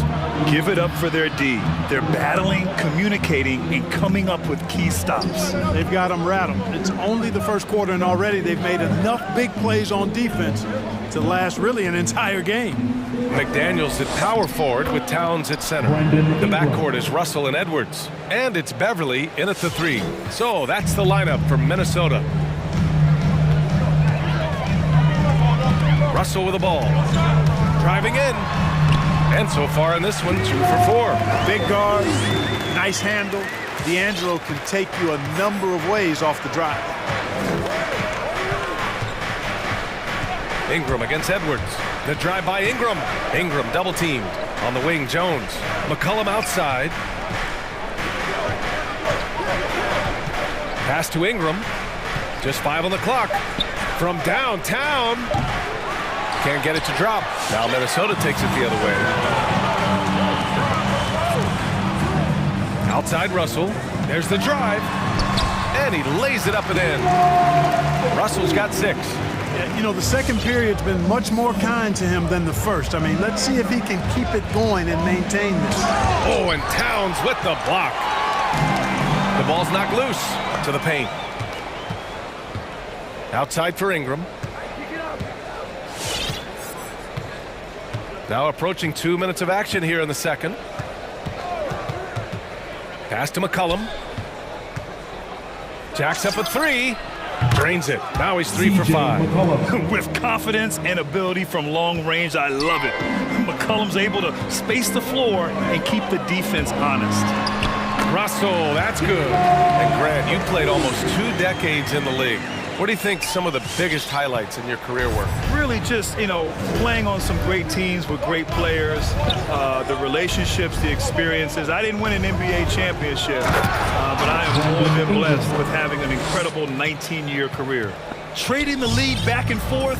Give it up for their D. They're battling, communicating, and coming up with key stops. They've got them rattled. It's only the first quarter, and already they've made enough big plays on defense to last really an entire game. McDaniels at power forward with Towns at center. The backcourt is Russell and Edwards. And it's Beverly in at the three. So that's the lineup for Minnesota. Russell with the ball. Driving in. And so far in this one, 2 for 4. Big guard, nice handle. D'Angelo can take you a number of ways off the drive. Ingram against Edwards. The drive by Ingram. Ingram double teamed. On the wing, Jones. McCollum outside. Pass to Ingram. Just 5 on the clock. From downtown. Can't get it to drop. Now Minnesota takes it the other way. Outside Russell. There's the drive. And he lays it up and in. Russell's got 6. You know, the second period's been much more kind to him than the first. I mean, let's see if he can keep it going and maintain this. Oh, and Towns with the block. The ball's knocked loose to the paint. Outside for Ingram. Now approaching 2 minutes of action here in the second. Pass to McCollum. Jacks up a 3. Drains it. Now he's 3 for 5. With confidence and ability from long range, I love it. McCollum's able to space the floor and keep the defense honest. Russell, that's good. And Grant, you played almost 2 decades in the league. What do you think some of the biggest highlights in your career were? Really just, you know, playing on some great teams with great players, the relationships, the experiences. I didn't win an NBA championship, but I am more than blessed with having an incredible 19-year career. Trading the lead back and forth,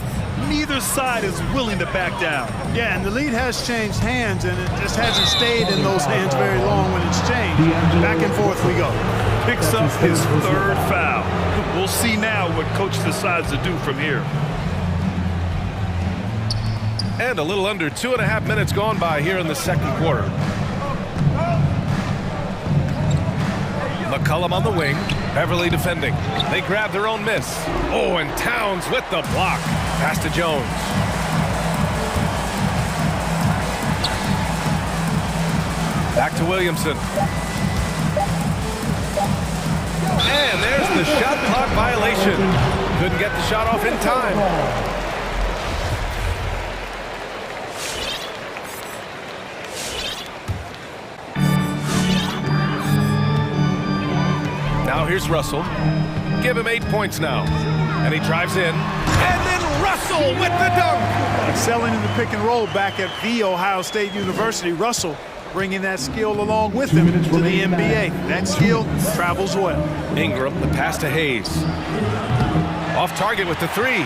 neither side is willing to back down. Yeah, and the lead has changed hands, and it just hasn't stayed in those hands very long when it's changed. Back and forth we go. Picks up his 3rd foul. We'll see now what coach decides to do from here. And a little under 2.5 minutes gone by here in the second quarter. McCollum on the wing. Beverly defending. They grab their own miss. Oh, and Towns with the block. Pass to Jones. Back to Williamson. And there's the shot clock violation. Couldn't get the shot off in time. Now here's Russell. Give him 8 points now. And he drives in. And then Russell with the dunk. Excelling in the pick and roll back at The Ohio State University. Russell bringing that skill along with him to the NBA. That skill travels well. Ingram, the pass to Hayes. Off target with the 3.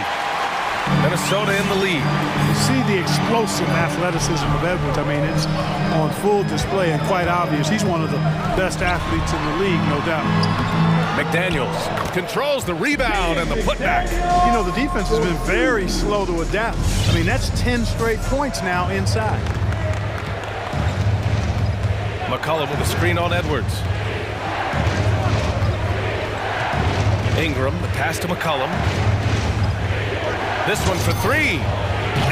Minnesota in the lead. You see the explosive athleticism of Edwards. I mean, it's on full display and quite obvious. He's one of the best athletes in the league, no doubt. McDaniels controls the rebound and the putback. You know, the defense has been very slow to adapt. I mean, that's 10 straight points now inside. McCollum with a screen on Edwards. Ingram, the pass to McCollum. This one for three.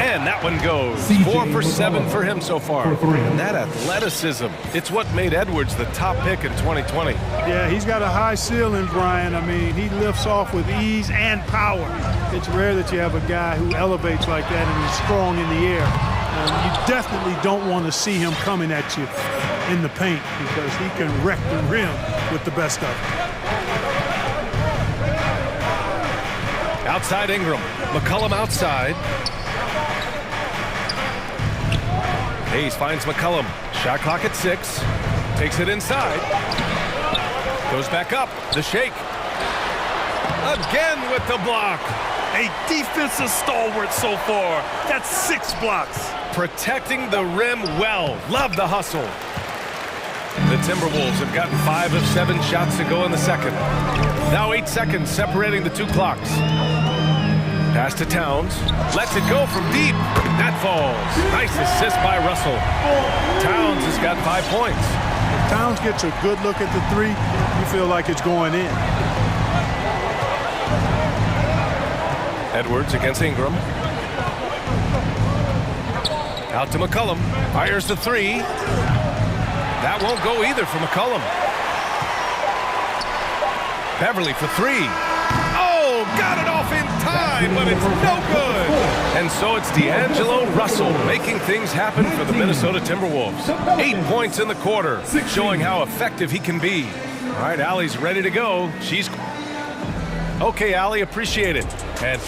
And that one goes. 4 for 7 for him so far. And that athleticism, it's what made Edwards the top pick in 2020. Yeah, he's got a high ceiling, Brian. I mean, he lifts off with ease and power. It's rare that you have a guy who elevates like that and is strong in the air. You definitely don't want to see him coming at you in the paint because he can wreck the rim with the best of them. Outside Ingram. McCollum outside. Hayes finds McCollum. Shot clock at 6. Takes it inside. Goes back up. The shake. Again with the block. A defensive stalwart so far. That's 6 blocks. Protecting the rim well. Love the hustle. The Timberwolves have gotten 5 of 7 shots to go in the second. Now 8 seconds separating the two clocks. Pass to Towns. Lets it go from deep. That falls. Nice assist by Russell. Towns has got 5 points. If Towns gets a good look at the three, you feel like it's going in. Edwards against Ingram. Out to McCollum. Fires the three. That won't go either for McCollum. Beverly for 3. Oh, got it off in time, but it's no good. And so it's D'Angelo Russell making things happen for the Minnesota Timberwolves. 8 points in the quarter, showing how effective he can be. All right, Allie's ready to go. She's... Okay, Allie, appreciate it. And...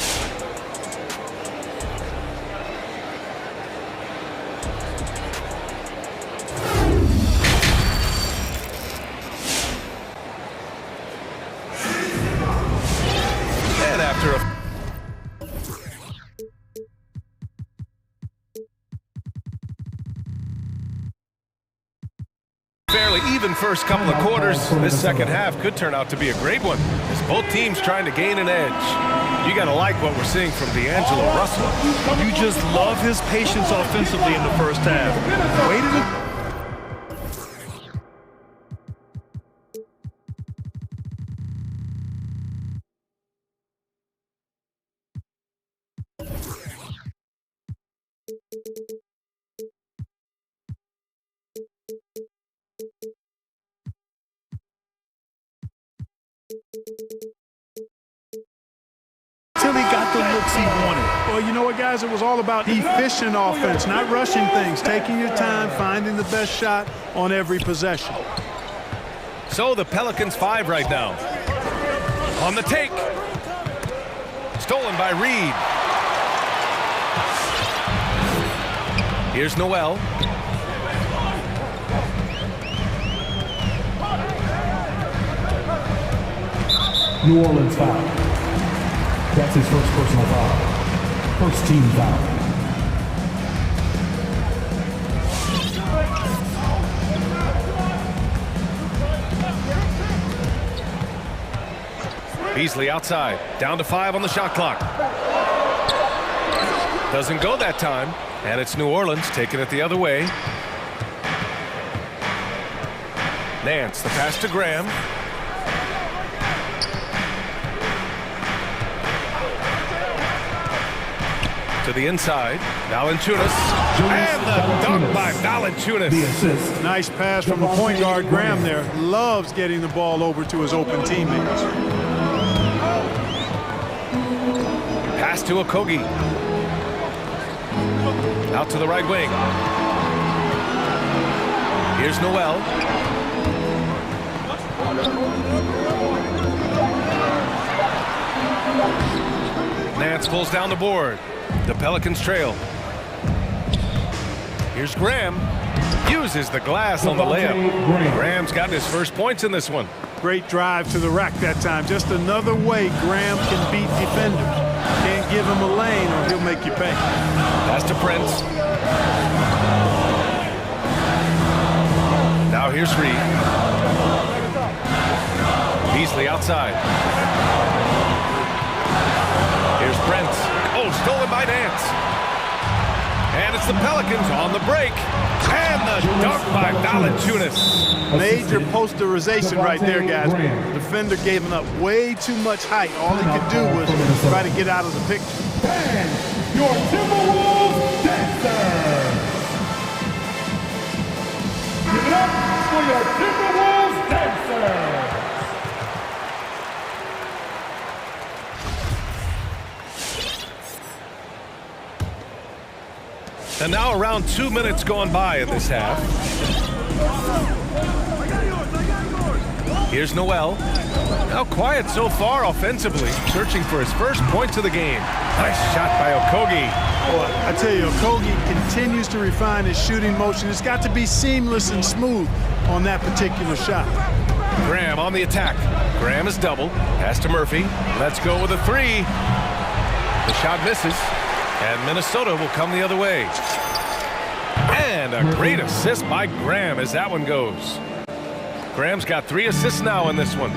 after a fairly even first couple of quarters, this second half could turn out to be a great one as both teams trying to gain an edge. You gotta like what we're seeing from D'Angelo Russell. You just love his patience offensively in the first half. Waited to... Till he got the looks he wanted. Well, you know what, guys? It was all about efficient offense, not rushing things, taking your time, finding the best shot on every possession. So the Pelicans 5 right now. On the take. Stolen by Reed. Here's Noel. New Orleans foul. That's his first personal foul. First team foul. Beasley outside. Down to 5 on the shot clock. Doesn't go that time. And it's New Orleans taking it the other way. Nance, the pass to Graham. To the inside, Valanciunas, and the dunk by Valanciunas. Nice pass from the point guard, Graham there. Loves getting the ball over to his open teammates. Pass to Okogie. Out to the right wing. Here's Noel. Nance pulls down the board. The Pelicans trail. Here's Graham. Uses the glass on the layup. Graham's gotten his first points in this one. Great drive to the rack that time. Just another way Graham can beat defenders. Can't give him a lane or he'll make you pay. Pass to Prince. Now here's Reed. Beasley outside. Here's Brent. Oh, stolen by Nance. And it's the Pelicans on the break. And the dunk by Valanciunas. Major posterization right there, guys. The defender gave him up way too much height. All he could do was try to get out of the picture. And your Timberwolves dancer. Give it up for your Timberwolves dancer. And now around 2 minutes gone by in this half. Here's Noel. Now quiet so far offensively, searching for his first points of the game. Nice shot by Okogie. Boy, I tell you, Okogie continues to refine his shooting motion. It's got to be seamless and smooth on that particular shot. Graham on the attack. Graham is double. Pass to Murphy. Let's go with a three. The shot misses. And Minnesota will come the other way. And a great assist by Graham as that one goes. Graham's got 3 assists now in this one.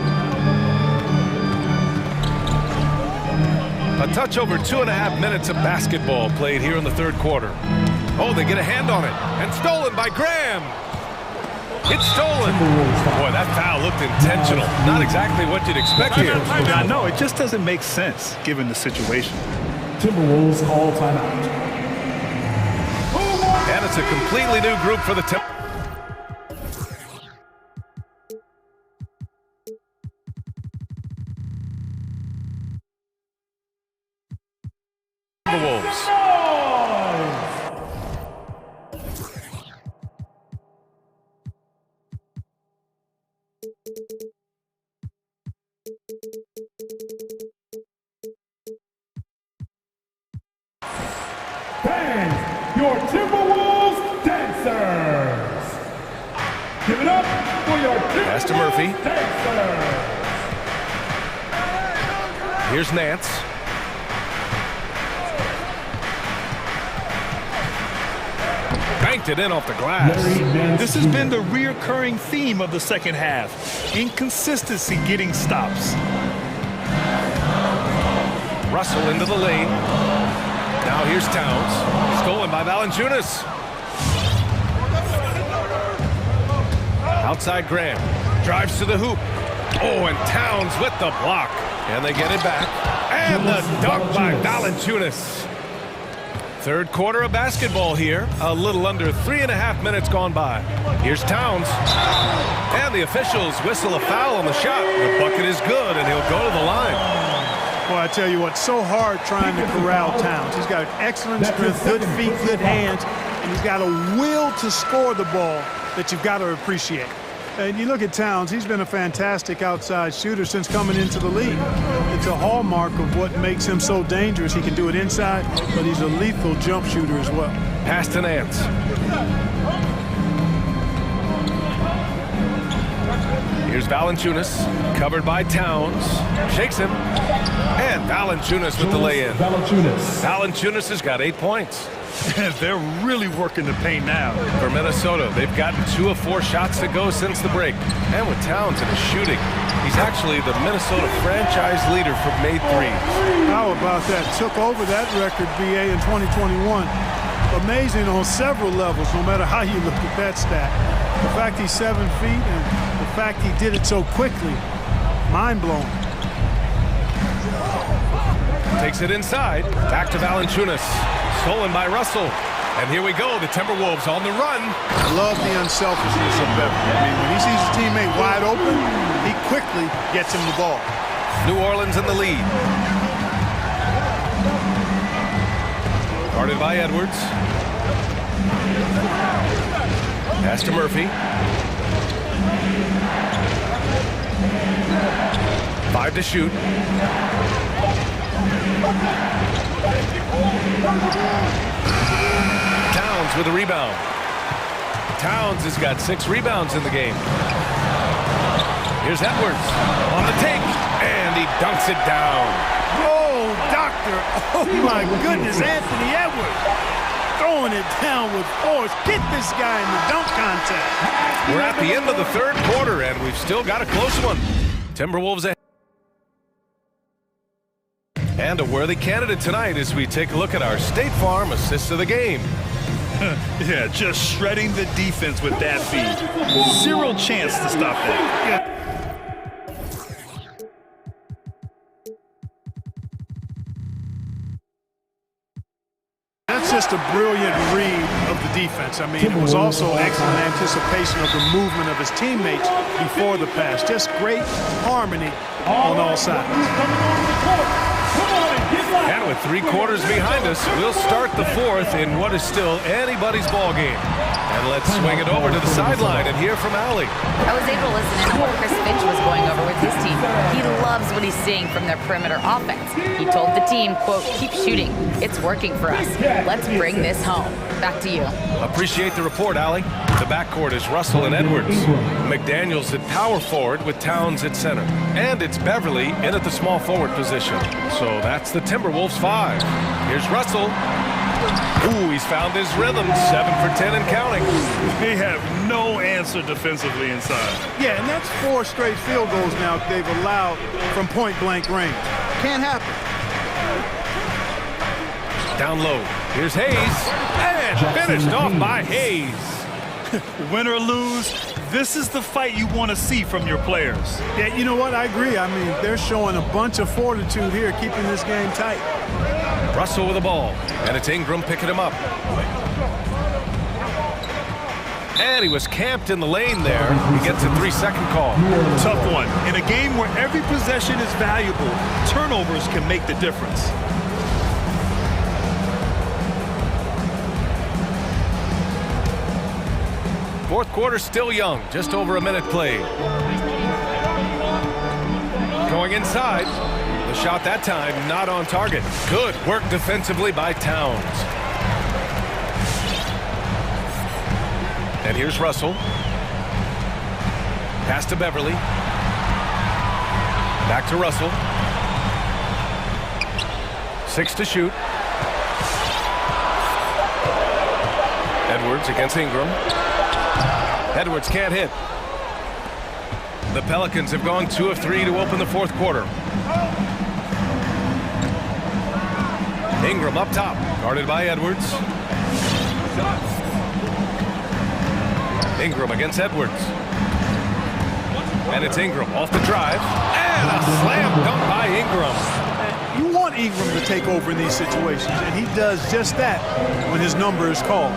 A touch over 2.5 minutes of basketball played here in the third quarter. Oh, they get a hand on it. And stolen by Graham. It's stolen. Boy, that foul looked intentional. Not exactly what you'd expect here. I know, it just doesn't make sense given the situation. Timberwolves call timeout. And it's a completely new group for the Timberwolves. Fans, your Timberwolves dancers. Give it up for your Timberwolves Pass to Murphy. dancers. Here's Nance. Banked it in off the glass. This has been the reoccurring theme of the second half. Inconsistency getting stops. Russell into the lane. Now here's Towns. Stolen by Valanciunas. Outside Graham. Drives to the hoop. Oh, and Towns with the block. And they get it back. And the dunk by Valanciunas. Third quarter of basketball here. A little under 3.5 minutes gone by. Here's Towns. And the officials whistle a foul on the shot. The bucket is good, and he'll go to the line. Boy, I tell you what, so hard trying to corral Towns. He's got excellent strength, good feet, good hands, and he's got a will to score the ball that you've got to appreciate. And you look at Towns, he's been a fantastic outside shooter since coming into the league. It's a hallmark of what makes him so dangerous. He can do it inside, but he's a lethal jump shooter as well. Pass to Nance. Here's Valanciunas, covered by Towns. Shakes him. And Valanciunas with the lay-in. Valanciunas has got 8 points. They're really working the paint now. For Minnesota, they've gotten 2 of 4 shots to go since the break. And with Towns in his shooting, he's actually the Minnesota franchise leader for made threes. How about that? Took over that record, BA, in 2021. Amazing on several levels, no matter how you look at that stat. The fact he's 7 feet and the fact he did it so quickly, mind-blowing. Takes it inside. Back to Valanciunas. Stolen by Russell. And here we go, the Timberwolves on the run. I love the unselfishness of Beverly. I mean, when he sees his teammate wide open, he quickly gets him the ball. New Orleans in the lead. Guarded by Edwards. Pass to Murphy. 5 to shoot. Towns with a rebound. Towns has got 6 rebounds in the game. Here's Edwards on the take, and he dunks it down. Oh, doctor. Oh, my goodness, Anthony Edwards. Throwing it down with force. Get this guy in the dunk contest. We're at the end of the third quarter, and we've still got a close one. Timberwolves ahead. And a worthy candidate tonight as we take a look at our State Farm assist of the game. Yeah, just shredding the defense with that feed. Zero chance to stop that. Yeah. That's just a brilliant read of the defense. I mean, it was also excellent anticipation of the movement of his teammates before the pass. Just great harmony on all sides. And with 3 quarters behind us, we'll start the 4th in what is still anybody's ball game. And let's swing it over to the sideline and hear from Allie. I was able to listen in on what Chris Finch was going over with his team. He loves what he's seeing from their perimeter offense. He told the team, quote, keep shooting. It's working for us. Let's bring this home. Back to you. Appreciate the report, Allie. The backcourt is Russell and Edwards. McDaniels at power forward with Towns at center. And it's Beverly in at the small forward position. So that's the Timberwolves 5. Here's Russell. Ooh, he's found his rhythm. 7 for 10 and counting. They have no answer defensively inside. Yeah, and that's 4 straight field goals now they've allowed from point-blank range. Can't happen. Down low. Here's Hayes. And finished off by Hayes. Win or lose, this is the fight you want to see from your players. Yeah, you know what? I agree. I mean, they're showing a bunch of fortitude here, keeping this game tight. Russell with the ball, and it's Ingram picking him up. And he was camped in the lane there. He gets a 3-second call. Tough one. In a game where every possession is valuable, turnovers can make the difference. Fourth quarter still young, just over a minute played. Going inside. The shot that time not on target. Good work defensively by Towns. And here's Russell. Pass to Beverly. Back to Russell. 6 to shoot. Edwards against Ingram. Edwards can't hit. The Pelicans have gone 2 of 3 to open the fourth quarter. Ingram up top, guarded by Edwards. Ingram against Edwards. And it's Ingram off the drive. And a slam dunk by Ingram. You want Ingram to take over in these situations, and he does just that when his number is called.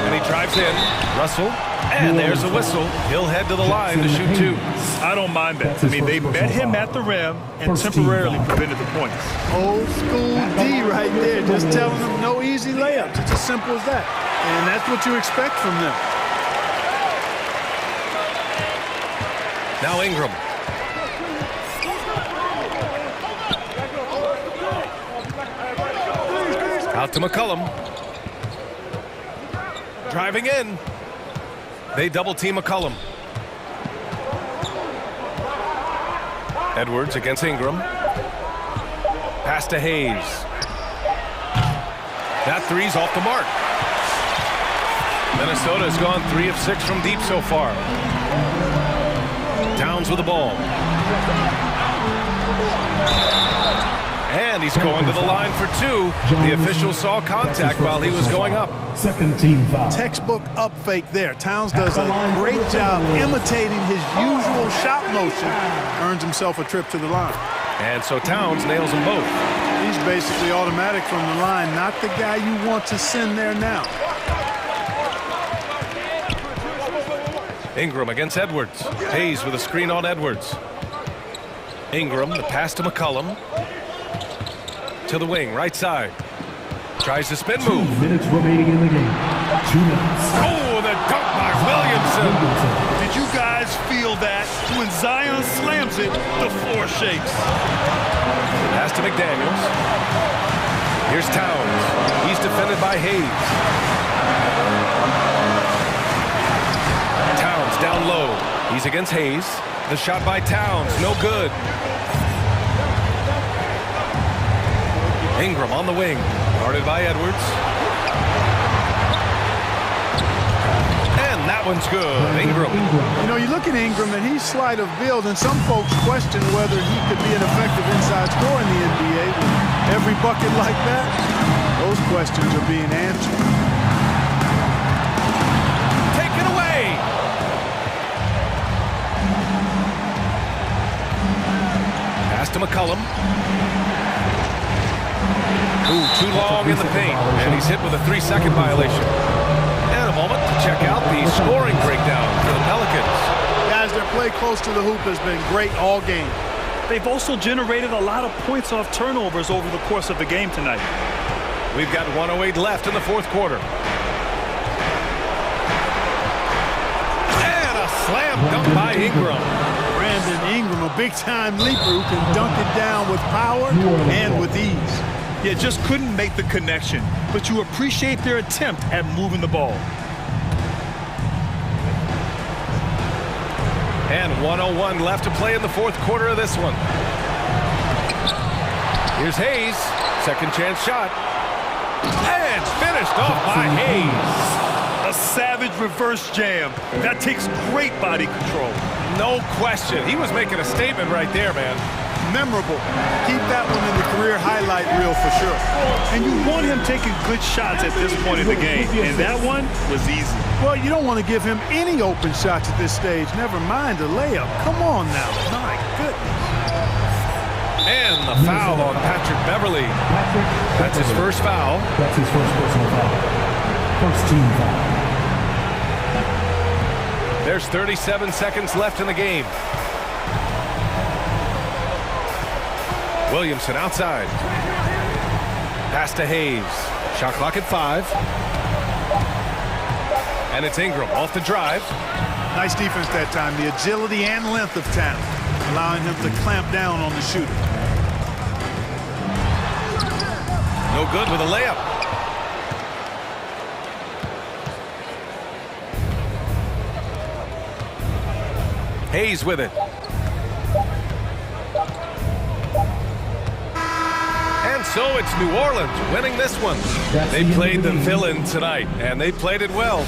And he drives in. Russell. And there's a whistle. He'll head to the line to shoot 2. I don't mind that. I mean, they met him at the rim and temporarily prevented the points. Old school D right there, just telling them no easy layups. It's as simple as that. And that's what you expect from them. Now Ingram. Out to McCollum. Driving in. They double-team McCollum. Edwards against Ingram. Pass to Hayes. That three's off the mark. Minnesota has gone 3 of 6 from deep so far. Towns with the ball. And he's going to the line for 2. The official saw contact while he was going up. Second team foul. Textbook up fake there. Towns does a great job imitating his usual shot motion. Earns himself a trip to the line. And so Towns nails them both. He's basically automatic from the line. Not the guy you want to send there now. Ingram against Edwards. Hayes with a screen on Edwards. Ingram, the pass to McCollum. To the wing, right side. Tries to spin move. 2 minutes remaining in the game. 2 minutes. Oh, the dunk by Williamson. Did you guys feel that? When Zion slams it, the floor shakes. Pass to McDaniels. Here's Towns. He's defended by Hayes. Towns down low. He's against Hayes. The shot by Towns, no good. Ingram on the wing, guarded by Edwards. And And that one's good. Ingram. You know, you look at Ingram, and he's slight of build, and some folks question whether he could be an effective inside scorer in the NBA. With every bucket like that, those questions are being answered. Take it away. Pass to McCollum. Ooh, too long in the paint, and he's hit with a 3-second violation. And a moment to check out the scoring breakdown for the Pelicans. Guys, their play close to the hoop has been great all game. They've also generated a lot of points off turnovers over the course of the game tonight. We've got 1:08 left in the fourth quarter. And a slam dunk by Ingram. Brandon Ingram, a big-time leaper who can dunk it down with power and with ease. Yeah, just couldn't make the connection, but you appreciate their attempt at moving the ball. And 1:01 left to play in the fourth quarter of this one. Here's Hayes. Second chance shot. And finished off by Hayes. A savage reverse jam. That takes great body control. No question. He was making a statement right there, man. Memorable. Keep that one in the career highlight reel for sure. And you want him taking good shots at this point in the game, and that one was easy. Well, you don't want to give him any open shots at this stage, never mind a layup. Come on now. My goodness. And the foul on Patrick Beverly. That's his first foul. That's his first personal foul. First team foul. There's 37 seconds left in the game. Williamson outside. Pass to Hayes. Shot clock at 5. And it's Ingram off the drive. Nice defense that time. The agility and length of talent, allowing him to clamp down on the shooter. No good with a layup. Hayes with it. And so it's New Orleans winning this one. They played the villain tonight, and they played it well.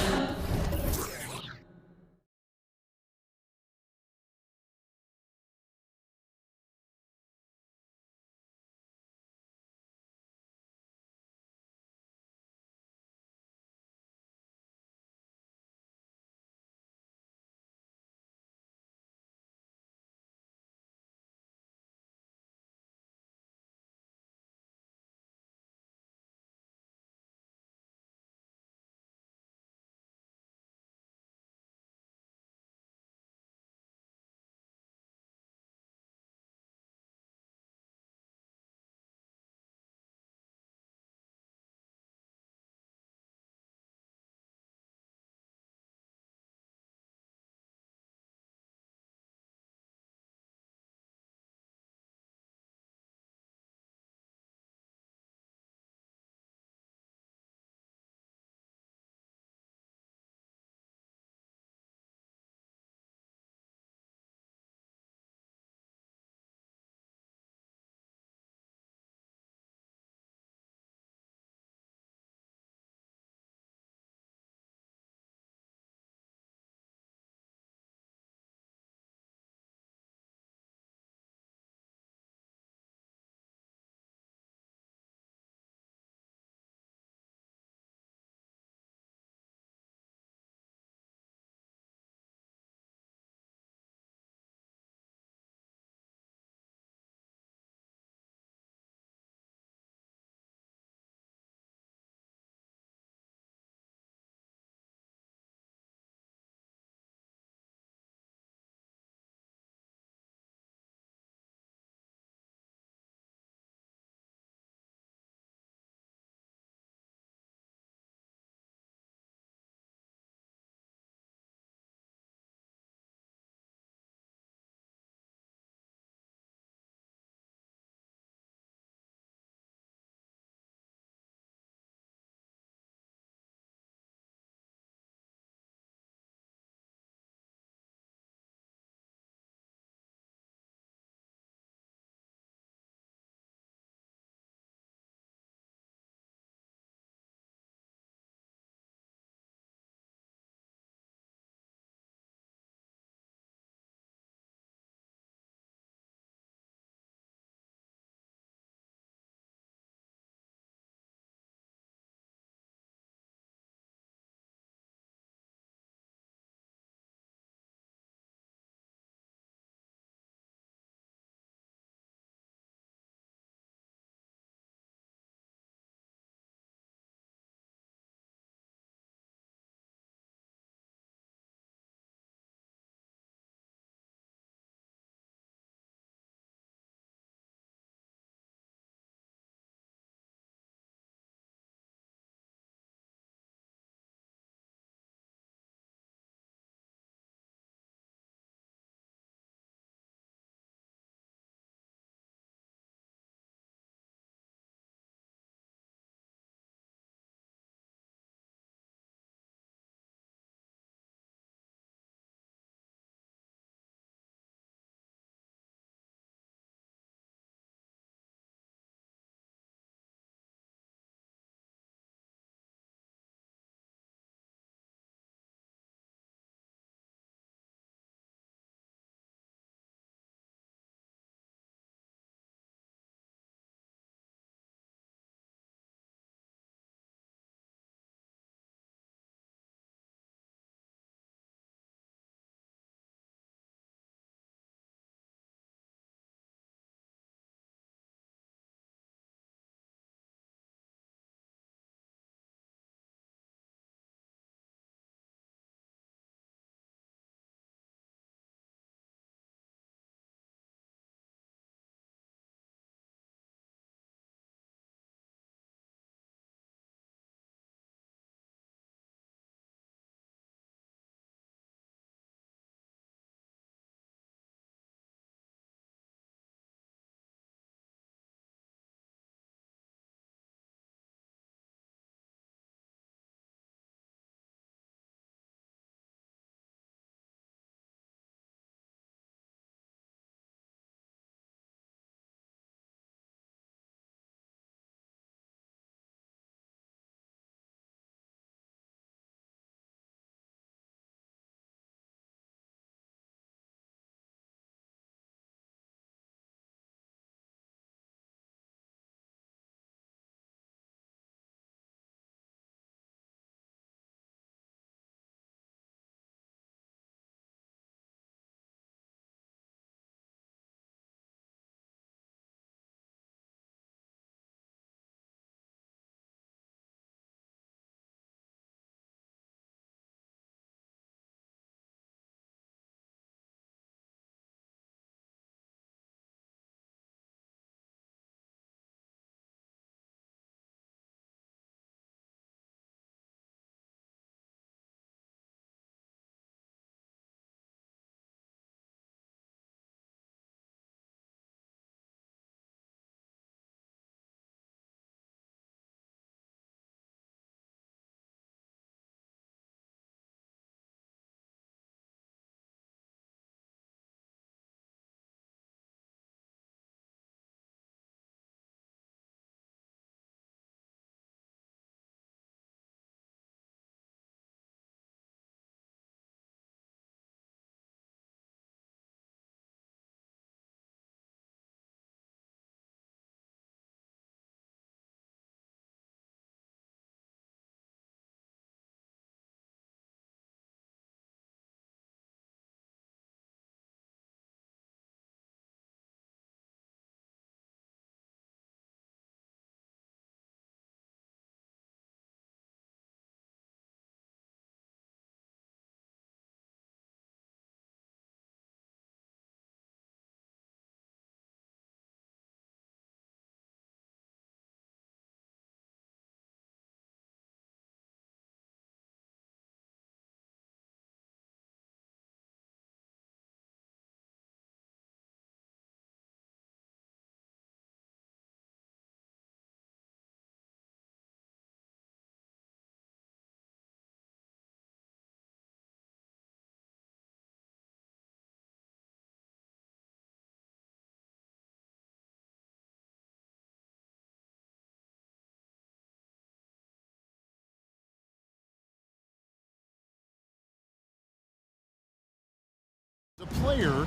player,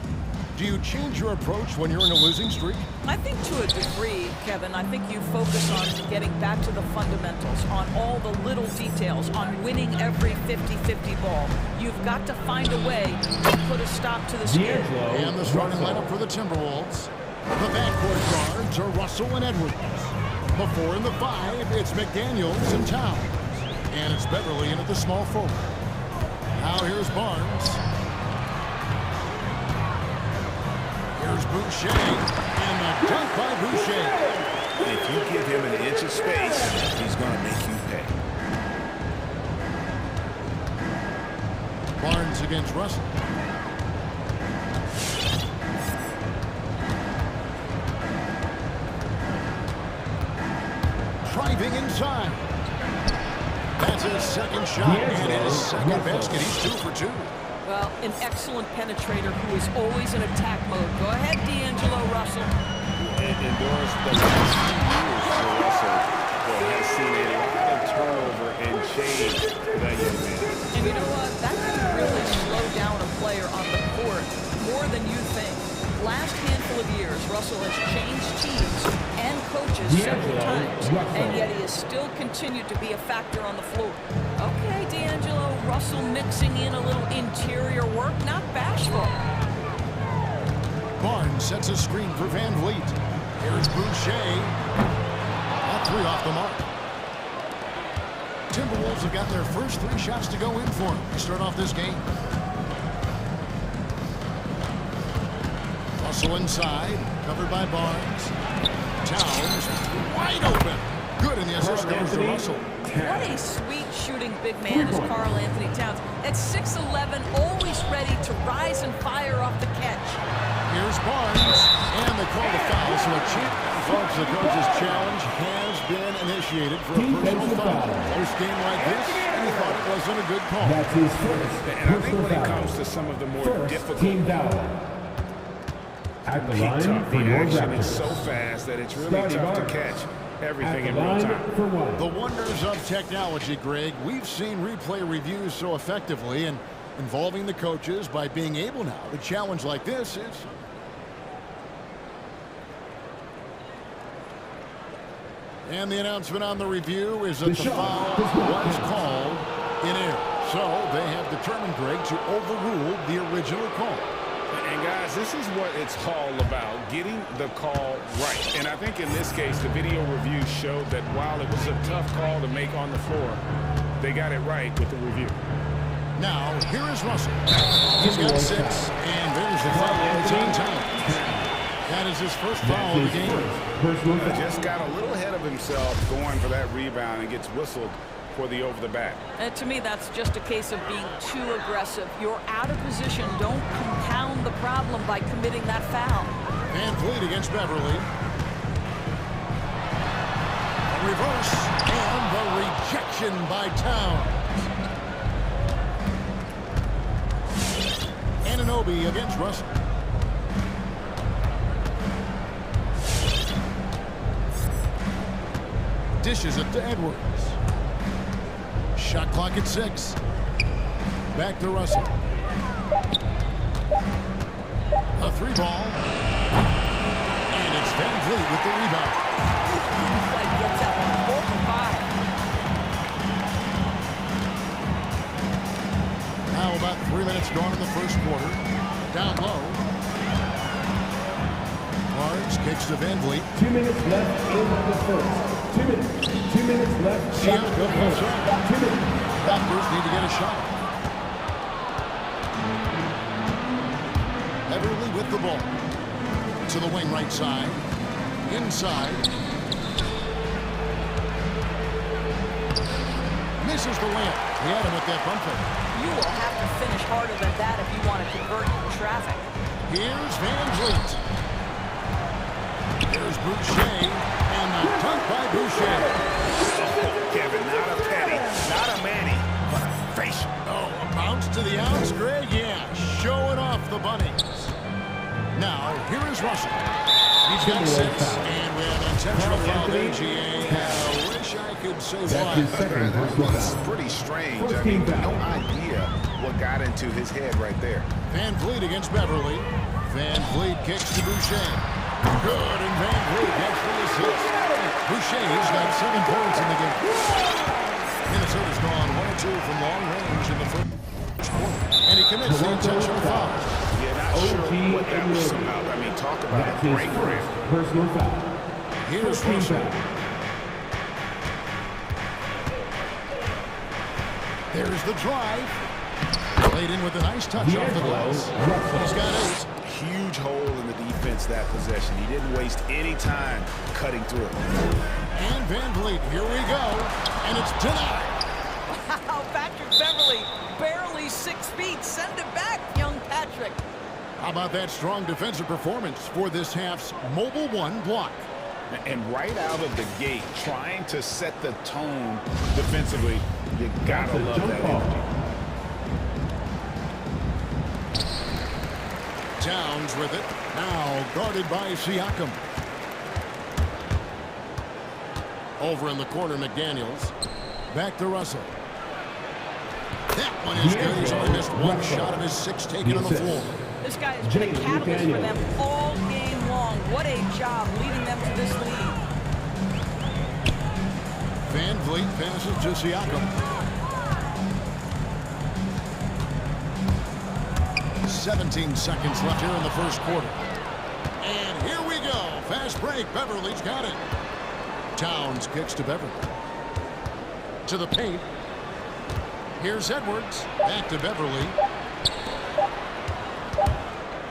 do you change your approach when you're in a losing streak? I think to a degree, Kevin, I think you focus on getting back to the fundamentals, on all the little details, on winning every 50-50 ball. You've got to find a way to put a stop to the skill. And the starting lineup for the Timberwolves. The backcourt guards are Russell and Edwards. The 4 and the 5, it's McDaniels and Towns. And it's Beverly in at the small forward. Now here's Barnes. Here's Boucher, and the dunk by Boucher. If you give him an inch of space, he's going to make you pay. Barnes against Russell. Driving inside. That's his second shot and his second basket. He's 2 for 2. Well, an excellent penetrator who is always in attack mode. Go ahead, D'Angelo Russell. And endures the last few years for Russell, who has seen a lot of turnover and change for that young man. And you know what? That can really slow down a player on the court more than you think. Last handful of years, Russell has changed teams and coaches several times, and yet he has still continued to be a factor on the floor. Okay, D'Angelo Russell mixing in a little interior work, not bashful. Barnes sets a screen for Van Vliet. Here's Boucher. That 3 off the mark. Timberwolves have got their first 3 shots to go in for them to start off this game. Russell inside, covered by Barnes. Towns, wide open. Good, and the assist goes to Russell. What a sweet shooting big man is Karl Anthony Towns. At 6'11", always ready to rise and fire off the catch. Here's Barnes, and they call the foul, so a chip. Folks, the coach's challenge has been initiated for a personal foul. First game like this, and he thought it wasn't a good call. That's his first. And I think when it comes to some of the more difficult team foul. At the line top, for the your action is Raptors. so fast that it's really tough to catch everything in real time. The wonders of technology, Greg. We've seen replay reviews so effectively, and involving the coaches by being able now to challenge like this is... And the announcement on the review is that the foul was called in error. So they have determined, Greg, to overrule the original call. And guys, this is what it's all about, getting the call right. And I think in this case, the video review showed that while it was a tough call to make on the floor, they got it right with the review. Now, here is Russell. He's got 6, and there's the foul. It's on time. That is his first foul of the game. Just got a little ahead of himself going for that rebound and gets whistled for the over-the-back. To me, that's just a case of being too aggressive. You're out of position. Don't compound the problem by committing that foul. Van Vliet against Beverly. Reverse, and the rejection by Towns. Anunoby against Russell. Dishes it to Edwards. Shot clock at 6. Back to Russell. A 3 ball. And it's Van Vliet with the rebound. Gets up on 4 for 5. Now about 3 minutes gone in the first quarter. Down low. Barnes kicks to Van Vliet. 2 minutes left in the first. 2 minutes. 2 minutes left. Siakam goes up. 2 minutes. Raptors need to get a shot. Beverly with the ball. To the wing right side. Inside. Misses the layup. He had him with that bump fake. You will have to finish harder than that if you want to convert traffic. Here's Van Vliet. Here's Boucher. And the dunk by Boucher. Oh, Kevin, not a penny, not a manny, but a face. Oh, a bounce to the outs, Greg. Yeah, showing off the bunnies. Now, here is Russell. He's got 6, and we have an intentional foul there, GA. I wish I could say why. It's pretty strange. I mean, no idea what got into his head right there. Van Vliet against Beverly. Van Vliet kicks to Boucher. Good, and Van Vliet gets the assist. Boucher's got 7 points in the game. Minnesota's gone 1-2 from long range in the first quarter. And he commits the intentional foul. Yeah, not sure what that was about. I mean, talk about a break for him. Personal foul. Here's Russell. There's the drive. Played in with a nice touch off the glass. He's got 8. Huge hole in the defense that possession. He didn't waste any time cutting through it. And Van Vliet, here we go. And it's denied. Wow, Patrick Beverly, barely 6 feet. Send it back, young Patrick. How about that strong defensive performance for this half's Mobile 1 block? And right out of the gate, trying to set the tone defensively, you gotta love that energy. Towns with it. Now guarded by Siakam. Over in the corner, McDaniels. Back to Russell. That one is good. He's only missed 1 shot of his 6 taken on the floor. This guy has been a catalyst for them all game long. What a job leading them to this lead. Van Vliet passes to Siakam. 17 seconds left here in the first quarter. And here we go. Fast break. Beverly's got it. Towns kicks to Beverly. To the paint. Here's Edwards. Back to Beverly.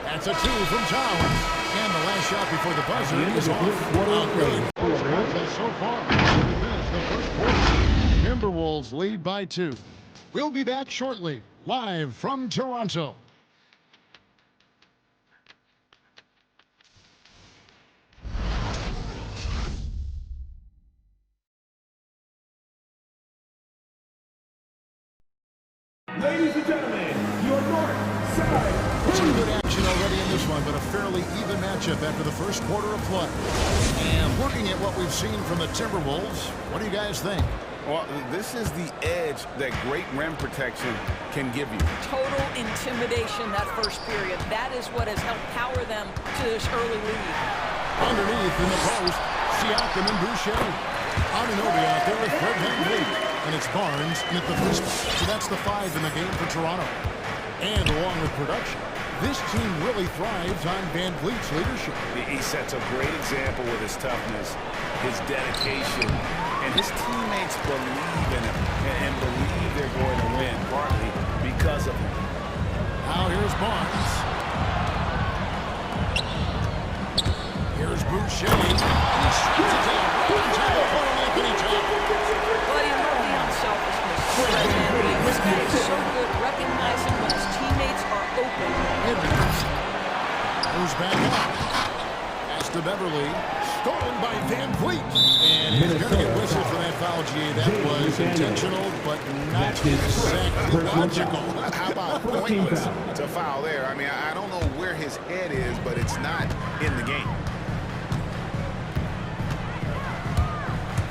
That's a 2 from Towns. And the last shot before the buzzer is off. Good. So far, the first quarter. Timberwolves lead by 2. We'll be back shortly, live from Toronto. Ladies and gentlemen, your north side. Some good action already in this one, but a fairly even matchup after the first quarter of play. And looking at what we've seen from the Timberwolves, what do you guys think? Well, this is the edge that great rim protection can give you. Total intimidation that first period. That is what has helped power them to this early lead. Underneath in the post, Siakam and Boucher. Anunoby out there with Fred VanVleet. And it's Barnes in at the 3 spot. So that's the 5 in the game for Toronto. And along with production, this team really thrives on Van Vliet's leadership. He sets a great example with his toughness, his dedication, and his teammates believe in him and believe they're going to win, partly because of him. Now here's Barnes. Here's Boucher. He shoots it down. Well, you love the unselfishness. This guy is so good recognizing when his teammates are open. Goes back up. Pass to Beverly. Stolen by Van Vliet. And he's going to get whistled for that foul, G. That was intentional, but not exactly logical. How about pointless to foul there? I mean, I don't know where his head is, but it's not in the game.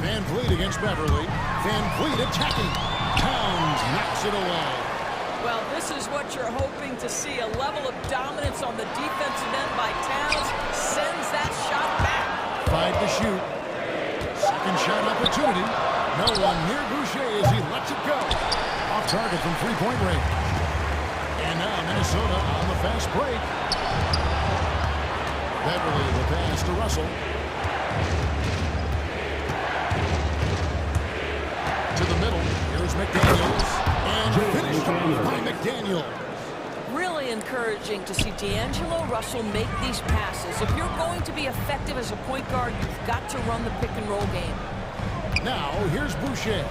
Van Vliet against Beverly. Van Vliet attacking. Towns knocks it away. Well, this is what you're hoping to see. A level of dominance on the defensive end by Towns. Sends that shot back. 5 to shoot. Second shot opportunity. No one near Boucher as he lets it go. Off target from 3-point range. And now Minnesota on the fast break. Beverly the pass to Russell. To the middle. Here's McDaniels. And finished off by McDaniels. Really encouraging to see D'Angelo Russell make these passes. If you're going to be effective as a point guard, you've got to run the pick and roll game. Now, here's Boucher.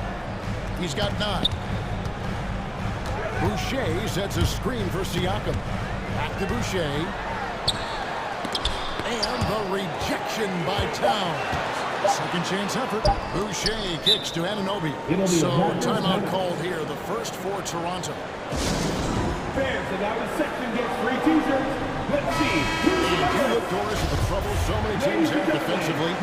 He's got 9. Boucher sets a screen for Siakam. Back to Boucher. And the rejection by Towns. Second chance effort. Boucher kicks to Anunoby. So timeout called here, the first for Toronto. Fans, and now the section gets free t-shirts. Let's see. You look, Doris, at the trouble so many teams have defensively.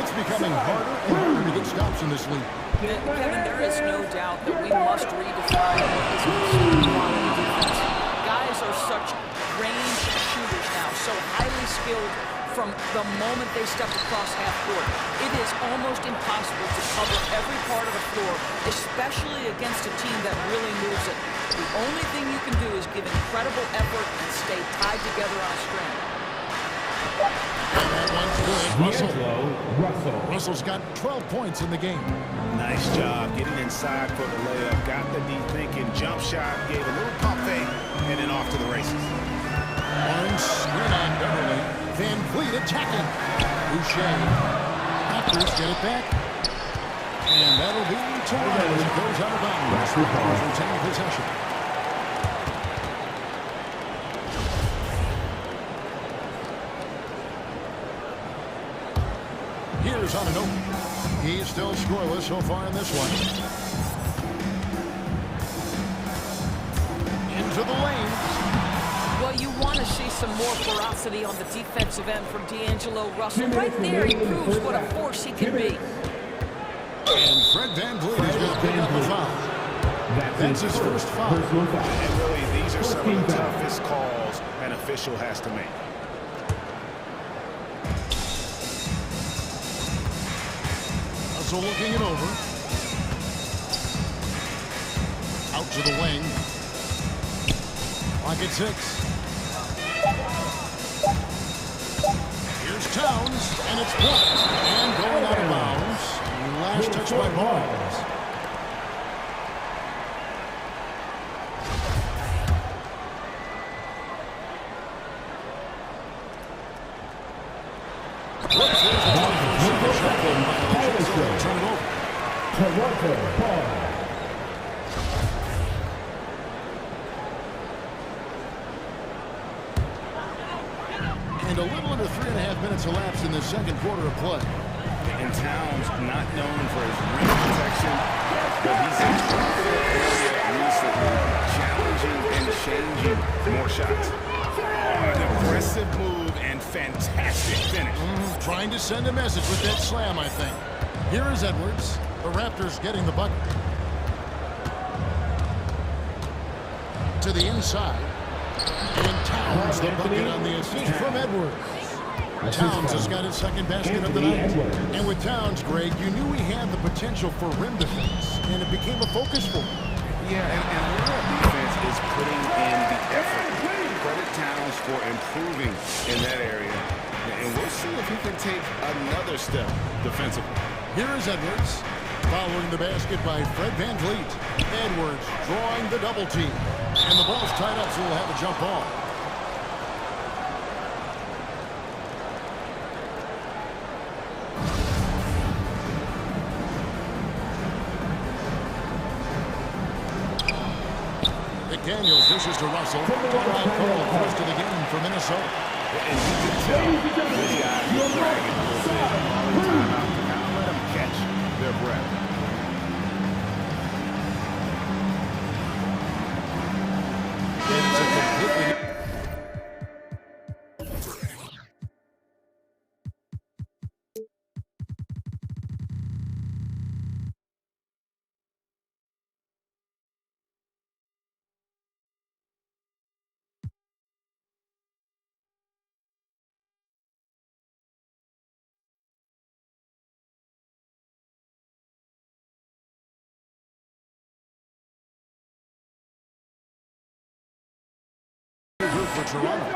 It's becoming harder and harder to get stops in this league. Kevin, there is no doubt that we must redefine what is considered quality defense. Guys are such range shooters now, so highly skilled from the moment they step across half court. It is almost impossible to cover every part of the floor, especially against a team that really moves it. The only thing you can do is give incredible effort and stay tied together on a string. That one's good. Russell's got 12 points in the game. Nice job getting inside for the layup. Got the D thinking. Jump shot. Gave a little pump fake. And then off to the races. One screen on Beverly. Van Vliet attacking. Boucher. Raptors get it back. And that'll be Toronto as it goes out of bounds. Raptors retain possession. Here's Anunoby. He's still scoreless so far in this one. Into the lane. Well, you want to see some more ferocity on the defensive end from D'Angelo Russell. Right there, he proves what a force he can be. And Fred Van Vliet is going to pick up the foul. That's his first foul. And really, these are some of the toughest calls an official has to make. Russell looking it over. Out to the wing. Clock at 6. Here's Towns, and it's blocked. And going out of bounds. Last touch by Barnes. And a little under 3.5 minutes elapsed in the second quarter of play. And Towns not known for his rim protection, but he's improved in that area recently, challenging and changing more shots. Oh, an aggressive move and fantastic finish. Trying to send a message with that slam, I think. Here is Edwards. The Raptors getting the bucket. To the inside. And Towns the bucket on the assist from Edwards. Towns has got his second basket of the night. And with Towns, Greg, you knew he had the potential for rim defense, and it became a focus for him. Yeah, and that defense is putting in the effort. Credit Towns for improving in that area. And we'll see if he can take another step defensively. Here is Edwards. Following the basket by Fred Van Vliet. Edwards drawing the double team. And the ball's tied up, so we'll have a jump ball. McDaniels dishes to Russell. Timeout call first to the game for Minnesota. And you can tell this guy is dragging a little bit. Calling timeout to kind of let them catch their breath. It's a completely... for Toronto.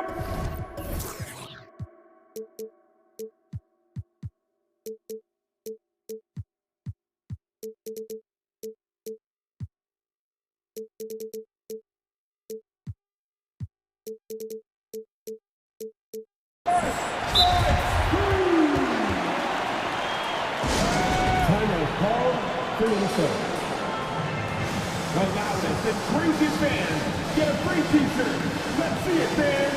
Timeout called for Minnesota. The loudest and craziest fans get a free t-shirt. Let's see it, fans.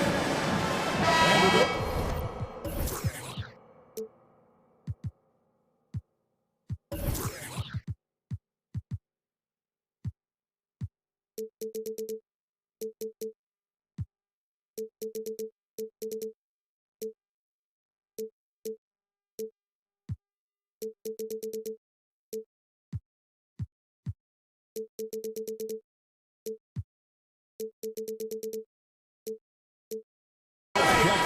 check.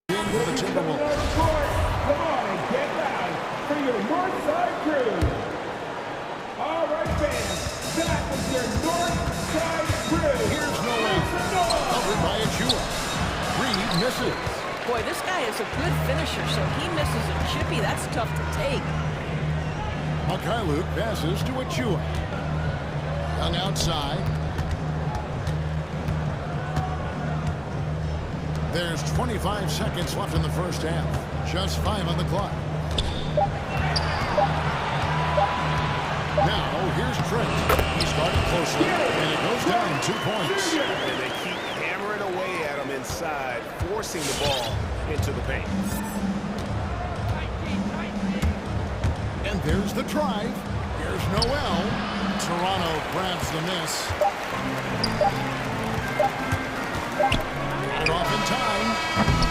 For the Timberwolves. Come on and get down for your North Side crew. All right, fans, that was your North Side crew. Here's Noel. Covered by Achua. Reed misses. Boy, this guy is a good finisher, so he misses a chippy. That's tough to take. Luke passes to Achua. Young outside. There's 25 seconds left in the first half. Just 5 on the clock. Now, here's Trent. He started closely, and it goes down 2 points. And they keep hammering away at him inside, forcing the ball into the paint. And there's the drive. Here's Noel. Toronto grabs the miss. It off in time,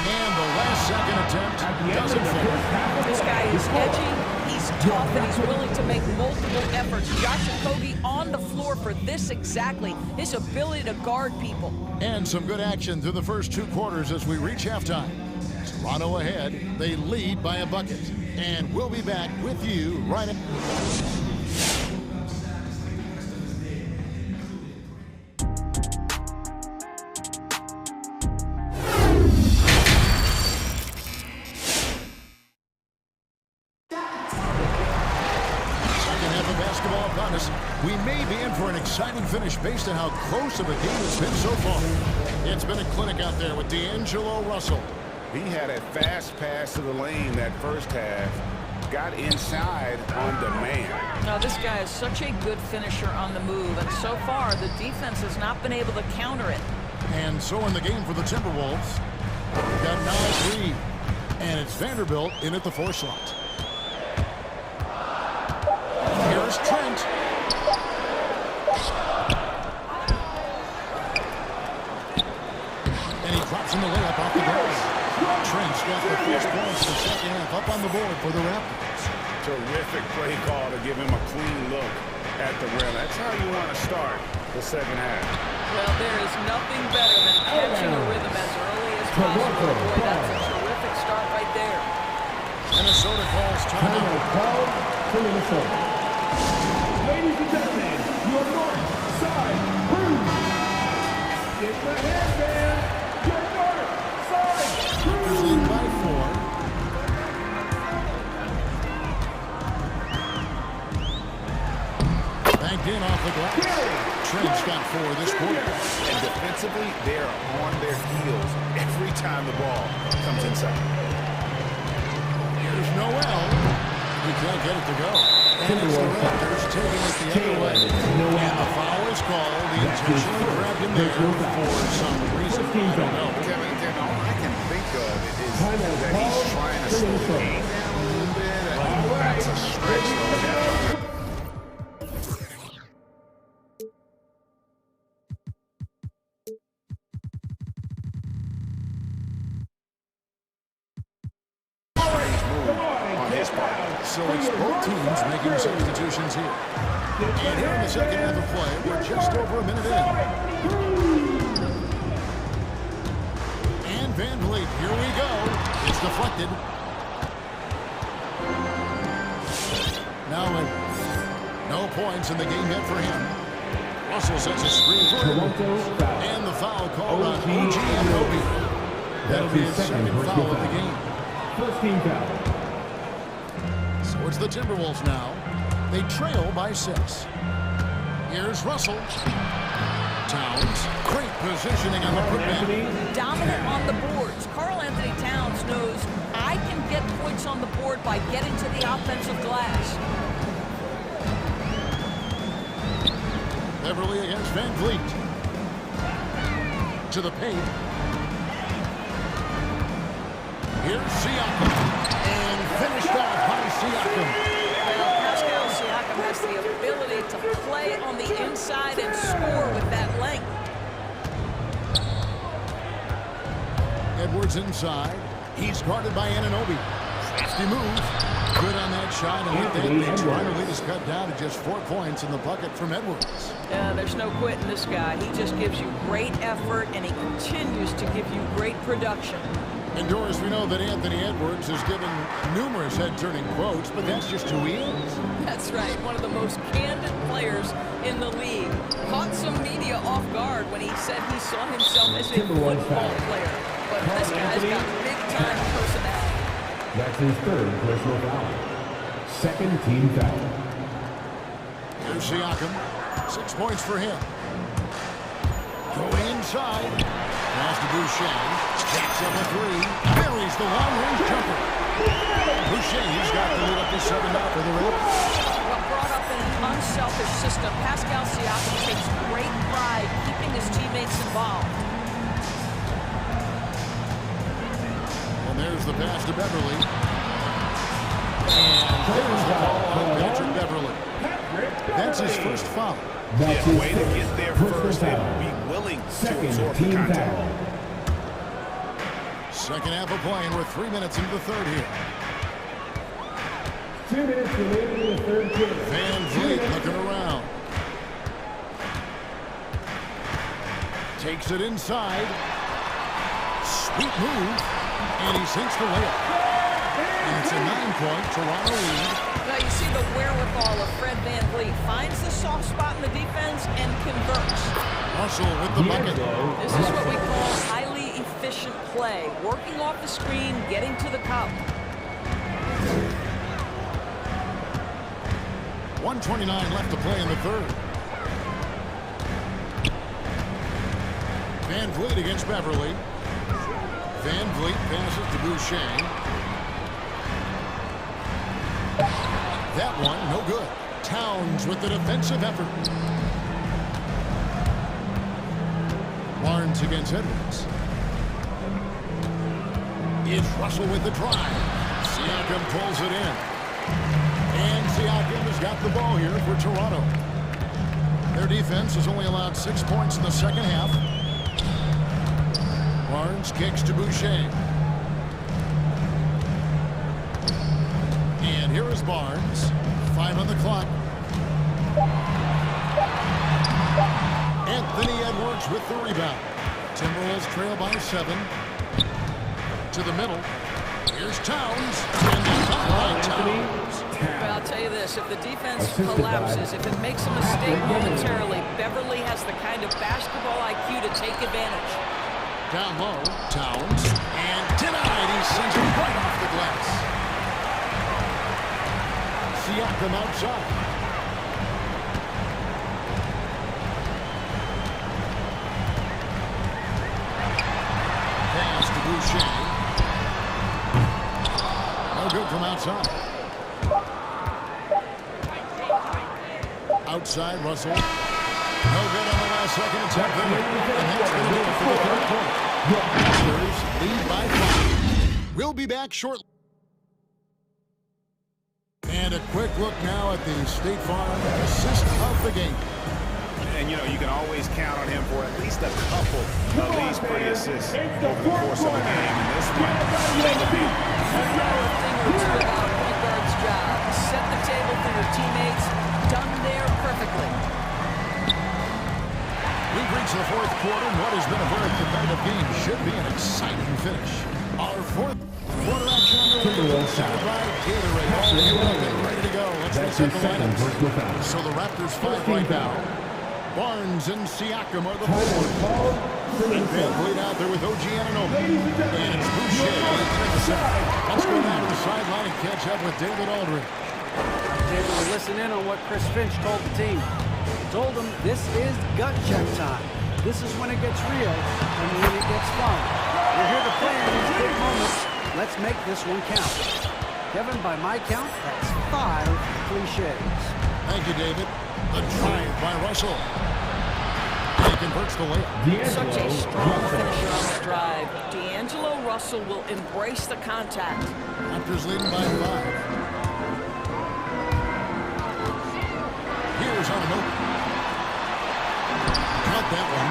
and the last second attempt doesn't fall. This guy is edgy, he's tough, and he's willing to make multiple efforts. Josh Okogie on the floor for this exactly, his ability to guard people. And some good action through the first 2 quarters as we reach halftime. Toronto ahead, they lead by a bucket. And we'll be back with you right after. We may be in for an exciting finish based on how close of a game it's been so far. It's been a clinic out there with D'Angelo Russell. He had a fast pass to the lane that first half. Got inside on demand. Now, this guy is such a good finisher on the move, and so far, the defense has not been able to counter it. And so in the game for the Timberwolves, we've got Nas Reed, and it's Vanderbilt in at the 4 slot. Here's Trent. And he drops in the layup off the glass. Trent's got the first points in the second half up on the board for the Raptors. Terrific play call to give him a clean look at the rim. That's how you want to start the second half. Well, there is nothing better than catching a rhythm as early as possible. Boy, that's a terrific start right there. Minnesota calls timeout. Ladies and gentlemen, your North Side crew. Get the hand man. Your North Side crew. Lead by 4. Banked in off the glass. Trent's got 4 this quarter. And defensively, they're on their heels every time the ball comes inside. Here's Noel. He can't get it to go. And it's the Raptors taking it the other way. And the foul is called. He intentionally grabbed him there for some reason. I don't know. Kevin, all I can think of is that he's trying to slow the game down a little bit. That's a stretch, though. So it's both teams making substitutions here. And here in the second half of play, we're just over a minute in. And Van Vliet, here we go. It's deflected. Now, no points in the game yet for him. Russell sets a screen for him. And the foul called on OG Anunoby. That'll be his second foul of the game. First team foul. So it's the Timberwolves now. They trail by 6. Here's Russell. Towns. Great positioning on the putback. Dominant on the boards. Karl Anthony Towns knows I can get points on the board by getting to the offensive glass. Beverly against Van Vliet. To the paint. Here's Siakam. And finished off by Siakam. Well, Pascal Siakam has the ability to play on the inside and score with that length. Edwards inside. He's guarded by Anunoby. Safety move. Good on that shot, and with that, they try to lead us cut down to just 4 points in the bucket from Edwards. Yeah, there's no quitting this guy. He just gives you great effort, and he continues to give you great production. And Doris, we know that Anthony Edwards has given numerous head-turning quotes, but that's just who he is. That's right, one of the most candid players in the league. Caught some media off guard when he said he saw himself as a football player. But this guy's got big-time personality. That's his third personal foul. Second team foul. Here's Siakam. 6 points for him. Going inside. Pass to Boucher. Jacks up a 3. Buries the long-range jumper. Boucher's got the lead up to 7 now for the Raptors. Well, brought up in an unselfish system, Pascal Siakam takes great pride keeping his teammates involved. And there's the pass to Beverly. And there's the ball on Patrick Beverly. That's his first foul. Yeah, way to get there first and be willing to absorb the contact. Second half of play, and we're 3 minutes into the third here. 2 minutes remaining in the third quarter. Van Vliet looking around. Takes it inside. Sweet move. And he sinks the layup. And it's a 9-point Toronto lead. Now you see the wherewithal of Fred Van Vliet. Finds the soft spot in the defense and converts. Russell with the bucket. This is what we call highly efficient play. Working off the screen, getting to the cup. 1:29 left to play in the third. Van Vliet against Beverly. Van Vliet passes to Boucher. That one, no good. Towns with the defensive effort. Barnes against Edwards. It's Russell with the drive. Siakam pulls it in. And Siakam has got the ball here for Toronto. Their defense has only allowed 6 points in the second half. Barnes kicks to Boucher. And here is Barnes. 5 on the clock. Anthony Edwards with the rebound. Timberwolves trail by 7. To the middle. Here's Towns. And the top by Towns. Well, I'll tell you this, if the defense collapses, if it makes a mistake momentarily, Beverly has the kind of basketball IQ to take advantage. Down low, Towns. And denied. He sends it right off the glass. Siakam outside. Pass to Boucher. No good from outside. Outside, Russell. No good on the last second attempt there. And that's going to do it for the third point. The Raptors lead by 5. We'll be back shortly. And a quick look now at the State Farm assist of the game. And, you know, you can always count on him for at least a couple of these pretty assists over the course of a game. And this one, take a beat. Point guard's job. Set the table for your teammates. Done there perfectly. We've reached the fourth quarter, and what has been a very competitive game should be an exciting finish. Our fourth quarter action underway. Centered by Gatorade. All ready to go. Let's reset the lineups. So the Raptors fight right now. Barnes and Siakam are the forward. And Van Vliet out there with OG Anunoby. And it's Boucher in the center. Let's go down to the sideline and catch up with David Aldridge. I was able to listen in on what Chris Finch told the team. He told them this is gut check time. This is when it gets real and when it gets fun. We're here to play in these big moments. Let's make this one count. Kevin, by my count, that's 5 cliches. Thank you, David. The drive by Russell. And he converts the layup. Such a strong finisher on the drive. D'Angelo Russell will embrace the contact. Raptors leading by 5. Here's Anunoby. Got that one.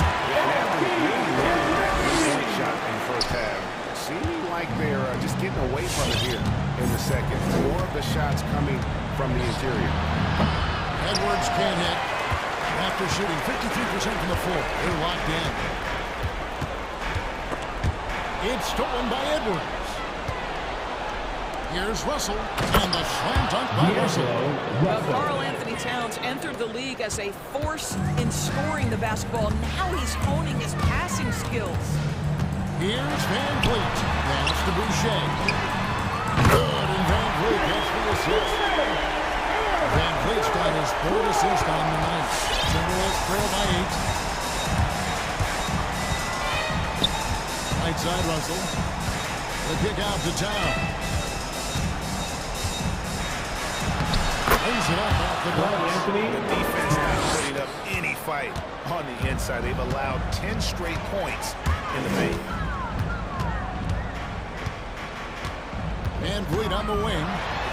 Shot in the first half. Seeming like they're just getting away from it here. in the second. More of the shots coming from the interior. Edwards can't hit. After shooting 53% from the floor, they're locked in. It's stolen by Edwards. Here's Russell, and the slam dunk by Russell. Well, Karl Anthony Towns entered the league as a force in scoring the basketball. Now he's honing his passing skills. Here's Van Vliet. Pass to Boucher. Good, and Van Vliet gets the assist. Van Vliet's got his third assist on the night. Timberwolves trail by 8. Right side, Russell. The kick out to Towns. Lays it up off the glass. The defense not putting up any fight on the inside. They've allowed 10 straight points in the paint. Van Vliet on the wing.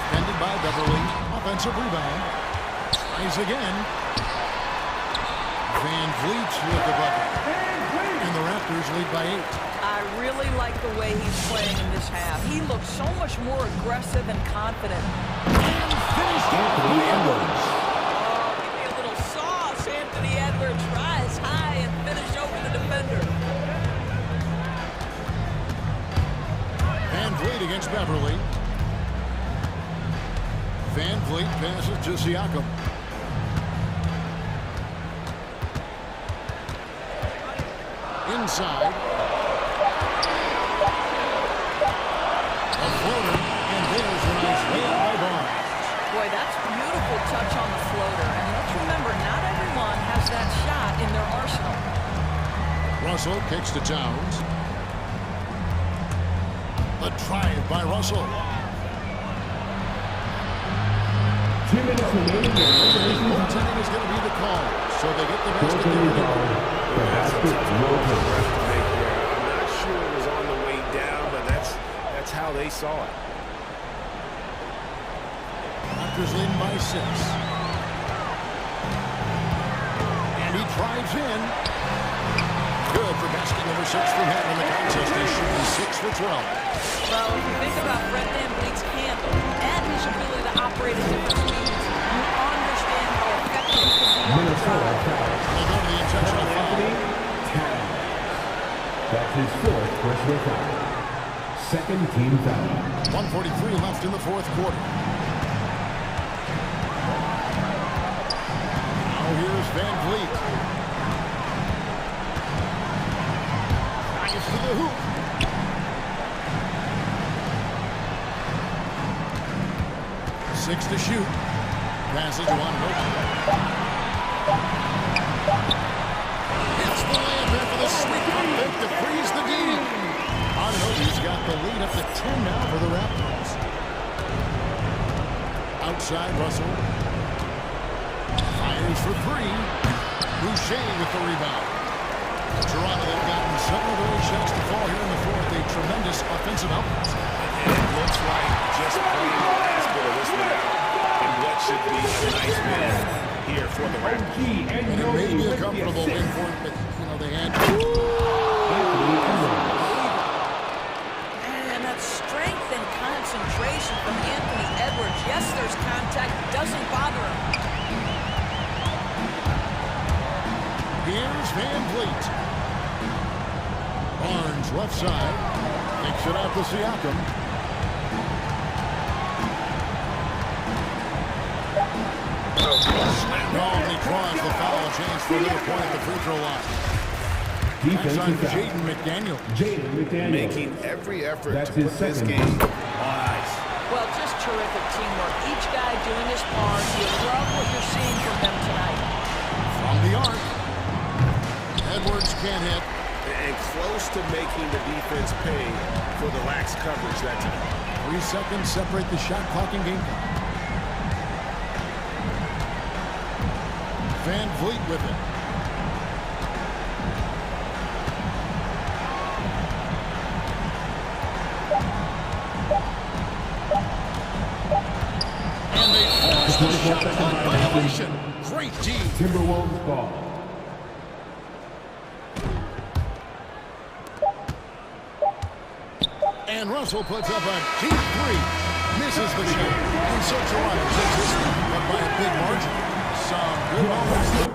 Defended by Beverly. Offensive rebound. Tries again. Van Vliet with the bucket. And the Raptors lead by 8. I really like the way he's playing in this half. He looks so much more aggressive and confident. And finished Anthony Edwards. Oh, give me a little sauce. Anthony Edwards rise high and finish over the defender. Van Vliet against Beverly. Van Vliet passes to Siakam. Inside. A floater, and there's a nice layup by Barnes. Boy, that's a beautiful touch on the floater. And let's remember, not everyone has that shot in their arsenal. Russell kicks to Towns. The drive by Russell. 2 minutes remaining. Goaltending is going to be the call, so they get the basket there. That's a tough move for the ref to make there. I'm not sure it was on the way down, but that's how they saw it. Raptors leading by 6. And he drives in. Good for basket number 6 from him in the contest. He's shooting 6 for 12. Well, if you think about Fred VanVleet's handle and his ability to operate at different speeds, you understand how effective he can be on the side. They'll go to the intentional foul. That's his 4th personal foul. Second team foul. 1:43 left in the 4th quarter. Now here's Van Vliet. Nice to the hoop. Six to shoot. Passes to Ananobi. It's the layup in for the sweep pump fake to freeze the lead. Ananobi's got the lead up to 10 now for the Raptors. Outside, Russell. Fires for 3. Boucher with the rebound. Toronto, they've gotten 7 of their 8 shots to fall here in the 4th. A tremendous offensive output. And it looks like just playing the last bit of this one out in what should be a nice win here for the Raptors. And it may be a comfortable win for them, but, you know, they had... And that strength and concentration from Anthony Edwards. Yes, there's contact. Doesn't bother him. Here's Van Vliet. Barnes left side. Kicks it out to Siakam. No, and he draws the foul. Chance for another point at the free throw line. Defensive foul. Jaden McDaniel. Making every effort to put this game on ice. Well, just terrific teamwork. Each guy doing his part. You love what you're seeing from them tonight. From the arc. Edwards can't hit. And close to making the defense pay for the lax coverage that time. 3 seconds separate the shot clock and game clock. Van Vliet with it. And they force the shot clock violation. Great D. Timberwolves ball. And Russell puts up a deep 3. misses the shot. And so Toronto takes this one, but by a big margin. Some good offense.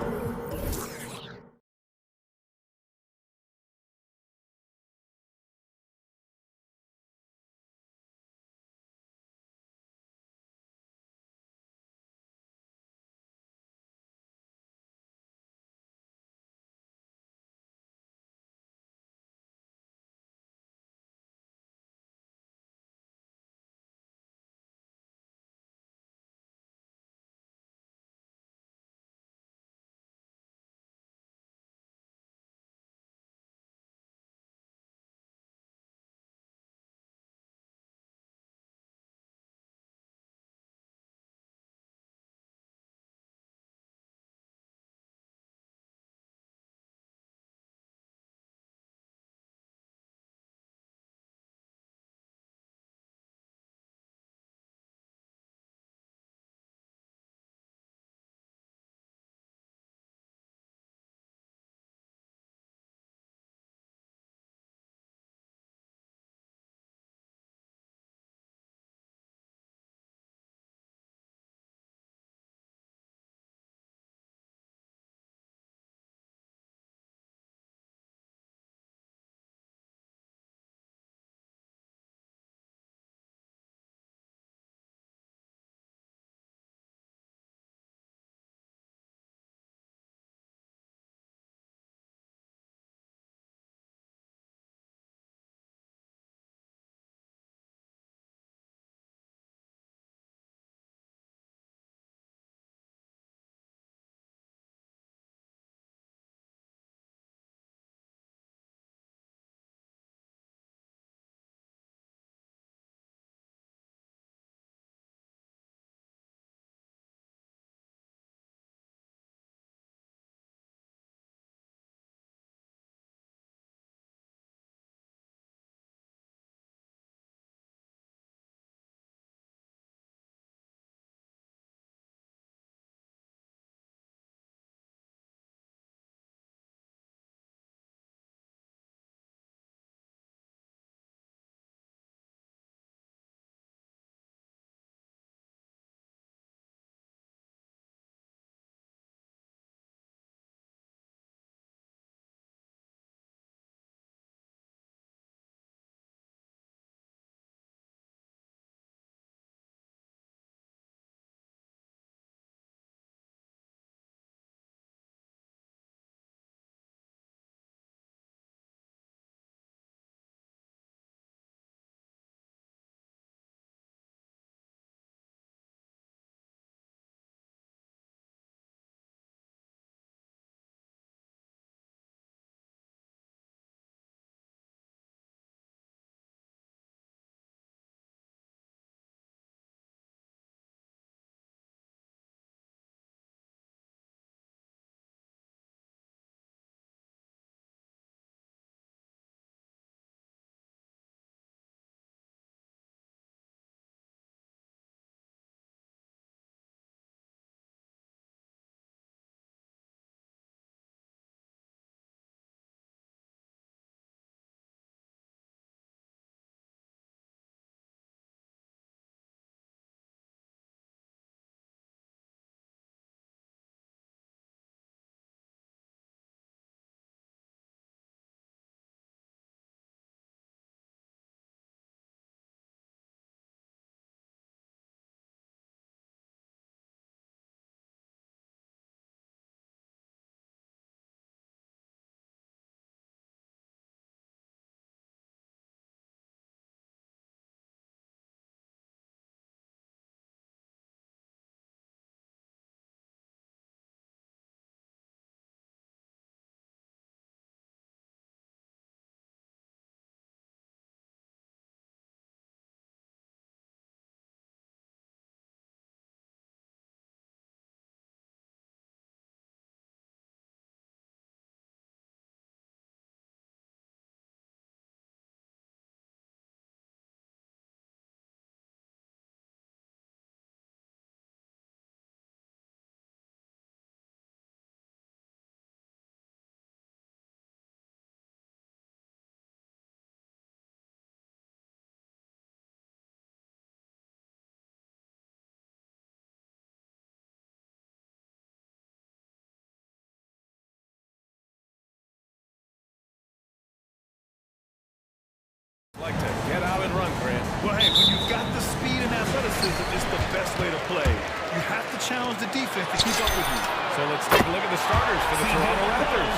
Like to get out and run, Grant. Well, hey, when you've got the speed and athleticism, it's the best way to play. You have to challenge the defense to keep up with you. So let's take a look at the starters for the Toronto Raptors.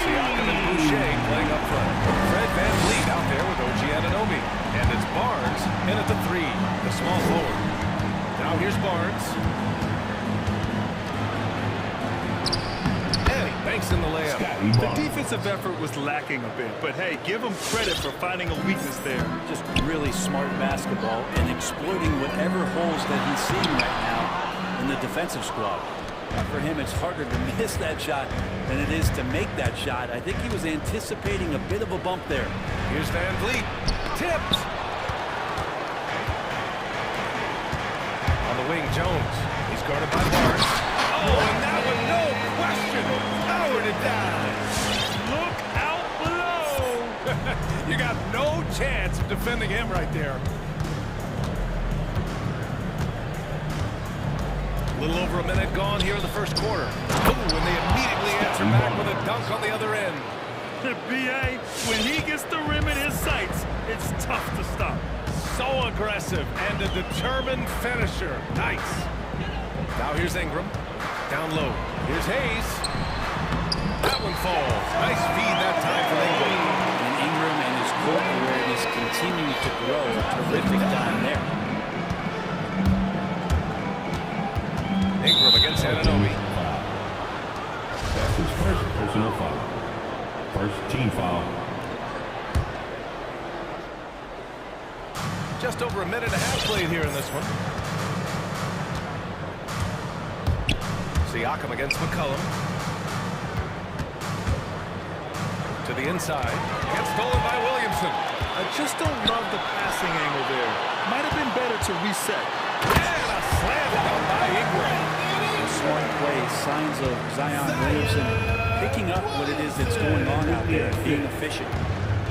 Siakam and Boucher playing up front. Fred VanVleet out there with OG Anunoby. And it's Barnes in at the 3, the small forward. Now here's Barnes. And he banks in the layup. The defensive effort was lacking a bit, but hey, give him credit for finding a weakness there. Just really smart basketball and exploiting whatever holes that he's seeing right now in the defensive squad. For him, it's harder to miss that shot than it is to make that shot. I think he was anticipating a bit of a bump there. Here's VanVleet. Tipped. On the wing, Jones. He's guarded by Barnes. Oh, and that one, no question. Powered it down. Look out below. You got no chance of defending him right there. A little over a minute gone here in the first quarter. Oh, and they immediately answer back with a dunk on the other end. B.A., when he gets the rim in his sights, it's tough to stop. So aggressive and a determined finisher. Nice. Now here's Ingram. Down low. Here's Hayes. That one falls. Nice feed that time for Ingram. And Ingram and his court awareness continue to grow. A terrific time there. Ingram against Anunoby. That's his first personal foul. First team foul. Just over a minute and a half played here in this one. Siakam against McCollum. To the inside. Gets stolen by Williamson. I just don't love the passing angle there. Might have been better to reset. And a slam dunk by Ingram. A smart play, signs of Zion Williamson picking up what it is that's going on out there and being efficient.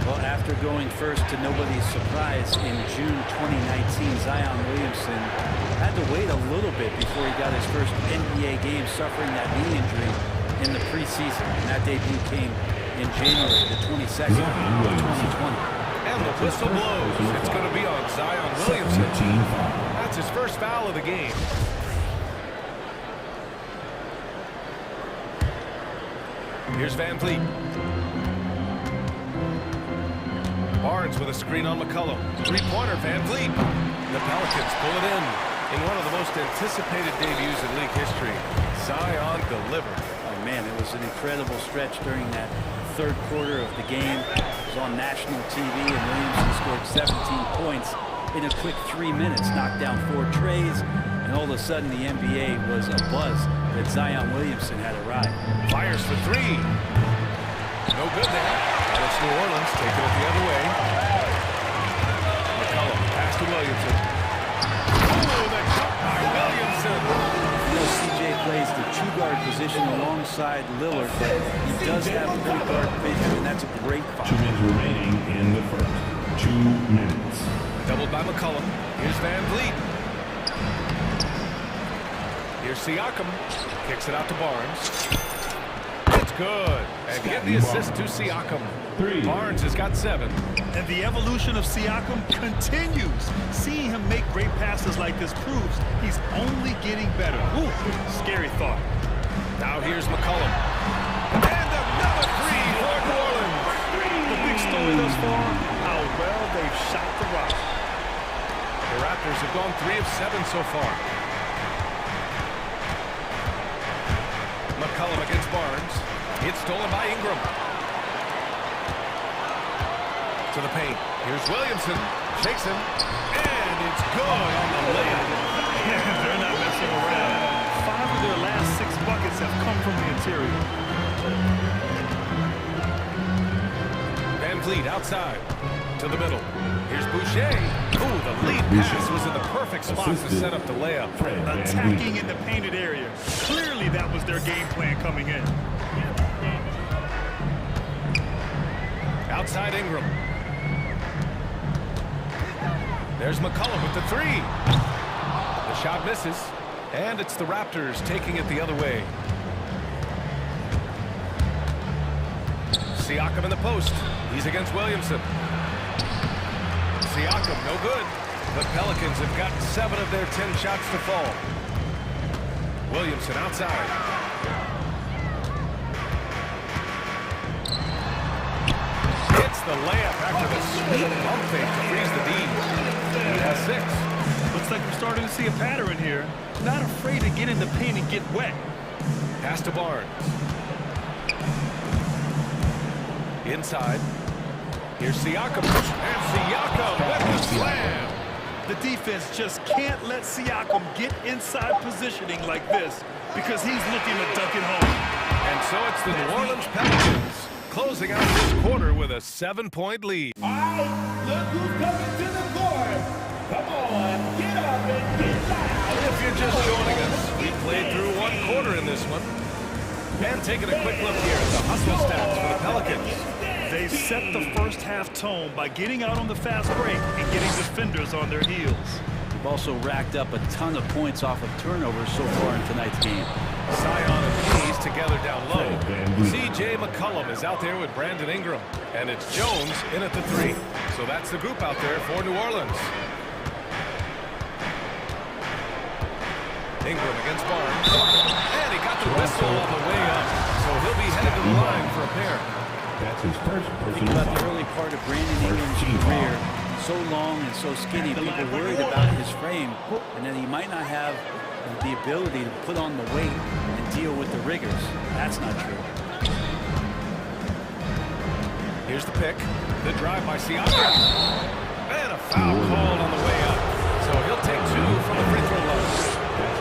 Well, after going first to nobody's surprise in June 2019, Zion Williamson had to wait a little bit before he got his first NBA game, suffering that knee injury in the preseason. And that debut came in January the 22nd of 2020. And the whistle blows. It's going to be on Zion Williamson. That's his first foul of the game. Here's VanVleet. Barnes with a screen on McCollum. Three-pointer, VanVleet. The Pelicans pull it in one of the most anticipated debuts in league history. Zion delivered. Oh, man, it was an incredible stretch during that third quarter of the game. It was on national TV, and Williamson scored 17 points in a quick 3 minutes, knocked down 4 trays, and all of a sudden the NBA was abuzz that Zion Williamson had arrived. Fires for 3. No good there. And it's New Orleans taking it the other way. McCollum, pass to Williamson. Oh, the cut by Williamson. You know, CJ plays the 2-guard position alongside Lillard, but he does have point guard vision, and that's a great foul. 2 minutes remaining in the first. 2 minutes. Doubled by McCollum. Here's VanVleet. Here's Siakam. Kicks it out to Barnes. It's good. And get the assist to Siakam. 3. Barnes has got 7. And the evolution of Siakam continues. Seeing him make great passes like this proves he's only getting better. Ooh, scary thought. Now here's McCollum. And another 3 for New Orleans. The big story thus far, how well they've shot the rock. The Raptors have gone 3 of 7 so far. McCollum against Barnes. It's stolen by Ingram. To the paint. Here's Williamson. Shakes him. And it's good on the layup. They're not messing around. 5 of their last 6 buckets have come from the interior. VanVleet outside. To the middle. Here's Boucher. Ooh, the lead pass was in the perfect spot to set up the layup. Attacking in the painted area. Clearly that was their game plan coming in. Outside Ingram. There's McCollum with the 3. The shot misses. And it's the Raptors taking it the other way. Siakam in the post. He's against Williamson. Siakam, no good. The Pelicans have gotten 7 of their 10 shots to fall. Williamson outside. Hits the layup after the sweet pump fake to freeze the lead. He has 6. Looks like we're starting to see a pattern here. Not afraid to get in the paint and get wet. Pass to Barnes. Inside. Here's Siakam. And Siakam with the slam. The defense just can't let Siakam get inside positioning like this because he's looking to dunk it home. And so it's the New Orleans Pelicans closing out this quarter with a 7-point lead. All right, look who's coming to the court. Come on, get up and get loud. If you're just joining us, we played through 1 quarter in this one. And taking a quick look here at the hustle stats for the Pelicans. They set the first half tone by getting out on the fast break and getting defenders on their heels. They've also racked up a ton of points off of turnovers so far in tonight's game. Zion and Hayes together down low. C.J. McCollum is out there with Brandon Ingram. And it's Jones in at the 3. So that's the group out there for New Orleans. Ingram against Barnes. And he got the whistle on the way up. So he'll be headed to the line for a pair. That's his first personal Think about the early part of Brandon Ingram's career. So long and so skinny, people worried about his frame and that he might not have the ability to put on the weight and deal with the rigors. That's not true. Here's the pick. The drive by Siakam. And a foul called on the way up. So he'll take 2 from the free throw line.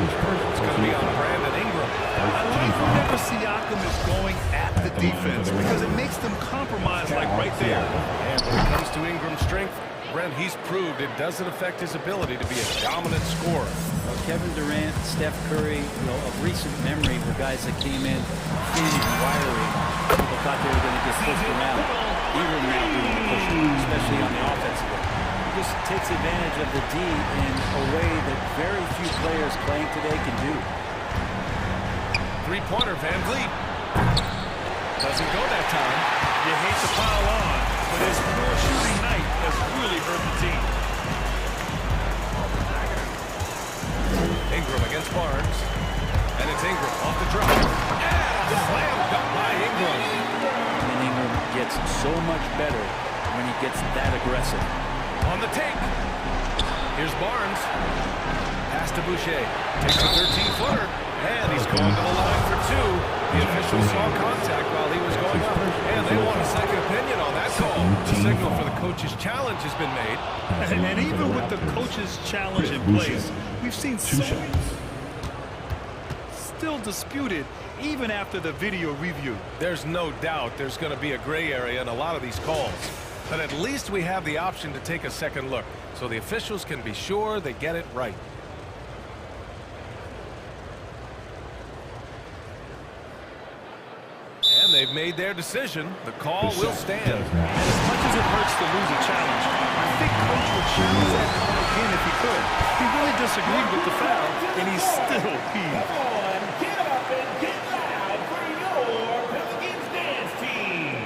It's going to be on Brandon Ingram. I like whenever Siakam is going at the defense because it makes them compromise like right there. And when it comes to Ingram's strength, Brent, he's proved it doesn't affect his ability to be a dominant scorer. Kevin Durant, Steph Curry, of recent memory were guys that came in thin and wiry. People thought they were going to get pushed around. Ingram now doing the pushing, especially on the offensive end. He just takes advantage of the D in a way that very few players playing today can do. Three-pointer, Van Vliet. Doesn't go that time. You hate to pile on, but his poor shooting night has really hurt the team. Ingram against Barnes. And it's Ingram off the drop. And a slam dunk by Ingram. And Ingram gets so much better when he gets that aggressive. On the take. Here's Barnes. Pass to Boucher. Takes a 13-footer. And he's going to the line for 2. The official saw contact while he was going up. And they want a second opinion on that call. The signal for the coach's challenge has been made. And even with the coach's challenge in place, we've seen so still disputed even after the video review. There's no doubt there's going to be a gray area in a lot of these calls. But at least we have the option to take a second look, so the officials can be sure they get it right. And they've made their decision. The call will stand. As much as it hurts to lose a challenge, I think Coach would challenge that call again if he could. He really disagreed with the foul, and he's still peeved. Come on, get up and get loud for your Pelicans dance team.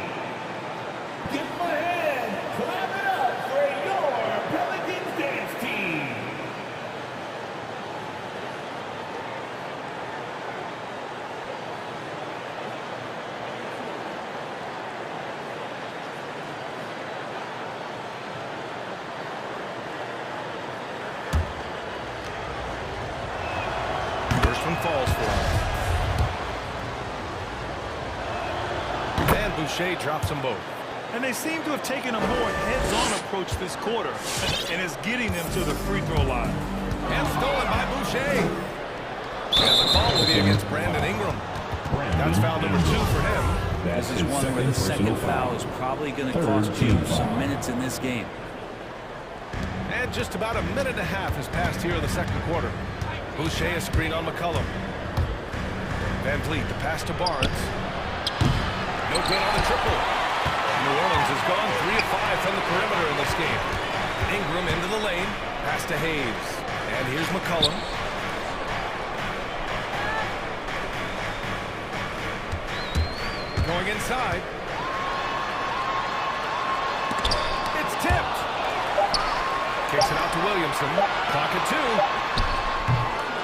Give them a hand, clap it up for your Pelicans dance team. Falls for him. And Boucher drops them both. And they seem to have taken a more heads-on approach this quarter, and is getting them to the free throw line. And stolen by Boucher. And the call will be against Brandon Ingram. That's foul number 2 for him. This is one where the second foul is probably going to cost you some minutes in this game. And just about a minute and a half has passed here in the second quarter. Boucher a screen on McCollum. Van Vliet, the pass to Barnes. No good on the triple. New Orleans has gone 3 of 5 from the perimeter in this game. Ingram into the lane. Pass to Hayes. And here's McCollum. Going inside. It's tipped. Williamson. Clock at 2.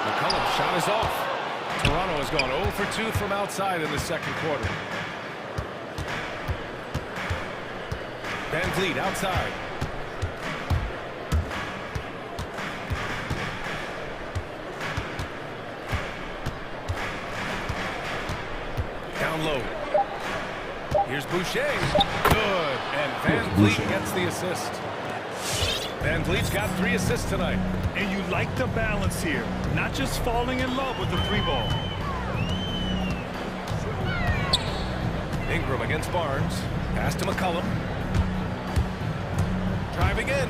McCollum's shot is off. Toronto has gone 0 for 2 from outside in the second quarter. Van Vliet outside. Down low. Here's Boucher. Good. And Van Vliet gets the assist. Van Vliet's got 3 assists tonight. And you like the balance here. Not just falling in love with the 3-ball. Ingram against Barnes. Pass to McCollum. Driving in.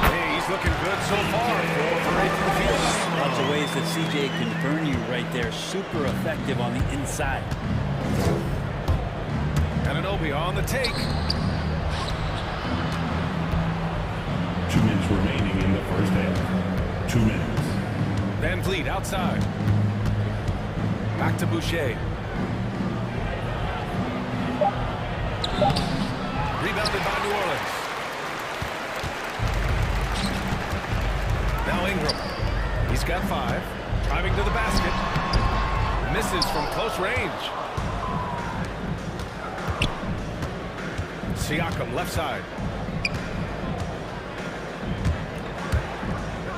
Hey, he's looking good so far. 4 for 8 from the field. Lots of ways that CJ can burn you right there. Super effective on the inside. Anunoby on the take. 2 minutes remaining in the first half. 2 minutes. Van Vliet outside. Back to Boucher. Rebounded by New Orleans. Now Ingram. He's got 5. Driving to the basket. Misses from close range. Siakam left side.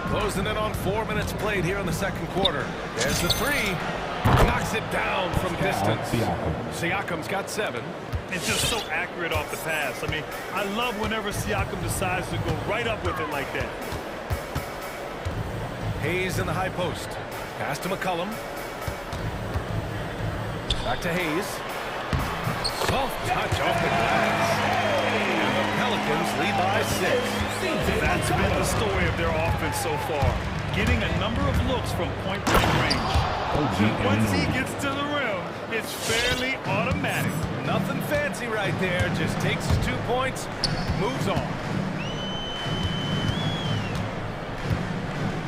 Closing in on 4 minutes played here in the second quarter. There's the 3. Knocks it down from distance. Siakam's got 7. It's just so accurate off the pass. I mean, I love whenever Siakam decides to go right up with it like that. Hayes in the high post. Pass to McCollum. Back to Hayes. Soft touch off the glass. And the Pelicans lead by 6. That's been the story of their offense so far. Getting a number of looks from point-blank range. Once he gets to the rim, it's fairly automatic. Nothing fancy right there. Just takes his 2 points, moves on.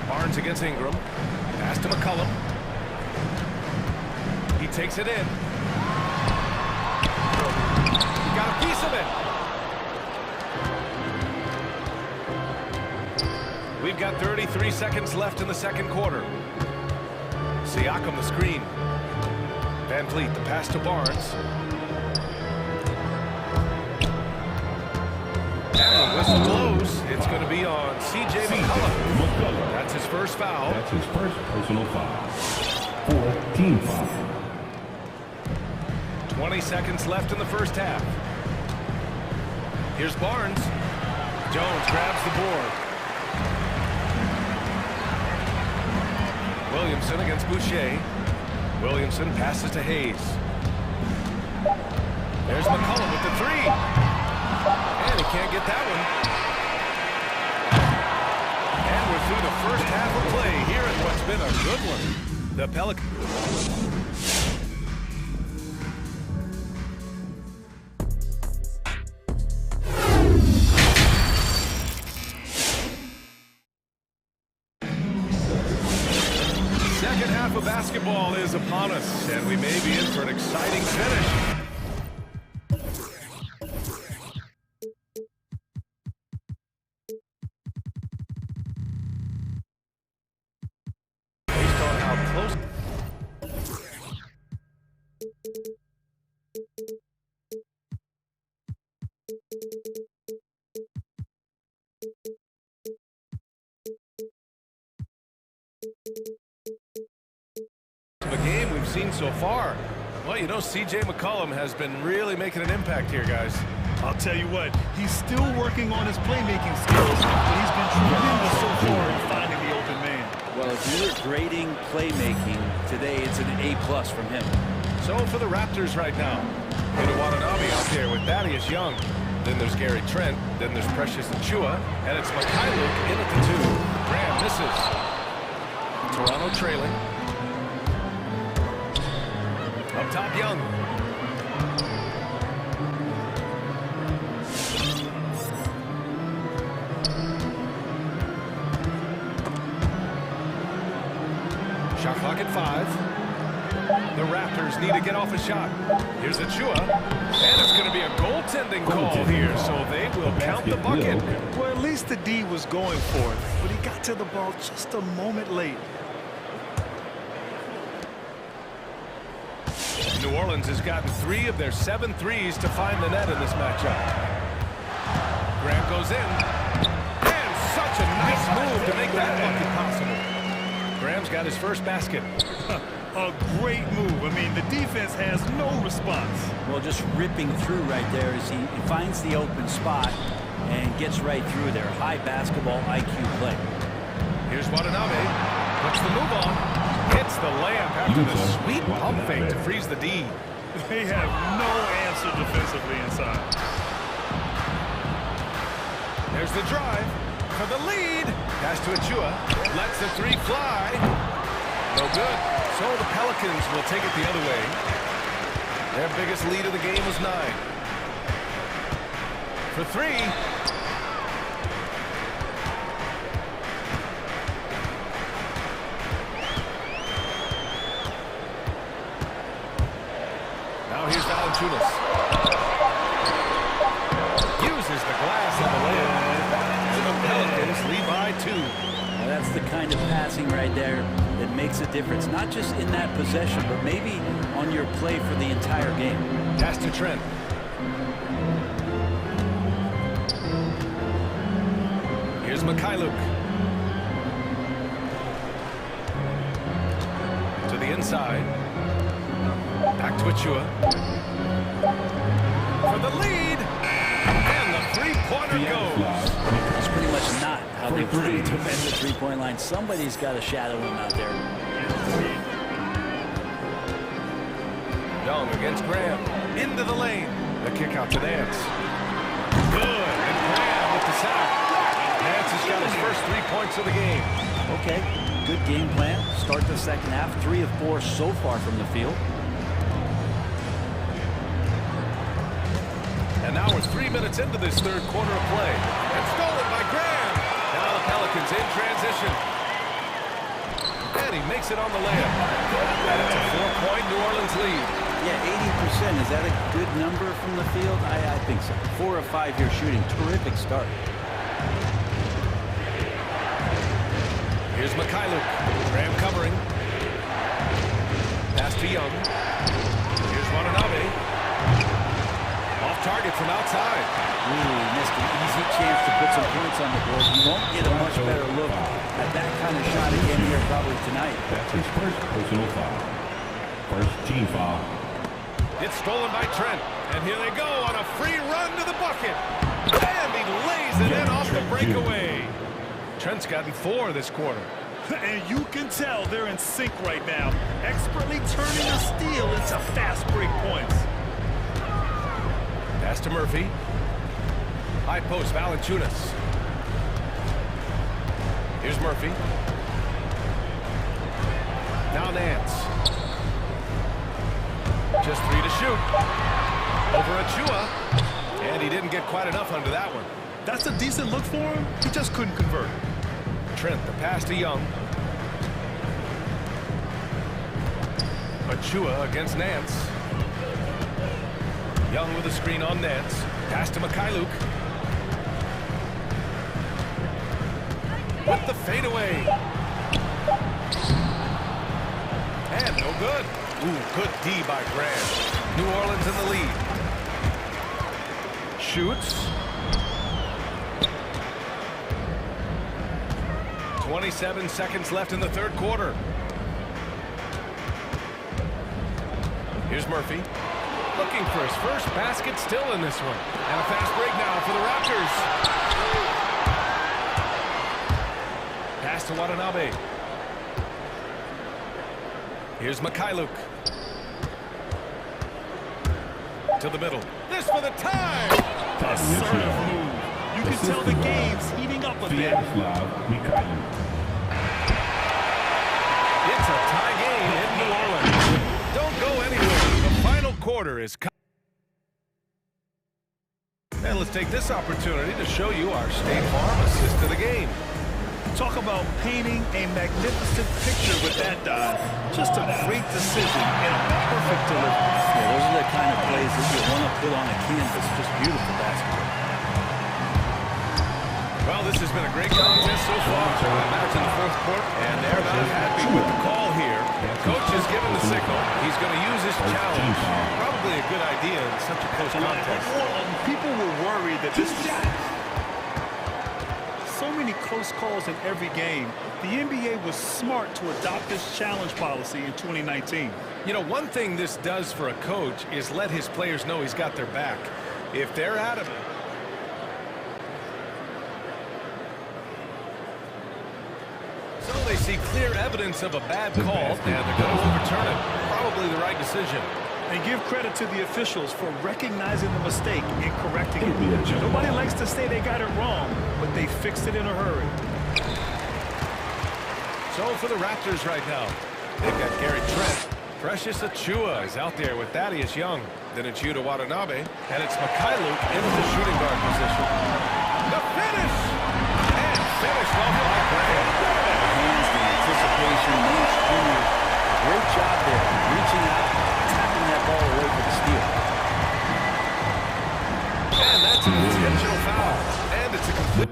Barnes against Ingram. Pass to McCollum. He takes it in. He got a piece of it. We've got 33 seconds left in the second quarter. Siakam the screen. Van Vliet the pass to Barnes. And the whistle blows. It's going to be on C.J. McCollum. That's his first foul. That's his first personal foul. 4 team foul. 20 seconds left in the first half. Here's Barnes. Jones grabs the board. Williamson against Boucher. Williamson passes to Hayes. There's McCollum with the 3. And he can't get that one. And we're through the first half of play here in what's been a good one. The Pelicans. Second half of basketball is upon us, and we may be in for an exciting finish. Based on how close... the game we've seen so far. Well, you know, C.J. McCollum has been really making an impact here, guys. I'll tell you what, he's still working on his playmaking skills, but he's been tremendous so far in finding the open man. Well, if you were grading playmaking today, it's an A+ from him. So for the Raptors right now, Peter Watanabe out there with Thaddeus Young. Then there's Gary Trent. Then there's Precious Achua. And it's Mikhailuk in at the 2. Graham misses. Toronto trailing. Up top, Young. Shot clock at 5. The Raptors need to get off a shot. Here's Achua, and it's going to be a goaltending call here, so they will count the bucket. Well, at least the D was going for it, but he got to the ball just a moment late. New Orleans has gotten 3 of their 7 threes to find the net in this matchup. Graham goes in, and such a nice move to make that bucket possible. Graham's got his first basket. A great move. I mean, the defense has no response. Well, just ripping through right there as he finds the open spot and gets right through there. High basketball IQ play. Here's Watanabe. Puts the move on. Hits the layup after the sweet pump fake to freeze the D. They have no answer defensively inside. There's the drive for the lead. Pass to Achua. Lets the 3 fly. No good. So the Pelicans will take it the other way. Their biggest lead of the game was 9. For 3. Now here's Valanciunas. Uses the glass of the layup. And the Pelicans lead by 2. Now that's the kind of passing right there that makes a difference, not just in that possession, but maybe on your play for the entire game. Pass to Trent. Here's Mikhailuk. To the inside. Back to Achua. For the lead. And the 3-pointer goes. It's pretty much not how they play to defend the 3-point line. Somebody's got to shadow him out there. Young against Graham. Into the lane. The kick out to Nance. Good. And Graham with the sack. Nance has got his first 3 points of the game. Okay, good game plan. Start the second half. 3 of 4 so far from the field. And now we're 3 minutes into this third quarter of play. And stolen by Graham. Now the Pelicans in transition. And he makes it on the layup. And it's a 4-point New Orleans lead. Yeah, 80%. Is that a good number from the field? I think so. 4 of 5 here shooting. Terrific start. Here's Mikhailuk. Graham covering. Pass to Young. Here's Watanabe. Off target from outside. Ooh, missed an easy chance to put some points on the board. You won't get a much better look at that kind of shot again here probably tonight. That's his first personal foul. First team foul. It's stolen by Trent. And here they go on a free run to the bucket. And he lays it in off the breakaway. Trent's gotten 4 this quarter. And you can tell they're in sync right now, expertly turning a steal into fast break points. Pass to Murphy. High post, Valanciunas. Here's Murphy. Now Nance. Just 3 to shoot. Over Achua. And he didn't get quite enough under that one. That's a decent look for him. He just couldn't convert. Trent, the pass to Young. Achua against Nance. Young with a screen on Nance. Pass to Mikhailuk. With the fadeaway. And no good. Ooh, good D by Graham. New Orleans in the lead. Shoots. 27 seconds left in the third quarter. Here's Murphy. Looking for his first basket still in this one. And a fast break now for the Raptors. Pass to Watanabe. Here's Mikhailuk. To the middle. This for the tie. Assertive move. You can tell the game's heating up a bit. It's a tie game in New Orleans. Don't go anywhere. The final quarter is coming. And let's take this opportunity to show you our State Farm assist to the game. Talk about painting a magnificent picture with that dive. Just a great decision and perfect delivery. Yeah, those are the kind of plays that you want to put on a canvas. Just beautiful basketball. Well, this has been a great contest so far. Match in the fourth quarter, and they're not happy with the call here. Coach has given the signal. He's going to use his challenge. Probably a good idea in such a close contest. People were worried that this was... So many close calls in every game. The NBA was smart to adopt this challenge policy in 2019. You know, one thing this does for a coach is let his players know he's got their back. If they're adamant. So they see clear evidence of a bad call, and they're going to overturn it. Probably the right decision. And give credit to the officials for recognizing the mistake and correcting it. Nobody likes to say they got it wrong, but they fixed it in a hurry. So for the Raptors right now, they've got Gary Trent. Precious Achiuwa is out there with Thaddeus Young. Then it's Yuta Watanabe, and it's Mikhailu in the shooting guard position. The finish! And finished off by Graham. Hands, the anticipation, Nance Jr. Great job there, reaching out, tapping that ball away for the steal. And that's an intentional foul. And it's a complete...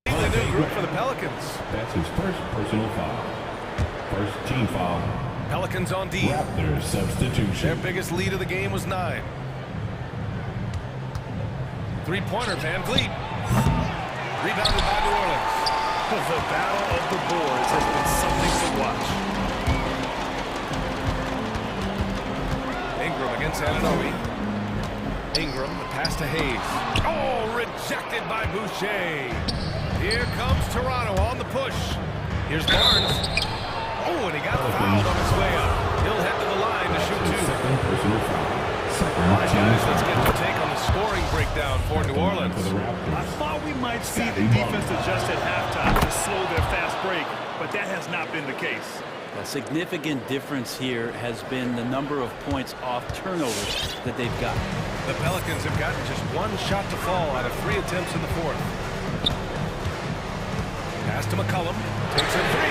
The new group for the Pelicans. That's his first personal foul. First team foul. Pelicans on D. Raptors substitution. Their biggest lead of the game was 9. Three-pointer, Van Vliet. Rebounded by New Orleans. The battle of the boards has been something to watch. Ingram against Anunoby. Ingram, the pass to Hayes. Oh, rejected by Boucher. Here comes Toronto on the push. Here's Barnes. Oh, and he got fouled on his way up. He'll head to the line to shoot 2. Second personal foul. All right, guys, let's get your take on the scoring breakdown for New Orleans. I thought we might see the defense adjust at halftime to slow their fast break, but that has not been the case. A significant difference here has been the number of points off turnovers that they've gotten. The Pelicans have gotten just 1 shot to fall out of 3 attempts in the fourth. Pass to McCollum. Takes a 3.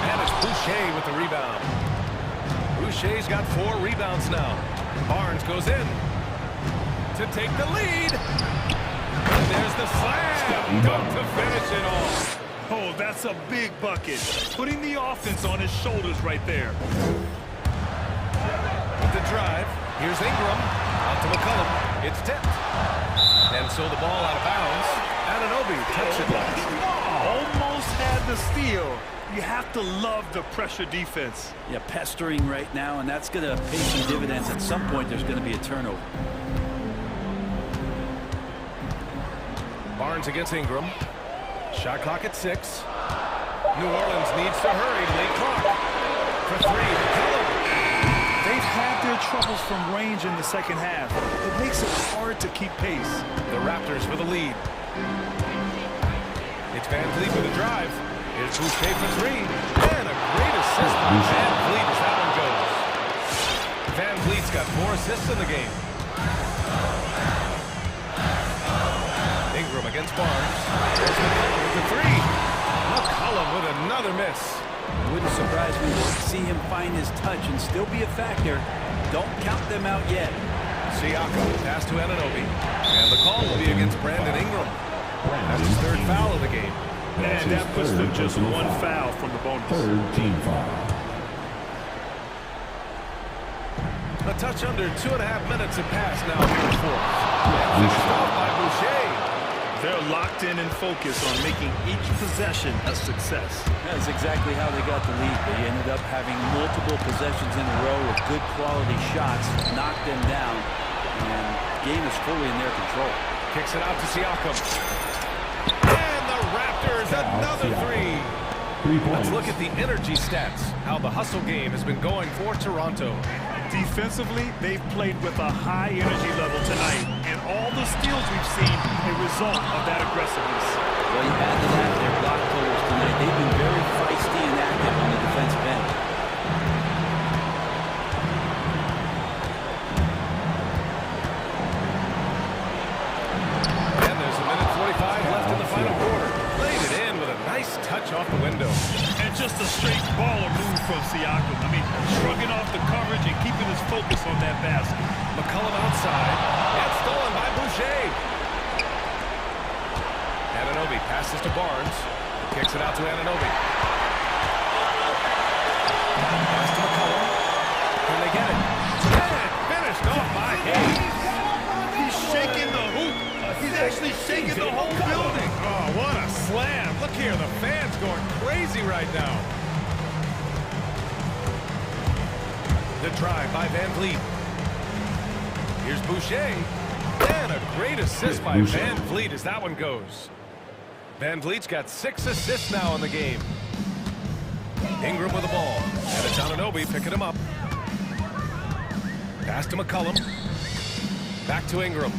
And it's Boucher with the rebound. Boucher's got 4 rebounds now. Barnes goes in to take the lead. And there's the slam. Dunk to finish it off. Oh, that's a big bucket. Putting the offense on his shoulders right there. With the drive, here's Ingram. Out to McCollum. It's tipped. And so the ball out of bounds. Anunoby touched it last. Almost had the steal. You have to love the pressure defense. Yeah, pestering right now, and that's going to pay some dividends. At some point, there's going to be a turnover. Barnes against Ingram. Shot clock at 6. New Orleans needs to hurry. Late clock. For 3. McCollum. They've had their troubles from range in the second half. It makes it hard to keep pace. The Raptors with the lead. It's Van Vliet with a drive. Here's Boucher for 3. And a great assist by Van Vliet as that one goes. Van Vliet's got 4 assists in the game. Ingram against Barnes. There's McCollum with the 3. McCollum with another miss. Wouldn't surprise me to see him find his touch and still be a factor. Don't count them out yet. Siakam pass to Anunoby. And the call will be against Brandon Ingram. That's his 3rd foul of the game. And that puts them just 1 foul from the bonus. 3rd team foul. A touch under 2.5 minutes have passed now here in the 4th. And finished off by Boucher. They're locked in and focused on making each possession a success. That's exactly how they got the lead. They ended up having multiple possessions in a row with good quality shots, knocked them down, and the game is fully in their control. Kicks it out to Siakam. And the Raptors, another 3. Let's look at the energy stats, how the hustle game has been going for Toronto. Defensively, they've played with a high energy level tonight, and all the steals we've seen a result of that aggressiveness. Well, you add to that their block totals tonight. They've been very feisty and active on the defensive end. just a straight baller move from Siakam. I mean, shrugging off the coverage and keeping his focus on that basket. McCollum outside. That's stolen by Boucher. Anunoby passes to Barnes. Kicks it out to Anunoby. Pass to McCollum. Can they get it? And finished off by Hayes. He's shaking the hoop. He's actually shaking the whole building. Oh, what a slam. Look here, the fans going crazy right now. The drive by Van Vliet. Here's Boucher. And a great assist by Van Vliet as that one goes. Van Vliet's got 6 assists now in the game. Ingram with the ball. And it's Anunoby picking him up. Pass to McCollum. Back to Ingram.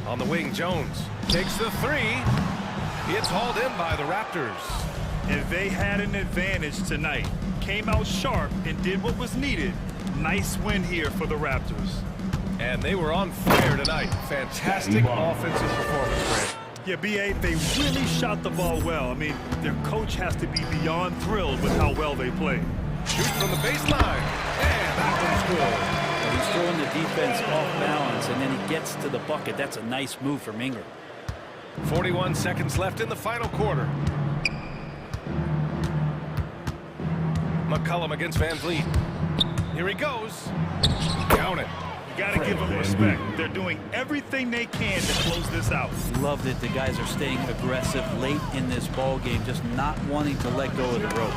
On the wing, Jones takes the 3. It's hauled in by the Raptors. And they had an advantage tonight. Came out sharp and did what was needed. Nice win here for the Raptors. And they were on fire tonight. Fantastic offensive performance, Grant. Yeah, B.A., they really shot the ball well. I mean, their coach has to be beyond thrilled with how well they played. Shoot from the baseline. And that one's good. He's throwing the defense off balance, and then he gets to the bucket. That's a nice move from Ingram. 41 seconds left in the final quarter. McCollum against Van Vliet. Here he goes. Count it. You got to give them respect. They're doing everything they can to close this out. Love that the guys are staying aggressive late in this ball game, just not wanting to let go of the rope.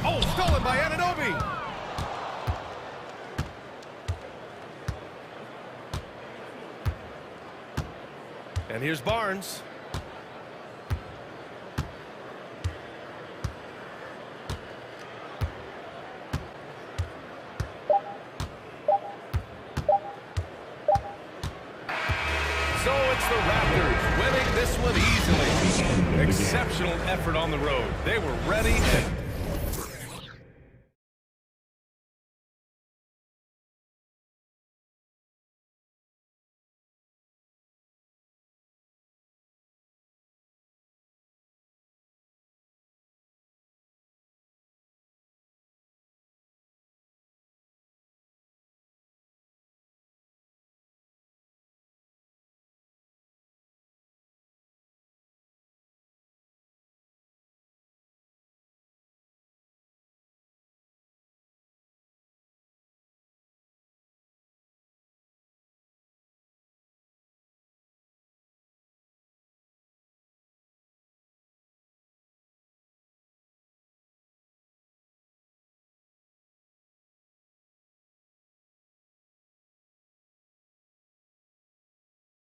Oh, stolen by Anunoby. And here's Barnes. So it's the Raptors winning this one easily. Exceptional effort on the road. They were ready and